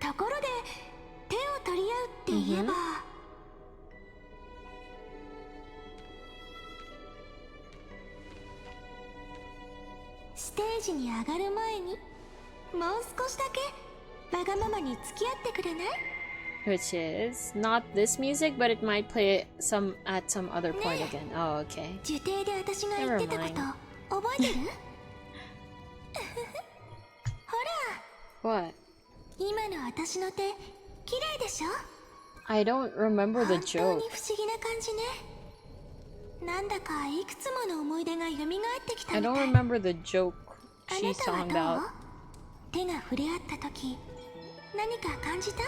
ろん。ところで手を取り合うって言えば、ステージに上がる前にもう少しだけわがままに付き合ってくれない？ Which is not this music, but it might play at some other point again. Oh, okay. 受定で私が言ってたこと覚えてる？ほら。 What? 今の私の手綺麗でしょ？ I don't remember the 本当 joke. に不思議な感じね。なんだかいくつもの思い出が蘇ってきた I みた don't い。 remember the joke あな she's たは talking ど about. う？手が触れ合った時何か感じた？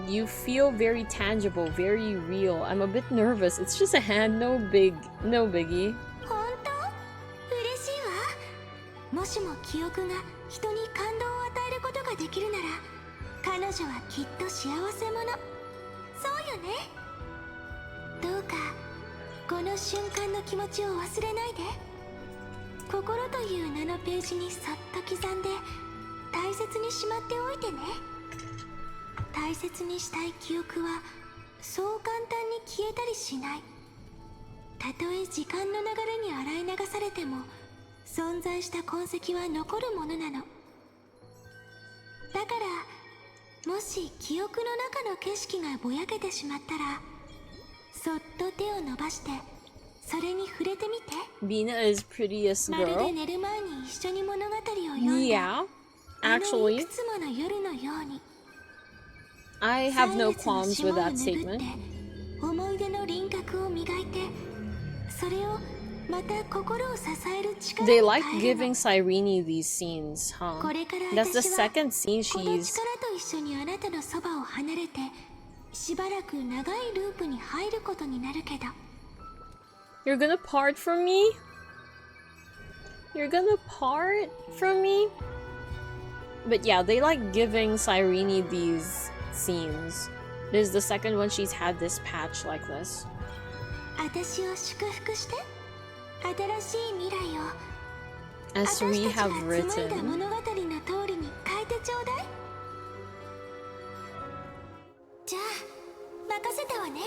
You feel very tangible, very real. I'm a bit nervous. It's just a hand, no biggie. 本当？嬉しいわ。もしも記憶が人に感動を与えることができるなら彼女はきっと幸せ者。そうよね。どうかこの瞬間の気持ちを忘れないで。心という名のページにそっと刻んで大切にしまっておいてね。大切にしたい記憶はそう簡単に消えたりしない。たとえ時間の流れに洗い流されても存在した痕跡は残るものなの。だからもし記憶の中の景色がぼやけてしまったらそっと手を伸ばしてそれに触れてみて。 Bina is prettiest まるで girl. 寝る前に一緒に物語を読んだ Yeah, あの actually, いくつもの夜のように。 I have no 歳月の qualms 霜 with を that 拭っ statement. て思い出の輪郭を磨いてそれをまた心を支える力 They に like 変える giving の。 Cyrene these scenes, huh? これから That's the 私は second scene この she's... 力と一緒にあなたのそばを離れてしばらく長いループに入ることになるけど You're gonna part from me? You're gonna part from me? But yeah, they like giving Cyrene these seems. This is the second one she's had this patch like this. 私を祝福して新しい未来を As we 私たち have が紡いだ written. 物語の通りに変えてちょうだい。じゃあ任せたわね。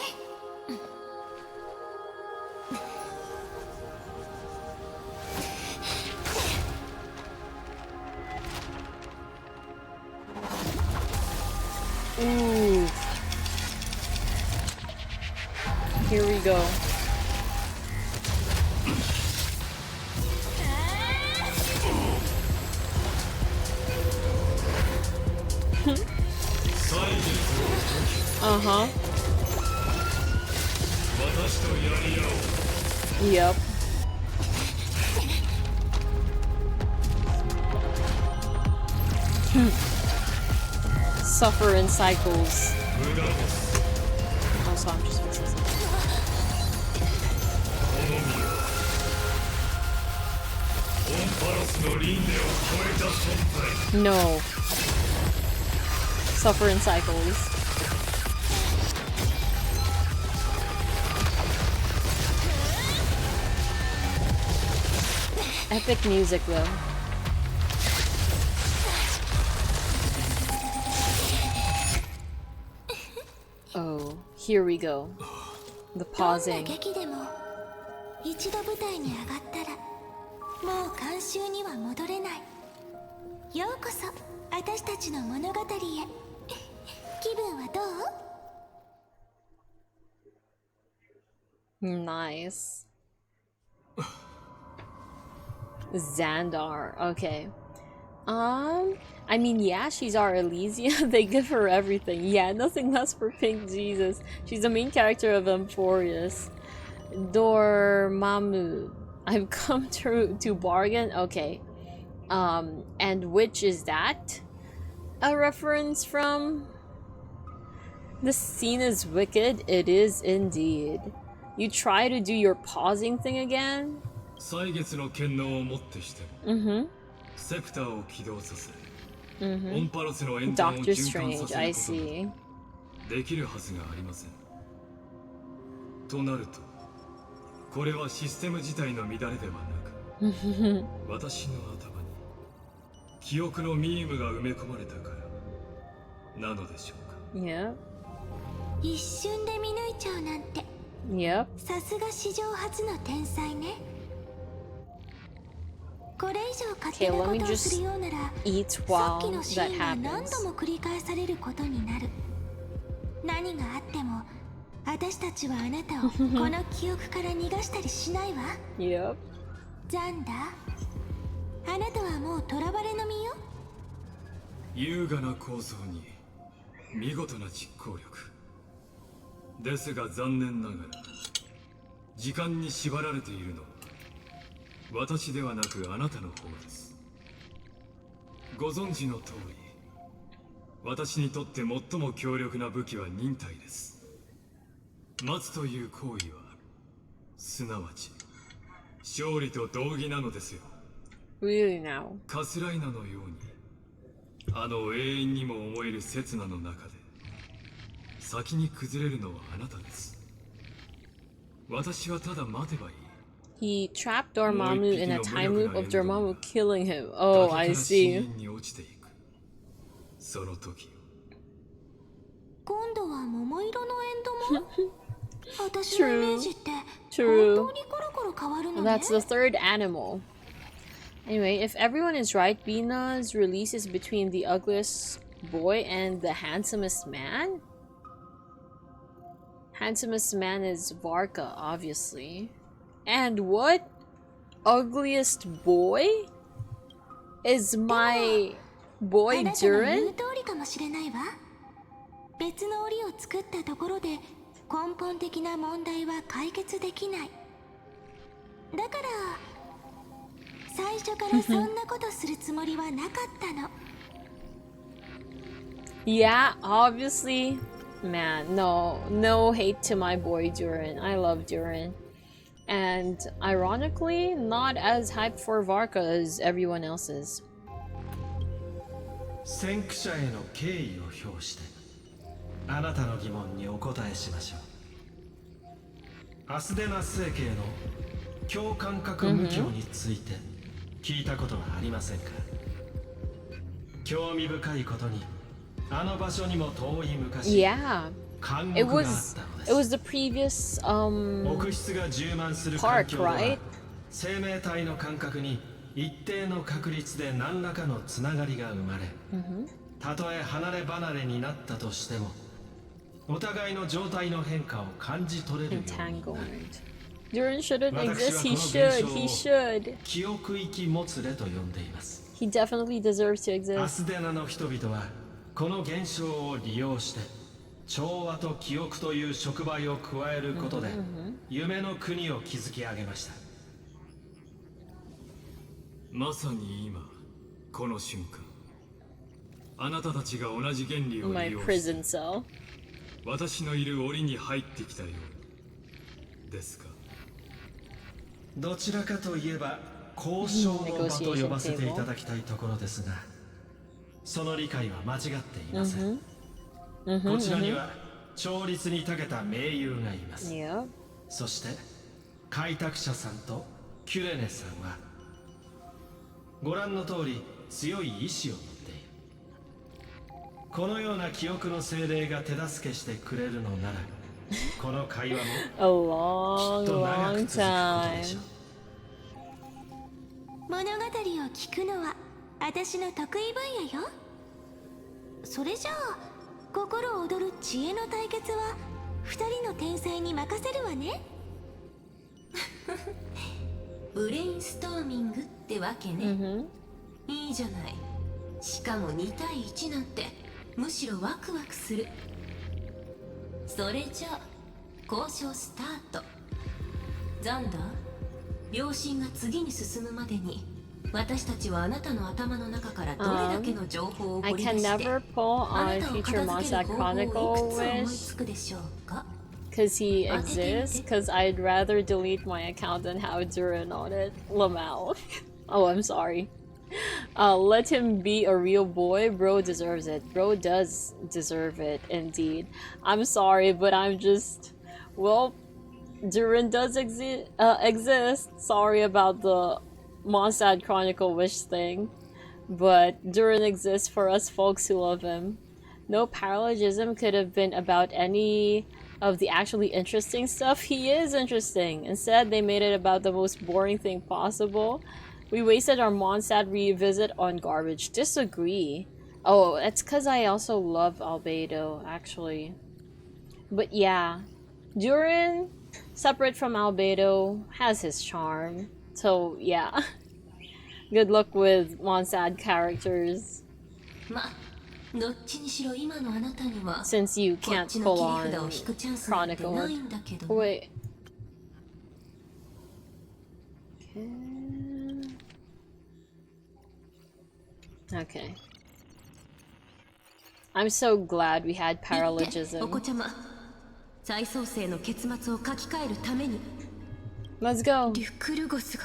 Ooh. Here we go. Uh-huh. Yep. Suffer in cycles. Also, I'm just fixing something. No. Suffer in cycles. Epic music though. Oh, here we go. The どんな pausing. 劇でも一度舞台に上がったらもう観衆には戻れない。ようこそ私たちの物語へ。気分はどう？ Nice. Xandar. Okay. I mean, yeah, she's our Elysia. They give her everything. Yeah, nothing less for Pink Jesus. She's the main character of Emporius. Dormammu. I've come to bargain. Okay. And which is that? A reference from? This scene is wicked. It is indeed. You try to do your pausing thing again? 歳月の権能をもってしても Mm-hmm. セプターを起動させ、 Mm-hmm. オンパロスの演算を Doctor 循環 Strange, させ I ることな see. どできるはずがありません。となると、これはシステム自体の乱れではなく、私の頭に記憶のミームが埋め込まれたからなのでしょうか。 Yep. 一瞬で見抜いちゃうなんて Yep. さすが史上初の天才ね。これ以上勝手なことをするようなら Eat さっ while きのシ that ーンが何 happens. 度も繰り返されることになる。何があっても私たちはあなたをこの記憶から逃がしたりしないわ。 Yep. ザンダー、あなたはもう囚われの身よ。優雅な構想に見事な実行力ですが、残念ながら時間に縛られているのは私ではなくあなたの方です。ご存知の通り、私にとって最も強力な武器は忍耐です。待つという行為はすなわち勝利と同義なのですよ。 Really now. カスライナのようにあの永遠にも思える刹那の中で先に崩れるのはあなたです。私はただ待てばいい。 He trapped Dormammu in a time loop of Dormammu killing him. Oh, I see. に落ちていくその時、今度は桃色のエンドも私のイメージって本 True. 当にコロコロ変わるのね。 That's the third animal. Anyway, if everyone is right, Bina's release is between the ugliest boy and the handsomest man? Handsomest man is Varka, obviously. And what? Ugliest boy? Is my あ boy なたの言う Durin? 通りかもしれないわ。別の檻を作ったところで根本的な問題は解決できない。だから最初からそんなことするつもりはなかったの。 Yeah, obviously. Man, no hate to my boy Durin. I love Durin. And ironically, not as hyped for Varka as everyone else is. 先駆者への敬意を表してあなたの疑問にお答えしましょう。アスデナ星系の共感覚無境について聞いたことはありませんか？興味深いことに、あの場所にも遠い昔、 Yeah. 監 It 獄があっ was たので it was す。 the previous 木質が充満する環 park, 境では right? 生命体の感覚に一定の確率で何らかのつながりが生まれ、たとえ離れ離れになったとしてもお互いの状態の変化を感じ取れるようになる。 Entanglement. Durin shouldn't 私 exist. は He この should. He 現象を should. 記憶域もつれと呼んでいます。 He definitely deserves to ア exist. スデナの人々はこの現象を利用して調和と記憶という触媒を加えることで夢の国を築き上げました。まさに今この瞬間、あなたたちが同じ原理を My 利用し prison cell. 私のいる檻に入ってきたようですか。どちらかといえば交渉の場と呼ばせていただきたいところですが、その理解は間違っていません。こちらには調律に長けた盟友がいます。 Yeah. そして開拓者さんとキュレネさんはご覧の通り強い意志を持っている。このような記憶の精霊が手助けしてくれるのなら、この会話も A long, きっと長く long 続くことでしょ time. 物語を聞くのは私の得意分野よ。それじゃあ心躍る知恵の対決は二人の天才に任せるわね。ブレインストーミングってわけね。いいじゃない。しかも2対1なんてむしろワクワクする。それじゃあ交渉スタート。ザンダー、両親が次に進むまでに私たちはあなたの頭の中からどれだけの情報を I 掘り出 can して never pull あ on なたを future 片付け Monster る方法をいく Chronicle つ思い wish つくでしょうか。 because he exists. Because I'd rather delete my account than have Durin on it. Lamau. Oh, I'm sorry. Let him be a real boy. Bro deserves it. Bro does deserve it, indeed. I'm sorry, but I'm just... Well, Durin does exist. Sorry about the Mondstadt Chronicle wish thing. But Durin exists for us folks who love him. No paralogism could have been about any of the actually interesting stuff. He is interesting. Instead, they made it about the most boring thing possible. We wasted our Mondstadt revisit on garbage. Disagree. Oh, that's because I also love Albedo, actually. But yeah, Durin, separate from Albedo, has his charm. So yeah. Good luck with Mondstadt characters. ま、どっちにしろ今のあなたには Since you こっ can't ちの pull 切り on 札を引くチャンスなんて Chronicle. ないんだけど。 Wait. Okay. I'm so glad we had 言ってお paralogism. 子ちゃま、再創生の結末を書き換えるために Let's go. リュクルゴスが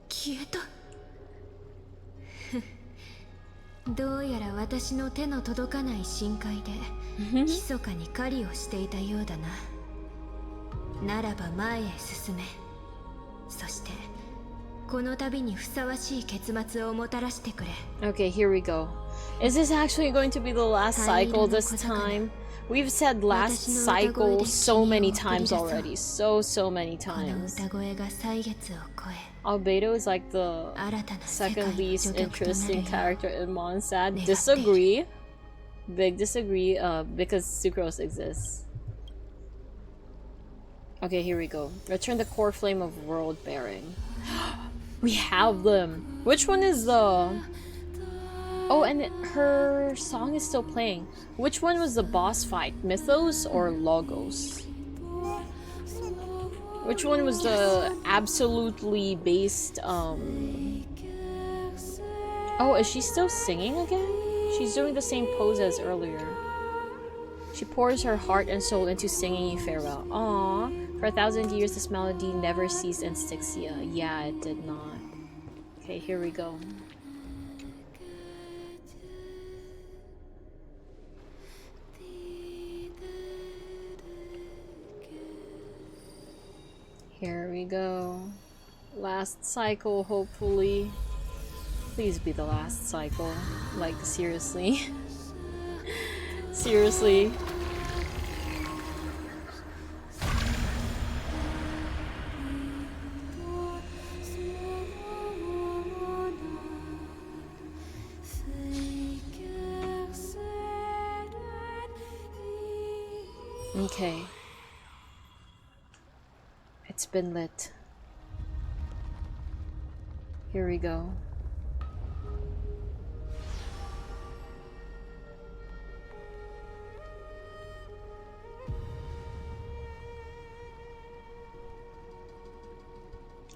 消えた。どうやら私の手の届かない深海で密かに狩りをしていたようだな。ならば前へ進め。そしてこの旅にふさわしい結末をもたらしてくれ。 Okay, here we go. Is this actually going to be the last cycle this time? We've said last cycle so many times already. So many この times. 歌声が歳月を超え Albedo is like the 新たな世界 second の least 助曲となる interesting よう character in Mondstadt. Disagree. Big disagree, because Sucrose exists. Okay, here we go. Return the core flame of world bearing. We have them. Which one is the... Oh, and her song is still playing. Which one was the boss fight? Mythos or Logos? Which one was the absolutely based, Oh, is she still singing again? She's doing the same pose as earlier. She pours her heart and soul into singing you farewell. Aww. For 1,000 years, this melody never ceased in Styxia. Yeah, it did not. Okay, here we go. Here we go. Last cycle, hopefully. Please be the last cycle. Like, seriously. Seriously. Okay. It's been lit. Here we go.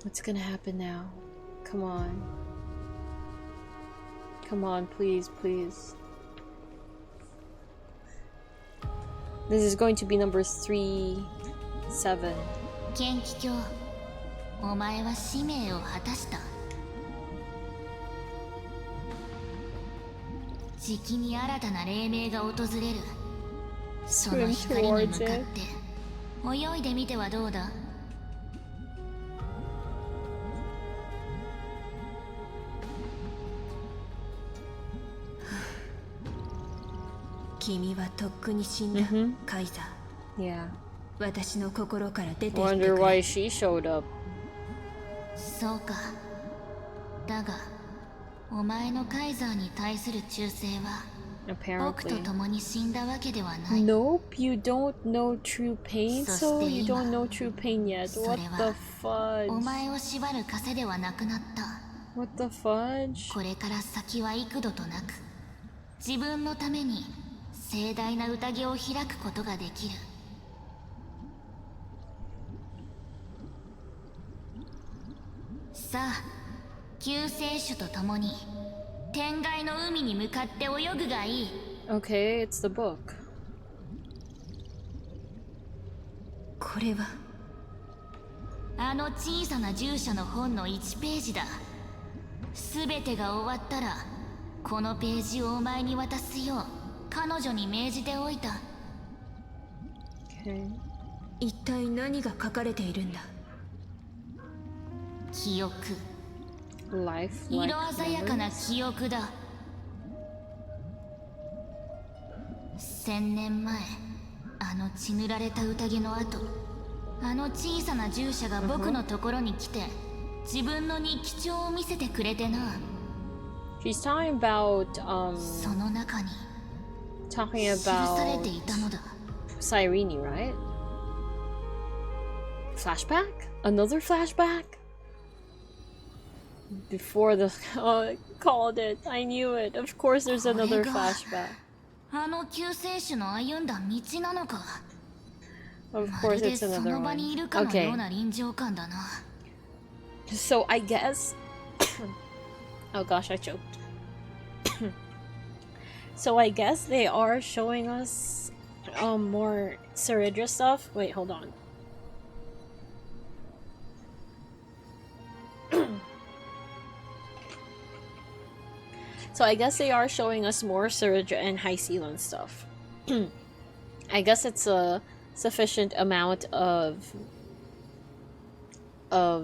What's gonna happen now? Come on. Come on, please, please. This is going to be number 3, 7. 剣気卿、お前は使命を果たした。じきに新たな黎明が訪れる。その光に向かって泳いでみてはどうだ？君はとっくに死んだ、カイザー。Yeah. 私の心から出ていってく Wonder れ。 why she showed up. そうか。だが、お前のカイザーに対する忠誠は僕と Apparently. 共に死んだわけではない。 Nope, you don't know true pain, so you don't know true pain yet. What the お fudge? 前を縛る枷ではなくなった。 What the fudge? これから先は幾度となく自分のために盛大な宴を開くことができる。さあ、救世主と共に天外の海に向かって泳ぐがいい。 Okay, it's the book. これはあの小さな従者の本の1ページだ。すべてが終わったらこのページをお前に渡すよう彼女に命じておいた。 Okay. 一体何が書かれているんだ？記憶、 Life, 色 like 鮮やかな memories. 記憶だ。1000年前、あの血塗られた宴の後、あの小さな従者が僕のところに来て自分の日記帳を見せてくれてな。 She's talking about その中に talking 記され about ていたのだ。 Cyrene, right? Flashback? Another flashback? Before the oh, I called it. I knew it. Of course there's another これが flashback. あの救世主の歩んだ道なのか。 Of ま course るで it's そ another の場にい one. るかのよう Okay. な臨場感だな。 So I guess oh gosh, I choked. So I guess they are showing us more Saridra stuff. Wait, hold on. So I guess they are showing us more Saridra and High Sealand stuff. I guess it's a sufficient amount of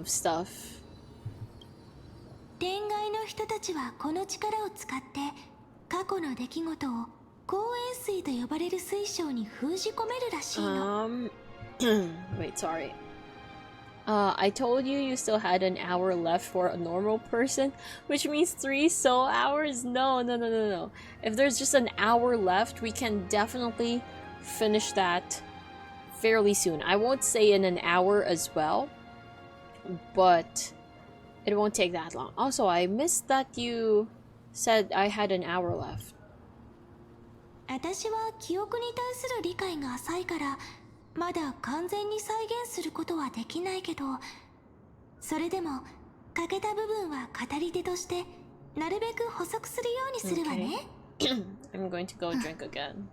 stuff. 天外の人たちはこの力を使って過去の出来事を光円水と呼ばれる水晶に封じ込めるらしいの。Wait, sorry. I told you you still had an hour left for a normal person, which means 3 soul hours? No. If there's just an hour left, we can definitely finish that fairly soon. I won't say in an hour as well, but it won't take that long. Also, I missed that you said I had an hour left. 私は記憶に対する理解が浅いからまだ完全に再現することはできないけど、それでも欠けた部分は語り手としてなるべく補足するようにするわね。I'm going to go drink again.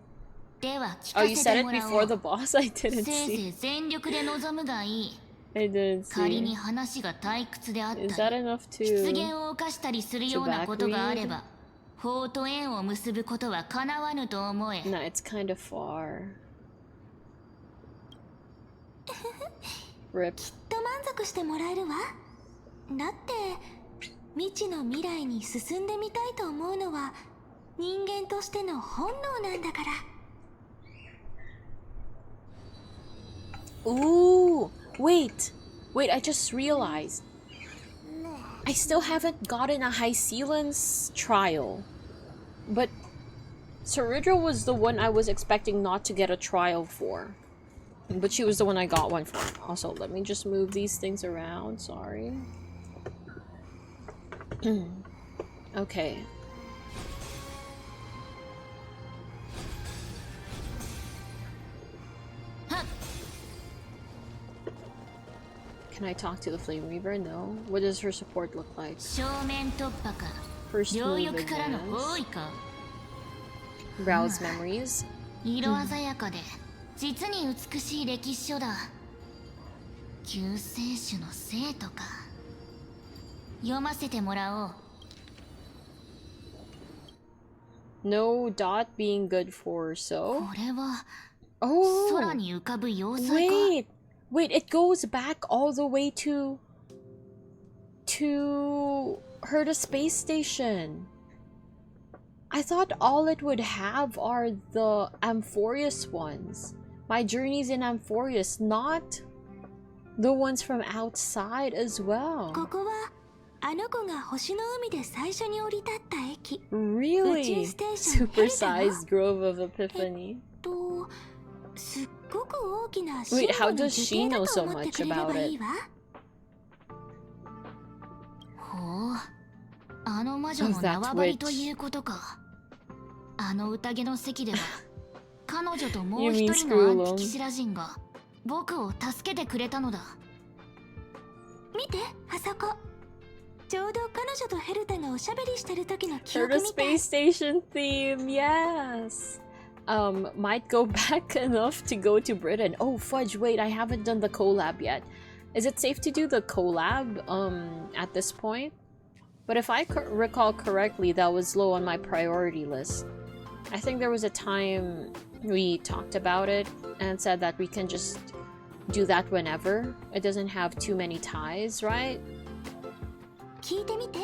では聞 Oh, か you せ said て it もらお before う。 the boss? I せ didn't いぜ see. い全力で臨むがいい。 I didn't 仮 see. に話が退屈であっ Is た that り enough 失 to... 言を犯したりするようなことがあれば法と縁を結ぶことはかなわぬと思え。 No, it's kind of far. Rip. きっと満足してもらえるわ。だって未知の未来に進んでみたいと思うのは人間としての本能なんだから。 Ooh, wait, I just realized. I still haven't gotten a High Sealance trial. But Ceridra was the one I was expecting not to get a trial for. But she was the one I got one for. Also, let me just move these things around, sorry. Okay. Can I talk to the Flame Reaver? No. What does her support look like? 正面突破か First 両 move 翼からの包囲 advance. か Browse memories. 色鮮やかで実に美しい歴史書だ。救世主の生徒か。読ませてもらおう。 No dot being good for こ so. れは Oh! 空に浮かぶ要塞か。 Wait, it goes back all the way to Herta Space Station. I thought all it would have are the Amphorius ones. My journeys in Amphorius, not the ones from outside as well. ここはあの子が星の海で最初に降り立った駅。 Really? Supersized Grove of Epiphany. とすっごく大きな Wait, how の does she 樹 know 形 so だと思って much くれれ about ばい it? いわ。ほう、あの魔女の縄張りということか。あの宴の席では彼女ともう一人のアンティキシラ人が僕を助けてくれたのだ。見て、あそこ。ちょうど彼女とヘルタがおしゃべりしてる時の記憶 Herta みたい。 Space Station theme, yes. Might go back enough to go to Britain. Oh, fudge, wait, I haven't done the collab yet. Is it safe to do the collab, at this point? But if I recall correctly, that was low on my priority list. I think there was a time we talked about it and said that we can just do that whenever. It doesn't have too many ties, right? 聞いてみて。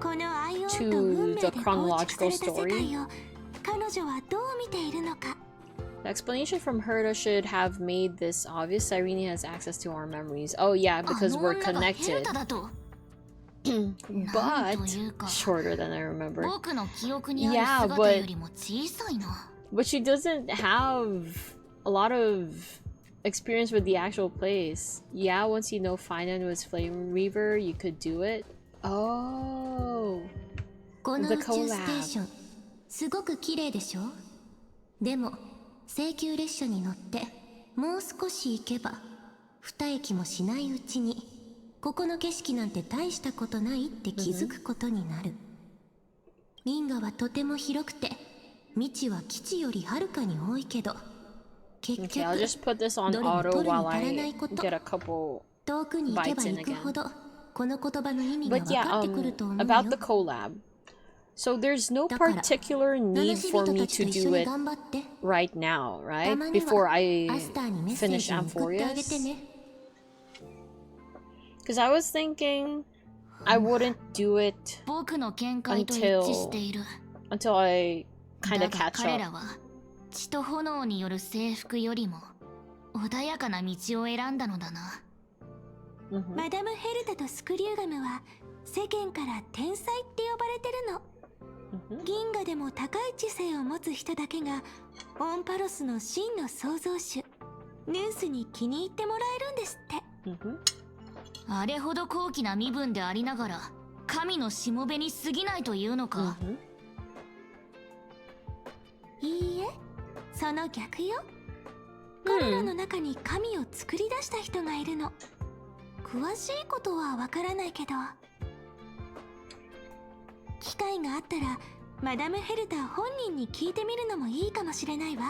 このアイオンと To 運命 the で構築さ chronological れた世 story. 界を彼女はどう見ているのか。 The explanation from Herta should have made this obvious. Irene has access to our memories. Oh yeah, because あの we're 女がヘル connected. タだと。 But なんというか shorter than I remember. 僕の記憶にあ Yeah, る姿よりも小さいな。 But she doesn't have a lot of experience with the actual place. Yeah, once you know Finan was Flame Reaver, you could do it. Oh. この The 宇宙ステー collab. ションすごく綺麗でしょ。でも請求列車に乗ってもう少し行けば2駅もしないうちにここの景色なんて大したことないって気づくことになる。銀河はとても広くて未知は基地よりはるかに多いけど結 Okay, 局 I'll just put this on どれも auto 取るに while 足ら I ないこと。 get a couple. 遠くに行けば bites in 行く again. ほどこの言葉の意味が But 分 yeah, かってくると思うよ。 about the collab. So there's no だから particular 七 need 死 for 人 me たちと to 一緒 do に it 頑張って right now, た right? まに Before は I アスターにメッセー finish ジを送ってあげて Amphorius. ね。 Because I was thinking I wouldn't do it 僕の見解と一致している。 until I kind だ of が catch 彼 up. らは血と炎による征服よりも穏やかな道を選んだのだな。 Mhm. マダム・ヘルタとスクリューガムは世間から天才って呼ばれてるの。 Mhm. 銀河でも高い知性を持つ人だけがオンパロスの真の創造主ヌースに気に入ってもらえるんですって。 Mhm. あれほど高貴な身分でありながら神のしもべに過ぎないというのか。 Mhm. いいえ、その逆よ。彼らの中に神を作り出した人がいるの。詳しいことはわからないけど、機会があったらマダム・ヘルター本人に聞いてみるのもいいかもしれないわ。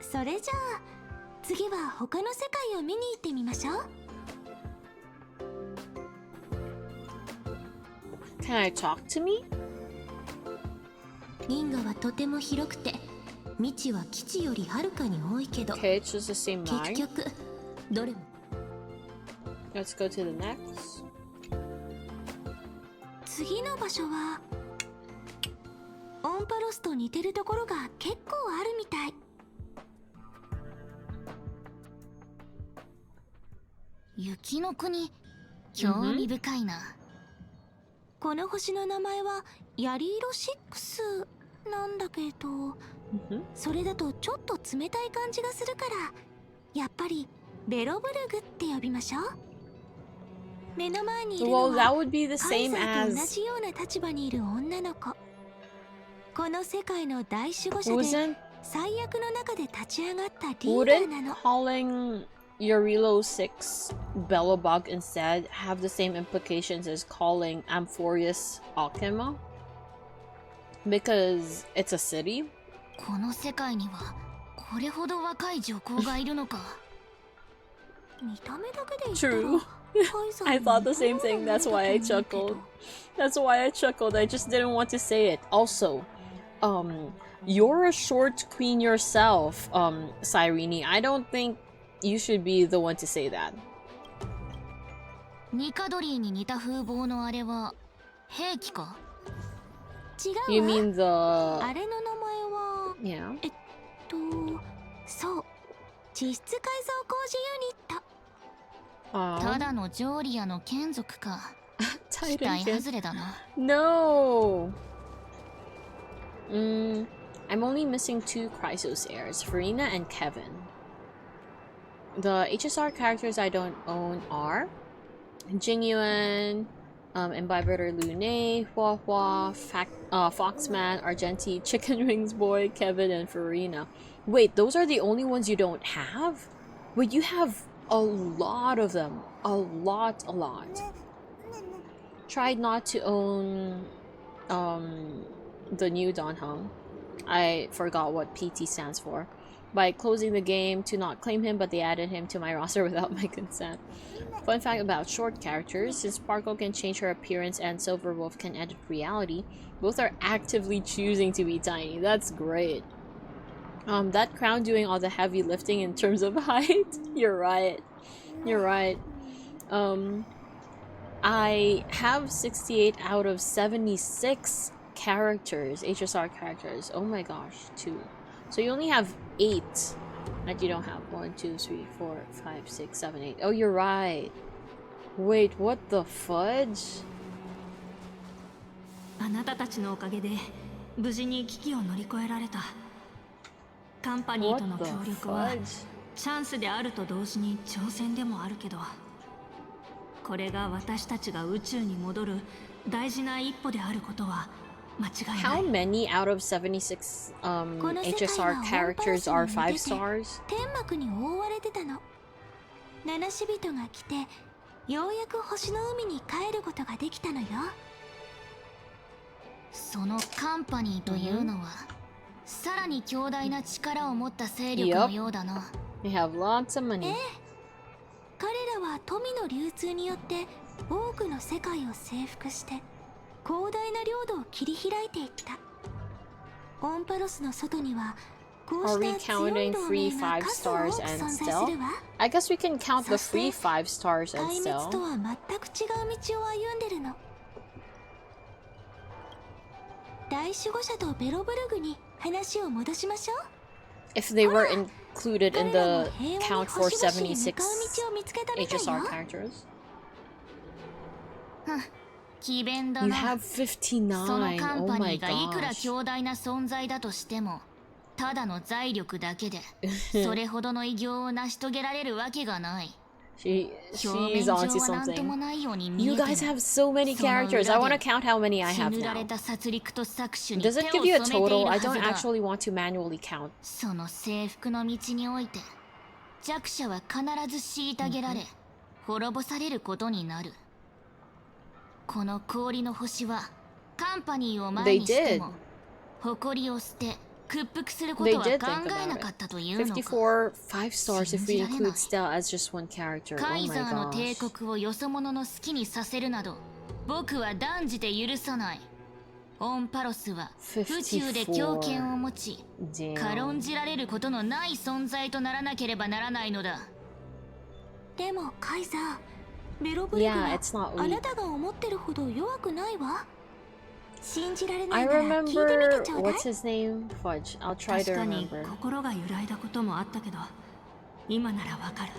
それじゃあ次は他の世界を見に行ってみましょう。 Can I talk to me? 銀河はとても広くて未知は基地よりはるかに多いけど Okay, it's just the same 結 line. 局どれも Let's go to the next. 次の場所はオンパロスと似てるところが結構あるみたい。雪の国、興味深いな。この星の名前はヤリ色6なんだけど、それだとちょっと冷たい感じがするから、やっぱりベロブルグって呼びましょう。目の前にいるの Well, that は would be the カイ same ザーと同 as じような立場にいる女の子。この世界の大守護者で wasn't 最悪の中で立ち上がったリーダーな wouldn't の。 calling Yarilo 6 Belobog instead have the same implications as calling Amphorius Alchema? Because it's a city? この世界にはこれほど若い女工がいるのか。見た目だけで言ったら True. カイザー I に thought the 似てる same よう thing, に見え that's たと why I 思うけど。 chuckled. That's why I chuckled. I just didn't want to say it. Also, you're a short queen yourself, Cyrene. I don't think you should be the one to say that. ニカドリーに似た風貌のあれは兵器か。違 You うわ。 mean the あれの名前は yeah? そう、地質改造工事ユニット。ただのジョーリアの眷属か。期 Titan 待 Kin. 外れだな。 No. I'm only missing 2 Chrysos heirs, Farina and Kevin. The HSR characters I don't own are Jingyuan, Imbiber Lune, Hua Hua, Foxman, Argenti, Chicken Wings Boy, Kevin, and Farina. Wait, those are the only ones you don't have? Wait, you have a lot of them. A lot. Tried not to own the new Donham. I forgot what PT stands for. By closing the game to not claim him, but they added him to my roster without my consent. Fun fact about short characters, since Sparkle can change her appearance and Silverwolf can edit reality, both are actively choosing to be tiny. That's great. That crown doing all the heavy lifting in terms of height. You're right. I have 68 out of 76 characters, HSR characters. Oh my gosh, 2. So you only have 8 that you don't have. 1, 2, 3, 4, 5, 6, 7, 8. Oh, you're right. Wait, what the fudge? あなたたちのおかげで無事に危機を乗り越えられた。カンパニー What との the 協力は fudge? チャンスであると同時に挑戦でもあるけど、これが私たちが宇宙に戻る大事な一歩であることは間違いな How い。 many out of 76 HSR characters are 5 stars? 天幕に覆われてたの。七死人が来てようやく星の海に帰ることができたのよ。そのカンパニーというのは、さらに強大な力を持った勢力のようだな。They have lots of money. 彼らは富の流通によって多くの世界を征服して広大な領土を切り開いていった。オンパロスの外にはこう Are し we た強い counting 同 free 盟が 5 数多 stars く and 存在す Stealth? るわ。 I guess we can count the free 5 stars and 壊滅と Stealth. は全く違う道を歩んでるの。大守護者とベロブルグに話を戻しましょう。 If they were included in 彼らも the 平和 count に for 星々に向かう 76道を見つけたみたい HSR よ。 characters. 詭弁だ You な。 have その 59. カン Oh パニ my ーがいくら gosh. 強大な存在だとしても、ただの財力だけでそれほどの偉業を成し遂げられるわけがない。表 She's 面上 onto はなんとも something. ないように見 You えても、 guys have so many characters. I want to count how many I 血 have 塗られ now. た殺戮と搾取に Does 手 it を give you a 染めている total? は I ず don't だ。 actually want to manually count. その征服の道において弱者は必ず虐げられ、滅ぼされることになる。この氷の星はカンパニーを前にしても誇りを捨て屈服すること They は did 考 think えな about かっ it. たというのか。 54 5 stars if we 信じられない。 include Stell as just one character. カ Oh イ my ザーの帝 gosh. 国をよそ者の好きにさせるなど僕は断じて許さない。オンパロスは宇宙で強権を持ち軽ん Damn. じられることのない存在とならなければならないのだ。でもカイザー、ベロブルグ Yeah, は it's not あ weak. なたが思ってるほど弱くないわ。信じられな I いなら聞いてみ remember てちょうだい。 what's his name? Fudge. I'll try 確 to かに remember. 心が揺らいだこともあったけど、今ならわかる。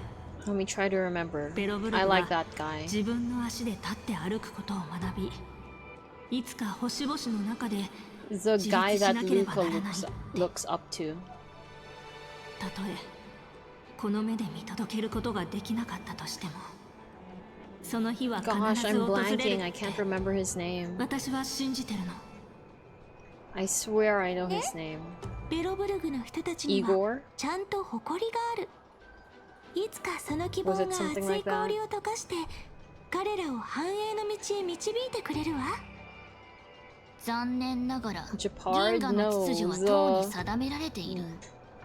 Let me try to remember. ベロブル I グ like は that guy. 自分の足で立って歩くことを学び、いつか星々の中で The guy that 自立しなければ Luca ならない looks up to. たとえこの目で見届けることができなかったとしても、その日は必 Gosh, ず I'm 訪れ blanking. る I っ can't て remember his name. 私は信じてるの。 I swear I know his name. ベロブルグの人たちには Igor? ちゃんと誇りがある。いつかその希望 Was が it 熱 something い like that? 氷を溶かして彼らを繁栄の道へ導いてくれるわ。残念ながら Japard? 銀河の秩序は No, 党に the 定められている。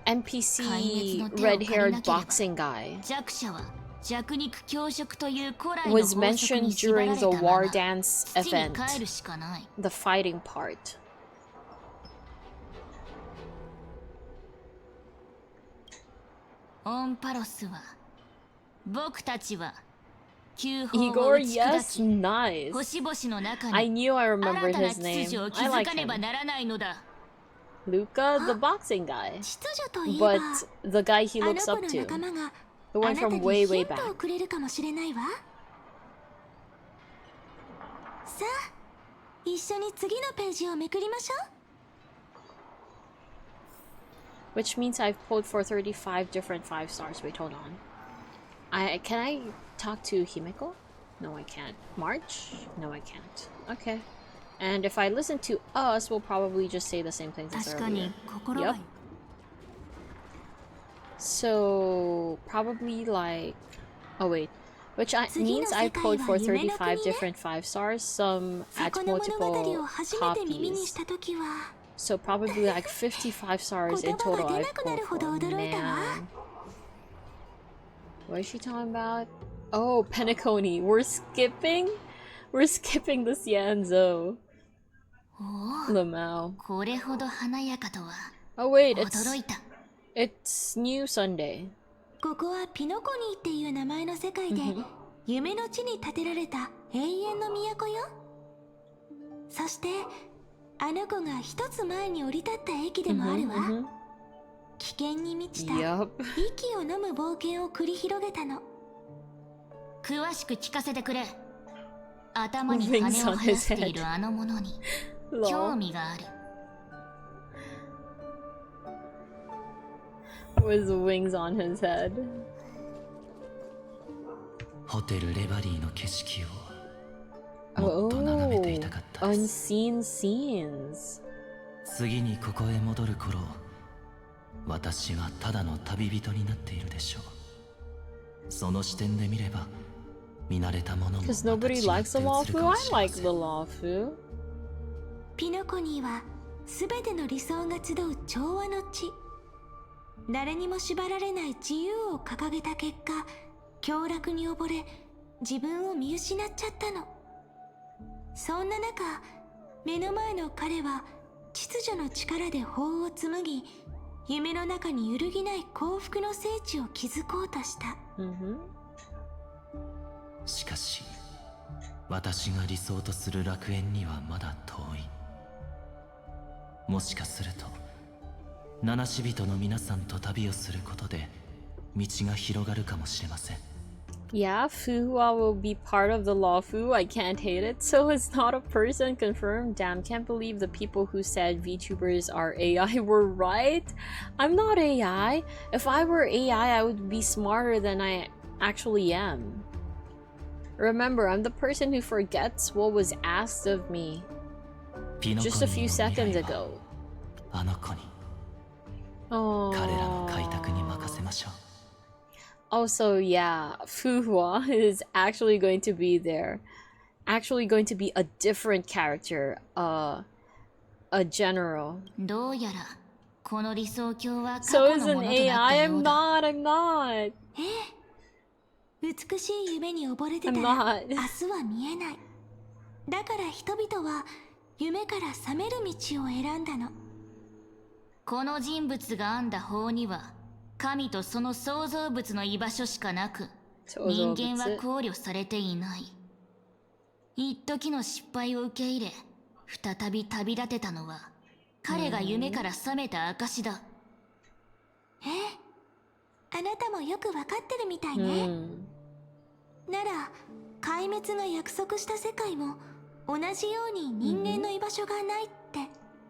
NPC 壊滅の手を借りな red-haired ければ boxing guy 弱者は弱肉強食という古来の was 法則 mentioned に縛ら during れ the たま war ま dance 土に event. 帰るしかない。 The fighting part. オンパロスは僕たちは旧法を Igor, 打ち砕 yes, き nice. 星々の中 I に knew I 新 remembered たな his 秩 name. 序を I 築 like かねば him. ならないのだ。 Luca, the boxing guy. 秩序といえば But the guy he あの looks 子 up の to. 仲間が The あ one なた from に way, ヒ way ントを back. くれるかもしれないわ。さあ一緒に次のページをめくりましょう。 Which means I've pulled for 35 different 5 stars. Wait, hold on. Can I talk to Himeko? No, I can't. March? No, I can't. Okay. And if I listen to us, we'll probably just say the same things as 確か earlier. に心が Yep. So probably like, oh wait, which means I pulled for 35 different 5 stars. Some そ at この物語 multiple を初めて耳にし copies. たときは So probably like 55 stars in total I've pulled for. Man. What is she talking about? Oh, Penacony. We're skipping the Cianzo. おお、 Lamau. これほど華やかとは Oh wait, 驚いた。 it's New Sunday. ここはピノコニーっていう名前の世界で夢の地に建てられた永遠の都よ。そしてあの子が一つ前に降り立った駅でもあるわ。危険に満ちた Yup. 息を飲む冒険を繰り広げたの。詳しく聞かせてくれ。頭に Wings 羽を on 生や his してい head. るあのものに Lol. 興味がある。 With wings on his head. ホテルレバリーの景色をもっと眺めていたかったです Unseen scenes. 次にここへ戻る頃私はただの旅人になっているでしょうその視点で見れば見慣れたものもまた違って Because nobody 映る likes the かも Lawfu. しれ I ませ like ん the Lawfu. ピノコニーは全ての理想が集う調和の地。誰にも縛られない自由を掲げた結果、凶楽に溺れ自分を見失っちゃったの。そんな中、目の前の彼は秩序の力で法を紡ぎ、夢の中に揺るぎない幸福の聖地を築こうとした。しかし私が理想とする楽園にはまだ遠いもしかすると七死人の皆さんと旅をすることで道が広がるかもしれません Yeah, Fuhua will be part of the Lawfu. I can't hate it. So it's not a person confirmed. Damn, can't believe the people who said VTubers are AI were right. I'm not AI. If I were AI, I would be smarter than I actually am. Remember, I'm the person who forgets what was asked of me ピノコニ just a ー few の未 seconds 来は ago. あの子に Oh. 彼らの開拓に任せましょう Also, yeah, Fuhua is actually going to be there. Actually going to be a different character. A general. どうやらこの理想郷は過 So 去 is の an ものとなった AI. よ I'm うだ。 not. I'm not. 美しい夢に溺れてた I'm ら not. 明日は見えない。だから人々は夢から覚める道を選んだの。この人物が編んだ法には神とその創造物の居場所しかなく人間は考慮されていない。一時の失敗を受け入れ、再び旅立てたのは彼が夢から覚めた証だ。あなたもよくわかってるみたいね。なら壊滅が約束した世界も同じように人間の居場所がないって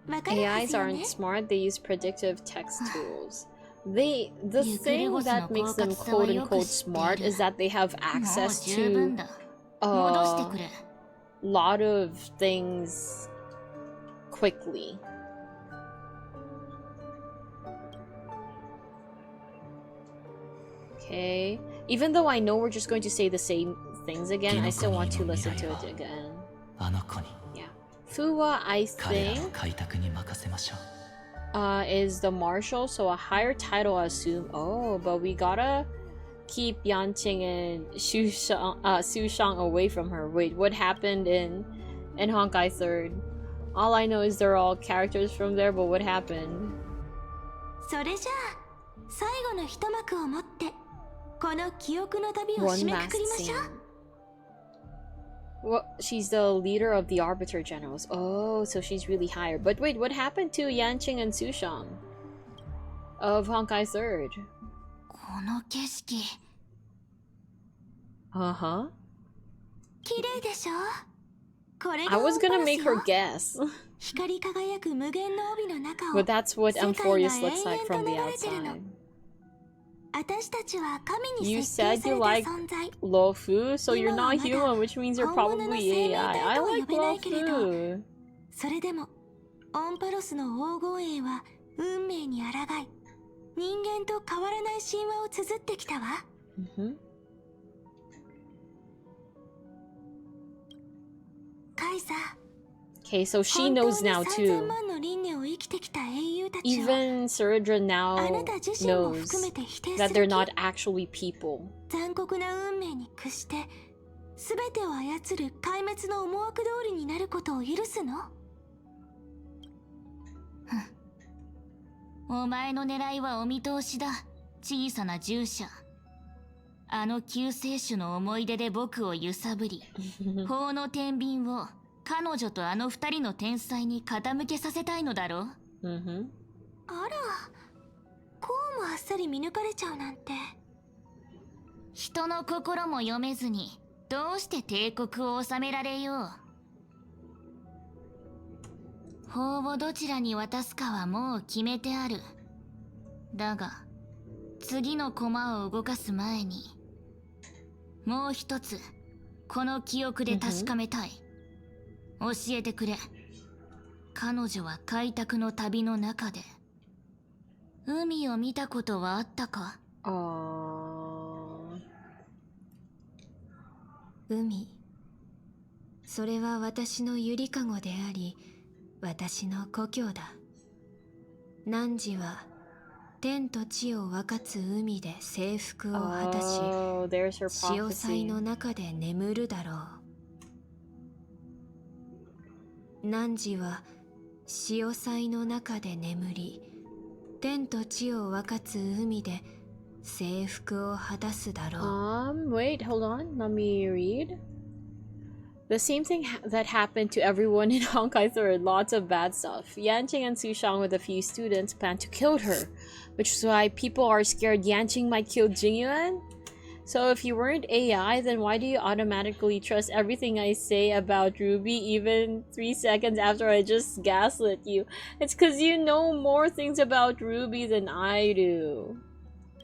わかるは AIs ずよ aren't ね。 smart, they use predictive text tools. The thing that makes them quote unquote smart is that they have もう access 十分 to だ。戻して a くれ。 lot of things quickly. Okay. Even though I know we're just going to say the same things again, I still want to listen to it again. あの子に Yeah. Fuwa, I 彼らの think, 開拓に任せましょう。 is the marshal, so a higher title, I assume. Oh, but we gotta keep Yanqing and Su Shang away from her. Wait, what happened in Honkai 3rd? All I know is they're all characters from there, but what happened? それじゃあ最後の一幕をもってこの記憶の旅を One 締めく last くりましょう。 scene. Well, she's the leader of the Arbiter Generals. Oh, so she's really higher. But wait, what happened to Yanqing and Su Shang of Honkai 3rd? この景色、 Uh-huh. 綺麗でしょ。これが I was オンパ gonna ラス make her よ。 guess. 光り輝く無限の帯の中を But that's what 世界 Amphorius が looks 永 like 遠と from the 流れてるの。 outside. 私たちは神 You に設計 said さ you れた like 存在。 Lofu, so you're not 今はまだ human, which means you're 本物の probably 生命 AI. 体 I とは like 呼べないけれど、 Lofu. それでもオンパロスの黄金栄は運命に抗い人間と変わらない神話を綴ってきたわ。 Mm-hmm. カイサ、 Okay, so she 本当 knows に now 3000 too. 万の輪廻を生きてきた英雄たちを Even Surudra あ now なた自身も knows 含めて否定 that す they're る not 気？ actually people. 残酷な運命に屈して全てを操る壊滅の思惑通りになることを許すの？お前の狙いはお見通しだ、小さな従者。あの救世主の思い出で僕を揺さぶり、法の天秤を彼女とあの二人の天才に傾けさせたいのだろう。 Mm-hmm. あら、こうもあっさり見抜かれちゃうなんて。人の心も読めずにどうして帝国を治められよう。法をどちらに渡すかはもう決めてある。だが次の駒を動かす前にもう一つこの記憶で確かめたい。教えてくれ。彼女は開拓の旅の中で海を見たことはあったか？海、それは私のゆりかごであり私の故郷だ。汝は天と地を分かつ海で征服を果たし、 Oh, there's her 潮騒 prophecy. の中で眠るだろう。汝は潮騒の中で眠り、天と地を分かつ海で征服を果たすだろう。 Wait, hold on. Let me read. The same thing that happened to everyone in Honkai 3rd. Lots of bad stuff. Yanqing and Su Shang with a few students planned to kill her, which is why people are scared Yanqing might kill Jingyuan. So if you weren't AI, then why do you automatically trust everything I say about Ruby even 3 seconds after I just gaslit you? It's because you know more things about Ruby than I do.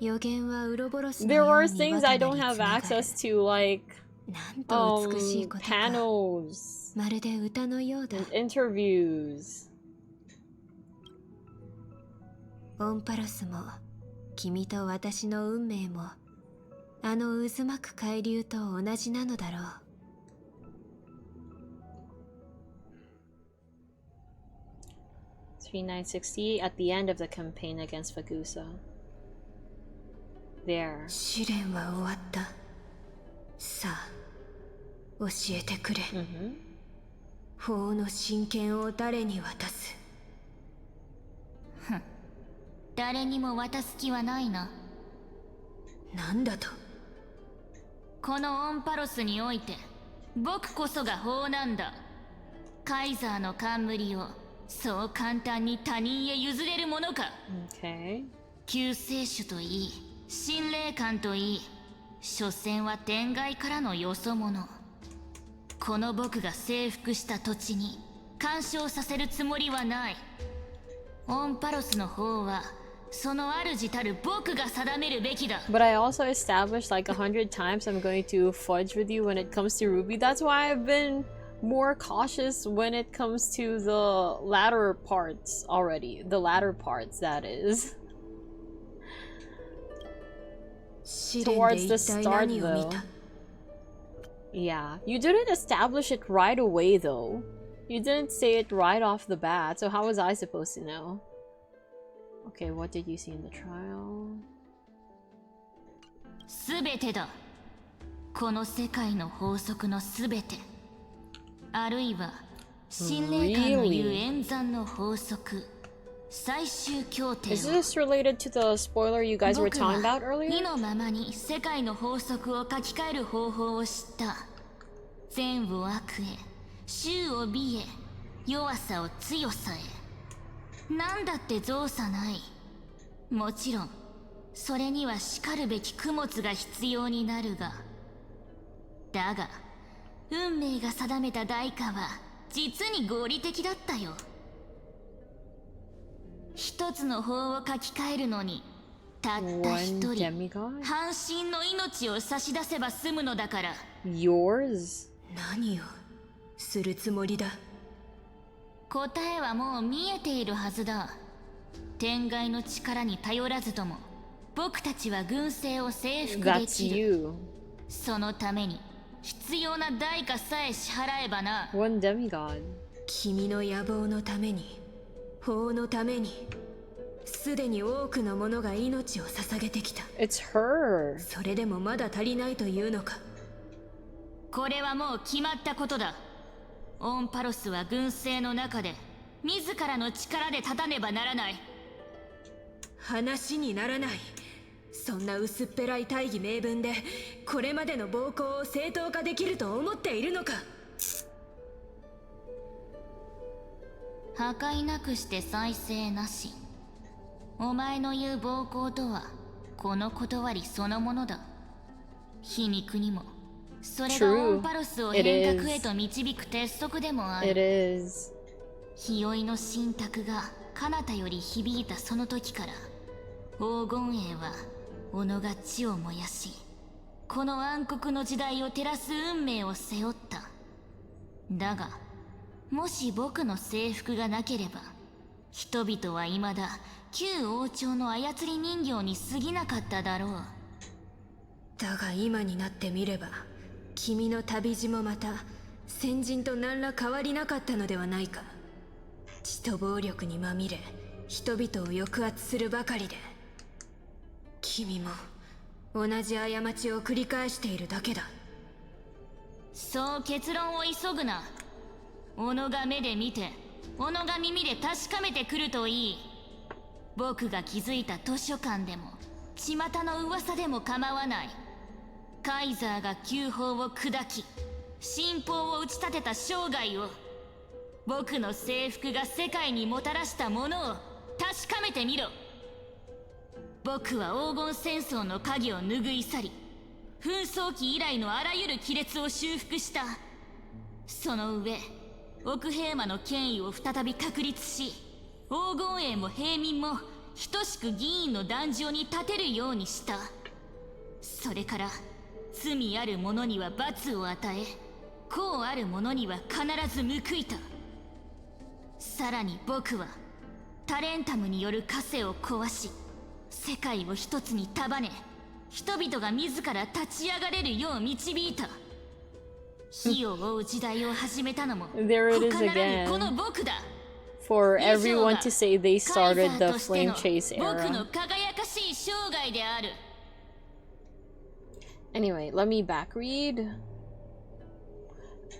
予言はウロボロスの There よう are に things 渡 I り don't つ have ながる。 access to, like なんと美しいことか。 panels まるで歌のようだ。 and interviews. オンパロスも君と私の運命もあの渦巻く海流と同じなのだろう。 3960 at the end of the campaign against Fagusa. There. 試練は終わった。さあ、教えてくれ。 Mm-hmm. 法の真剣を誰に渡す？誰にも渡す気はないな。なんだと？このオンパロスにおいて僕こそが法なんだ。カイザーの冠をそう簡単に他人へ譲れるものか。 Okay. 救世主といい神霊感といい、所詮は天外からのよそ者。この僕が征服した土地に干渉させるつもりはない。オンパロスの方はその主たる僕が定めるべきだ。 But I also established like 100 times I'm going to fudge with you when it comes to Ruby. That's why I've been more cautious when it comes to the latter parts already. The latter parts, that is. Towards the start, though. Yeah, you didn't establish it right away, though. You didn't say it right off the bat, so how was I supposed to know? Okay, what did you see in the trial? すべてだ。この世界の法則のすべて。あるいは神霊感の言う演算の法則。最終協定を。 Is this related to the spoiler you guys were talking about 僕 earlier? は意のままに世界の法則を書き換える方法を知った。善を悪へ、衆を美へ、弱さを強さへ。なんだって造作ない。もちろんそれにはしかるべき供物が必要になるが、だが運命が定めた代価は実に合理的だったよ。一つの法を書き換えるのにたった一 One 人 demigod? 半身の命を差し出せば済むのだから。 Yours? 何をするつもりだ。答えはもう見えているはずだ。天外の力に頼らずとも僕たちは軍政を征服で That's きる。 you. そのために必要な代価さえ支払えばな。 One demigod. 君の野望のために、法のために、すでに多くの者が命を捧げてきた。 It's her. それでもまだ足りないというのか。これはもう決まったことだ。オンパロスは軍政の中で自らの力で立たねばならない。話にならない。そんな薄っぺらい大義名分でこれまでの暴行を正当化できると思っているのか。破壊なくして再生なし。お前の言う暴行とはこの断りそのものだ。皮肉にもそれがオンパロスを変革へと導く鉄則でもある。 It is. 日酔いの神託が彼方より響いたその時から黄金栄は己が血を燃やし、この暗黒の時代を照らす運命を背負った。だがもし僕の征服がなければ人々は未だ旧王朝の操り人形に過ぎなかっただろう。だが今になってみれば君の旅路もまた先人と何ら変わりなかったのではないか。血と暴力にまみれ人々を抑圧するばかりで、君も同じ過ちを繰り返しているだけだ。そう結論を急ぐな。己が目で見て己が耳で確かめてくるといい。僕が築いた図書館でも巷の噂でも構わない。カイザーが旧法を砕き新法を打ち立てた生涯を、僕の征服が世界にもたらしたものを確かめてみろ。僕は黄金戦争の影を拭い去り、紛争期以来のあらゆる亀裂を修復した。その上奥平魔の権威を再び確立し、黄金栄も平民も等しく議員の壇上に立てるようにした。それから罪ある者には罰を与え、功ある者には必ず報いた。さらに僕はタレンタムによる枷を壊し、世界を一つに束ね、人々が自ら立ち上がれるよう導いた。火を追う時代を始めたのも There it is 他ならぬ again. この僕だ。 For 以上 everyone が to say they カイザ started ー the としての Flame Chase 僕の era. 輝かしい生涯である。 Anyway, let me back read.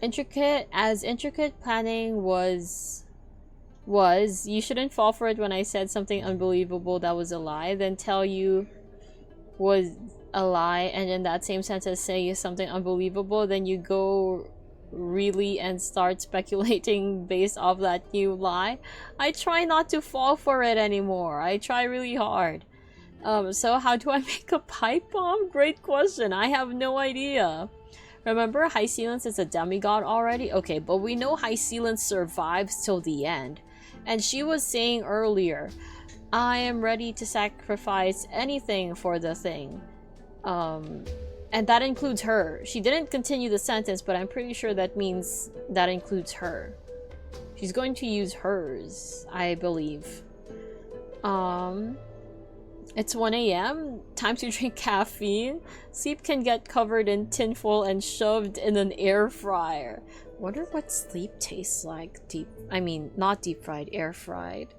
Intricate planning was you shouldn't fall for it when I said something unbelievable that was a lie, then tell you was a lie and in that same sentence say something unbelievable, then you go really and start speculating based off that new lie. I try not to fall for it anymore. I try really hard. So how do I make a pipe bomb? Great question. I have no idea. Remember, High Sealance is a demigod already? Okay, but we know High Sealance survives till the end. And she was saying earlier, I am ready to sacrifice anything for the thing. And that includes her. She didn't continue the sentence, but I'm pretty sure that means that includes her. She's going to use hers, I believe. It's 1 a.m. Time to drink caffeine. Sleep can get covered in tinfoil and shoved in an air fryer. Wonder what sleep tastes like. Not deep fried, air fried.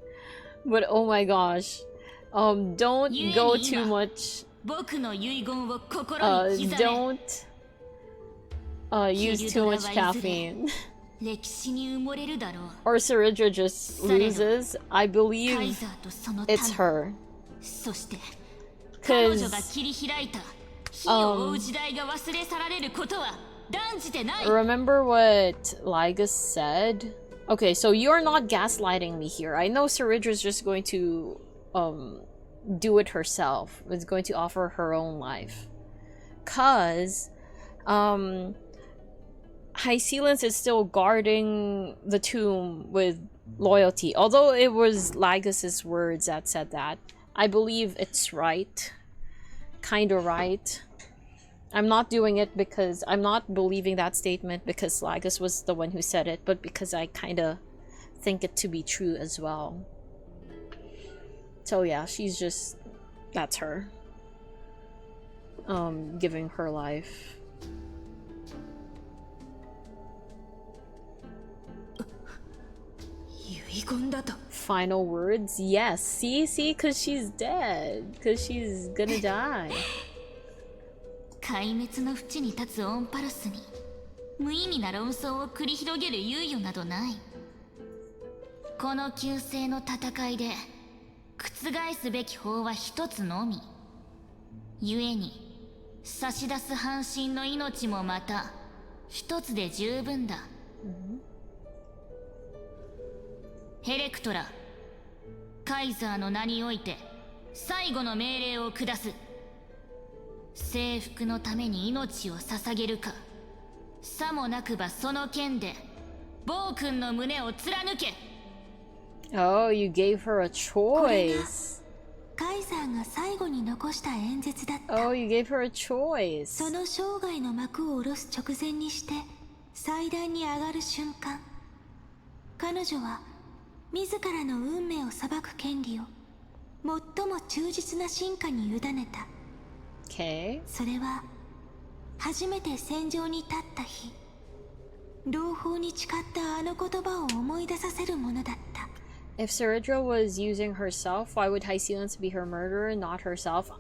But oh my gosh. Don't go too much. Don't use too much caffeine. Or Saridra just loses. I believe it's her. Because remember what Lygus said? Okay, so you're not gaslighting me here. I know Saridra's just going to do it herself. It's going to offer her own life. Cause High Sealance is still guarding the tomb with loyalty. Although it was Lygus's words that said that. I believe it's right. Kinda right. I'm not doing it because I'm not believing that statement because Lygus was the one who said it, but because I kinda think it to be true as well. So yeah, she's just, that's her. Giving her life. Final words? Yes. See? Cause she's dead. Cause she's gonna die. 壊滅の淵に立つオンパロスに無意味な論争を繰り広げる猶予などない。この旧世の戦いで覆すべき法は一つのみ。故に差し出す半身の命もまた一つで十分だ。ヘレクトラ、カイザーの名において最後の命令を下す。征服のために命を捧げるか、さもなくばその剣で暴君の胸を貫け。Oh, you gave her a choice. カイザーが最後に残した演説だった。Oh, you gave her a choice. その生涯の幕を下ろす直前にして祭壇に上がる瞬間、彼女は自らの運命を裁く権利を最も忠実な臣下に委ねた。Okay. それは初めて戦場に立った日、朗報に誓ったあの言葉を思い出させるものだった。If Saridra was using herself, why would High Sealance be her murderer, not herself?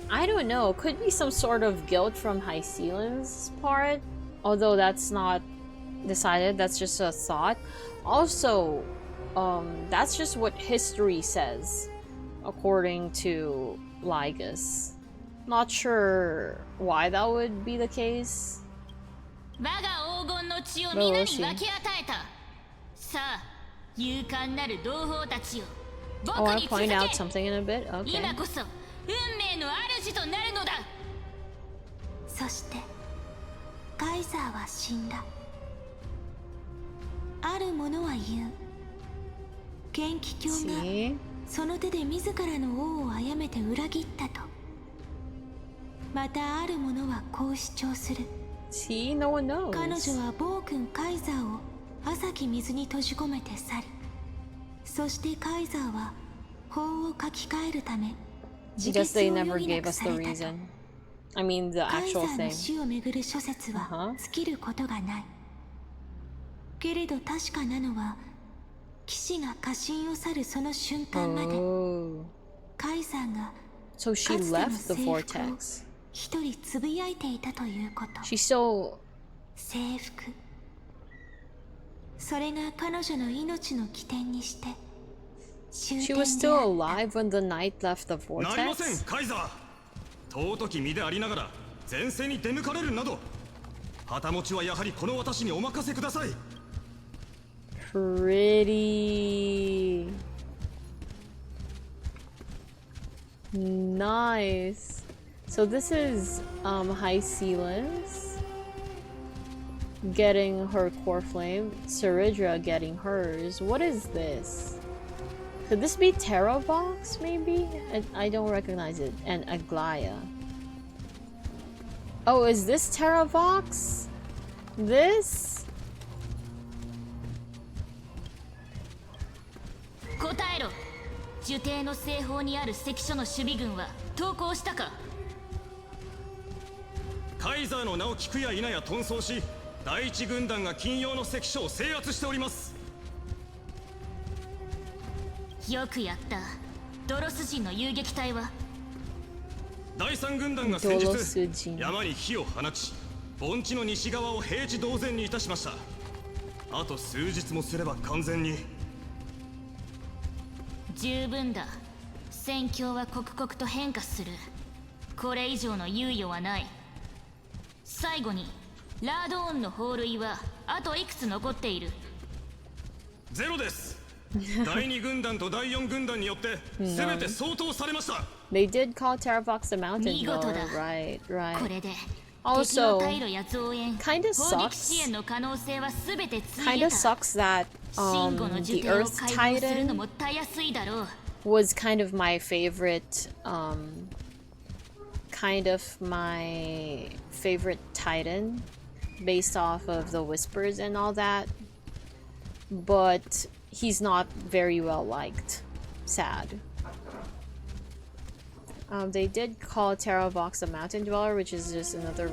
I don't know. Could be some sort of guilt from High Sealance's part, although that's not decided. That's just a thought. Also, that's just what history says, according to Lygus. Not sure why that would be the case. But we'll see. Oh, I'll point out something in a bit? Okay. そしてカイザーは死んだ。ある者は言う。元気教がその手で自らの王を殺めて裏切ったと。またある者はこう主張する。See, no one knows. 彼女は暴君カイザーを浅き水に閉じ込めて去り、そしてカイザーは法を書き換えるため Just they never gave us the reason. I mean the カイ actual ザーの thing. 死をめぐる諸説は尽きることがない。けれど確かなのは騎士が家臣を去るその瞬間まで、カイザーが So she left the vortex. 一人つぶやいていたということ。 She's so... 征服。それが彼女の命の起点にして終 She 点 was で still あった。 alive when the knight left the なりません vortex? カイザー尊き身でありながら前線に出向かれるなど、旗持ちはやはりこの私にお任せください。 Pretty nice. So this is High Sealance getting her core flame, Saridra getting hers. What is this? Could this be Terravox maybe? I don't recognize it. And Aglaya. Oh, is this Terravox? This? 答えろ。呪帝の西方にある関所の守備軍は投降したか。カイザーの名を聞くや否や遁走し、第一軍団が金曜の関所を制圧しております。よくやった。ドロス人の遊撃隊は。第三軍団が先日山に火を放ち、盆地の西側を平地同然にいたしました。あと数日もすれば完全に。十分だ。戦況は刻々と変化する。これ以上の猶予はない。最後にラードオンの砲類はあといくつ残っている？ゼロです。第二軍団と第四軍団によって全て掃討されました。They did call Terravox the Mountain Dweller. Right, right. これで Also, 敵の退路や増援、 kind of 砲撃 sucks. 支援の可能性は全てつい Kind え of た。 sucks that 真語の呪 the 帝を Earth 解放するの Titan もたやすいだろう。 was kind of my favorite Titan based off of the whispers and all that, but he's not very well liked. Sad. They did call Terravox a mountain dweller, which is just another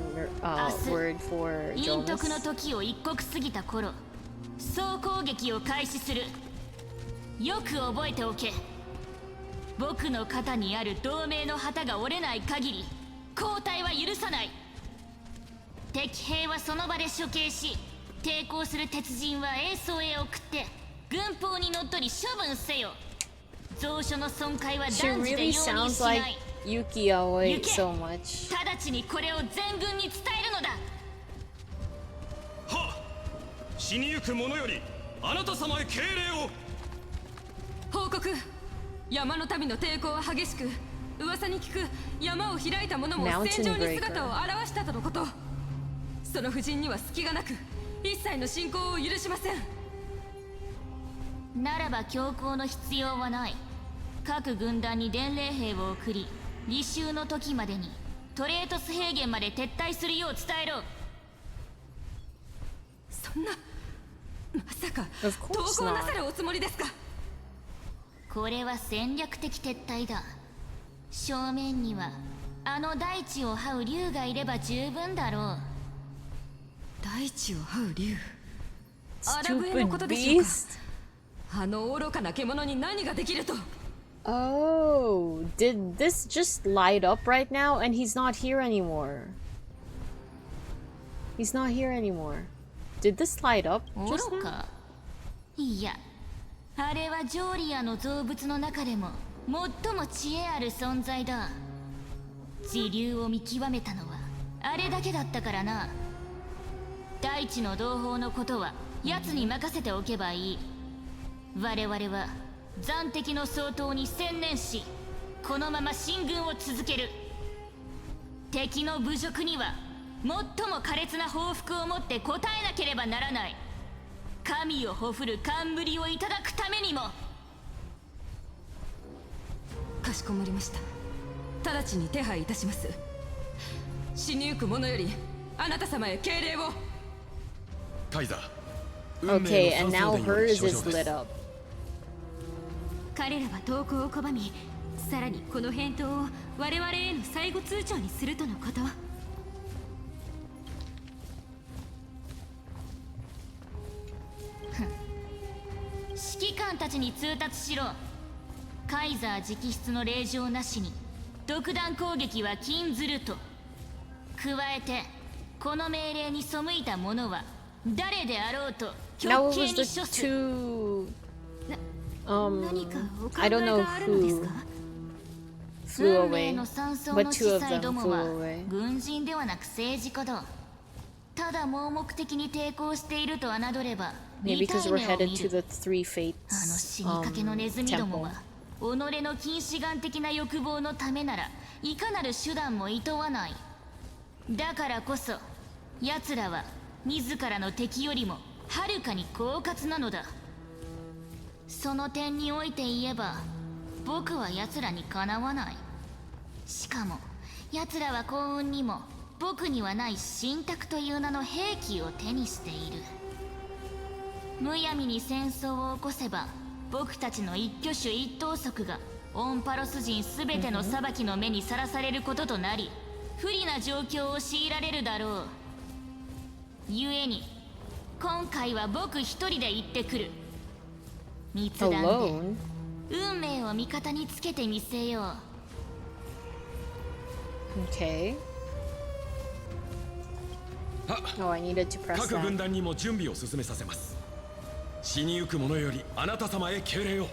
word for 陰徳の Jonas. 時を一刻過ぎた頃、総攻撃を開始する。よく覚えておけ。僕の肩にある同盟の旗が折れない限り交代は許さない。敵兵はその場で処刑し、抵抗する鉄人は衛曹へ送って軍法にのっとり処分せよ。蔵書の損壊は She 断じて really 容認 sounds しな like い。 Yuki Aoi 行け。 so much. 直ちにこれを全軍に伝えるのだ。はっ、死にゆく者よりあなた様へ敬礼を。報告。山の民の抵抗は激しく、噂に聞く山を開いた者も戦場に姿を現したとのこと。その夫人には隙がなく、一切の侵攻を許しません。ならば強行の必要はない。各軍団に伝令兵を送り、履修の時までにトレートス平原まで撤退するよう伝えろ。そんな、まさか Of 投 course 降な not. さるおつもりですか？これは戦略的撤退だ。正面にはあの大地を這う竜がいれば十分だろう。大地を這う竜。アラブエのこと Stupid でしょうか。 beast. あの愚かな獣に何ができると。 Oh, did this just light up right now? And he's not here anymore. He's not here anymore. Did this light up 愚 just now? か。いや、あれはジョーリアの造物の中でも最も知恵ある存在だ。時流を見極めたのはあれだけだったからな。大地の同胞のことは奴に任せておけばいい。我々は残敵の掃討に専念し、このまま進軍を続ける。敵の侮辱には最も苛烈な報復をもって応えなければならない。神をほふる冠をいただくためにも。かしこまりました。直ちに手配いたします。死にゆく者よりあなた様へ敬礼を。カイザー、 Okay, and now 運命の hers 三 is 層です lit up. 彼らは投降を拒み、さらにこの返答を我々への最後通牒にするとのこと。指揮官たちに通達しろ。カイザー直筆の令状なしに独断攻撃は禁ずると。加えてこの命令に背いた者は誰であろうと Now 極 it 刑 was に the 処す。 two 何かお考 I え don't know があるのです who か？ flew 運命 away. の山荘 But の two 司 of 祭 them ども flew は away. 軍人ではなく政治家だ。ただ盲目的に抵抗していると侮れば Maybe 痛 because い we're 目を headed 見 to る。 the Three あの Fates 死にかけのネズミども temple. は己の近視眼的な欲望のためならいかなる手段も厭わない。だからこそ奴らは自らの敵よりもはるかに狡猾なのだ。その点において言えば僕は奴らにかなわない。しかも奴らは幸運にも僕にはない信託という名の兵器を手にしている。むやみに戦争を起こせば僕たちの一挙手一投足がオンパロス人すべての裁きの目にさらされることとなり、不利な状況を強いられるだろう。故に今回は僕一人で行ってくる。密談で Alone? 運命を味方につけてみせよう。 Okay. Oh, I needed to press 各軍 that. 団にも準備を進めさせます。死にゆく者よりあなた様へ敬礼を。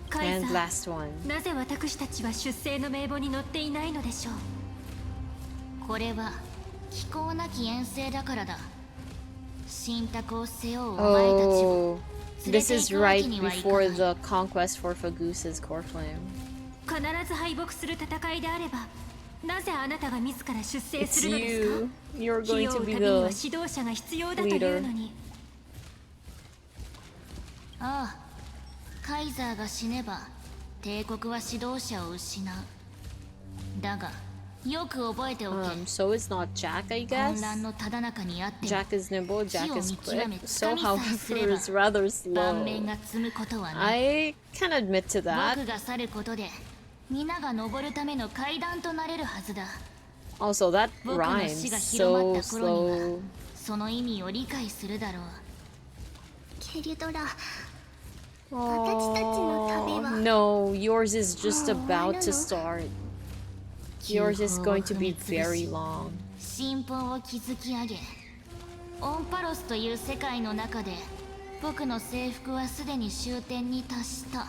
カイ And ザ last one. ー、なぜ私たちは出征の名簿に載っていないのでしょう。これは気候なき遠征だからだ。信託を背負うお前たちを Oh, 連れ this て is 行くわ right けにはいか before ない。 the conquest for Fagusa's core flame. 必ず敗北する戦いであれば、なぜあなたが自ら出征 It's するのですか。 you. You're 火 going を to 追う be ためには the 指導者が必要だというのに。ああ、カイザーが死ねば帝国は指導者を失う。だがよく覚えておけ。 So it's not Jack, I 混 guess. 乱のただ中にあっても Jack is nimble, 火 Jack を is 見極 quick. め So, 掴みさえす however, れ is ば rather 盤面 slow. が積むことはない。 I can admit to that. 僕が去ることで皆が登るための階段となれるはずだ。 Also, that 僕の rhymes 死が広ま so った頃には slow. その意味を理解するだろう。ケリドラ、 Oh, no, yours is just about to start. Yours is going to be very long. 信奉を築き上げ、オンパロスという世界の中で僕の征服はすでに終点に達した。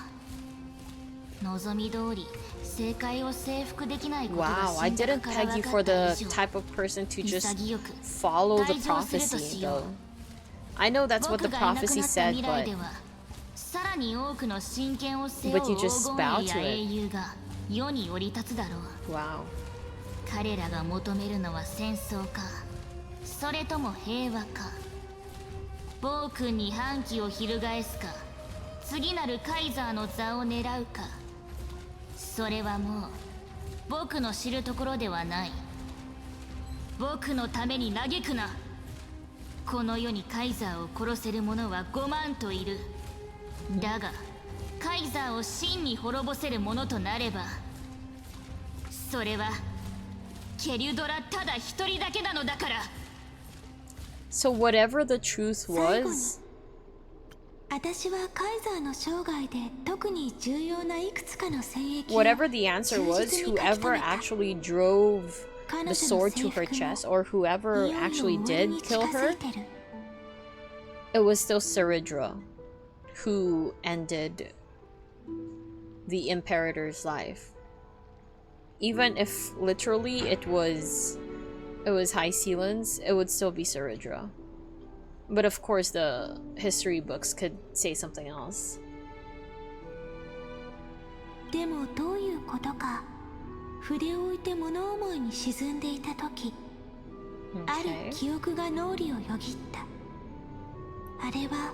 望み通り正解を征服できないことが Wow, I 信託 didn't から peg 分 you か for った the 以上、 type of person to just 潔く follow the 退場すると prophecy, しよう。 though. I know that's what 僕 the がいなくなった prophecy 未 said, 来 but ではさらに多くの真剣を背負う But you just 黄金 bow 栄や to it. 英雄が世に降り立つだろう。 wow. 彼らが求めるのは戦争か、それとも平和か。暴君に反旗を翻すか、次なるカイザーの座を狙うか。それはもう僕の知るところではない。僕のために嘆くな。この世にカイザーを殺せる者は5万といる。だがカイザーを真に滅ぼせる者となれば、それはケリュドラただ一人だけなのだから。 So whatever the truth 最後に was, 私はカイザーの生涯で特に重要ないくつかの戦役を whatever the answer 忠 was, 実に書き whoever 留めた。 actually drove 彼女 the の sword to 征 her 服も chest, or い whoever よいよ actually 終わりに did 近 kill づ her, いてる。 it was still Saridra who ended the Imperator's life. Even if literally it was High Sealans, it would still be Saridra. But of course the history books could say something else. でもどういうことか、筆を置いて物思いに沈んでいた時、ある Okay. 記憶が脳裏をよぎった。あれは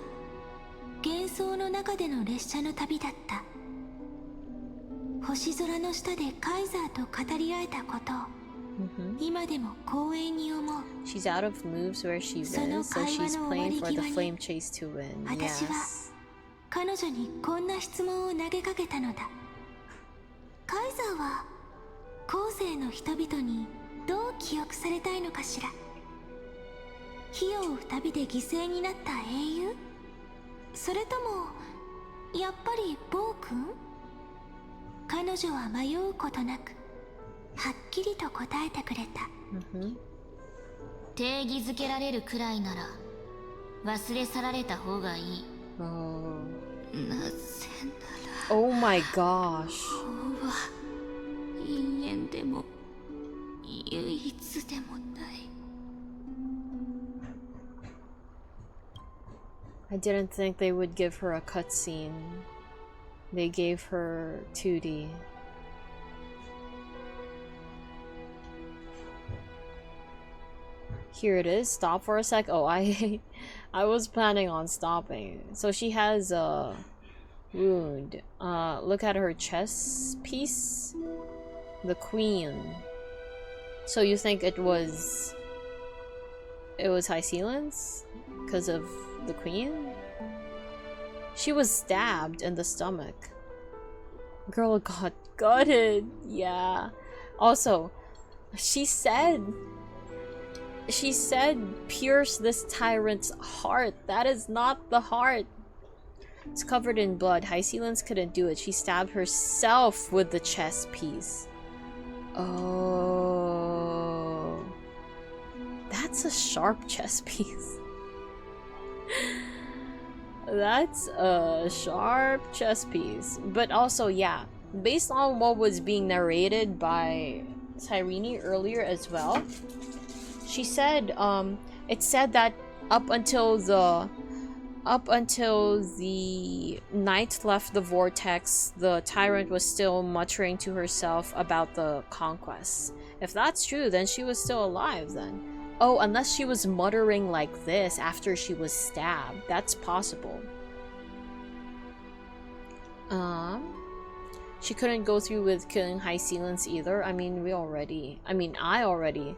幻想の中での列車の旅だった。星空の下でカイザーと語り合えたことを、今でも光栄に思う。 She's out of moves where she その lives, so 会話 she's の終わ playing り for the 際に、 flame chase to win. 私は Yes. 彼女にこんな質問を投げかけたのだ。カイザーは後世の人々にどう記憶されたいのかしら。火を追う旅で犠牲になった英雄、それともやっぱり暴君。彼女は迷うことなくはっきりと答えてくれた。定義づけられるくらいなら忘れ去られた方がいい。 Oh. なぜなら Oh my gosh. 王は因縁でも唯一でもない。 I didn't think they would give her a cutscene. They gave her 2D. Here it is. Stop for a sec. Oh, I was planning on stopping. So she has a wound. Look at her chest piece. The queen. So you think it was High Sealance because of the queen? She was stabbed in the stomach. Girl got gutted. Yeah. Also, she said pierce this tyrant's heart. That is not the heart. It's covered in blood. High Sealance couldn't do it. She stabbed herself with the chest piece. Oh. That's a sharp chest piece. That's a sharp chess piece. But also, yeah, based on what was being narrated by Cyrene earlier as well, she said, it said that up until the knight left the vortex, the tyrant was still muttering to herself about the conquest. If that's true, then she was still alive then. Oh, unless she was muttering like this after she was stabbed. That's possible. She couldn't go through with killing High Sealance either. I mean, I already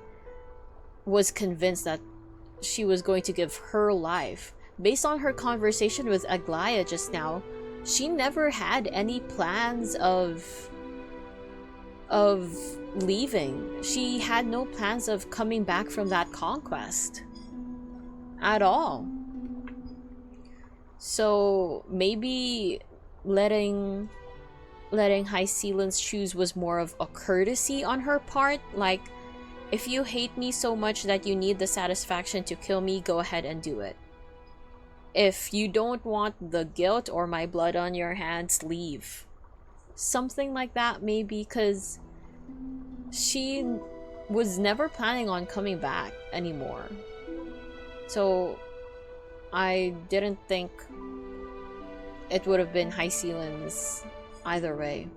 was convinced that she was going to give her life. Based on her conversation with Aglaia just now, she never had any plans of leaving. She had no plans of coming back from that conquest at all. So maybe letting High Sealance choose was more of a courtesy on her part. Like, if you hate me so much that you need the satisfaction to kill me, go ahead and do it. If you don't want the guilt or my blood on your hands, leave. Something like that, maybe, because she was never planning on coming back anymore. So I didn't think it would have been High Sealance either way.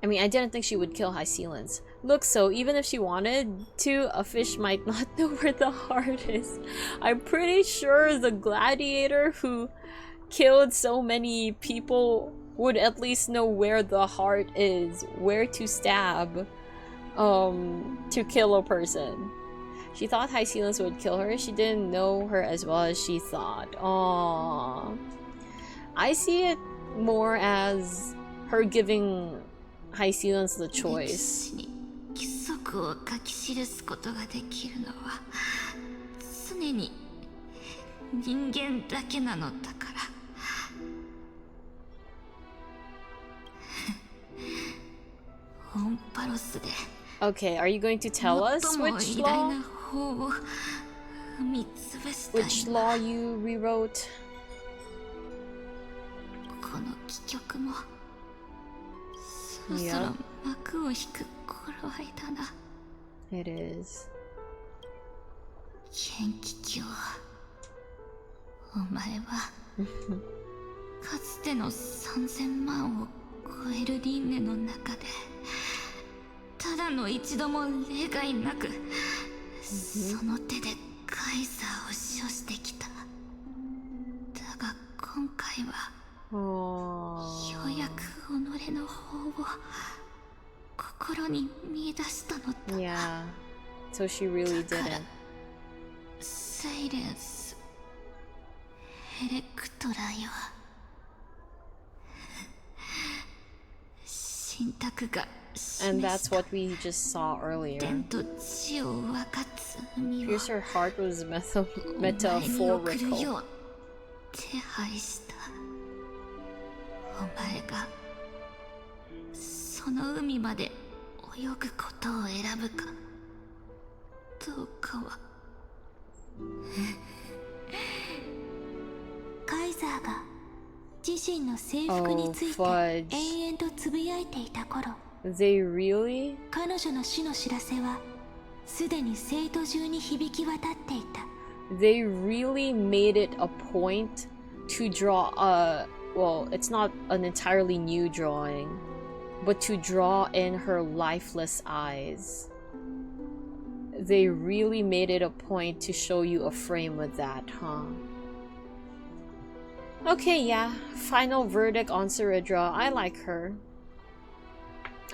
I mean, I didn't think she would kill High Sealance. Look, so even if she wanted to, a fish might not know where the heart is. I'm pretty sure the gladiator who killed so many people would at least know where the heart is, where to stab, to kill a person. She thought High Sealance would kill her. She didn't know her as well as she thought. Aww. I see it more as her giving High Sealance the choice. 規則を書き記すことができるのは常に人間だけなのだからオンパロスで Okay, are you going to tell us which law you rewrote? この戯曲もそろそろ幕を引く頃合いだな。It is. 元気教、お前はかつての3000万を超える輪廻の中でただの一度も例外なくその手でカイザーを処してきた。だが今回はようやく己の方を心に見出したのだ。 Yeah, so she really didn't. サイレンス、エレクトラよ。信託が And that's what we just saw earlier. 天と地を分かつ海を Here's her heart was お前に送る metaphorical. よう手配した。お前がその海まで泳ぐことを選ぶかどうかはカイザーが自身の制服について fudge. 延々とつぶやいていた頃、 They really? 彼女の死の知らせはすでに生徒中に響き渡っていた。 They really made it a point to draw well, it's not an entirely new drawing, but to draw in her lifeless eyes. They really made it a point to show you a frame with that, huh? Okay, yeah. Final verdict on Saridra. I like her.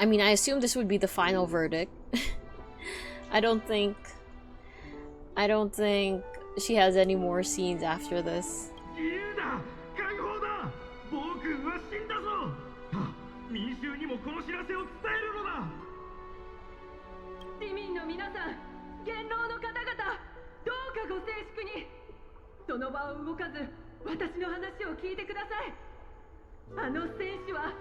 I mean, I assume this would be the final verdict. I don't think she has any more scenes after this. 市民の皆さん、元老の方々、どうかご静粛に。その場を動かず、私の話を聞いてください。あの戦士は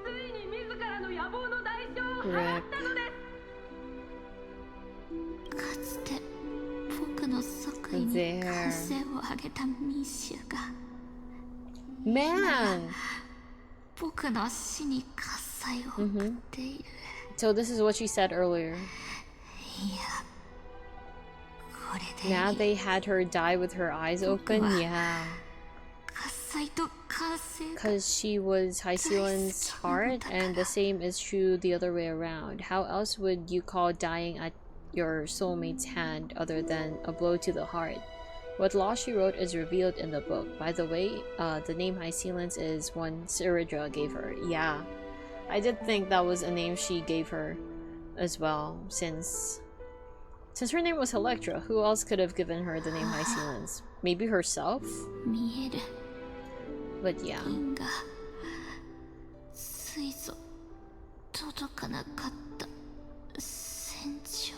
ついに自らの野望の代償を払ったのです。かつて僕の即位に歓声を上げた民衆が Man! 僕の死に喝采を送っている。 So this is what she said earlier. いや、これで Now they had her die with her eyes open? Yeah. 喝采と歓声が Because she was Hysealen's heart, and the same is true the other way around. How else would you call dying at your soulmate's hand other than a blow to the heart? What law she wrote is revealed in the book. By the way, the name Hysealen's is one Saridra gave her. Yeah, I did think that was a name she gave her as well, since her name was Electra. Who else could have given her the name Hysealen's? Maybe herself? 見える But yeah. 銀がついぞ届かなかった戦場。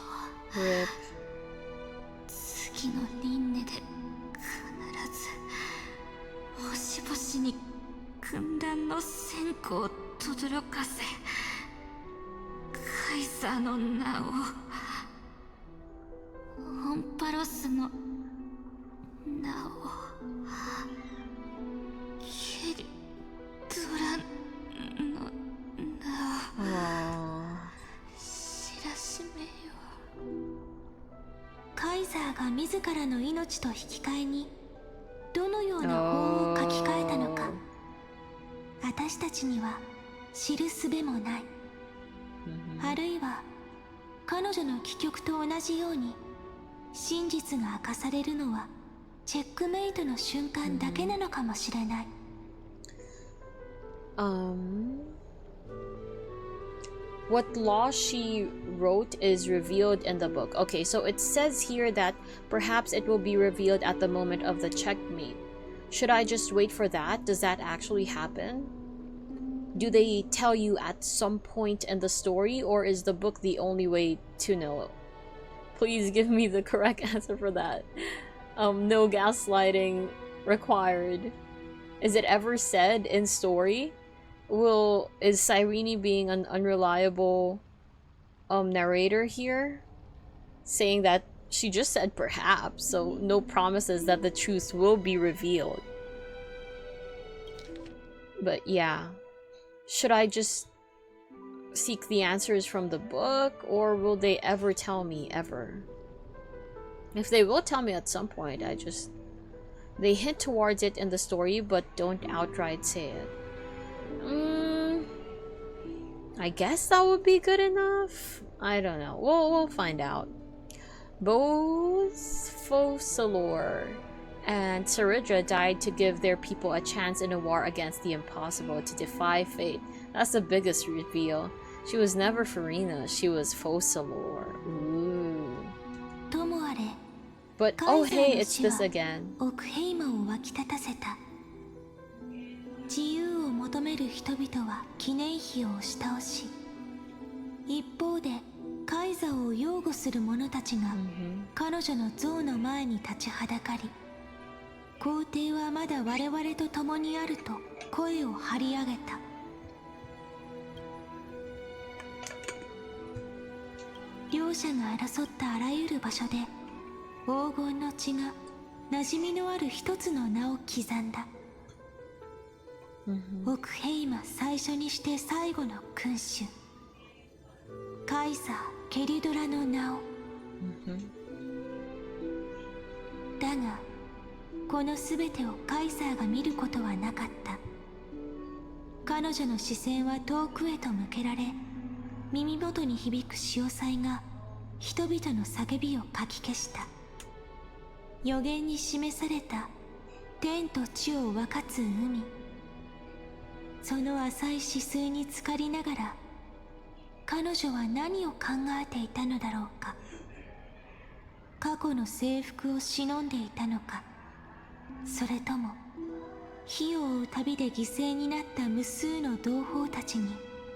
RIP. 次の輪廻で必ず星々に軍団の戦果を轟かせ、カイザーの名を、オンパロスの名を、ケリドラの名を知らしめよう。カイザーが自らの命と引き換えにどのような法を書き換えたのか、私たちには知る術もない。あるいは彼女の帰局と同じように真実が明かされるのはチェックメイトの瞬間だけなのかもしれない。What law she wrote is revealed in the book. Okay, so it says here that perhaps it will be revealed at the moment of the checkmate. Should I just wait for that? Does that actually happen? Do they tell you at some point in the story, or is the book the only way to know? Please give me the correct answer for that. No gaslighting required. Is it ever said in story? Is Cyrene being an unreliable narrator here? Saying that she just said perhaps, so no promises that the truth will be revealed. But yeah. Should I just seek the answers from the book, or will they ever tell me, ever? If they will tell me at some point, they hint towards it in the story, but don't outright say it. I guess that would be good enough? I don't know. We'll find out. Both Focalors and Saridra died to give their people a chance in a war against the impossible, to defy fate. That's the biggest reveal. She was never Farina, she was Focalor. Ooh. But oh hey, it's this again. 自由を求める人々は記念碑を押し倒し、一方でカイザーを擁護する者たちが彼女の像の前に立ちはだかり、皇帝はまだ我々と共にあると声を張り上げた。両者が争ったあらゆる場所で黄金の血が馴染みのある一つの名を刻んだ。オクヘイマ最初にして最後の君主カイザー・ケリドラの名を、だがこの全てをカイザーが見ることはなかった。彼女の視線は遠くへと向けられ、耳元に響く潮騒が人々の叫びをかき消した。予言に示された天と地を分かつ海、その浅い視数に浸かりながら彼女は何を考えていたのだろうか。過去の征服を忍んでいたのか、それとも火を追う旅で犠牲になった無数の同胞たちに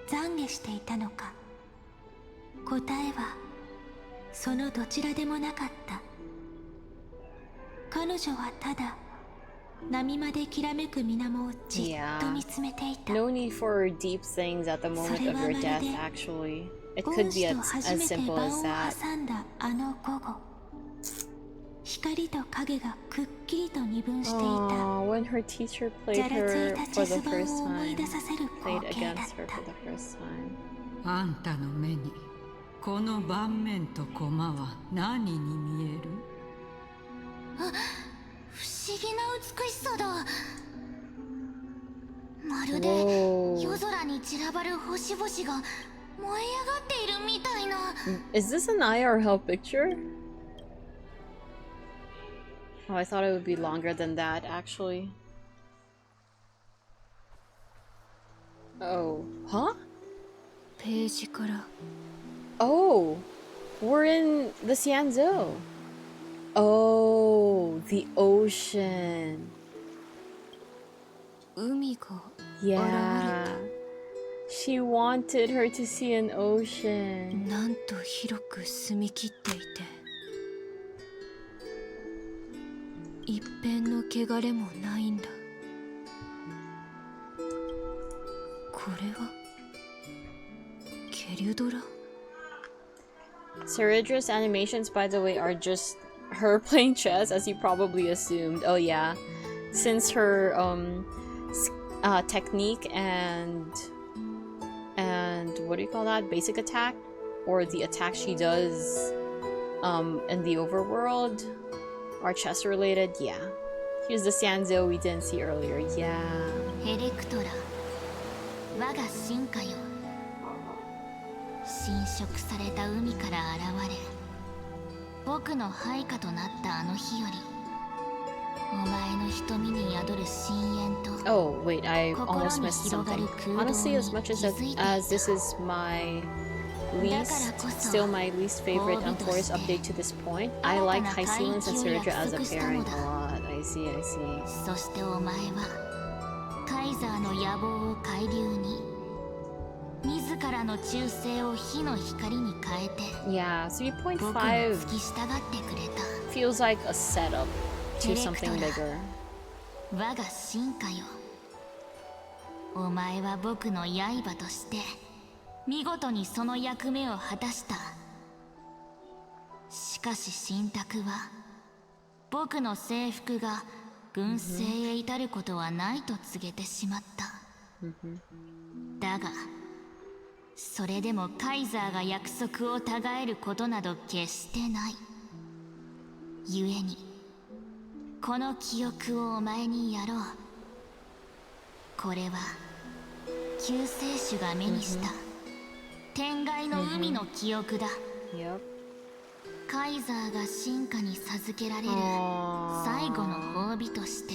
懺悔していたのか。答えはそのどちらでもなかった。彼女はただ波間できらめく水面をじっと見つめていた。 No need for deep things at the moment of her death, actually. It could be as simple as that. 挟んだあの午後、光と影がくっきりと二分していた。 when her teacher played her for the first time, played against her for the first time. あんたの目にこの盤面と駒は何に見える？あ、不思議な美しさだ。まるで夜空に散らばる星々が燃え上がっているみたいな。 Is this an IRL picture? Oh, I thought it would be longer than that, actually. Oh, huh? ページから。 Oh, we're in the Xianzhou. Oh, the ocean. 海が Yeah. She wanted her to see an ocean. なんと広く澄み切っていて、一片の汚れもないんだ。これはケリュドラ？ Ceridra's animations, by the way, are just her playing chess, as you probably assumed. Oh yeah, since her technique and what do you call that? Basic attack, or the attack she does in the overworld, are chess related. Yeah, here's the Xianzhou we didn't see earlier. Yeah. エレクトラ、我が進化よ。侵食された海から現れ、僕の配下となったあの日より、お前の瞳に宿る深淵と、 Oh wait, I almost missed something. Honestly, as much as this is my still my least favorite Forest update to this point, I like High Sealance and Ceridra as a pairing a lot. I see. そしてお前はカイザーの野望を海流に、自らの忠誠を火の光に変えて、 Yeah, 僕に 3.5 付き従ってくれた。 feels like a setup to something bigger. 我が進化よ。お前は僕の刃として見事にその役目を果たした。しかし信託は僕の征服が軍政へ至ることはないと告げてしまった。だがそれでもカイザーが約束をたがえることなど決してない。故にこの記憶をお前にやろう。これは救世主が目にした天外の海の記憶だ。カイザーが進化に授けられる最後の褒美として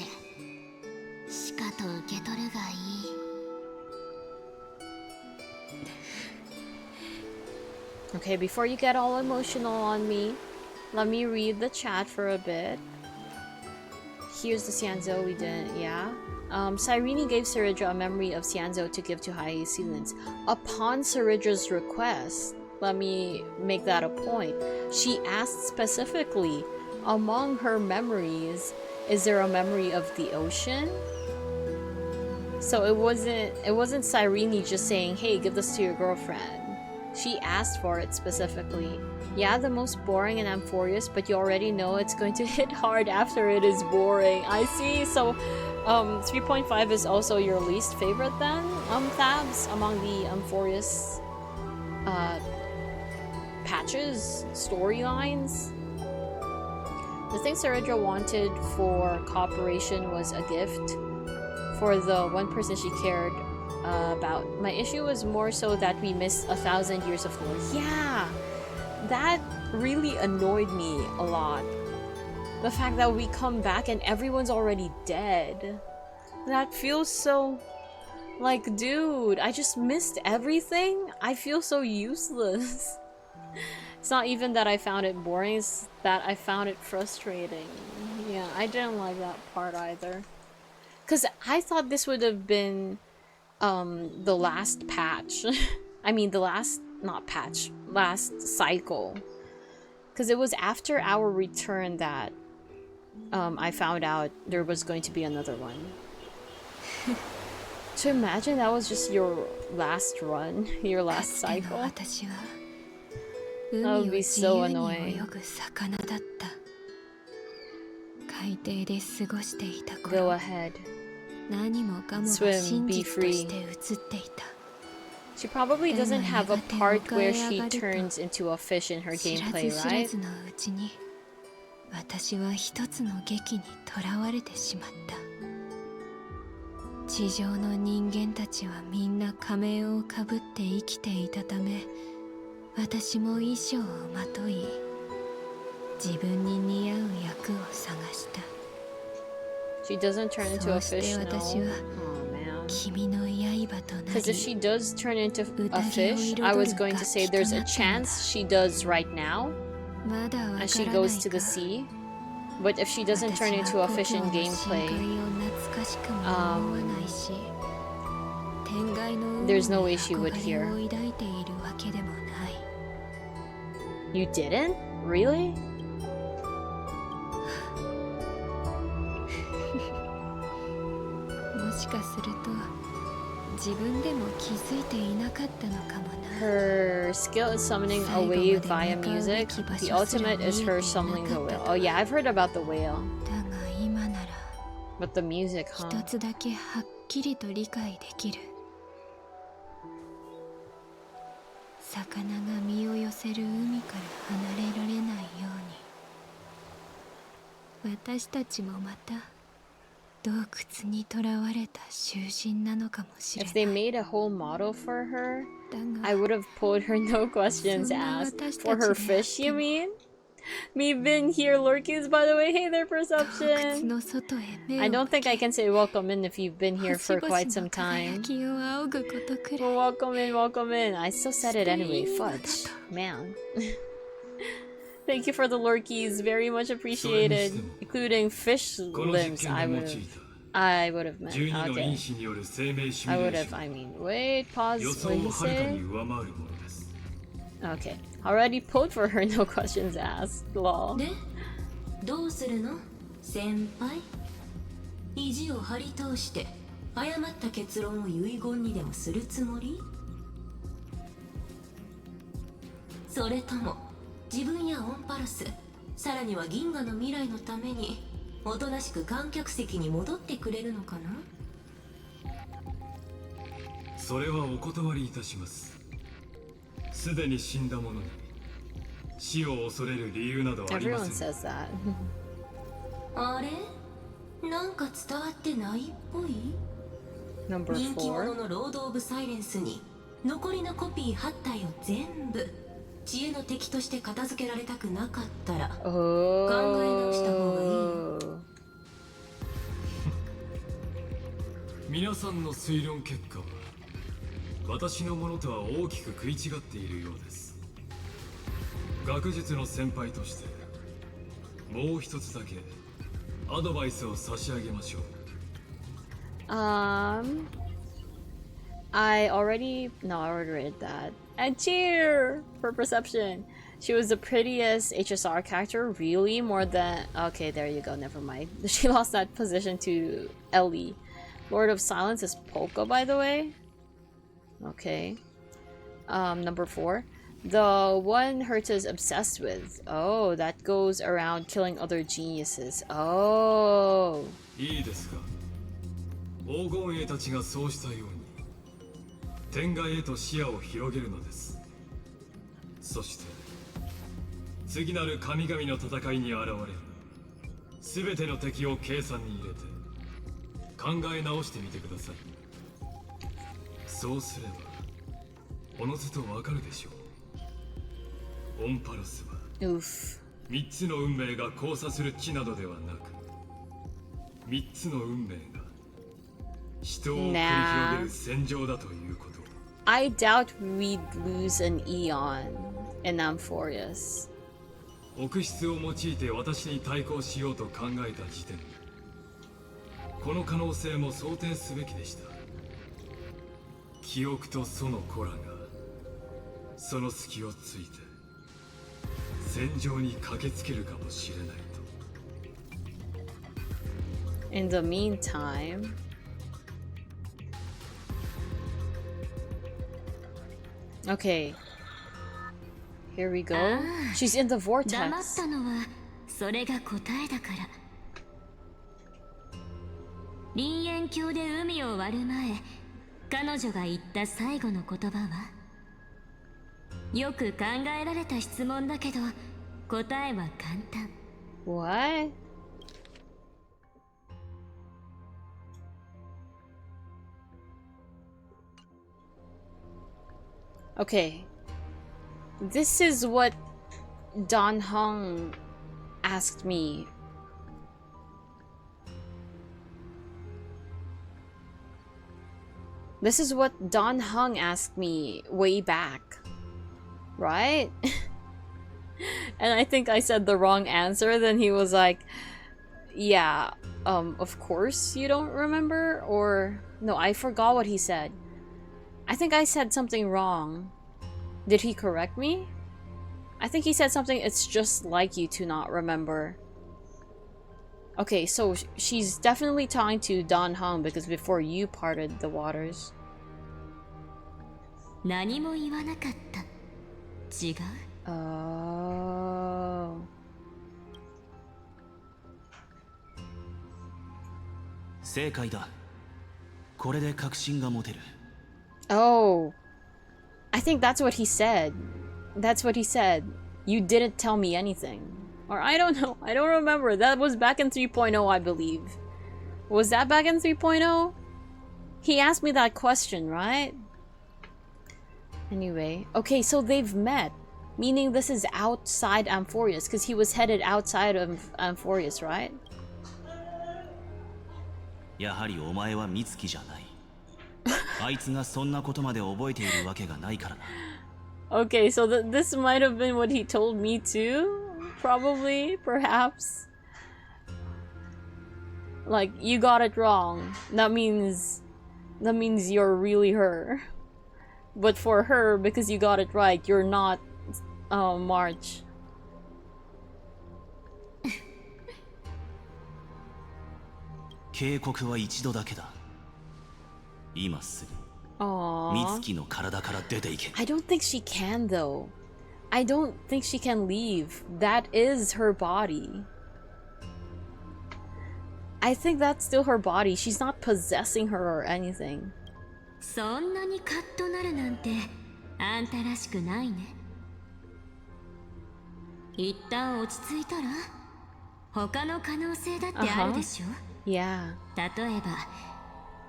しかと受け取るがいい。 Okay, before you get all emotional on me, let me read the chat for a bit. Here's the Xianzhou we didn't, yeah? Cyrene gave Ceridra a memory of Xianzhou to give to High Sealance. Upon Ceridra's request, let me make that a point. She asked specifically, among her memories, is there a memory of the ocean? So it wasn't Cyrene just saying, hey, give this to your girlfriend. She asked for it specifically. Yeah, the most boring and Amphorius, but you already know it's going to hit hard after it is boring. I see. So 3.5 is also your least favorite then, Thabs, among the Amphorius patches, storylines? The thing Saridra wanted for cooperation was a gift for the one person she cared about. My issue was more so that we missed 1,000 years of lore. Yeah, that really annoyed me a lot. The fact that we come back and everyone's already dead. That feels so... like, dude, I just missed everything? I feel so useless. It's not even that I found it boring, it's that I found it frustrating. Yeah, I didn't like that part either. Because I thought this would have been the last patch. I mean, the last... not patch. Last cycle. Because it was after our return that I found out there was going to be another one. To imagine that was just your last run, your last cycle. That would be so annoying. Go ahead. Swim, be free. She probably doesn't have a part where she turns into a fish in her gameplay, right? 私は一つの劇に囚われてしまった。地上の人間たちはみんな仮面をかぶって生きていたため、私も衣装をまとい、自分に似合う役を探した。She doesn't turn into a fish, no. Because if she does turn into a fish, I was going to say there's a chance she does right now. And she goes to the sea. But if she doesn't turn into a fish in gameplay, there's no way she would hear. You didn't? Really? Her skill is summoning a wave via music. The ultimate is her summoning the whale. Oh yeah, I've heard about the whale. But the music, huh? If they made a whole model for her, I would have pulled her no questions asked. For her fish, you mean? We've been here, Lorkies, by the way. Hey there, Perception! I don't think I can say welcome in if you've been here for quite some time. Well, welcome in, welcome in. I still said it anyway. Fudge. Man. Thank you for the Lorkies. Very much appreciated. Including fish limbs, I would have meant. Okay. I would have, I mean, wait, pause, what did he say? Okay. Already pulled for her, no questions asked. Lol. どうするの先輩意地を張り通して誤った結論を遺言にでもするつもりそれとも自分やオンパルスさらには銀河の未来のためにおとなしく観客席に戻ってくれるのかなそれはお断りいたします。すでに死んだ者に死を恐れる理由などありません。 Everyone says that. あれなんか伝わってないっぽい Number 人気者 4. のロード・オブ・サイレンスに残りのコピー8体を全部知恵の敵として片付けられたくなかったら考え直した方がいいよ皆さんの推論結果は私のものとは大きく食い違っているようです。学術の先輩としてもう一つだけアドバイスを差し上げましょう。I already read that. And cheer for Perception. She was the prettiest HSR character, really, more than... Okay, there you go, never mind. She lost that position to Ellie. Lord of Silence is Polka, by the way. Okay. Number 4. The one Herta is obsessed with. Oh, that goes around killing other geniuses. Oh. いいですか。黄金衛たちがそうしたように天外へと視野を広げるのです。そして次なる神々の戦いに現れる全ての敵を計算に入れて考え直してみてください。そうすればおのずとわかるでしょう。オンパロスは3つの運命が交差する地などではなく、3つの運命が人を繰り広げる戦場だということ。I doubt we'd lose an Eon in Amphorius. 臆質を用いて私に対抗しようと考えた時点でこの可能性も想定すべきでした。記憶とその子らがその隙をついて戦場に駆けつけるかもしれないと。 In the meantime, okay, here we go. She's in the 黙っ vortex. たのはそれが答えだから。林縁橋で海を割る前、彼女が言った最後の言葉は、よく考えられた質問だけど答えは簡単。 What? Okay. This is what Dan Heng asked me. This is what Dan Heng asked me way back. Right? And I think I said the wrong answer. Then he was like, yeah, of course you don't remember? Or, no, I forgot what he said. I think I said something wrong. Did he correct me? I think he said something, it's just like you to not remember. Okay, so she's definitely talking to Dan Heng because before you parted the waters. 何も言わなかった。違う。 Oh. 正解だ。これで確信が持てる。 Oh. I think that's what he said. That's what he said. You didn't tell me anything. Or I don't know. I don't remember. That was back in 3.0, I believe. Was that back in 3.0? He asked me that question, right? Anyway. Okay, so they've met. Meaning this is outside Amphorius, because he was headed outside of Amphorius, right? やはりお前は美月じゃない。あいつがそんなことまで覚えているわけがないからな。Okay, so this might have been what he told me too? Probably, perhaps. Like, you got it wrong. That means you're really her. But for her, because you got it right, you're not March. 警告は一度だけだ。今すぐ。 Aww. 美月の体から出ていけ。 I don't think she can though. I don't think she can leave. That is her body. I think that's still her body. She's not possessing her or anything. そんなにカッとなるなんてあんたらしくないね。一旦落ち着いたら他の可能性だってあるでしょ。Yeah. 例えば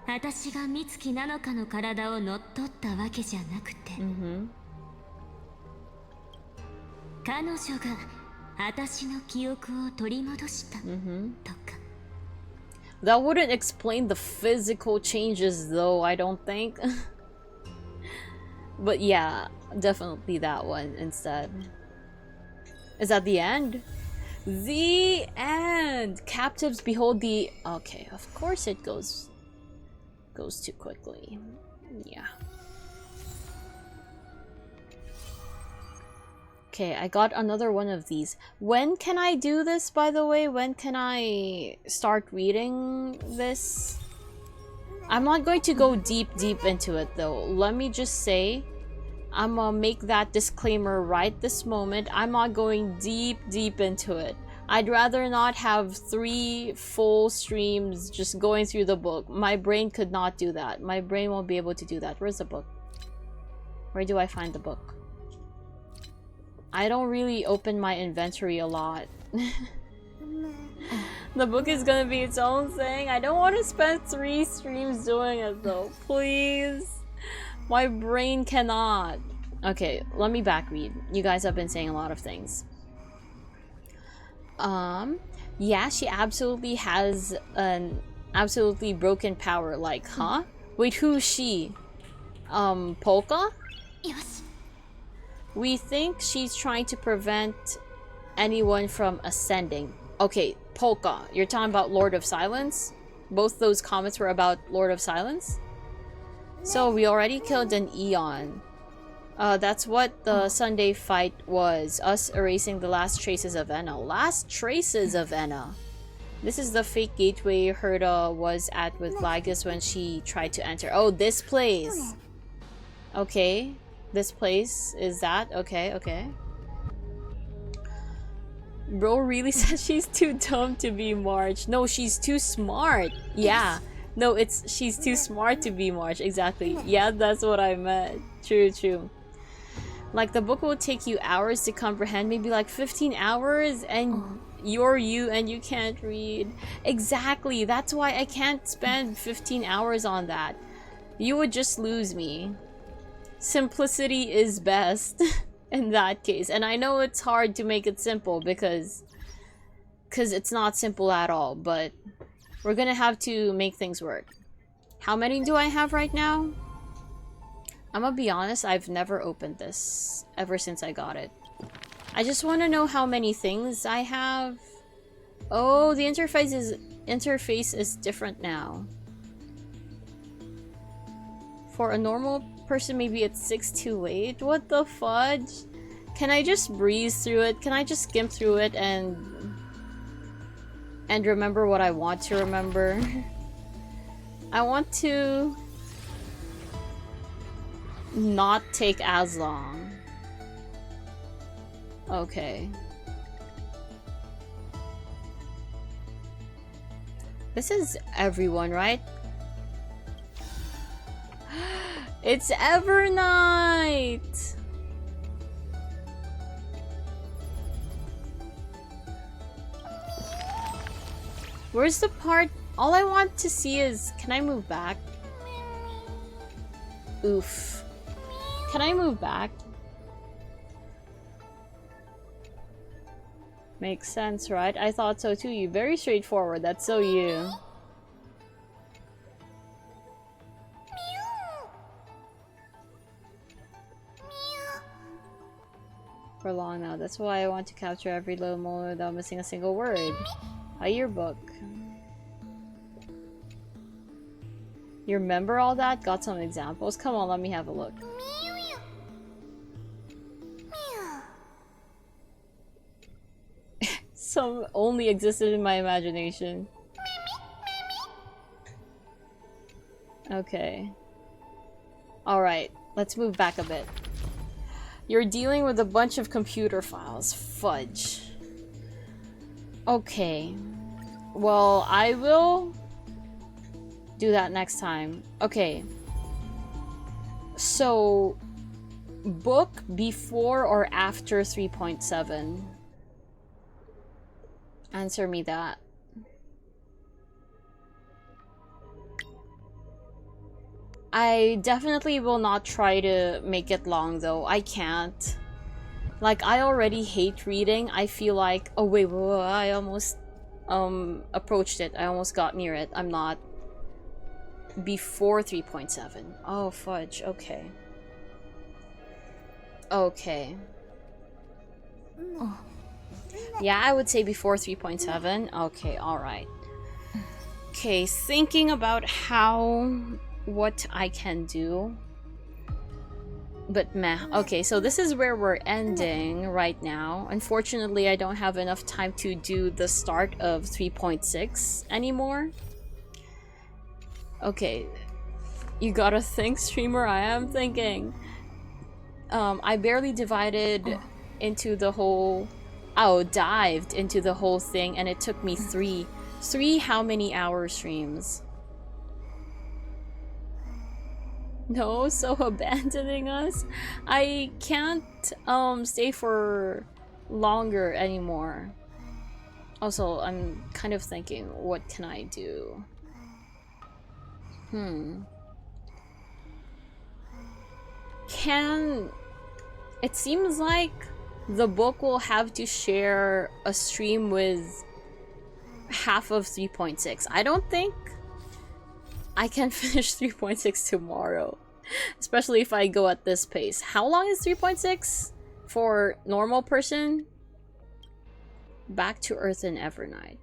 私が美月なのかの体を乗っ取ったわけじゃなくて、彼女が私の記憶を取り戻したとか。That wouldn't explain the physical changes though, I don't think. But yeah, definitely that one instead. Is that the end? The end! Captives behold the... Okay, of course it goes too quickly. Yeah. Okay, I got another one of these. When can I do this, by the way? When can I start reading this? I'm not going to go deep into it though. Let me just say, I'm gonna make that disclaimer right this moment. I'm not going deep into it. I'd rather not have 3 full streams just going through the book. My brain could not do that. My brain won't be able to do that. Where's the book? Where do I find the book? I don't really open my inventory a lot. The book is gonna be its own thing. I don't want to spend 3 streams doing it though. Please. My brain cannot. Okay, let me back read. You guys have been saying a lot of things. Yeah, she absolutely has an absolutely broken power. Like, huh? Wait, who's she? Polka? Yes. We think she's trying to prevent anyone from ascending. Okay, Polka. You're talking about Lord of Silence? Both those comments were about Lord of Silence? So we already killed an Eon. That's what the Sunday fight was. Us erasing the last traces of Enna. Last traces of Enna. This is the fake gateway Herta was at with Lygus when she tried to enter. Oh, this place. Okay. This place is that? Okay, okay. Bro really says she's too dumb to be March. No, she's too smart. Yeah. No, she's too smart to be March. Exactly. Yeah, that's what I meant. True, true. Like, the book will take you hours to comprehend. Maybe like 15 hours and you're you and you can't read. Exactly. That's why I can't spend 15 hours on that. You would just lose me. Simplicity is best in that case. And I know it's hard to make it simple because it's not simple at all, but we're gonna have to make things work. How many do I have right now? I'm gonna be honest, I've never opened this ever since I got it. I just want to know how many things I have. Oh, the interface is different now. For a normal person, maybe it's 628. What the fudge? Can I just breeze through it? Can I just skim through it and remember what I want to remember? I want to not take as long. Okay. This is everyone, right? It's Evernight! Where's the part? All I want to see is... Can I move back? Oof. Can I move back? Makes sense, right? I thought so too. You're very straightforward. That's so you. For long now. That's why I want to capture every little moment without missing a single word. A yearbook. You remember all that? Got some examples? Come on, let me have a look. Some only existed in my imagination. Okay. Alright, let's move back a bit. You're dealing with a bunch of computer files. Fudge. Okay. Well, I will do that next time. Okay. So, book before or after 3.7? Answer me that. I definitely will not try to make it long though. I can't. Like, I already hate reading. I feel like... Oh wait, I almost approached it. I almost got near it. I'm not. Before 3.7. Oh fudge, okay. Okay. Yeah, I would say before 3.7. Okay, alright. Okay, thinking about what I can do. But meh. Okay, so this is where we're ending right now. Unfortunately, I don't have enough time to do the start of 3.6 anymore. Okay. You gotta think, streamer. I am thinking. I barely divided into the whole dived into the whole thing, and it took me three how many hour streams? No, so abandoning us? I can't stay for longer anymore. Also, I'm kind of thinking, what can I do? It seems like the book will have to share a stream with half of 3.6. I don't think I can finish 3.6 tomorrow, especially if I go at this pace. How long is 3.6 for normal person? Back to Earth and Evernight.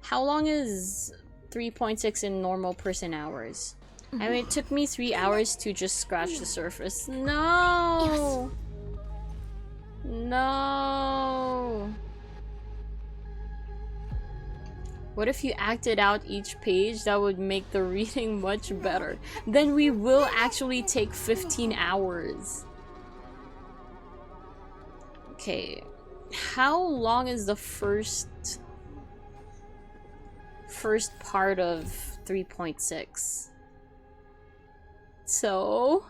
How long is 3.6 in normal person hours? I mean, it took me 3 hours to just scratch the surface. No! No! What if you acted out each page? That would make the reading much better. Then we will actually take 15 hours. Okay. How long is the first part of 3.6? So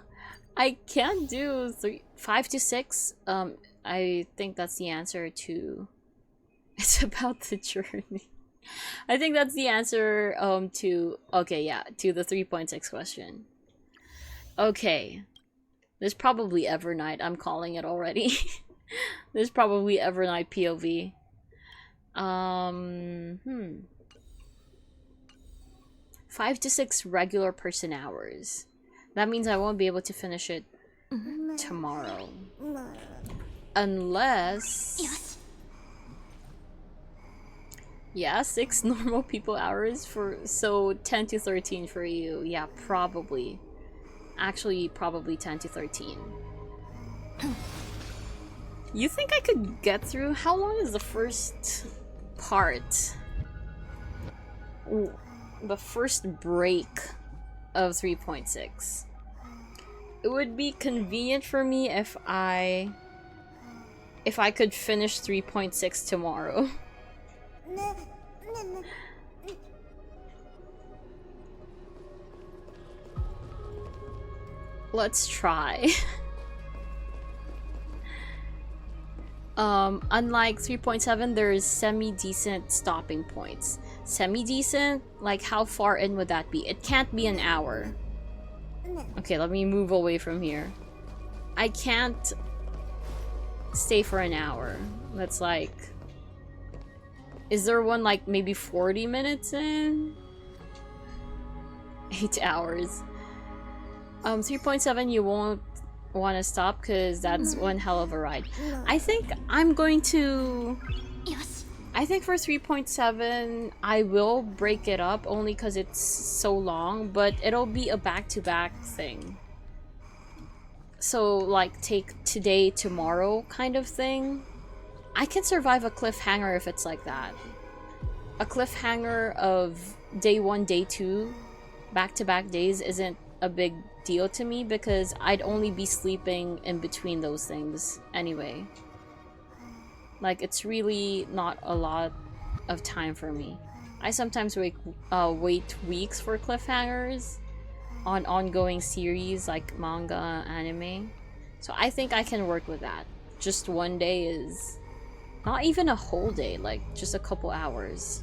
I can't do 5 to 6. I think that's the answer to. It's about the journey. I think that's the answer to. Okay, yeah, to the 3.6 question. Okay, there's probably Evernight. I'm calling it already. There's probably Evernight POV. 5 to 6 regular person hours. That means I won't be able to finish it tomorrow. Unless... Yeah, 6 normal people hours for... So 10 to 13 for you. Yeah, probably. Actually, probably 10 to 13. You think I could get through? How long is the first part? Ooh, the first break of 3.6. It would be convenient for me if I could finish 3.6 tomorrow. Let's try. Unlike 3.7, there's semi-decent stopping points. Semi-decent? Like, how far in would that be? It can't be an hour. Okay, let me move away from here. I can't stay for an hour. That's like... Is there one like maybe 40 minutes in? 8 hours. 3.7 you won't want to stop because that's one hell of a ride. I think I'm going to... I think for 3.7 I will break it up only because it's so long, but it'll be a back-to-back thing. So like take today, tomorrow kind of thing. I can survive a cliffhanger if it's like that. A cliffhanger of day 1, day 2, back-to-back days isn't a big deal to me because I'd only be sleeping in between those things anyway. Like, it's really not a lot of time for me. I sometimes wait weeks for cliffhangers on ongoing series like manga, anime. So I think I can work with that. Just one day is not even a whole day, like just a couple hours.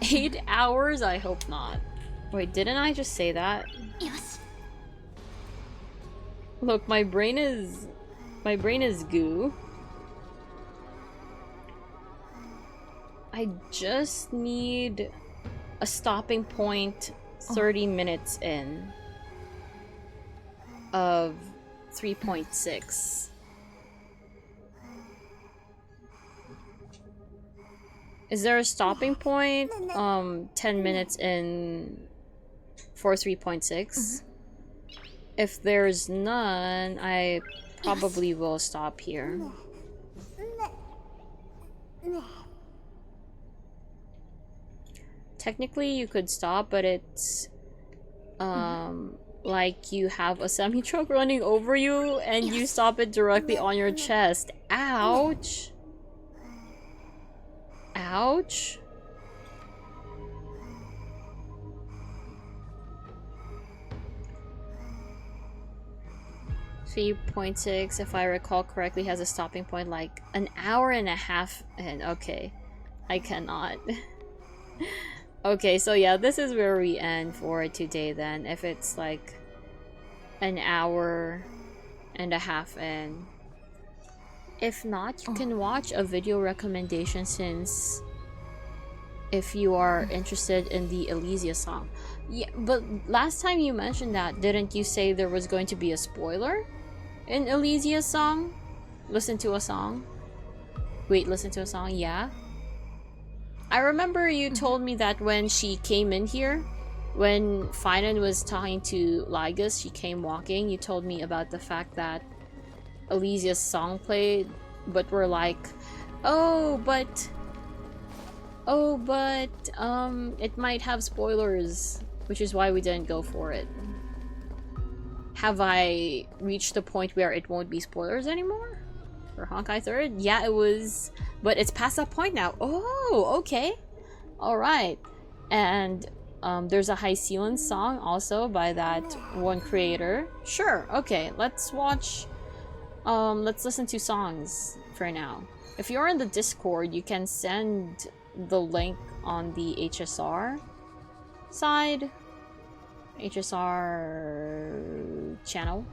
8 hours? I hope not. Wait, didn't I just say that? Yes. Look, my brain is goo. I just need a stopping point 30 minutes in of 3.6. Is there a stopping point 10 minutes in for 3.6? If there's none, I probably will stop here. Technically you could stop, but it's like you have a semi-truck running over you and you stop it directly on your chest. Ouch. Ouch. .6, if I recall correctly, has a stopping point like an hour and a half. And okay, I cannot. Okay, so yeah, this is where we end for today then. If it's like an hour and a half in. If not, you can watch a video recommendation, since if you are interested in the Elysia song. Yeah, but last time you mentioned that, didn't you say there was going to be a spoiler in Elysia's song? Listen to a song? Wait, listen to a song? Yeah. I remember you told me that when she came in here, when Finan was talking to Lygus, she came walking, you told me about the fact that Elysia's song played, but we're like, oh, but it might have spoilers, which is why we didn't go for it. Have I reached the point where it won't be spoilers anymore? For Honkai 3rd? Yeah, it was, but it's past that point now. Oh, okay. Alright. And there's a High Sealand song also by that one creator. Sure, okay, let's watch, let's listen to songs for now. If you're in the Discord, you can send the link on the HSR side, HSR channel,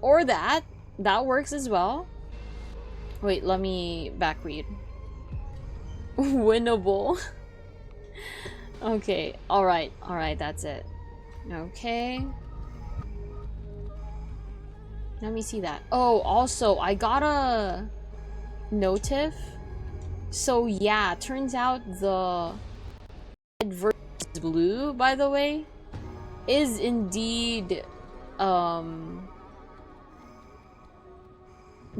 or that works as well. Wait, let me back read. Winnable. Okay, alright, that's it. Okay, let me see that. Oh, also, I got a notif. So yeah, turns out the red versus blue, by the way, is indeed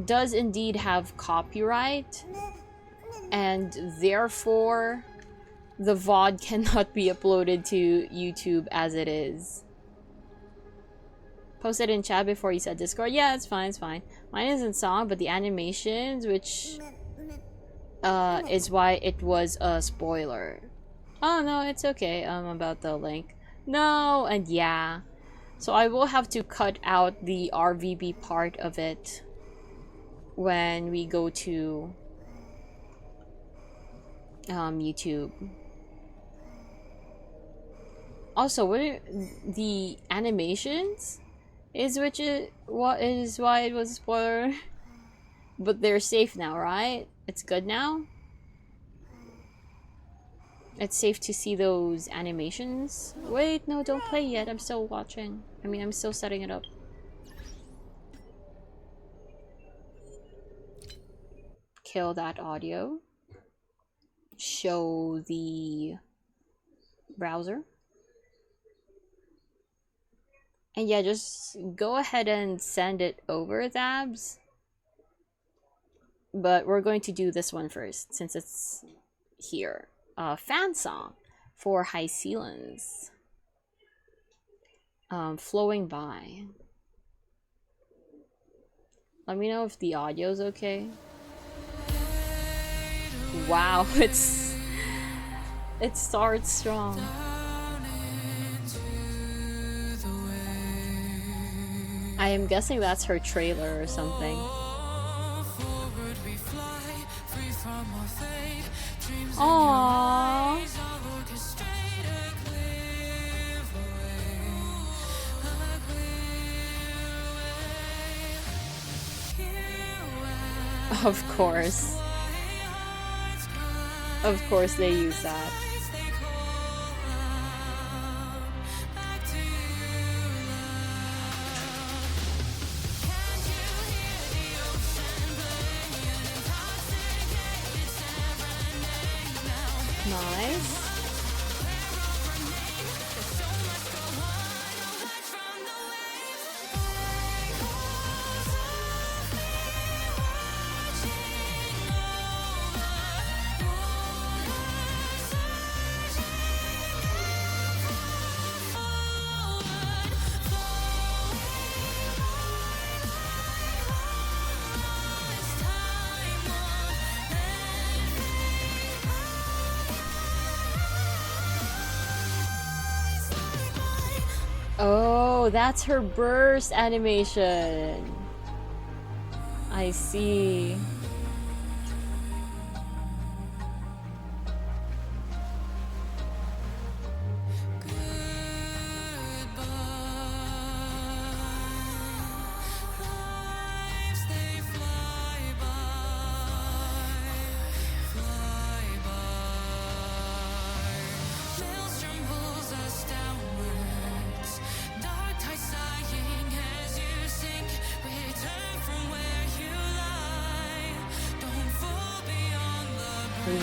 does indeed have copyright, and therefore the VOD cannot be uploaded to YouTube as it is. Posted in chat before you said Discord. Yeah, it's fine, it's fine. Mine isn't song, but the animations, which is why it was a spoiler. Oh no, it's okay. About the link. No, and yeah. So I will have to cut out the RVB part of it when we go to YouTube. Also, what are the animations? Which is what is why it was a spoiler. But they're safe now, right? It's good now? It's safe to see those animations? Wait, no, don't play yet. I'm still watching. I mean, I'm still setting it up. Kill that audio. Show the browser. And yeah, just go ahead and send it over, Thabs. But we're going to do this one first, since it's here. Fan song for High Sealands. Flowing by. Let me know if the audio's okay. Wow, it starts strong. I am guessing that's her trailer or something. Aww. Of course. Of course they use that. Nice. Oh, that's her burst animation. I see.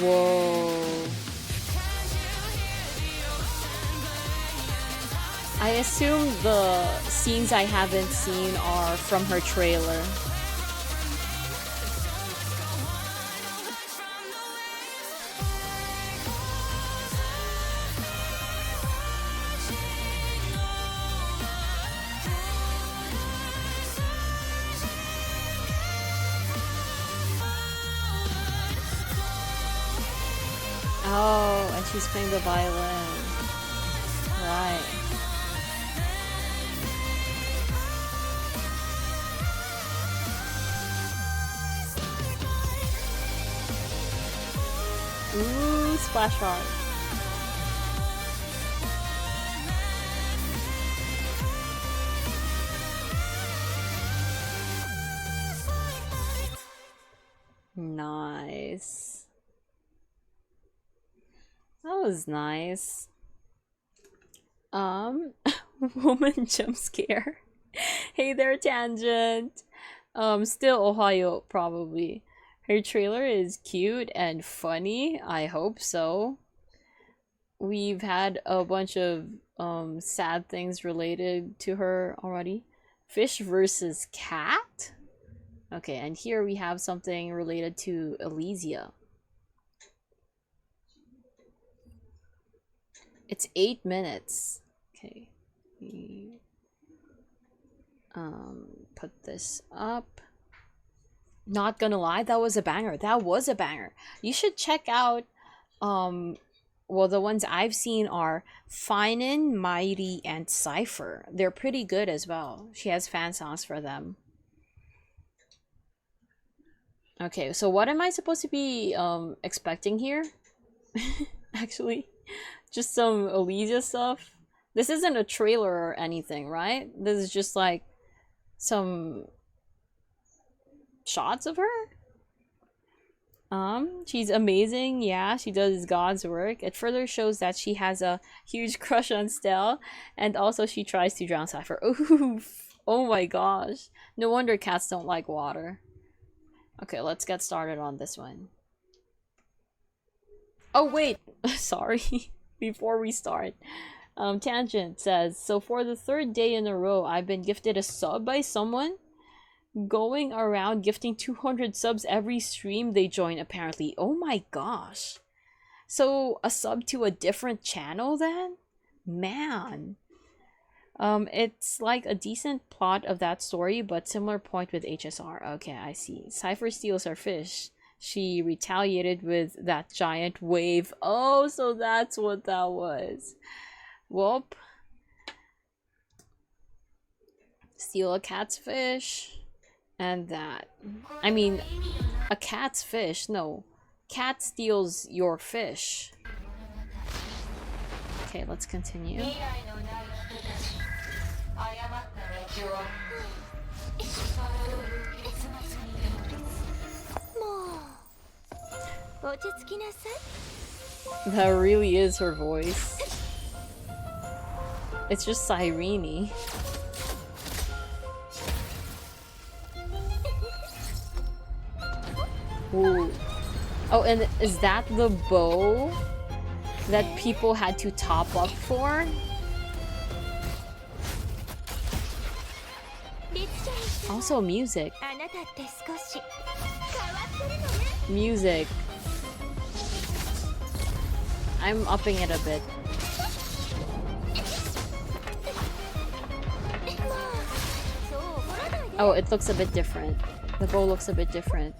Whoa. I assume the scenes I haven't seen are from her trailer. Oh, and she's playing the violin. Right. Ooh, splash art. Nice. That was nice. Woman jump scare. Hey there, Tangent. Still Ohio, probably. Her trailer is cute and funny. I hope so. We've had a bunch of sad things related to her already. Fish versus cat? Okay, and here we have something related to Elysia. It's 8 minutes. Okay. Put this up. Not gonna lie, that was a banger. That was a banger. You should check out well, the ones I've seen are Finan, Mighty, and Cypher. They're pretty good as well. She has fan songs for them. Okay, so what am I supposed to be expecting here? Actually, just some Elysia stuff. This isn't a trailer or anything, right? This is just like some shots of her. She's amazing. Yeah, she does God's work. It further shows that she has a huge crush on Stell, and also she tries to drown Cypher. Oof. Oh my gosh. No wonder cats don't like water. Okay, let's get started on this one. Oh wait, sorry. Before we start, Tangent says, so for the 3rd day in a row, I've been gifted a sub by someone. Going around gifting 200 subs every stream they join, apparently. Oh my gosh. So a sub to a different channel then? Man. It's like a decent plot of that story, but similar point with HSR. Okay, I see. Cypher steals her fish. She retaliated with that giant wave. Oh, so that's what that was. Whoop. Steal a cat's fish. And that. I mean, a cat's fish. No. Cat steals your fish. Okay, let's continue. That really is her voice. It's just Cyrene. Ooh. Oh, and is that the bow that people had to top up for? Also music. Music. I'm upping it a bit. Oh, it looks a bit different. The bow looks a bit different.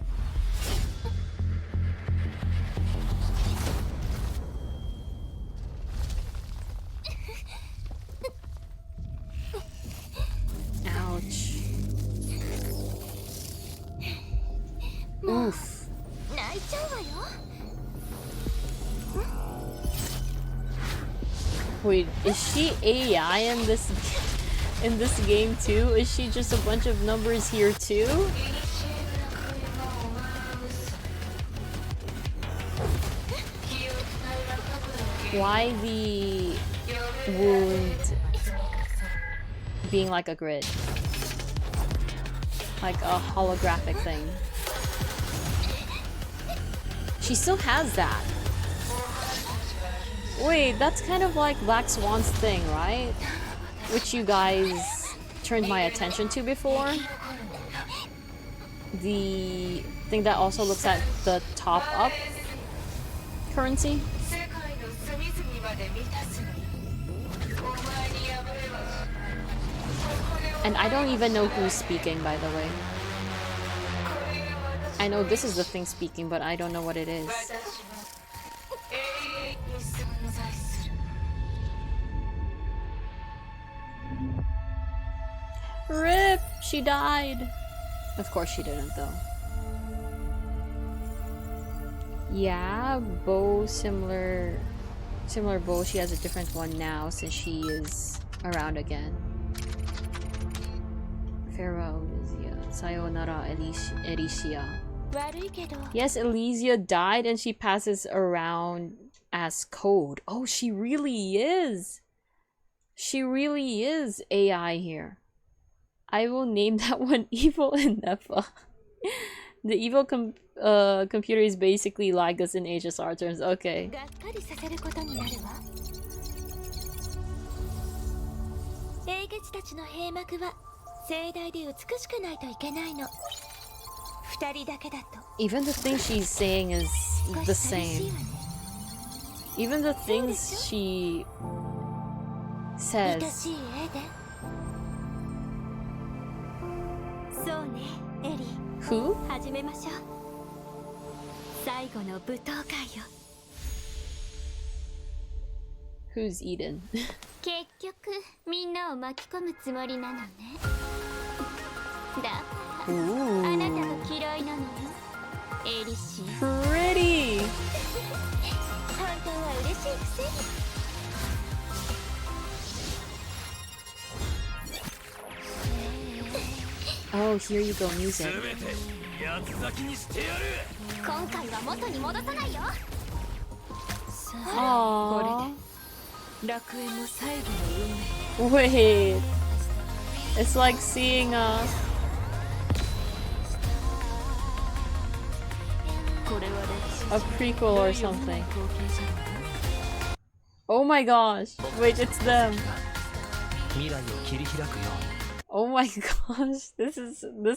Oof. 泣いちゃうわよ。 Wait, is she AI in this game too? Is she just a bunch of numbers here too? Why the wound being like a grid? Like a holographic thing. She still has that. Wait, that's kind of like Black Swan's thing, right? Which you guys turned my attention to before. The thing that also looks at the top up currency. And I don't even know who's speaking, by the way. I know this is the thing speaking, but I don't know what it is. RIP! She died! Of course she didn't, though. Yeah, bow, similar bow. She has a different one now since she is around again. Farewell, Elysia. Sayonara, Elysia. Yes, Elysia died and she passes around as code. Oh, she really is! She really is AI here. I will name that one Evil Nefa. The evil computer is basically like us in HSR terms. Okay. Even the things she's saying is the same. Even the things she says. Who? Who's Eden? 結局みんなを巻き込むつもりなのね。だからあなたが嫌いなのよ、エリシア。Pretty. 本当は嬉しいくせに。 Oh, here you go, music. 今回は元に戻さないよ。 Aww. 楽園の最後の運命。 Wait. It's like seeing a prequel or something. Oh my gosh. Wait, it's them. Oh my gosh. This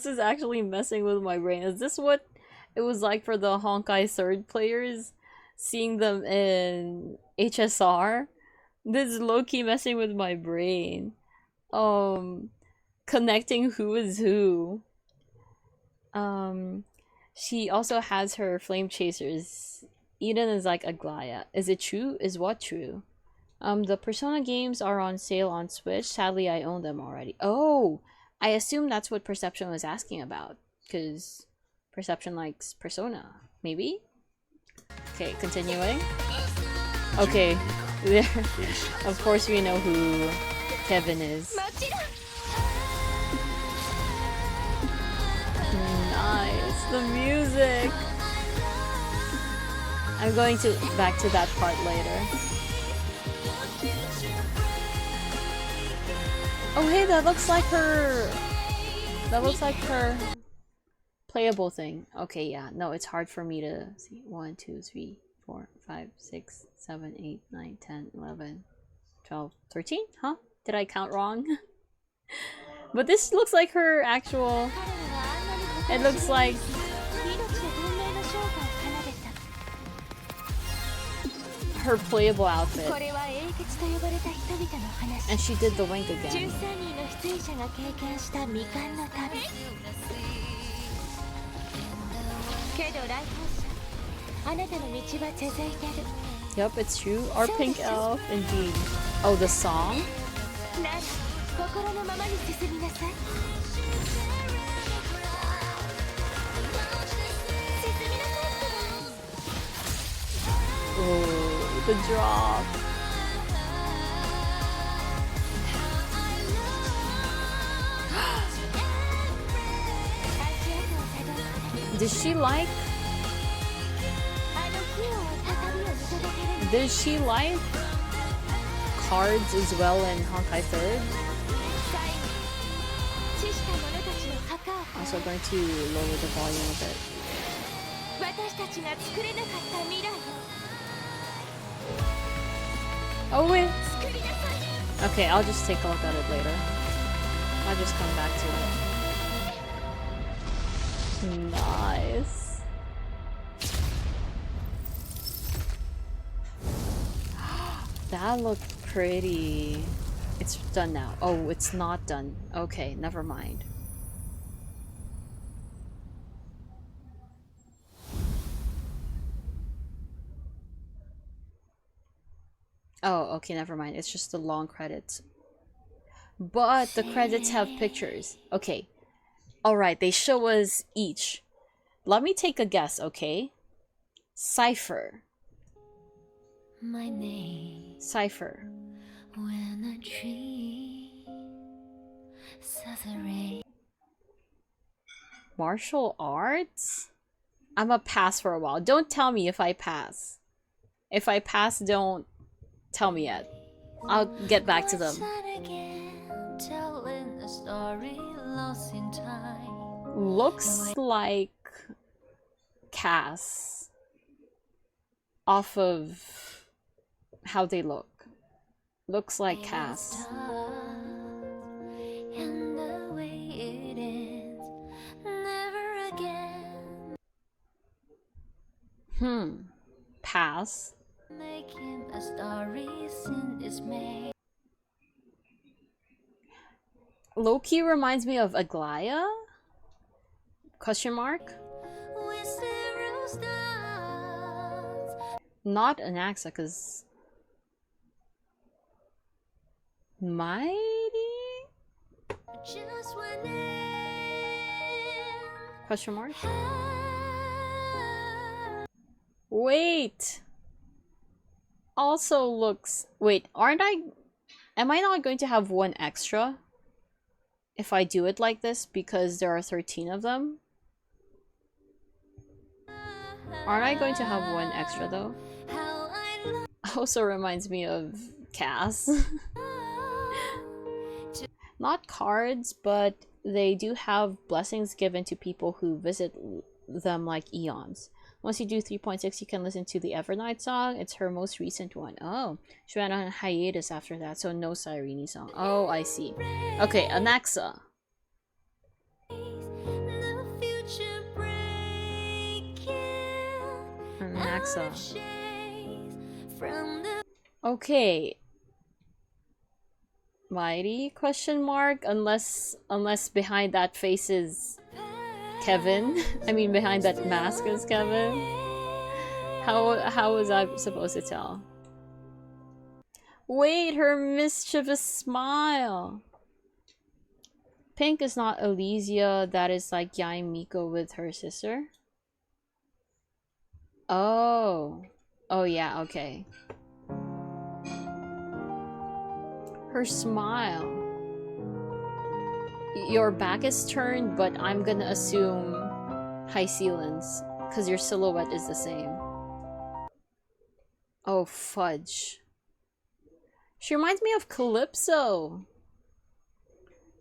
is actually messing with my brain. Is this what it was like for the Honkai Third players? Seeing them in HSR? This is low-key messing with my brain. Connecting who is who. She also has her flame chasers. Eden is like Aglaya. Is it true? Is what true? The Persona games are on sale on Switch. Sadly, I own them already. Oh! I assume that's what Perception was asking about. Because Perception likes Persona. Maybe? Okay, continuing. Okay, there. Of course we know who Kevin is. Nice, the music! I'm going back to that part later. Oh hey, that looks like her playable thing. Okay, yeah, no, it's hard for me to see. 1, 2, 3, 4, 5, 6, 7, 8, 9, 10, 11, 12, 13? Huh? Did I count wrong? But this looks like her actual... It looks like... her playable outfit. And she did the wink again. Yep, it's true. Our pink elf, indeed. Oh, the song? The drop. Does she like cards as well in Honkai 3rd? Also going to lower the volume a bit. Oh wait. Okay, I'll just take a look at it later. I'll just come back to it. Nice. That looked pretty. It's done now. Oh, it's not done. Okay, never mind. Oh, okay, never mind. It's just the long credits. But the credits have pictures. Okay. Alright, they show us each. Let me take a guess, okay? Cypher. My name. Cypher. When a tree separate. Martial arts? I'm a pass for a while. Don't tell me if I pass. If I pass, don't tell me yet. I'll get back to them. Looks like Cass. Off of how they look. Looks like Cass. Pass. Loki reminds me of Aglaya? Question mark? Not Anaxa, because Mighty? Question mark? Wait! Also looks... Wait, aren't I... Am I not going to have one extra? If I do it like this, because there are 13 of them? Aren't I going to have one extra though? Also reminds me of Cass. Not cards, but they do have blessings given to people who visit them like eons. Once you do 3.6, you can listen to the Evernight song. It's her most recent one. Oh, she went on hiatus after that, so no Cyrene song. Oh, I see. Okay, Anaxa. Anaxa. Okay. Mighty? Question mark? Unless behind that face is Kevin. I mean, behind that mask is Kevin. How was I supposed to tell? Wait, her mischievous smile. Pink is not Elysia. That is like Yae Miko with her sister. Oh. Oh yeah, okay. Her smile. Your back is turned, but I'm gonna assume High Sealans, because your silhouette is the same. Oh, fudge. She reminds me of Calypso.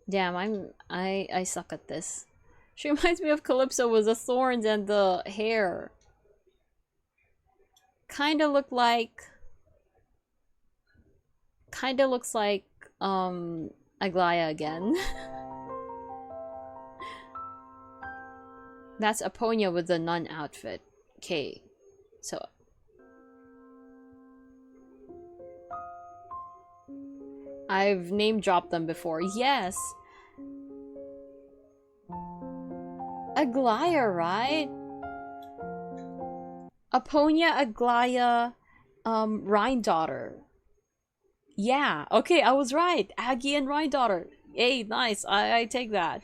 Damn, I suck at this. She reminds me of Calypso with the thorns and the hair. Kinda looks like Aglaya again. That's Aponia with the nun outfit. Okay, so I've name dropped them before. Yes, Aglaya, right? Aponia, Aglaya, Rhine-daughter. Yeah, okay, I was right. Aggie and Rhine-daughter. Hey, nice. I take that.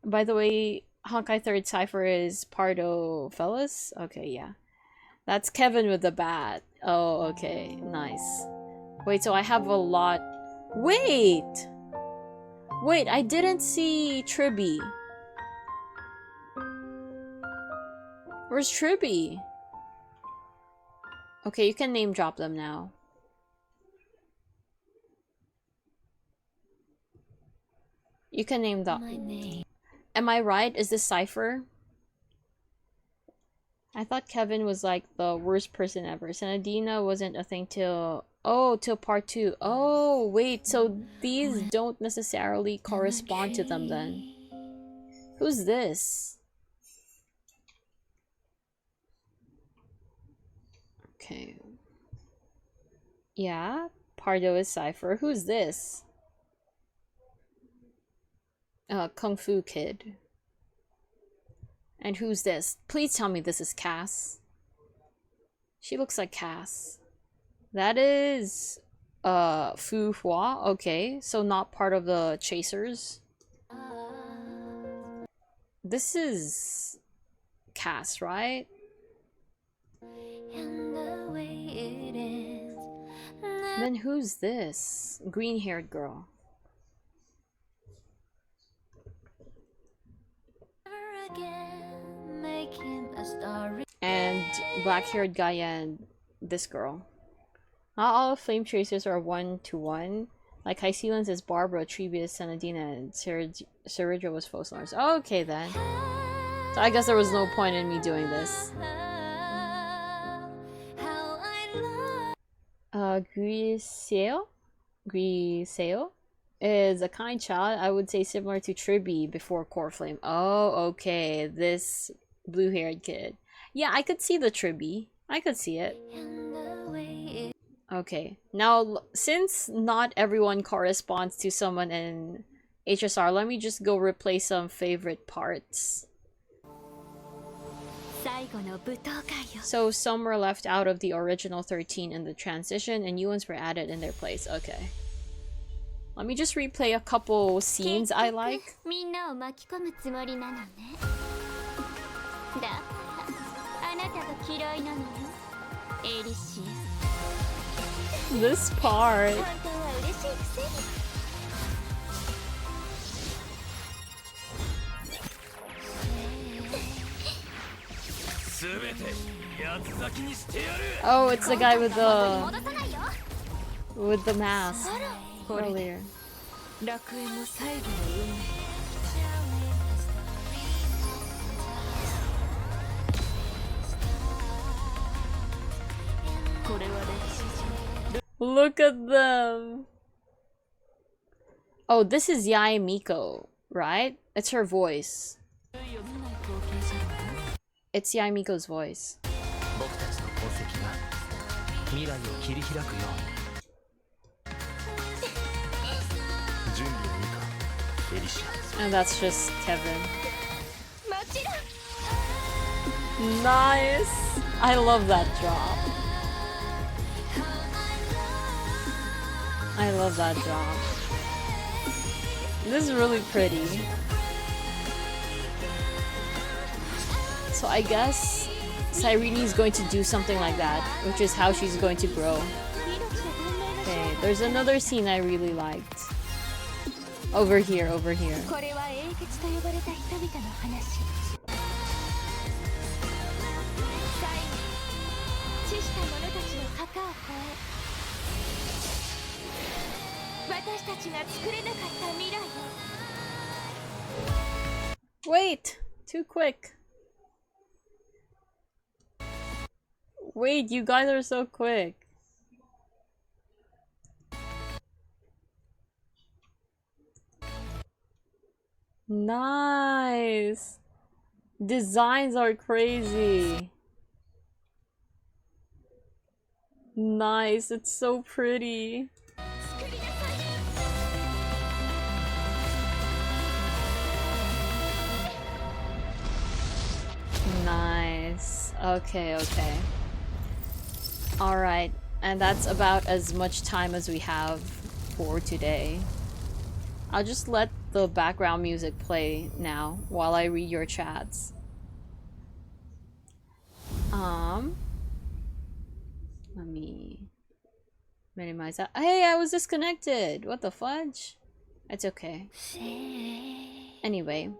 By the way, Honkai 3rd Cypher is Pardo Fellas. Okay, yeah. That's Kevin with the bat. Oh, okay. Nice. Wait, so I have a lot... Wait! Wait, I didn't see Tribby. Where's Tribby? Okay, you can name drop them now. You can name drop. Am I right? Is this Cypher? I thought Kevin was like the worst person ever. Senadina wasn't a thing till... Oh, till part 2. Oh, wait. So these don't necessarily correspond to them then. Who's this? Okay. Yeah, Pardo is Cypher. Who's this? Kung Fu Kid. And who's this? Please tell me this is Cass. She looks like Cass. That is Fu Hua. Okay, so not part of the Chasers. This is Cass, right? Then who's this? Green-haired girl. And black-haired guy and this girl. Not all flame tracers are 1-to-1. Like Hycelan's is Barbara, Trebius, Senadina, and Seridra was Foslar's. Okay then. So I guess there was no point in me doing this. Griseo is a kind child. I would say similar to Tribby before Core Flame. Oh, okay. This blue-haired kid. Yeah, I could see the Tribby. I could see it. Okay. Now, since not everyone corresponds to someone in HSR, let me just go replay some favorite parts. So some were left out of the original 13 in the transition, and new ones were added in their place. Okay. Let me just replay a couple scenes I like. This part. Oh, it's the guy with the mask earlier. Look at them. Oh, this is Yae Miko, right? It's her voice. It's Yae Miko's voice. And that's just Kevin. Nice! I love that drop. I love that drop. This is really pretty. So I guess Cyrene is going to do something like that, which is how she's going to grow. Okay, there's another scene I really liked. Over here, over here. Wait! Too quick. Wait, you guys are so quick. Nice! Designs are crazy. Nice, it's so pretty. Nice. Okay, okay. Alright, and that's about as much time as we have for today. I'll just let the background music play now while I read your chats. Minimize that. Hey, I was disconnected. What the fudge? It's okay. Anyway.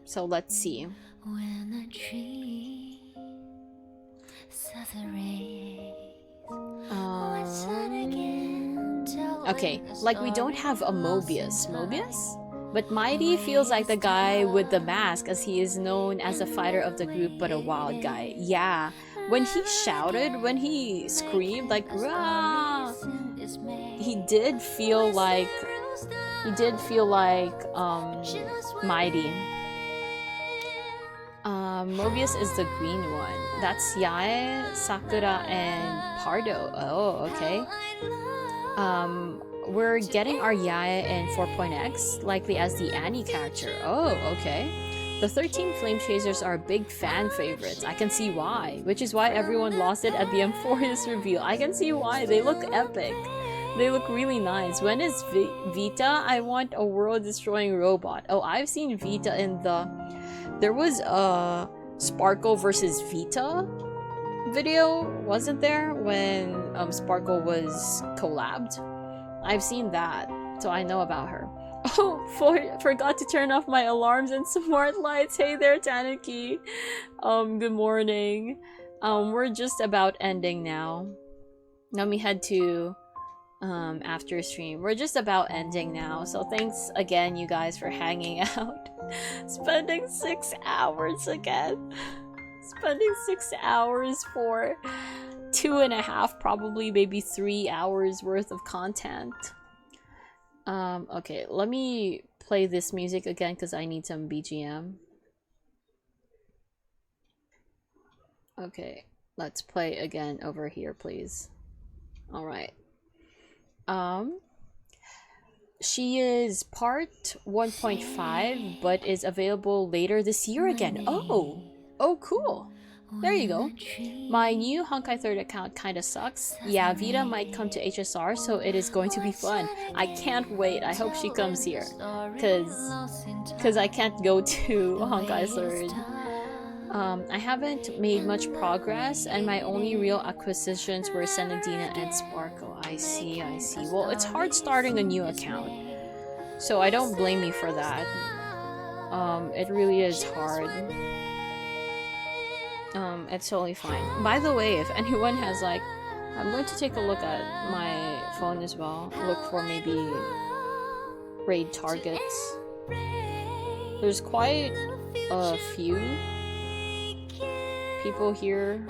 So let's see. Okay, like we don't have a Mobius. Mobius? But Mighty feels like the guy with the mask, as he is known as a fighter of the group but a wild guy. Yeah, when he shouted, when he screamed like "Rah!" he did feel like Mighty. Mobius is the green one. That's Yae, Sakura, and Pardo. Oh, okay. We're getting our Yae in 4.x, likely as the Annie character. Oh, okay. The 13 Flame Chasers are big fan favorites. I can see why. Which is why everyone lost it at the Amphorius reveal. I can see why. They look epic. They look really nice. When is Vita? I want a world-destroying robot. Oh, I've seen Vita in the... There was a Sparkle versus Vita video, wasn't there? When Sparkle was collabed. I've seen that, so I know about her. Oh, forgot to turn off my alarms and smart lights. Hey there, Tanuki. Good morning. We're just about ending now. Let me head to after stream. We're just about ending now, so thanks again, you guys, for hanging out. Spending 6 hours again. Spending 6 hours for 2.5, probably maybe 3 hours worth of content. Okay, let me play this music again because I need some BGM. Okay, let's play again over here, please. All right. She is part 1.5, but is available later this year again. Oh, cool. There you go. My new Honkai 3rd account kinda sucks. Yeah, Vita might come to HSR, so it is going to be fun. I can't wait. I hope she comes here. Cause I can't go to Honkai 3rd. I haven't made much progress, and my only real acquisitions were Senadina and Sparkle. I see. Well, it's hard starting a new account, so I don't blame you for that. It really is hard. It's totally fine. By the way, if anyone has like... I'm going to take a look at my phone as well. Look for maybe raid targets. There's quite a few people here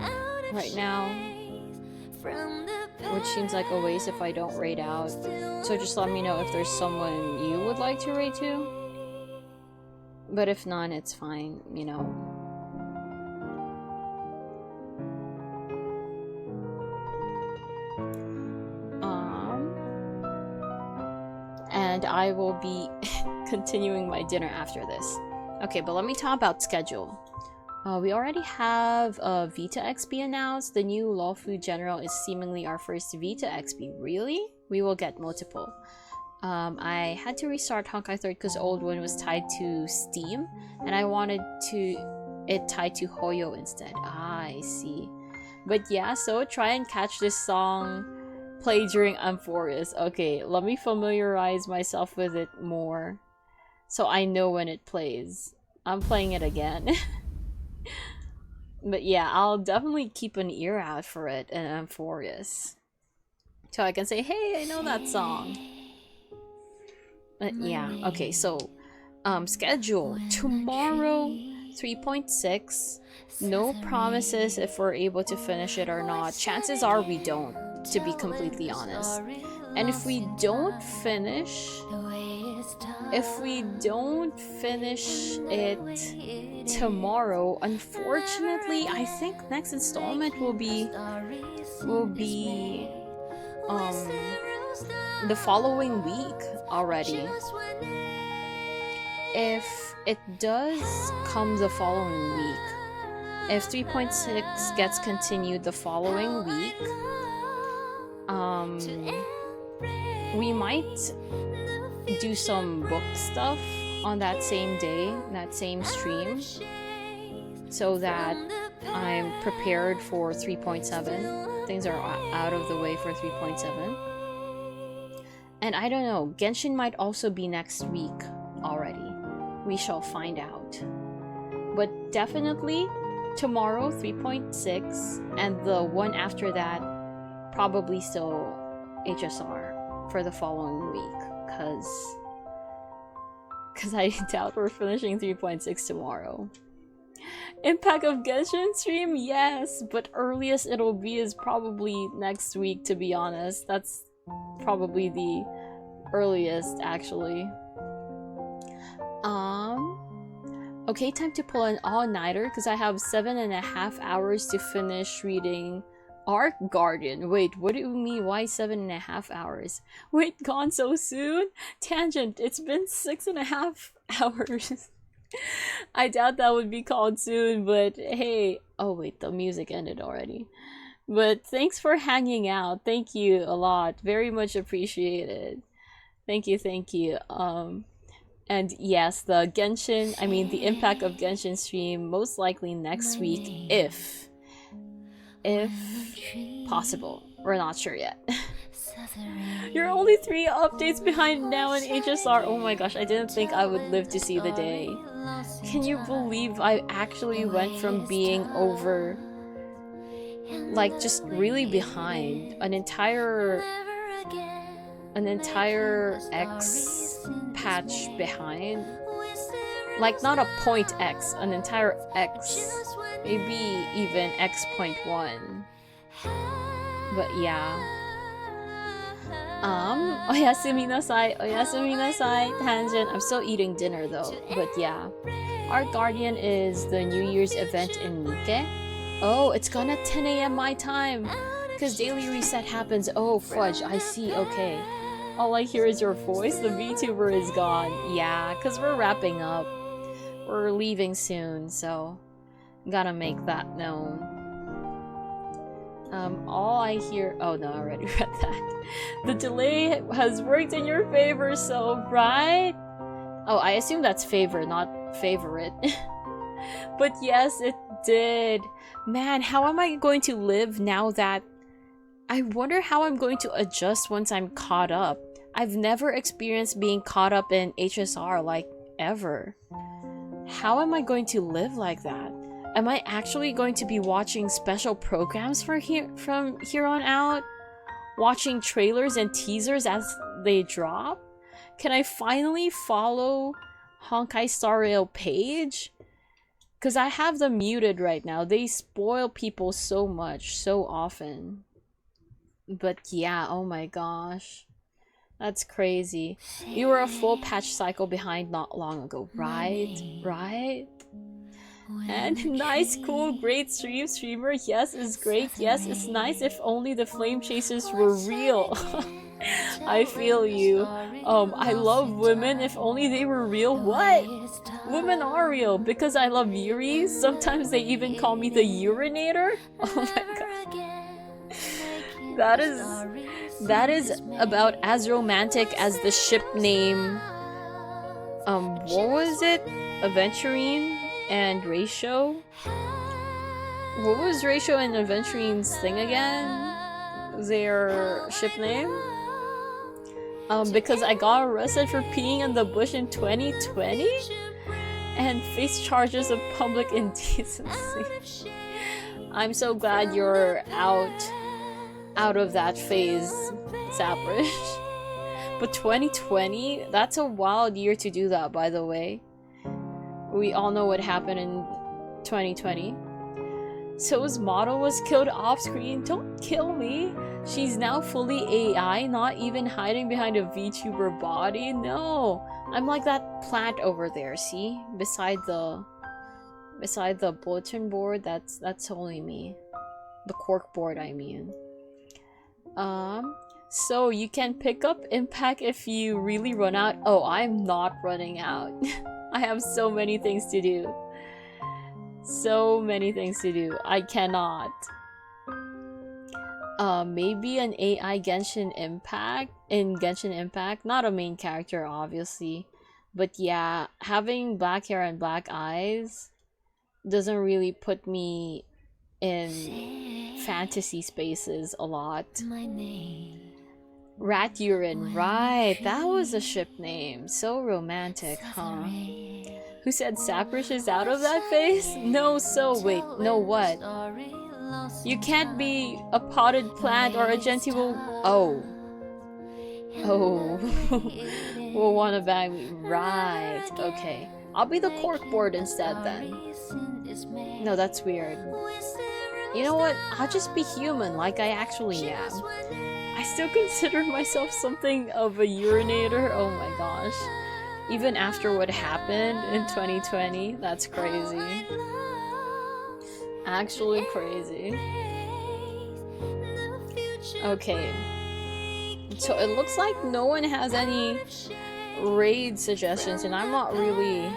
right now, which seems like a waste if I don't raid out. So just let me know if there's someone you would like to raid to. But if none, it's fine, you know. And I will be continuing my dinner after this. Okay, but let me talk about schedule. We already have Vita XP announced. The new Lawfu General is seemingly our first Vita XP. Really? We will get multiple. I had to restart Honkai 3rd because old one was tied to Steam, and I wanted it tied to Hoyo instead. Ah, I see. But yeah, so try and catch this song play during Amphorius. Okay, let me familiarize myself with it more so I know when it plays. I'm playing it again. But yeah, I'll definitely keep an ear out for it in Amphorius, so I can say, hey, I know that song. But yeah, okay, so schedule tomorrow 3.6. No promises if we're able to finish it or not. Chances are we don't, to be completely honest. And if we don't finish it tomorrow, unfortunately, I think next installment will be the following week already. If it does come the following week, if 3.6 gets continued the following week, we might do some book stuff on that same day, that same stream, so that I'm prepared for 3.7. Things are out of the way for 3.7. And I don't know, Genshin might also be next week already. We shall find out. But definitely tomorrow 3.6, and the one after that probably still HSR for the following week, because I doubt we're finishing 3.6 tomorrow. Impact of Genshin stream? Yes, but earliest it'll be is probably next week, to be honest. That's probably the earliest, actually. Okay, time to pull an all-nighter, because I have 7.5 hours to finish reading Arc Guardian. Wait, what do you mean? Why 7.5 hours? Wait, gone so soon? Tangent, it's been 6.5 hours. I doubt that would be called soon, but hey. Oh wait, the music ended already. But thanks for hanging out. Thank you a lot. Very much appreciated. Thank you, thank you. And yes, the Impact of Genshin stream most likely next week, if possible. We're not sure yet. You're only 3 updates behind now in HSR. Oh my gosh, I didn't think I would live to see the day. Can you believe I actually went from being over, like, just really behind an entire X patch behind? Like, not a point X, an entire X, maybe even X.1. But yeah. Oyasumi nasai, oyasumi nasai, tangent. I'm still eating dinner though, but yeah. Arc Guardian is the New Year's event in Nikke. Oh, it's gone at 10 AM my time, because daily reset happens. Oh, fudge, I see, okay. All I hear is your voice, the VTuber is gone. Yeah, because we're wrapping up. We're leaving soon, so gotta make that known. All I hear— oh no, I already read that. The delay has worked in your favor, so, right? Oh, I assume that's favor, not favorite. But yes, it did. Man, how am I going to live now that— I wonder how I'm going to adjust once I'm caught up. I've never experienced being caught up in HSR, like, ever. How am I going to live like that? Am I actually going to be watching special programs from here on out? Watching trailers and teasers as they drop? Can I finally follow Honkai Star Rail page? Because I have them muted right now. They spoil people so much, so often. But yeah, oh my gosh. That's crazy. You were a full patch cycle behind not long ago, right? Right? And nice, cool, great streamer. Yes, it's great. Yes, it's nice if only the flame chasers were real. I feel you. I love women if only they were real. What? Women are real because I love Yuri. Sometimes they even call me the urinator. Oh my god. That is about as romantic as the ship name. What was it? Aventurine and Ratio? What was Ratio and Aventurine's thing again? Their ship name? Because I got arrested for peeing in the bush in 2020 and face charges of public indecency. I'm so glad you're out of that phase, Saprish. But 2020? That's a wild year to do that, by the way. We all know what happened in 2020. So's model was killed off screen. Don't kill me. She's now fully AI, not even hiding behind a VTuber body. No, I'm like that plant over there. See, beside the bulletin board. That's totally me. The cork board, I mean. So you can pick up Impact if you really run out. Oh, I'm not running out. I have so many things to do. So many things to do. I cannot. Maybe an AI Genshin Impact in Genshin Impact. Not a main character, obviously. But yeah, having black hair and black eyes doesn't really put me in fantasy spaces a lot. Rat Urine, right, that was a ship name. So romantic, huh? Who said Saprish is out of that phase? No, so wait, no what? You can't be a potted plant or a genteel. Oh. Will wanna bag me. Right, okay. I'll be the corkboard instead then. No, that's weird. You know what? I'll just be human like I actually am. I still consider myself something of a urinator. Oh my gosh. Even after what happened in 2020, that's crazy. Actually crazy. Okay. So it looks like no one has any raid suggestions, and I'm not really...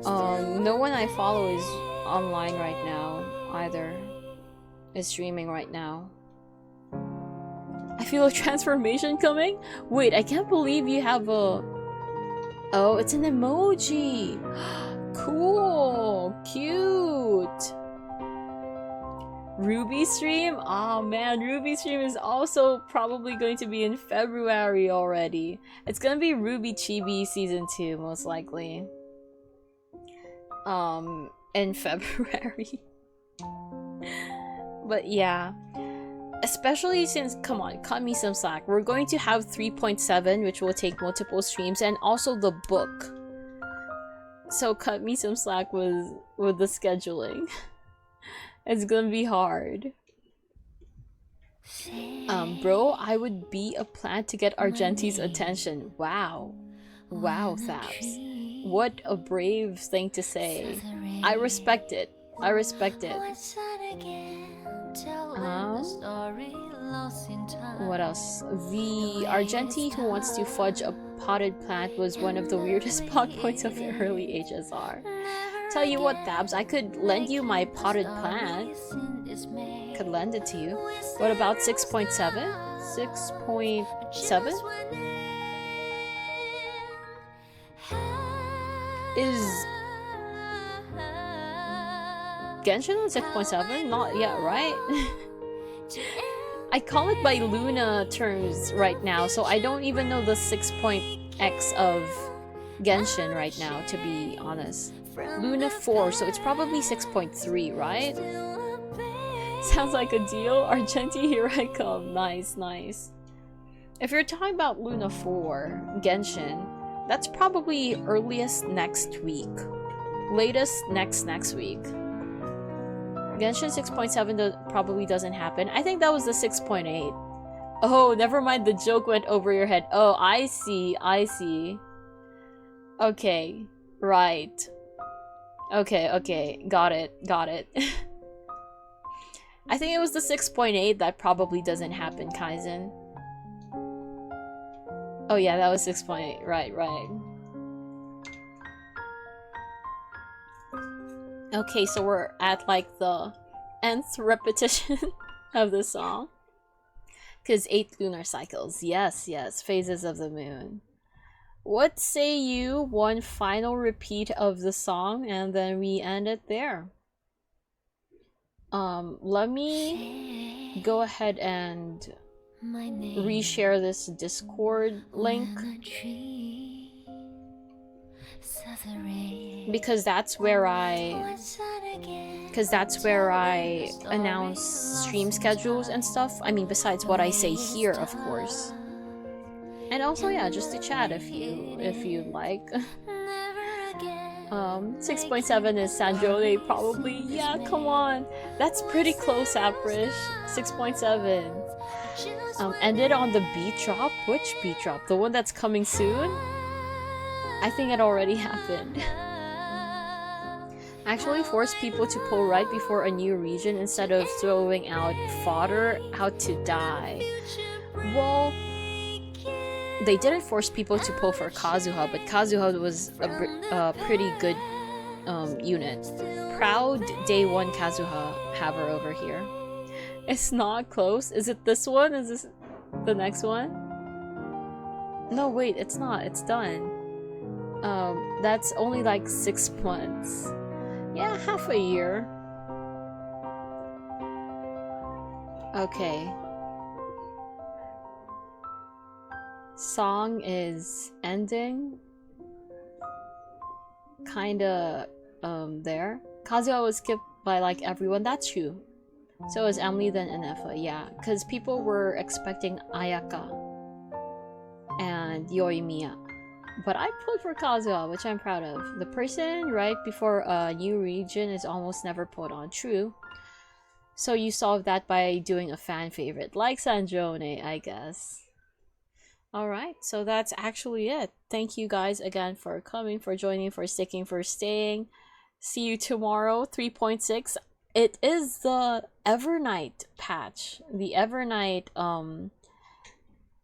no one I follow is online right now, either. Is streaming right now. I feel a transformation coming? Wait, I can't believe you have a... Oh, it's an emoji! Cool! Cute! Ruby stream? Oh man, Ruby stream is also probably going to be in February already. It's gonna be Ruby Chibi Season 2, most likely. In February. But yeah. Especially since, come on, cut me some slack. We're going to have 3.7, which will take multiple streams, and also the book. So cut me some slack with the scheduling. It's gonna be hard. Bro, I would be a plant to get Argenti's attention. Wow. Wow, Thaps. What a brave thing to say. I respect it. I respect it. What else? The Argenti who wants to fudge a potted plant was one of the weirdest plot points of early HSR. Tell you what, Thabs, I could lend you my potted plant. Could lend it to you. What about 6.7? 6.7? Is Genshin on 6.7? Not yet, right? I call it by Luna terms right now, so I don't even know the 6.x of Genshin right now, to be honest. Luna 4, so it's probably 6.3, right? Sounds like a deal. Argenti, here I come. Nice, nice. If you're talking about Luna 4, Genshin, that's probably earliest next week. Latest next week. Genshin 6.7 probably doesn't happen. I think that was the 6.8. Oh, never mind, the joke went over your head. Oh, I see, I see. Okay, right. Okay, got it. I think it was the 6.8 that probably doesn't happen, Kaizen. Oh yeah, that was 6.8, right. Okay, so we're at like the nth repetition of the song. Cause 8 lunar cycles, yes, phases of the moon. What say you one final repeat of the song and then we end it there? Let me go ahead and reshare this Discord link. Because that's where I announce stream schedules and stuff. I mean, besides what I say here, of course. And also, yeah, just to chat if you'd like. 6.7 is Sanjole, probably. Yeah, come on. That's pretty close, Aprish. 6.7. Ended on the beat drop? Which beat drop? The one that's coming soon? I think it already happened. Actually forced people to pull right before a new region instead of throwing out fodder out to die. Well, they didn't force people to pull for Kazuha, but Kazuha was a pretty good unit. Proud day 1 Kazuha haver over here. It's not close. Is it this one? Is this the next one? No, wait, it's not. It's done. That's only like 6 months. Yeah, half a year. Okay. Song is ending. Kinda, there. Kazuha was skipped by, like, everyone. That's true. So is Emily, then Enefa. Yeah, because people were expecting Ayaka and Yoimiya. But I put for Kazuha, which I'm proud of. The person right before a new region is almost never put on. True. So you solved that by doing a fan favorite, like Sandrone, I guess. Alright, so that's actually it. Thank you guys again for coming, for joining, for sticking, for staying. See you tomorrow, 3.6. It is the Evernight patch. The Evernight,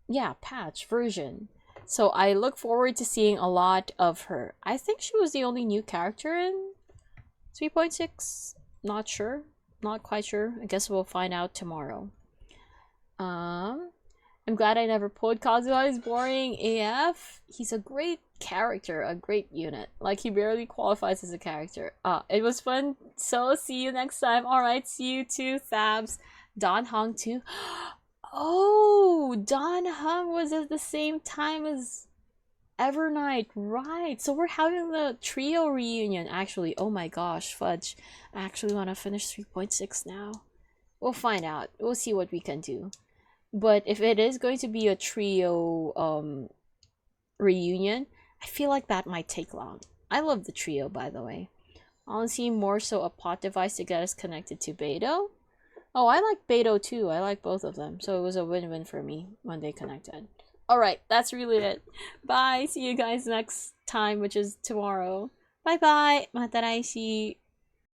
yeah, patch version. So I look forward to seeing a lot of her. I think she was the only new character in 3.6. Not sure. Not quite sure. I guess we'll find out tomorrow. I'm glad I never pulled Kazuha. He's boring AF. He's a great character, a great unit. Like, he barely qualifies as a character. It was fun. So, see you next time. Alright, see you too, Thabs. Don Hong too. Oh, Don Hong was at the same time as Evernight. Right. So we're having the trio reunion, actually. Oh my gosh, fudge. I actually want to finish 3.6 now. We'll find out. We'll see what we can do. But if it is going to be a trio reunion, I feel like that might take long. I love the trio, by the way. Honestly, more so a plot device to get us connected to Beidou. Oh, I like Beidou too. I like both of them. So it was a win-win for me when they connected. Alright, that's really it. Bye. See you guys next time, which is tomorrow. Bye-bye. Mataraishi.